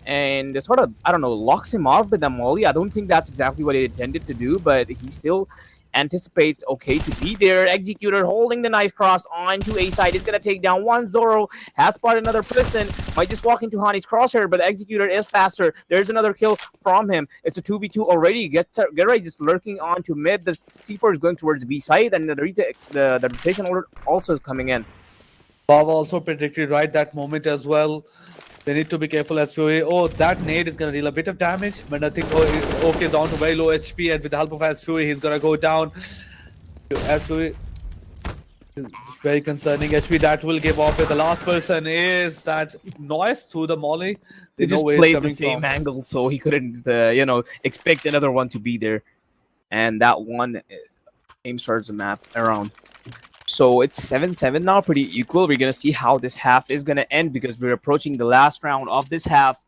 And sort of, I don't know, locks him off with the molly. I don't think that's exactly what he intended to do, but he still anticipates okay to be there. Executor holding the nice cross onto A side is gonna take down one. Zoro has spotted another person, might just walk into Hani's crosshair, but Executor is faster. There's another kill from him. It's a 2v2 already. Get right, just lurking onto mid. The C4 is going towards B side, and the rotation order also is coming in. Bob also predicted right that moment as well. They need to be careful as Fury. Oh, that nade is going to deal a bit of damage, but I think OK is down to very low HP, and with the help of As Fury, he's going to go down. As Fury is very concerning HP that will give off. With the last person is that noise through the molly. They just played the same angle, so he couldn't, expect another one to be there. And that one aim starts the map around. So it's 7-7 now, pretty equal. We're going to see how this half is going to end because we're approaching the last round of this half.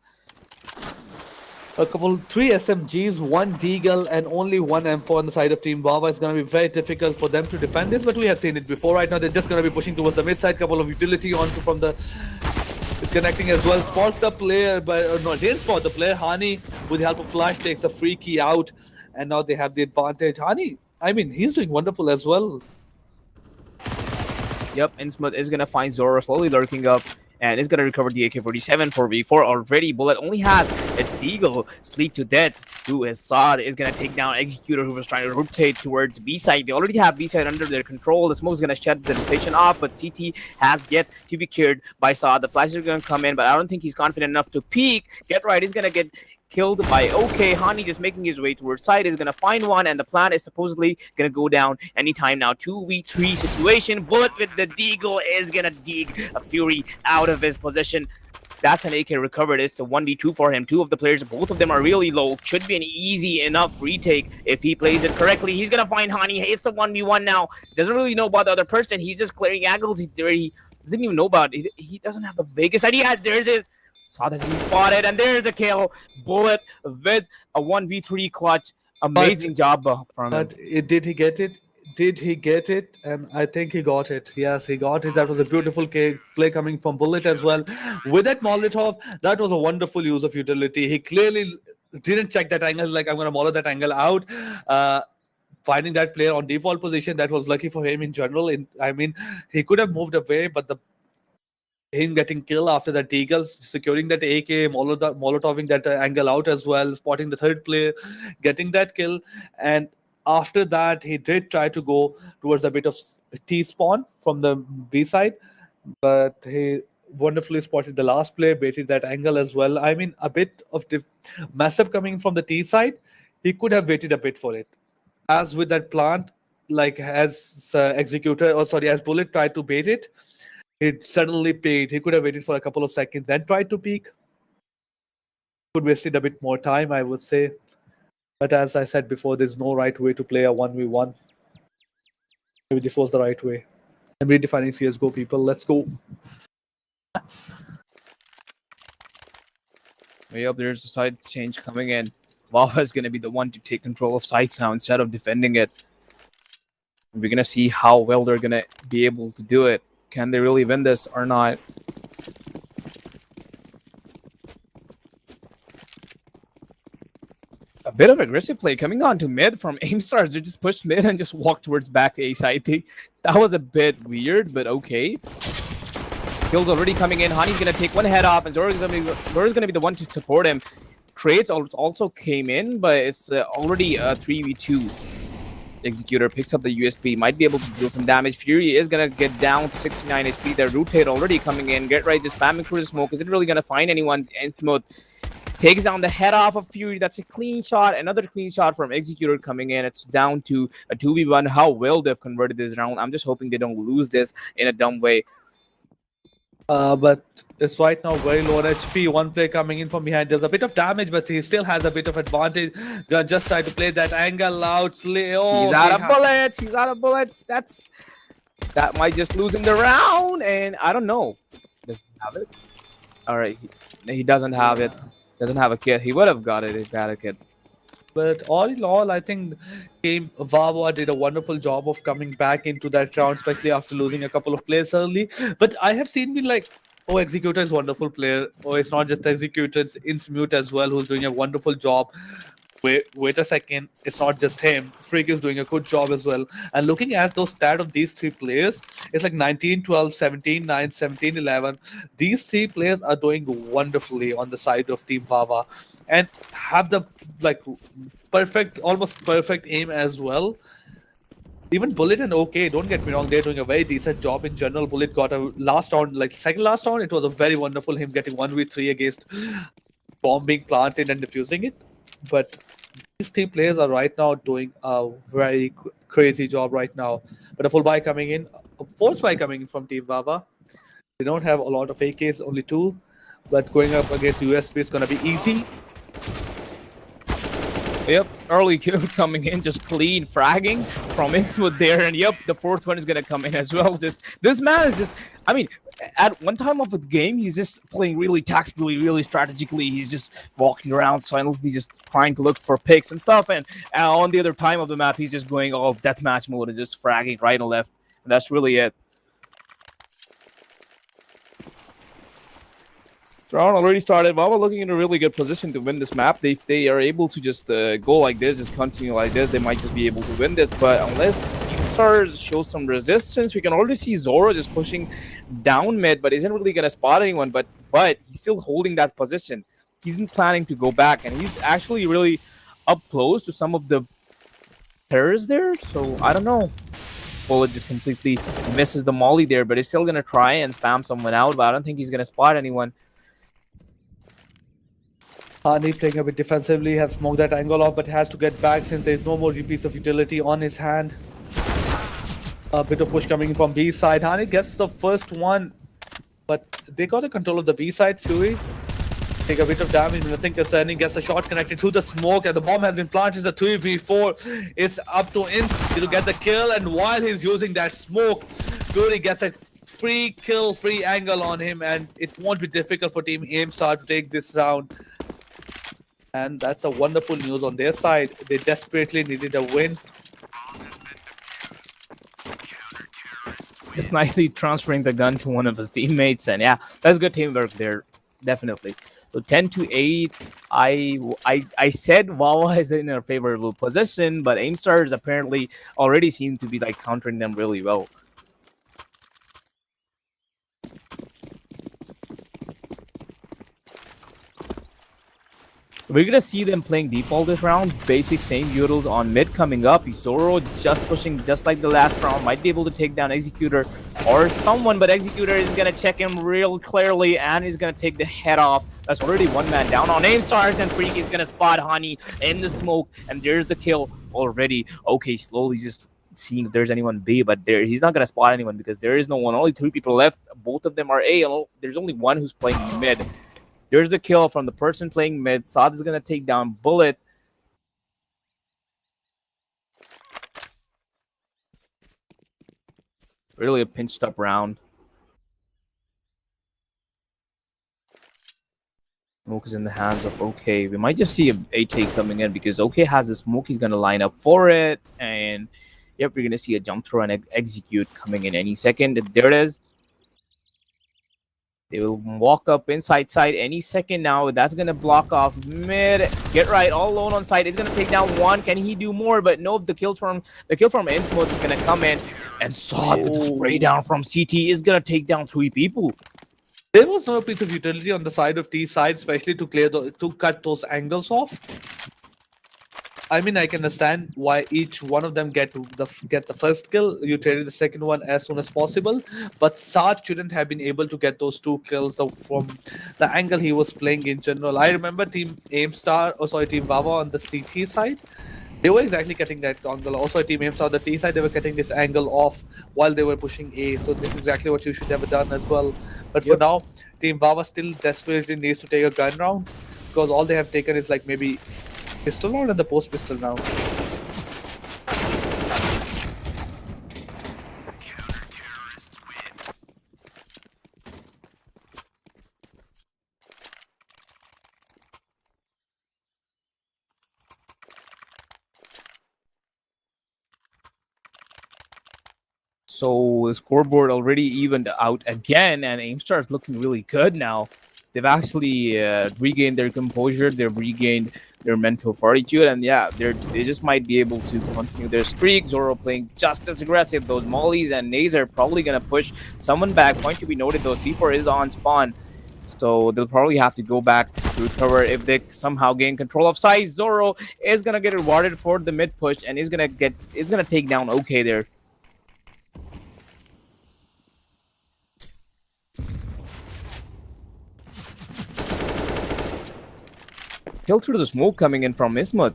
A couple, 3 SMGs, 1 Deagle, and only 1 M4 on the side of Team Baba. It's going to be very difficult for them to defend this, but we have seen it before. Right now, they're just going to be pushing towards the mid side. Couple of utility on from the connecting as well. Spots the player, but no, didn't spot the player. Hani, with the help of Flash, takes a free key out, and now they have the advantage. Hani, I mean, he's doing wonderful as well. Yep, Innsmouth is going to find Zoro slowly lurking up and is going to recover the AK-47 for V4 already. Bullet only has a Deagle. Sleep to death to Assad is going to take down Executor, who was trying to rotate towards B side. They already have B side under their control. The smoke is going to shut the rotation off, but CT has yet to be cured by Assad. The flash is going to come in, but I don't think he's confident enough to peek. Get right, he's going to get killed by OK. Hani just making his way towards side is going to find one, and the plan is supposedly going to go down anytime now. 2v3 situation. Bullet with the Deagle is going to dig a Fury out of his position. That's an AK recovered. It's a 1v2 for him. 2 of the players, both of them are really low. Should be an easy enough retake if he plays it correctly. He's going to find Hani. It's a 1v1 now. Doesn't really know about the other person. He's just clearing angles. He didn't even know about it. He doesn't have the vaguest idea. There's it. Saw that he spotted, and there's the kill. Bullet with a 1v3 clutch. Amazing job from him. But did he get it? Did he get it? And I think he got it. Yes, he got it. That was a beautiful play coming from Bullet as well. With that Molotov, that was a wonderful use of utility. He clearly didn't check that angle, like I'm going to molotov that angle out. Finding that player on default position, that was lucky for him in general. I mean, he could have moved away, but him getting killed after that Deagle, securing that AK, molotoving that angle out as well, spotting the third player, getting that kill. And after that, he did try to go towards a bit of T-spawn from the B side, but he wonderfully spotted the last player, baited that angle as well. I mean, a bit of mess up coming from the T side. He could have waited a bit for it. As with that plant, like as as Bullet tried to bait it, it suddenly peaked. He could have waited for a couple of seconds, then tried to peek. Could wasted a bit more time, I would say. But as I said before, there's no right way to play a 1v1. Maybe this was the right way. I'm redefining CSGO, people. Let's go. Way up, there's the side change coming in. Wawa is going to be the one to take control of sites now instead of defending it. We're going to see how well they're going to be able to do it. Can they really win this or not? A bit of aggressive play coming on to mid from Aimstars. They just pushed mid and just walked towards back A side. That was a bit weird, but okay. Kills already coming in. Hani's going to take one head off, and Zoro's going to be the one to support him. Trades also came in, but it's already a 3v2. Executor picks up the USP, might be able to deal some damage. Fury is going to get down to 69 HP. Their rotate already coming in. Get right, just spamming through the smoke. Is it really going to find anyone? Innsmouth takes down the head off of Fury. That's a clean shot. Another clean shot from Executor coming in. It's down to a 2v1. How well they've converted this round. I'm just hoping they don't lose this in a dumb way. But it's right now very low on HP. One play coming in from behind. There's a bit of damage, but he still has a bit of advantage. Gonna just try to play that angle out. He's out of bullets. He's out of bullets. That's That might just lose him the round, and I don't know. Does he have it? All right, he doesn't have it. Doesn't have a kit. He would have got it if he had a kit. But all in all, I think Team Wawa did a wonderful job of coming back into that round, especially after losing a couple of players early. But I have seen me like, oh, Executor is a wonderful player. Oh, it's not just Executor, it's Insmute as well, who's doing a wonderful job. Wait a second, it's not just him. Freak is doing a good job as well. And looking at those stats of these three players, it's like 19, 12, 17, 9, 17, 11. These three players are doing wonderfully on the side of Team Vava and have the like perfect, almost perfect aim as well. Even Bullet and OK, don't get me wrong, they're doing a very decent job in general. Bullet got a last round, like second last round, it was a very wonderful him getting 1v3 against bomb being planted and defusing it. But these three players are right now doing a very crazy job right now. But a full buy coming in, a force buy coming in from Team Vava. They don't have a lot of AKs, only 2. But going up against USP is going to be easy. Yep, early kills coming in, just clean fragging from Innsmouth there, and yep, the fourth one is gonna come in as well. Just this man is just, I mean, at one time of the game, he's just playing really tactically, really strategically. He's just walking around silently, just trying to look for picks and stuff. And on the other time of the map, he's just going all deathmatch mode and just fragging right and left. And that's really it. Round already started. Wawa looking in a really good position to win this map. If they are able to just go like this, just continue like this, they might just be able to win this. But unless Stars show some resistance, we can already see Zoro just pushing down mid, but isn't really going to spot anyone. But he's still holding that position. He isn't planning to go back, and he's actually really up close to some of the terrors there. So I don't know. Bullet just completely misses the molly there, but he's still going to try and spam someone out. But I don't think he's going to spot anyone. Hani playing a bit defensively, has smoked that angle off, but has to get back since there's no more piece of utility on his hand. A bit of push coming in from B side. Hani gets the first one, but they got the control of the B side. Fury take a bit of damage, nothing concerning. Gets the shot connected to the smoke, and the bomb has been planted. It's a 3v4. It's up to Ince to get the kill, and while he's using that smoke, Fury gets a free kill, free angle on him, and it won't be difficult for Team Aimstar to take this round. And that's a wonderful news on their side. They desperately needed a win. Just nicely transferring the gun to one of his teammates, and yeah, that's good teamwork there, definitely. So 10-8. I said Wawa is in a favorable position, but Aimstars apparently already seem to be like countering them really well. We're gonna see them playing default this round. Basic same utils on mid coming up. Zoro just pushing just like the last round. Might be able to take down Executor or someone, but Executor is gonna check him real clearly and he's gonna take the head off. That's already one man down on Aimstars, and Freak is gonna spot Honey in the smoke, and there's the kill already. Okay, slowly just seeing if there's anyone B, but he's not gonna spot anyone because there is no one. Only 3 people left. Both of them are A. There's only one who's playing mid. There's the kill from the person playing mid. Saad is going to take down Bullet. Really a pinched up round. Smoke is in the hands of OK. We might just see a take coming in because OK has the smoke. He's going to line up for it. And yep, we're going to see a jump throw and execute coming in any second. There it is. They will walk up inside side any second now. That's going to block off mid. Get right, all alone on side. He's going to take down one. Can he do more? But nope, the kill from Innsmouth is going to come in. And Saad with the spray down from CT is going to take down 3 people. There was no piece of utility on the side of T side, especially to clear to cut those angles off. I mean, I can understand why each one of them get the first kill. You traded the second one as soon as possible, but Saad shouldn't have been able to get those 2 kills from the angle he was playing in general. I remember Team Team Wawa on the CT side. They were exactly getting that angle. Also, Team Aimstar, the T side, they were getting this angle off while they were pushing A. So this is exactly what you should have done as well. But for now, Team Wawa still desperately needs to take a gun round because all they have taken is like maybe pistol round and the post pistol round. So the scoreboard already evened out again, and Aimstar is looking really good now. They've actually regained their composure. They've regained their mental fortitude, and yeah, they just might be able to continue their streak. Zoro playing just as aggressive. Those mollies and nades are probably gonna push someone back. Point to be noted though, C4 is on spawn, so they'll probably have to go back to recover if they somehow gain control of size. Zoro is gonna get rewarded for the mid push, and is gonna take down OK there. Kill through the smoke coming in from Ismut.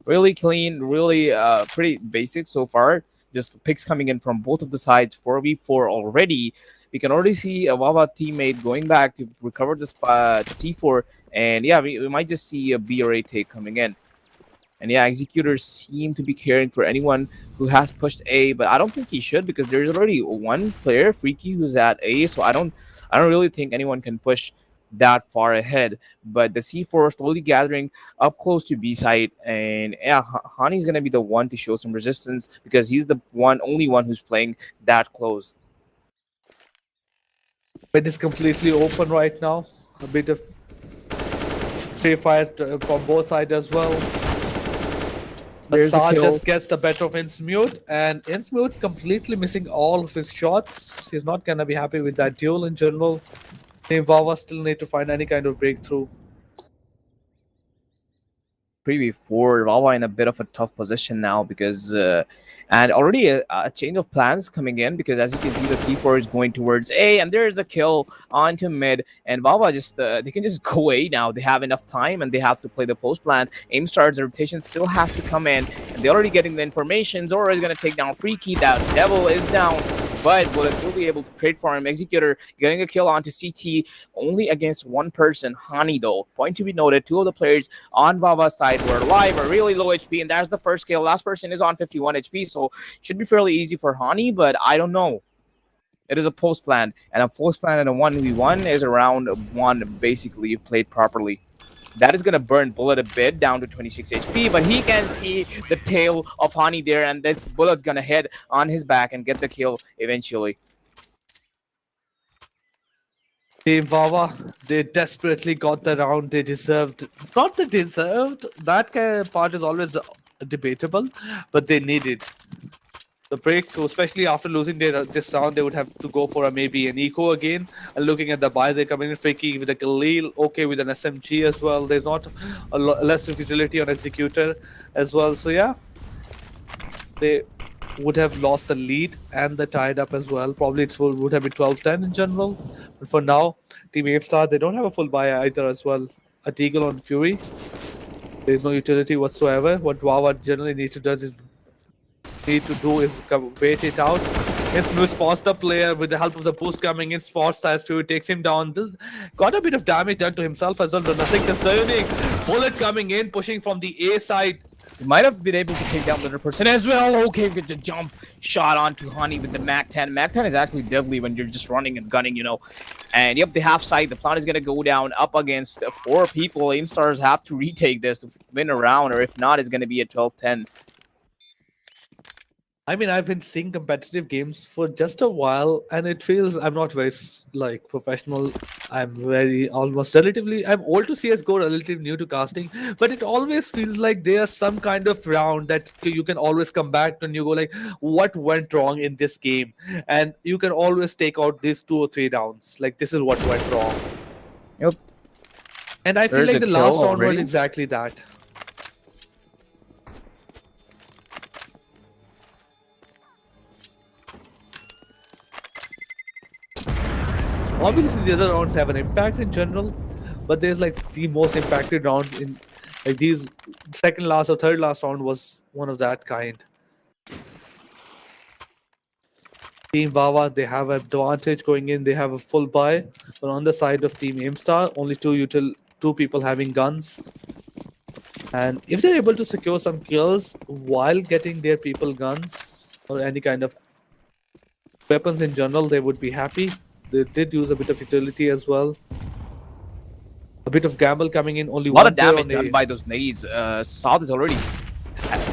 Really clean, really pretty basic so far. Just picks coming in from both of the sides. 4v4 already. We can already see a Wawa teammate going back to recover the C4. And yeah, we might just see a B or A take coming in. And yeah, executors seem to be caring for anyone who has pushed A, but I don't think he should because there's already one player, Freaky, who's at A. So I don't really think anyone can push that far ahead. But the C4 slowly gathering up close to B side, and yeah, Hani's gonna be the one to show some resistance because he's the only one who's playing that close. It is completely open right now. A bit of free fire from both sides as well. There's a Asad kill. just gets the better of Insmute, and Insmute completely missing all of his shots. He's not gonna be happy with that duel in general. Team Wawa still need to find any kind of breakthrough. 3v4, Wawa in a bit of a tough position now because and already a change of plans coming in because as you can see the C4 is going towards A and there's a kill onto mid and Wawa just they can just go A now. They have enough time and they have to play the post plant. Aimstar's rotation still has to come in and they're already getting the information. Zoro is going to take down Freaky. That Devil is down. But will it still be able to trade for him? Executor getting a kill onto CT only against one person, Hani though. Point to be noted, two of the players on Vava's side were alive, are really low HP, and that's the first kill. Last person is on 51 HP, so should be fairly easy for Hani, but I don't know. It is a post plan, and a post plan and a 1v1 is around 1 basically if played properly. That is going to burn Bullet a bit down to 26 HP, but he can see the tail of Hani there, and this Bullet's going to head on his back and get the kill eventually. Team Wawa, they desperately got the round they deserved. Not that they deserved, that kind of part is always debatable, but they needed the breakthrough, especially after losing this round. They would have to go for maybe an eco again. And looking at the buy, they're coming in Freaky with a Khalil, okay with an SMG as well. There's not a less utility on Executor as well. So yeah, they would have lost the lead and the tied up as well. Probably it would have been 12-10 in general. But for now, Team Avestar, they don't have a full buy either as well. A Deagle on Fury. There's no utility whatsoever. What Wawa generally need to do is wait it out. Ismu spots the player with the help of the boost coming in, spots that Fury takes him down. This got a bit of damage done to himself as well, but nothing concerning. Bullet coming in, pushing from the A side. He might have been able to take down the other person as well. Okay, get the jump shot onto Hani with the MAC-10. MAC-10 is actually deadly when you're just running and gunning, you know. And yep, the half side, the plan is going to go down up against 4 people. Aimstars have to retake this to win a round, or if not, it's going to be a 12-10. I mean, I've been seeing competitive games for just a while, and it feels I'm not very like professional. I'm I'm old to CS:GO, relatively new to casting, but it always feels like there's some kind of round that you can always come back when you go like, what went wrong in this game, and you can always take out these 2 or 3 rounds. Like this is what went wrong. Yep. And I feel There's like a the last kill round was already. exactly that. Obviously, the other rounds have an impact in general, but there's like the most impacted rounds in like these second last or third last round was one of that kind. Team Wawa, they have an advantage going in, they have a full buy, but on the side of Team Aimstar, only two people having guns. And if they're able to secure some kills while getting their people guns or any kind of weapons in general, they would be happy. They did use a bit of utility as well. A bit of gamble coming in, only A lot one of player damage on done A. by those nades. Saad is already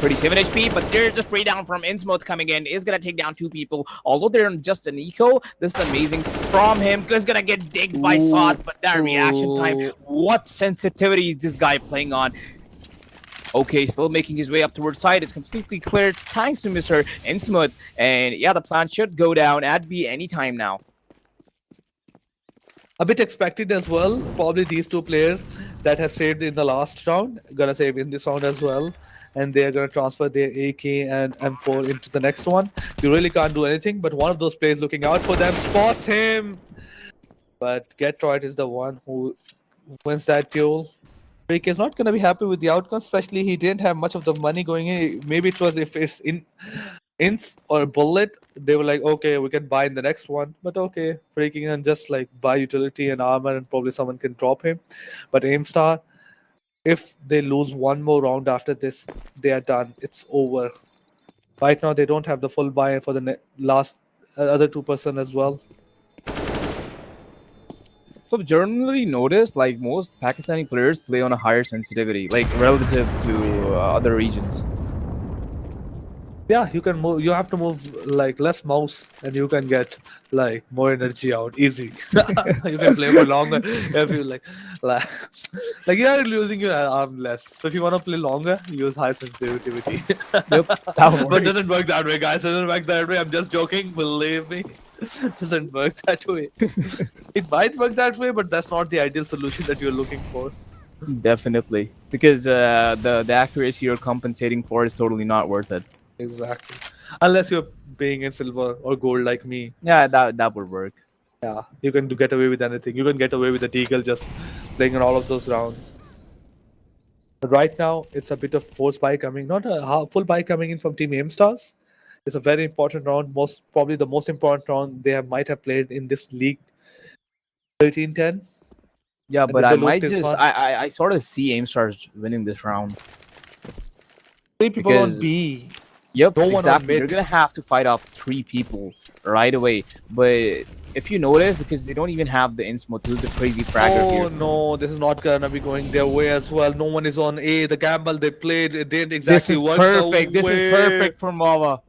Pretty 7 HP, but there's a spray down from Innsmouth coming in. Is gonna take down 2 people. Although they're just an eco, this is amazing from him. Is gonna get digged by Sot, but that reaction time. What sensitivity is this guy playing on? Okay, still making his way up towards side. It's completely clear. It's thanks to Mr. Innsmouth. And yeah, the plant should go down at B anytime now. A bit expected as well. Probably these two players that have saved in the last round gonna save in this round as well, and they're gonna transfer their AK and M4 into the next one. You really can't do anything, but one of those players looking out for them spots him. But Getroid is the one who wins that duel. Rick is not gonna be happy with the outcome, especially he didn't have much of the money going in. Maybe it was if it's ints or bullet, they were like, okay, we can buy in the next one, but okay, freaking and just like buy utility and armor and probably someone can drop him. But Aimstar, if they lose one more round after this, they are done. It's over. Right now, they don't have the full buy for the last other 2% as well. So I've generally noticed, like, most Pakistani players play on a higher sensitivity, like relative to other regions. Yeah, you can move. You have to move like less mouse, and you can get like more energy out easy. You can play for longer if you like you are losing your arm less. So if you want to play longer, use high sensitivity. Yep, But it doesn't work that way, guys. It doesn't work that way. I'm just joking. Believe me, it doesn't work that way. It might work that way, but that's not the ideal solution that you're looking for. Definitely, because the accuracy you're compensating for is totally not worth it. Exactly. Unless you're being in silver or gold like me. Yeah, that would work. Yeah, you can get away with anything. You can get away with the Deagle just playing in all of those rounds. But right now, it's a bit of force buy coming, not a full buy coming in from Team Aimstars. It's a very important round, probably the most important round might have played in this league. 13-10. Yeah, And but if I they lose might this just one- I sort of see Aimstars winning this round. 3 people because- on B. Yep, No one on exactly. mid. You're gonna have to fight off 3 people right away. But if you notice, because they don't even have the Innsmouth, who's the crazy fragger Oh here. no, this is not gonna be going their way as well. No one is on A. The gamble they played, it didn't This exactly is work. perfect. the This way. is perfect for Mava.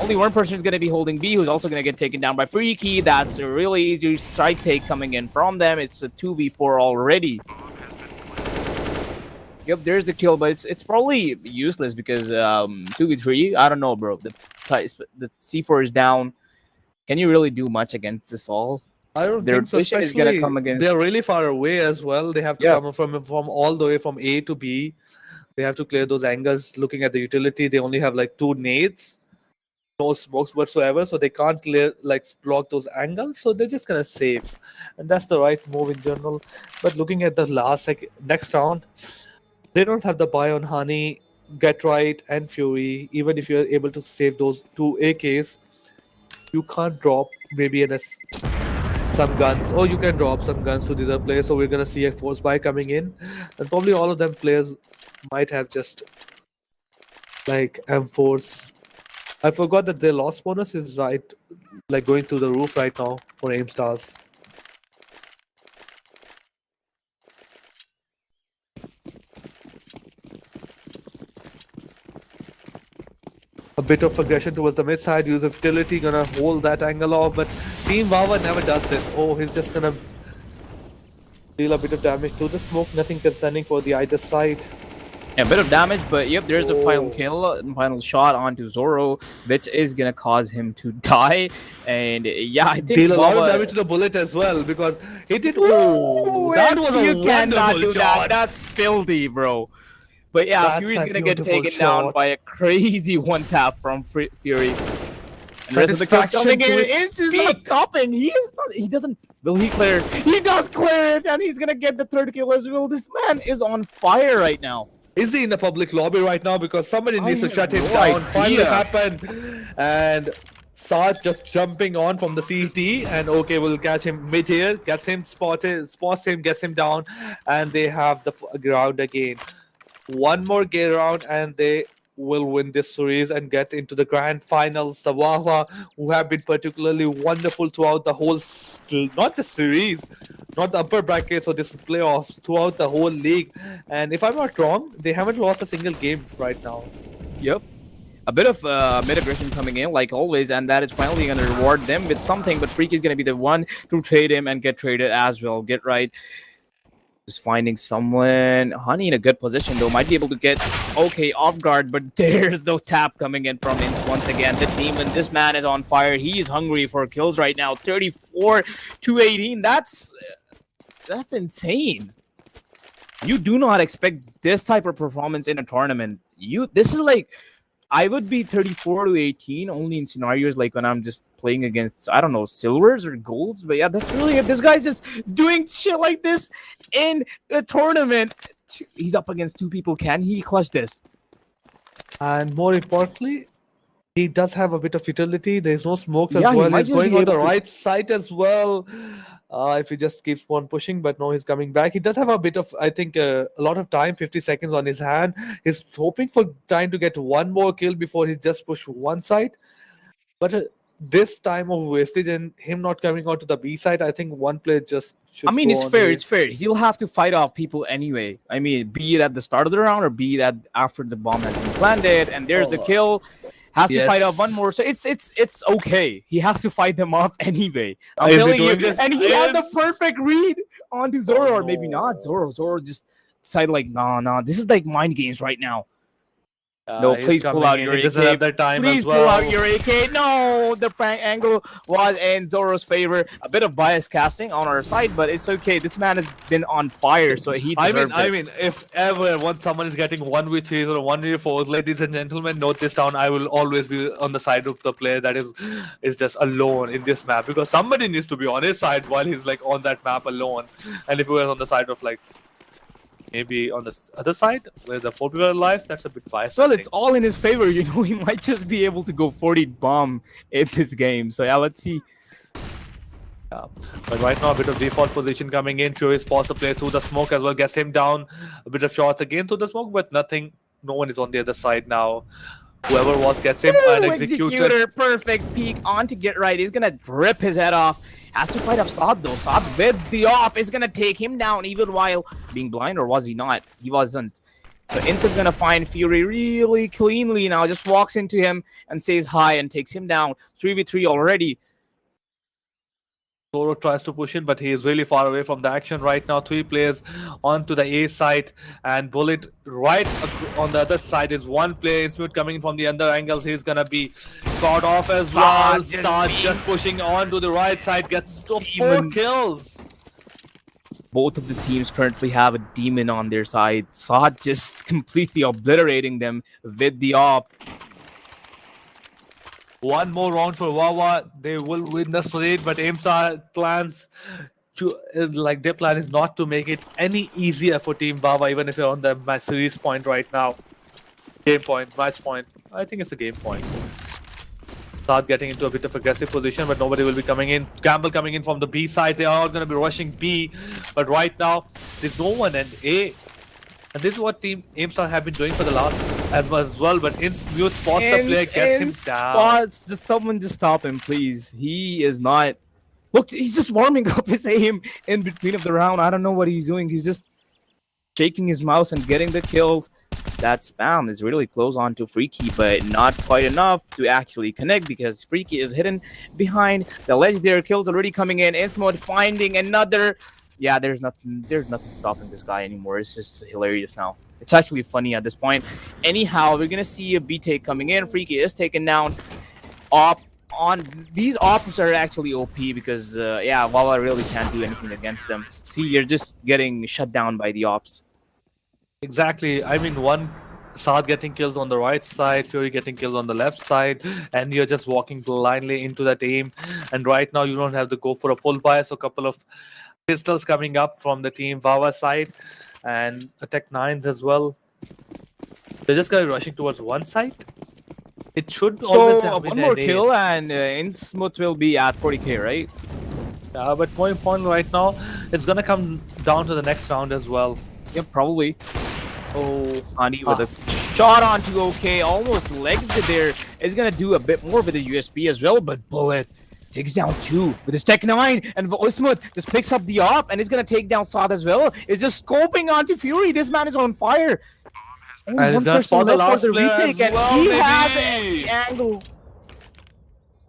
Only one person is going to be holding B, who's also going to get taken down by Freaky. That's a really easy side take coming in from them. It's a 2v4 already. Yep, there's the kill, but it's probably useless because 2v3, I don't know, bro. The C4 is down. Can you really do much against this all? I don't Their think so. vision is gonna Especially come against- they're really far away as well. They have to Yeah. come from all the way from A to B. They have to clear those angles. Looking at the utility, they only have like 2 nades, no smokes whatsoever, so they can't clear block those angles. So they're just gonna save, and that's the right move in general. But looking at the next round, they don't have the buy on Honey, Get Right, and Fury. Even if you're able to save those 2 AKs, you can't drop maybe some guns, or you can drop some guns to the other players. So we're gonna see a force buy coming in, and probably all of them players might have just like M4s. I forgot that their loss bonus is going through the roof right now for Aimstars. A bit of aggression towards the mid side, use of utility, gonna hold that angle off, but Team Wawa never does this. Oh, he's just gonna deal a bit of damage to the smoke, nothing concerning for the either side. Yeah, a bit of damage, but yep, there's the final Oh. kill, final shot onto Zoro, which is gonna cause him to die. And yeah, I think Deal a lot of Wawa- damage to the bullet as well, because he did. Ooh, that was a you cannot wonderful do shot. that. That's filthy, bro. But yeah, That's Fury's a gonna get beautiful taken down shot. by a crazy one tap from Fury. And the rest of the kills Satisfaction coming in. to its Ince is not peak. stopping. He is not. He doesn't. Will he clear? He does clear it, and he's gonna get the 3rd kill as well. This man is on fire right now. Is he in the public lobby right now? Because somebody needs to have shut him no down. Finally idea. happened. And Saad just jumping on from the CT. And okay, we'll catch him mid-air. Gets him spotted. Spots him, gets him down. And they have the ground again. One more gear round and they will win this series and get into the grand finals. The Wawa, who have been particularly wonderful throughout the whole, not the series, not the upper brackets or this playoffs, throughout the whole league. And if I'm not wrong, they haven't lost a single game right now. Yep. A bit of mid-aggression coming in, like always, and that is finally going to reward them with something. But Freaky is going to be the one to trade him and get traded as well. Get right. Just finding someone. Honey in a good position, though. Might be able to get, okay, off guard, but there's no tap coming in from Ince once again. The demon, this man is on fire. He is hungry for kills right now. 34 to 18. That's insane. You do not expect this type of performance in a tournament. This is like, I would be 34 to 18 only in scenarios like when I'm just playing against, I don't know, silvers or golds. But yeah, that's really it. This guy's just doing shit like this in a tournament. He's up against two people. Can he clutch this? And more importantly, he does have a bit of utility. There's no smokes Yeah, as he well. might He's just going be on the able to- right side as well. If he just keeps on pushing, but no, he's coming back. He does have a bit of, I think, a lot of time, 50 seconds on his hand. He's hoping for trying to get one more kill before he just push one side. But this time of wastage and him not coming onto the B side, I think one player just should. I mean, go it's on fair. the- It's fair. He'll have to fight off people anyway. I mean, be it at the start of the round or be it after the bomb has been planted and there's the kill. Has to fight off one Yes. more, so it's okay. He has to fight them off anyway. I'm Is he telling you, doing this? and he had the Yes. perfect read onto Zoro, Oh, or maybe no. not Zoro. Zoro just decided like, nah, this is like mind games right now. No, he's please pull coming out in. your It is AK. another time Please as pull well. out your AK. No, the prank angle was in Zoro's favor. A bit of bias casting on our side, but it's okay. This man has been on fire, so he deserves I it. mean, if ever once someone is getting 1v3s or 1v4s, ladies and gentlemen, note this down. I will always be on the side of the player that is just alone in this map, because somebody needs to be on his side while he's like on that map alone. And if he was on the side of like maybe on the other side where the 4 people are alive, that's a bit biased. Well, I it's think. all in his favor. You know, he might just be able to go 40 bomb in this game. So yeah, let's see. Yeah. But right now, a bit of default position coming in. Fury spots the play through the smoke as well, gets him down. A bit of shots again through the smoke, but nothing. No one is on the other side now. Whoever was gets him and Ooh, executed. Perfect peek on to get right. He's gonna rip his head off. Has to fight off Saad though. Saad with the op is gonna take him down even while being blind, or was he not? He wasn't. So Ince is gonna find Fury really cleanly now. Just walks into him and says hi and takes him down. 3v3 already. Zoro tries to push in, but he is really far away from the action right now. 3 players onto the A side, and Bullet right on the other side is 1 player. Insmute coming in from the other angles. He's gonna be caught off as well. Saad just pushing on to the right side, gets to 4 kills. Both of the teams currently have a demon on their side. Saad just completely obliterating them with the op. 1 more round for Wawa. They will win the raid, but AIMStar plans to their plan is not to make it any easier for Team Wawa, even if you're on the match series point right now. Game point, match point. I think it's a game point. Start getting into a bit of aggressive position, but nobody will be coming in. Campbell coming in from the B side. They are going to be rushing B, but right now there's no one, and A. And this is what Team AIMStar have been doing for the last as much as well. But Insmute spots the player, gets him down. Spots, just someone just stop him, please. He is not. Look, he's just warming up his aim in between of the round. I don't know what he's doing. He's just shaking his mouse and getting the kills. That spam is really close on to Freaky, but not quite enough to actually connect because Freaky is hidden behind the legendary kills already coming in. Insmode finding another. Yeah, there's nothing stopping this guy anymore. It's just hilarious now. It's actually funny at this point. Anyhow, we're gonna see a B take coming in. Freaky is taken down. Op on these ops are actually OP because yeah, Wawa really can't do anything against them. See, you're just getting shut down by the ops. Exactly. I mean, Saad getting kills on the right side, Fury getting kills on the left side, and you're just walking blindly into that aim. And right now, you don't have to go for a full buy, so a couple of pistols coming up from the Team Wawa side, and attack 9s as well. They're just gonna be rushing towards one side. It should always So have been one more an A. kill and Insmut will be at 40k, right? Yeah, but more important right now, it's gonna come down to the next round as well. Yep, probably. Oh, Hani with a Shot onto OK, almost legged it there. Is gonna do a bit more with the USB as well, but Bullet takes down 2 with his Tech 9, and Osmut just picks up the op and is gonna take down Saad as well. Is just scoping onto Fury. This man is on fire. Only And he's one gonna person spot the left last for the player as retake, and well, he baby. has the angle.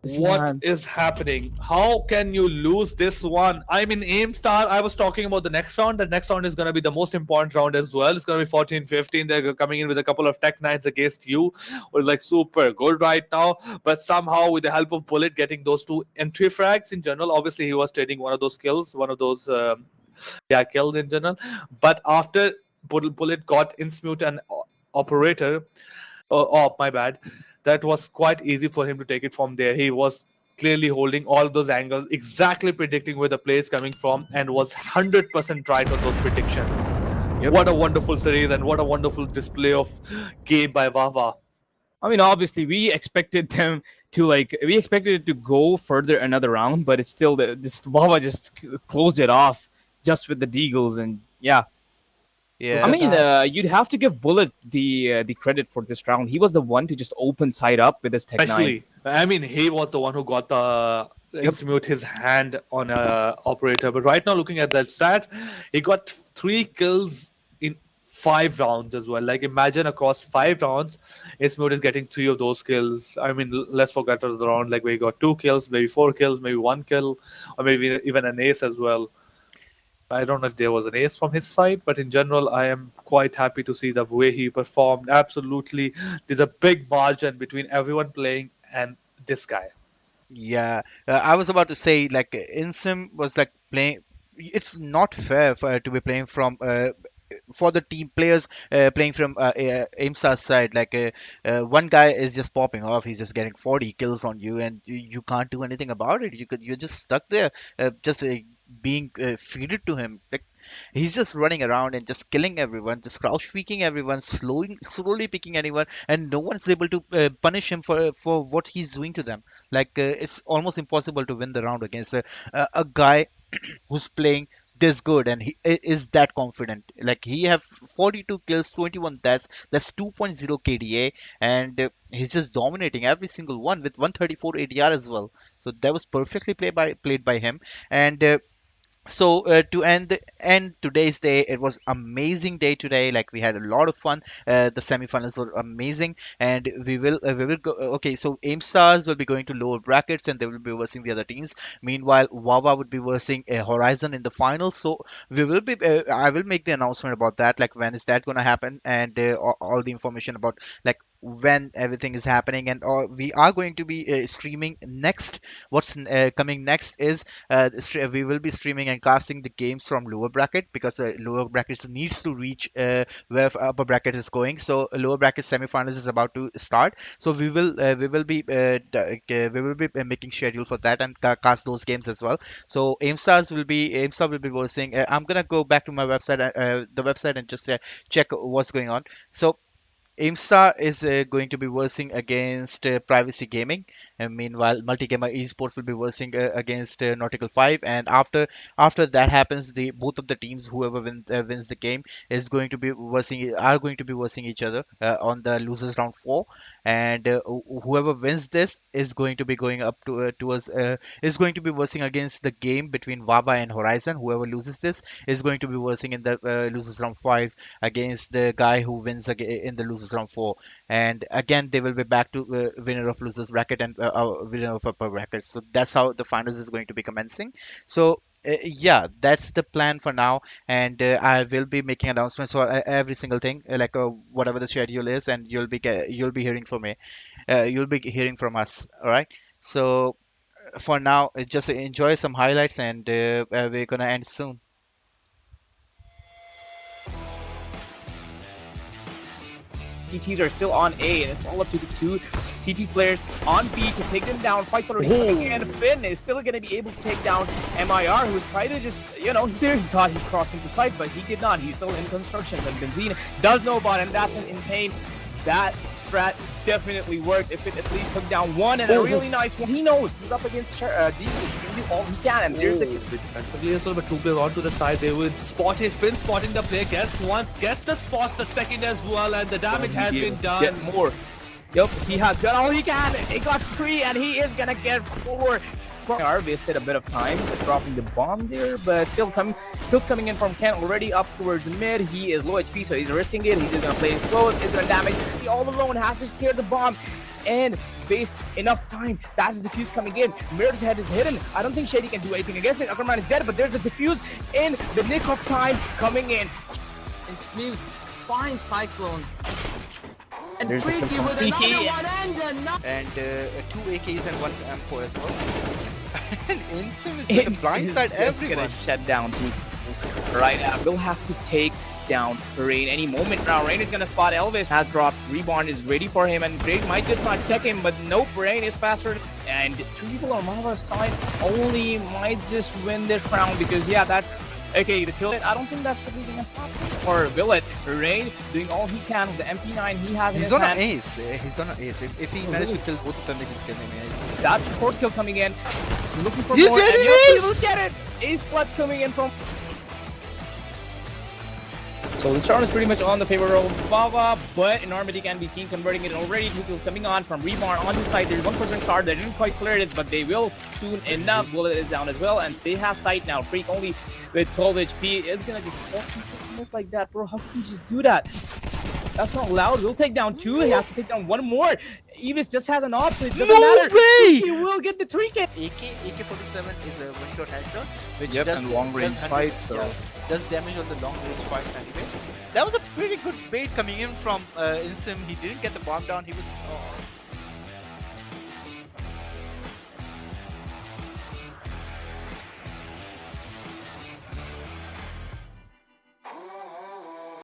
This What is man. happening? How can you lose this one? I mean, Aim Star, I was talking about the next round. The next round is going to be the most important round as well. It's going to be 14-15. They're coming in with a couple of Tech 9s against you. Was like super good right now. But somehow, with the help of Bullet getting those 2 entry frags in general, obviously he was trading one of those kills, one of those kills in general. But after Bullet got Insmute and Operator, oh, my bad. That was quite easy for him to take it from there. He was clearly holding all those angles, exactly predicting where the play is coming from, and was 100% right on those predictions. What a wonderful series and what a wonderful display of game by Wawa. I mean, obviously, we expected them to we expected it to go further another round, but it's still this Wawa just closed it off just with the deagles, and yeah. Yeah. I mean, you'd have to give Bullet the credit for this round. He was the one to just open side up with his Tech 9. Especially, I mean, he was the one who got the Insmute his hand on a Operator. But right now, looking at that stats, he got 3 kills in 5 rounds as well. Like, imagine across 5 rounds, Insmute is getting 3 of those kills. I mean, let's forget the round like where he got 2 kills, maybe 4 kills, maybe 1 kill, or maybe even an ace as well. I don't know if there was an ace from his side, but in general, I am quite happy to see the way he performed. Absolutely, there's a big margin between everyone playing and this guy. Yeah, I was about to say like Insim was like playing. It's not fair to be playing from for the team players playing from IMSA's side. Like one guy is just popping off. He's just getting 40 kills on you, and you can't do anything about it. You're just stuck there, just being feeded to him. Like he's just running around and just killing everyone, just crouch peeking everyone, slowly picking anyone, and no one's able to punish him for what he's doing to them. Like it's almost impossible to win the round against a guy who's playing this good and he is that confident. Like he have 42 kills, 21 deaths. That's 2.0 KDA, and he's just dominating every single one with 134 ADR as well. So that was perfectly played by him, and. So to end today's day, it was amazing day today. Like we had a lot of fun. The semifinals were amazing, and we will go. Okay, so Aim Stars will be going to lower brackets, and they will be versing the other teams. Meanwhile, Wawa would be versing Horizon in the finals. So we will be. I will make the announcement about that. Like when is that going to happen, and all the information about like when everything is happening, and we are going to be streaming next. What's coming next is we will be streaming and casting the games from lower bracket, because the lower brackets needs to reach where upper bracket is going. So lower bracket semifinals is about to start. So we will be making schedule for that and cast those games as well. So Aimstar will be versing. I'm gonna go back to my website, the website, and just check what's going on. So Aimstar is going to be versing against Privacy Gaming, and meanwhile, Multigamer Esports will be versing against Nautical 5. And after that happens, the both of the teams, whoever wins the game, is going to be versing each other on the losers round 4. And whoever wins this is going to be going up towards is going to be versing against the game between Wawa and Horizon. Whoever loses this is going to be versing in the losers round 5 against the guy who wins in the losers round 4, and again they will be back to winner of losers bracket and winner of upper bracket. So that's how the finals is going to be commencing. So yeah, that's the plan for now, and I will be making announcements for every single thing, like whatever the schedule is, and you'll be hearing from me. You'll be hearing from us. All right. So for now, just enjoy some highlights, and we're gonna end soon. CTs are still on A, and it's all up to the 2 CT players on B to take them down. Fights already coming, and Finn is still going to be able to take down MIR, who was trying to just, he thought he crossed into sight, but he did not. He's still in constructions, and Benzine does know about it, and that's an insane. That strat definitely worked. If it at least took down one and a really nice one. He knows he's up against Devious. He can do all he can, and there's the Defensively as well, but two players onto the side. They would spot it. Finn spotting the play. Gets once, gets the spots the second as well, and the damage has been done. Get more. Yep, he has done all he can. He got 3, and he is gonna get 4. Are wasted a bit of time dropping the bomb there, but still kills coming in from Ken already up towards mid. He is low HP, so he's risking it. He's just gonna play it close. He's gonna damage. He all alone has to secure the bomb and waste enough time. That's the defuse coming in. Mirror's head is hidden. I don't think Shady can do anything against it. Ackerman is dead, but there's the defuse in the nick of time coming in. And Smooth finds Cyclone. And There's the Freaky with confirm. another one and another. And 2 AKs and 1 M4 as well. And Insim is going to blindside everyone. Gonna shut down two right now. We'll have to take down Rain any moment now. Rain is gonna spot Elvis. Has dropped. Reborn is ready for him, and Rain might just not check him, but nope, Rain is faster. And 2 people on Mava's side only might just win this round because yeah, that's okay. The kill it. I don't think that's really gonna happen. Or will it? Rain doing all he can with the MP9 he has in He's his on hand. an ace. He's on an ace. If he manages to kill both of them, he's getting an ace. That's the 4th kill coming in. Looking for He's more, getting and yep, he ace! will get it. Ace clutch coming in from. So the start is pretty much on the favor of Bava, but Enormity can be seen converting it already. 2 kills coming on from Reborn on the side. There's 1% card. They didn't quite clear it, but they will soon enough. Bullet is down as well, and they have sight now. Freak only with 12 HP is gonna just smoke like that, bro. How can you just do that? That's not allowed. We'll take down 2. He has to take down 1 more. Evis just has an option. It doesn't matter. way! He will get the trinket. AK-47 is a one-shot headshot, which Yep, does and long-range does 100 fight, so- yeah, does damage on the long-range fight anyway. That was a pretty good bait coming in from Insim. He didn't get the bomb down. He was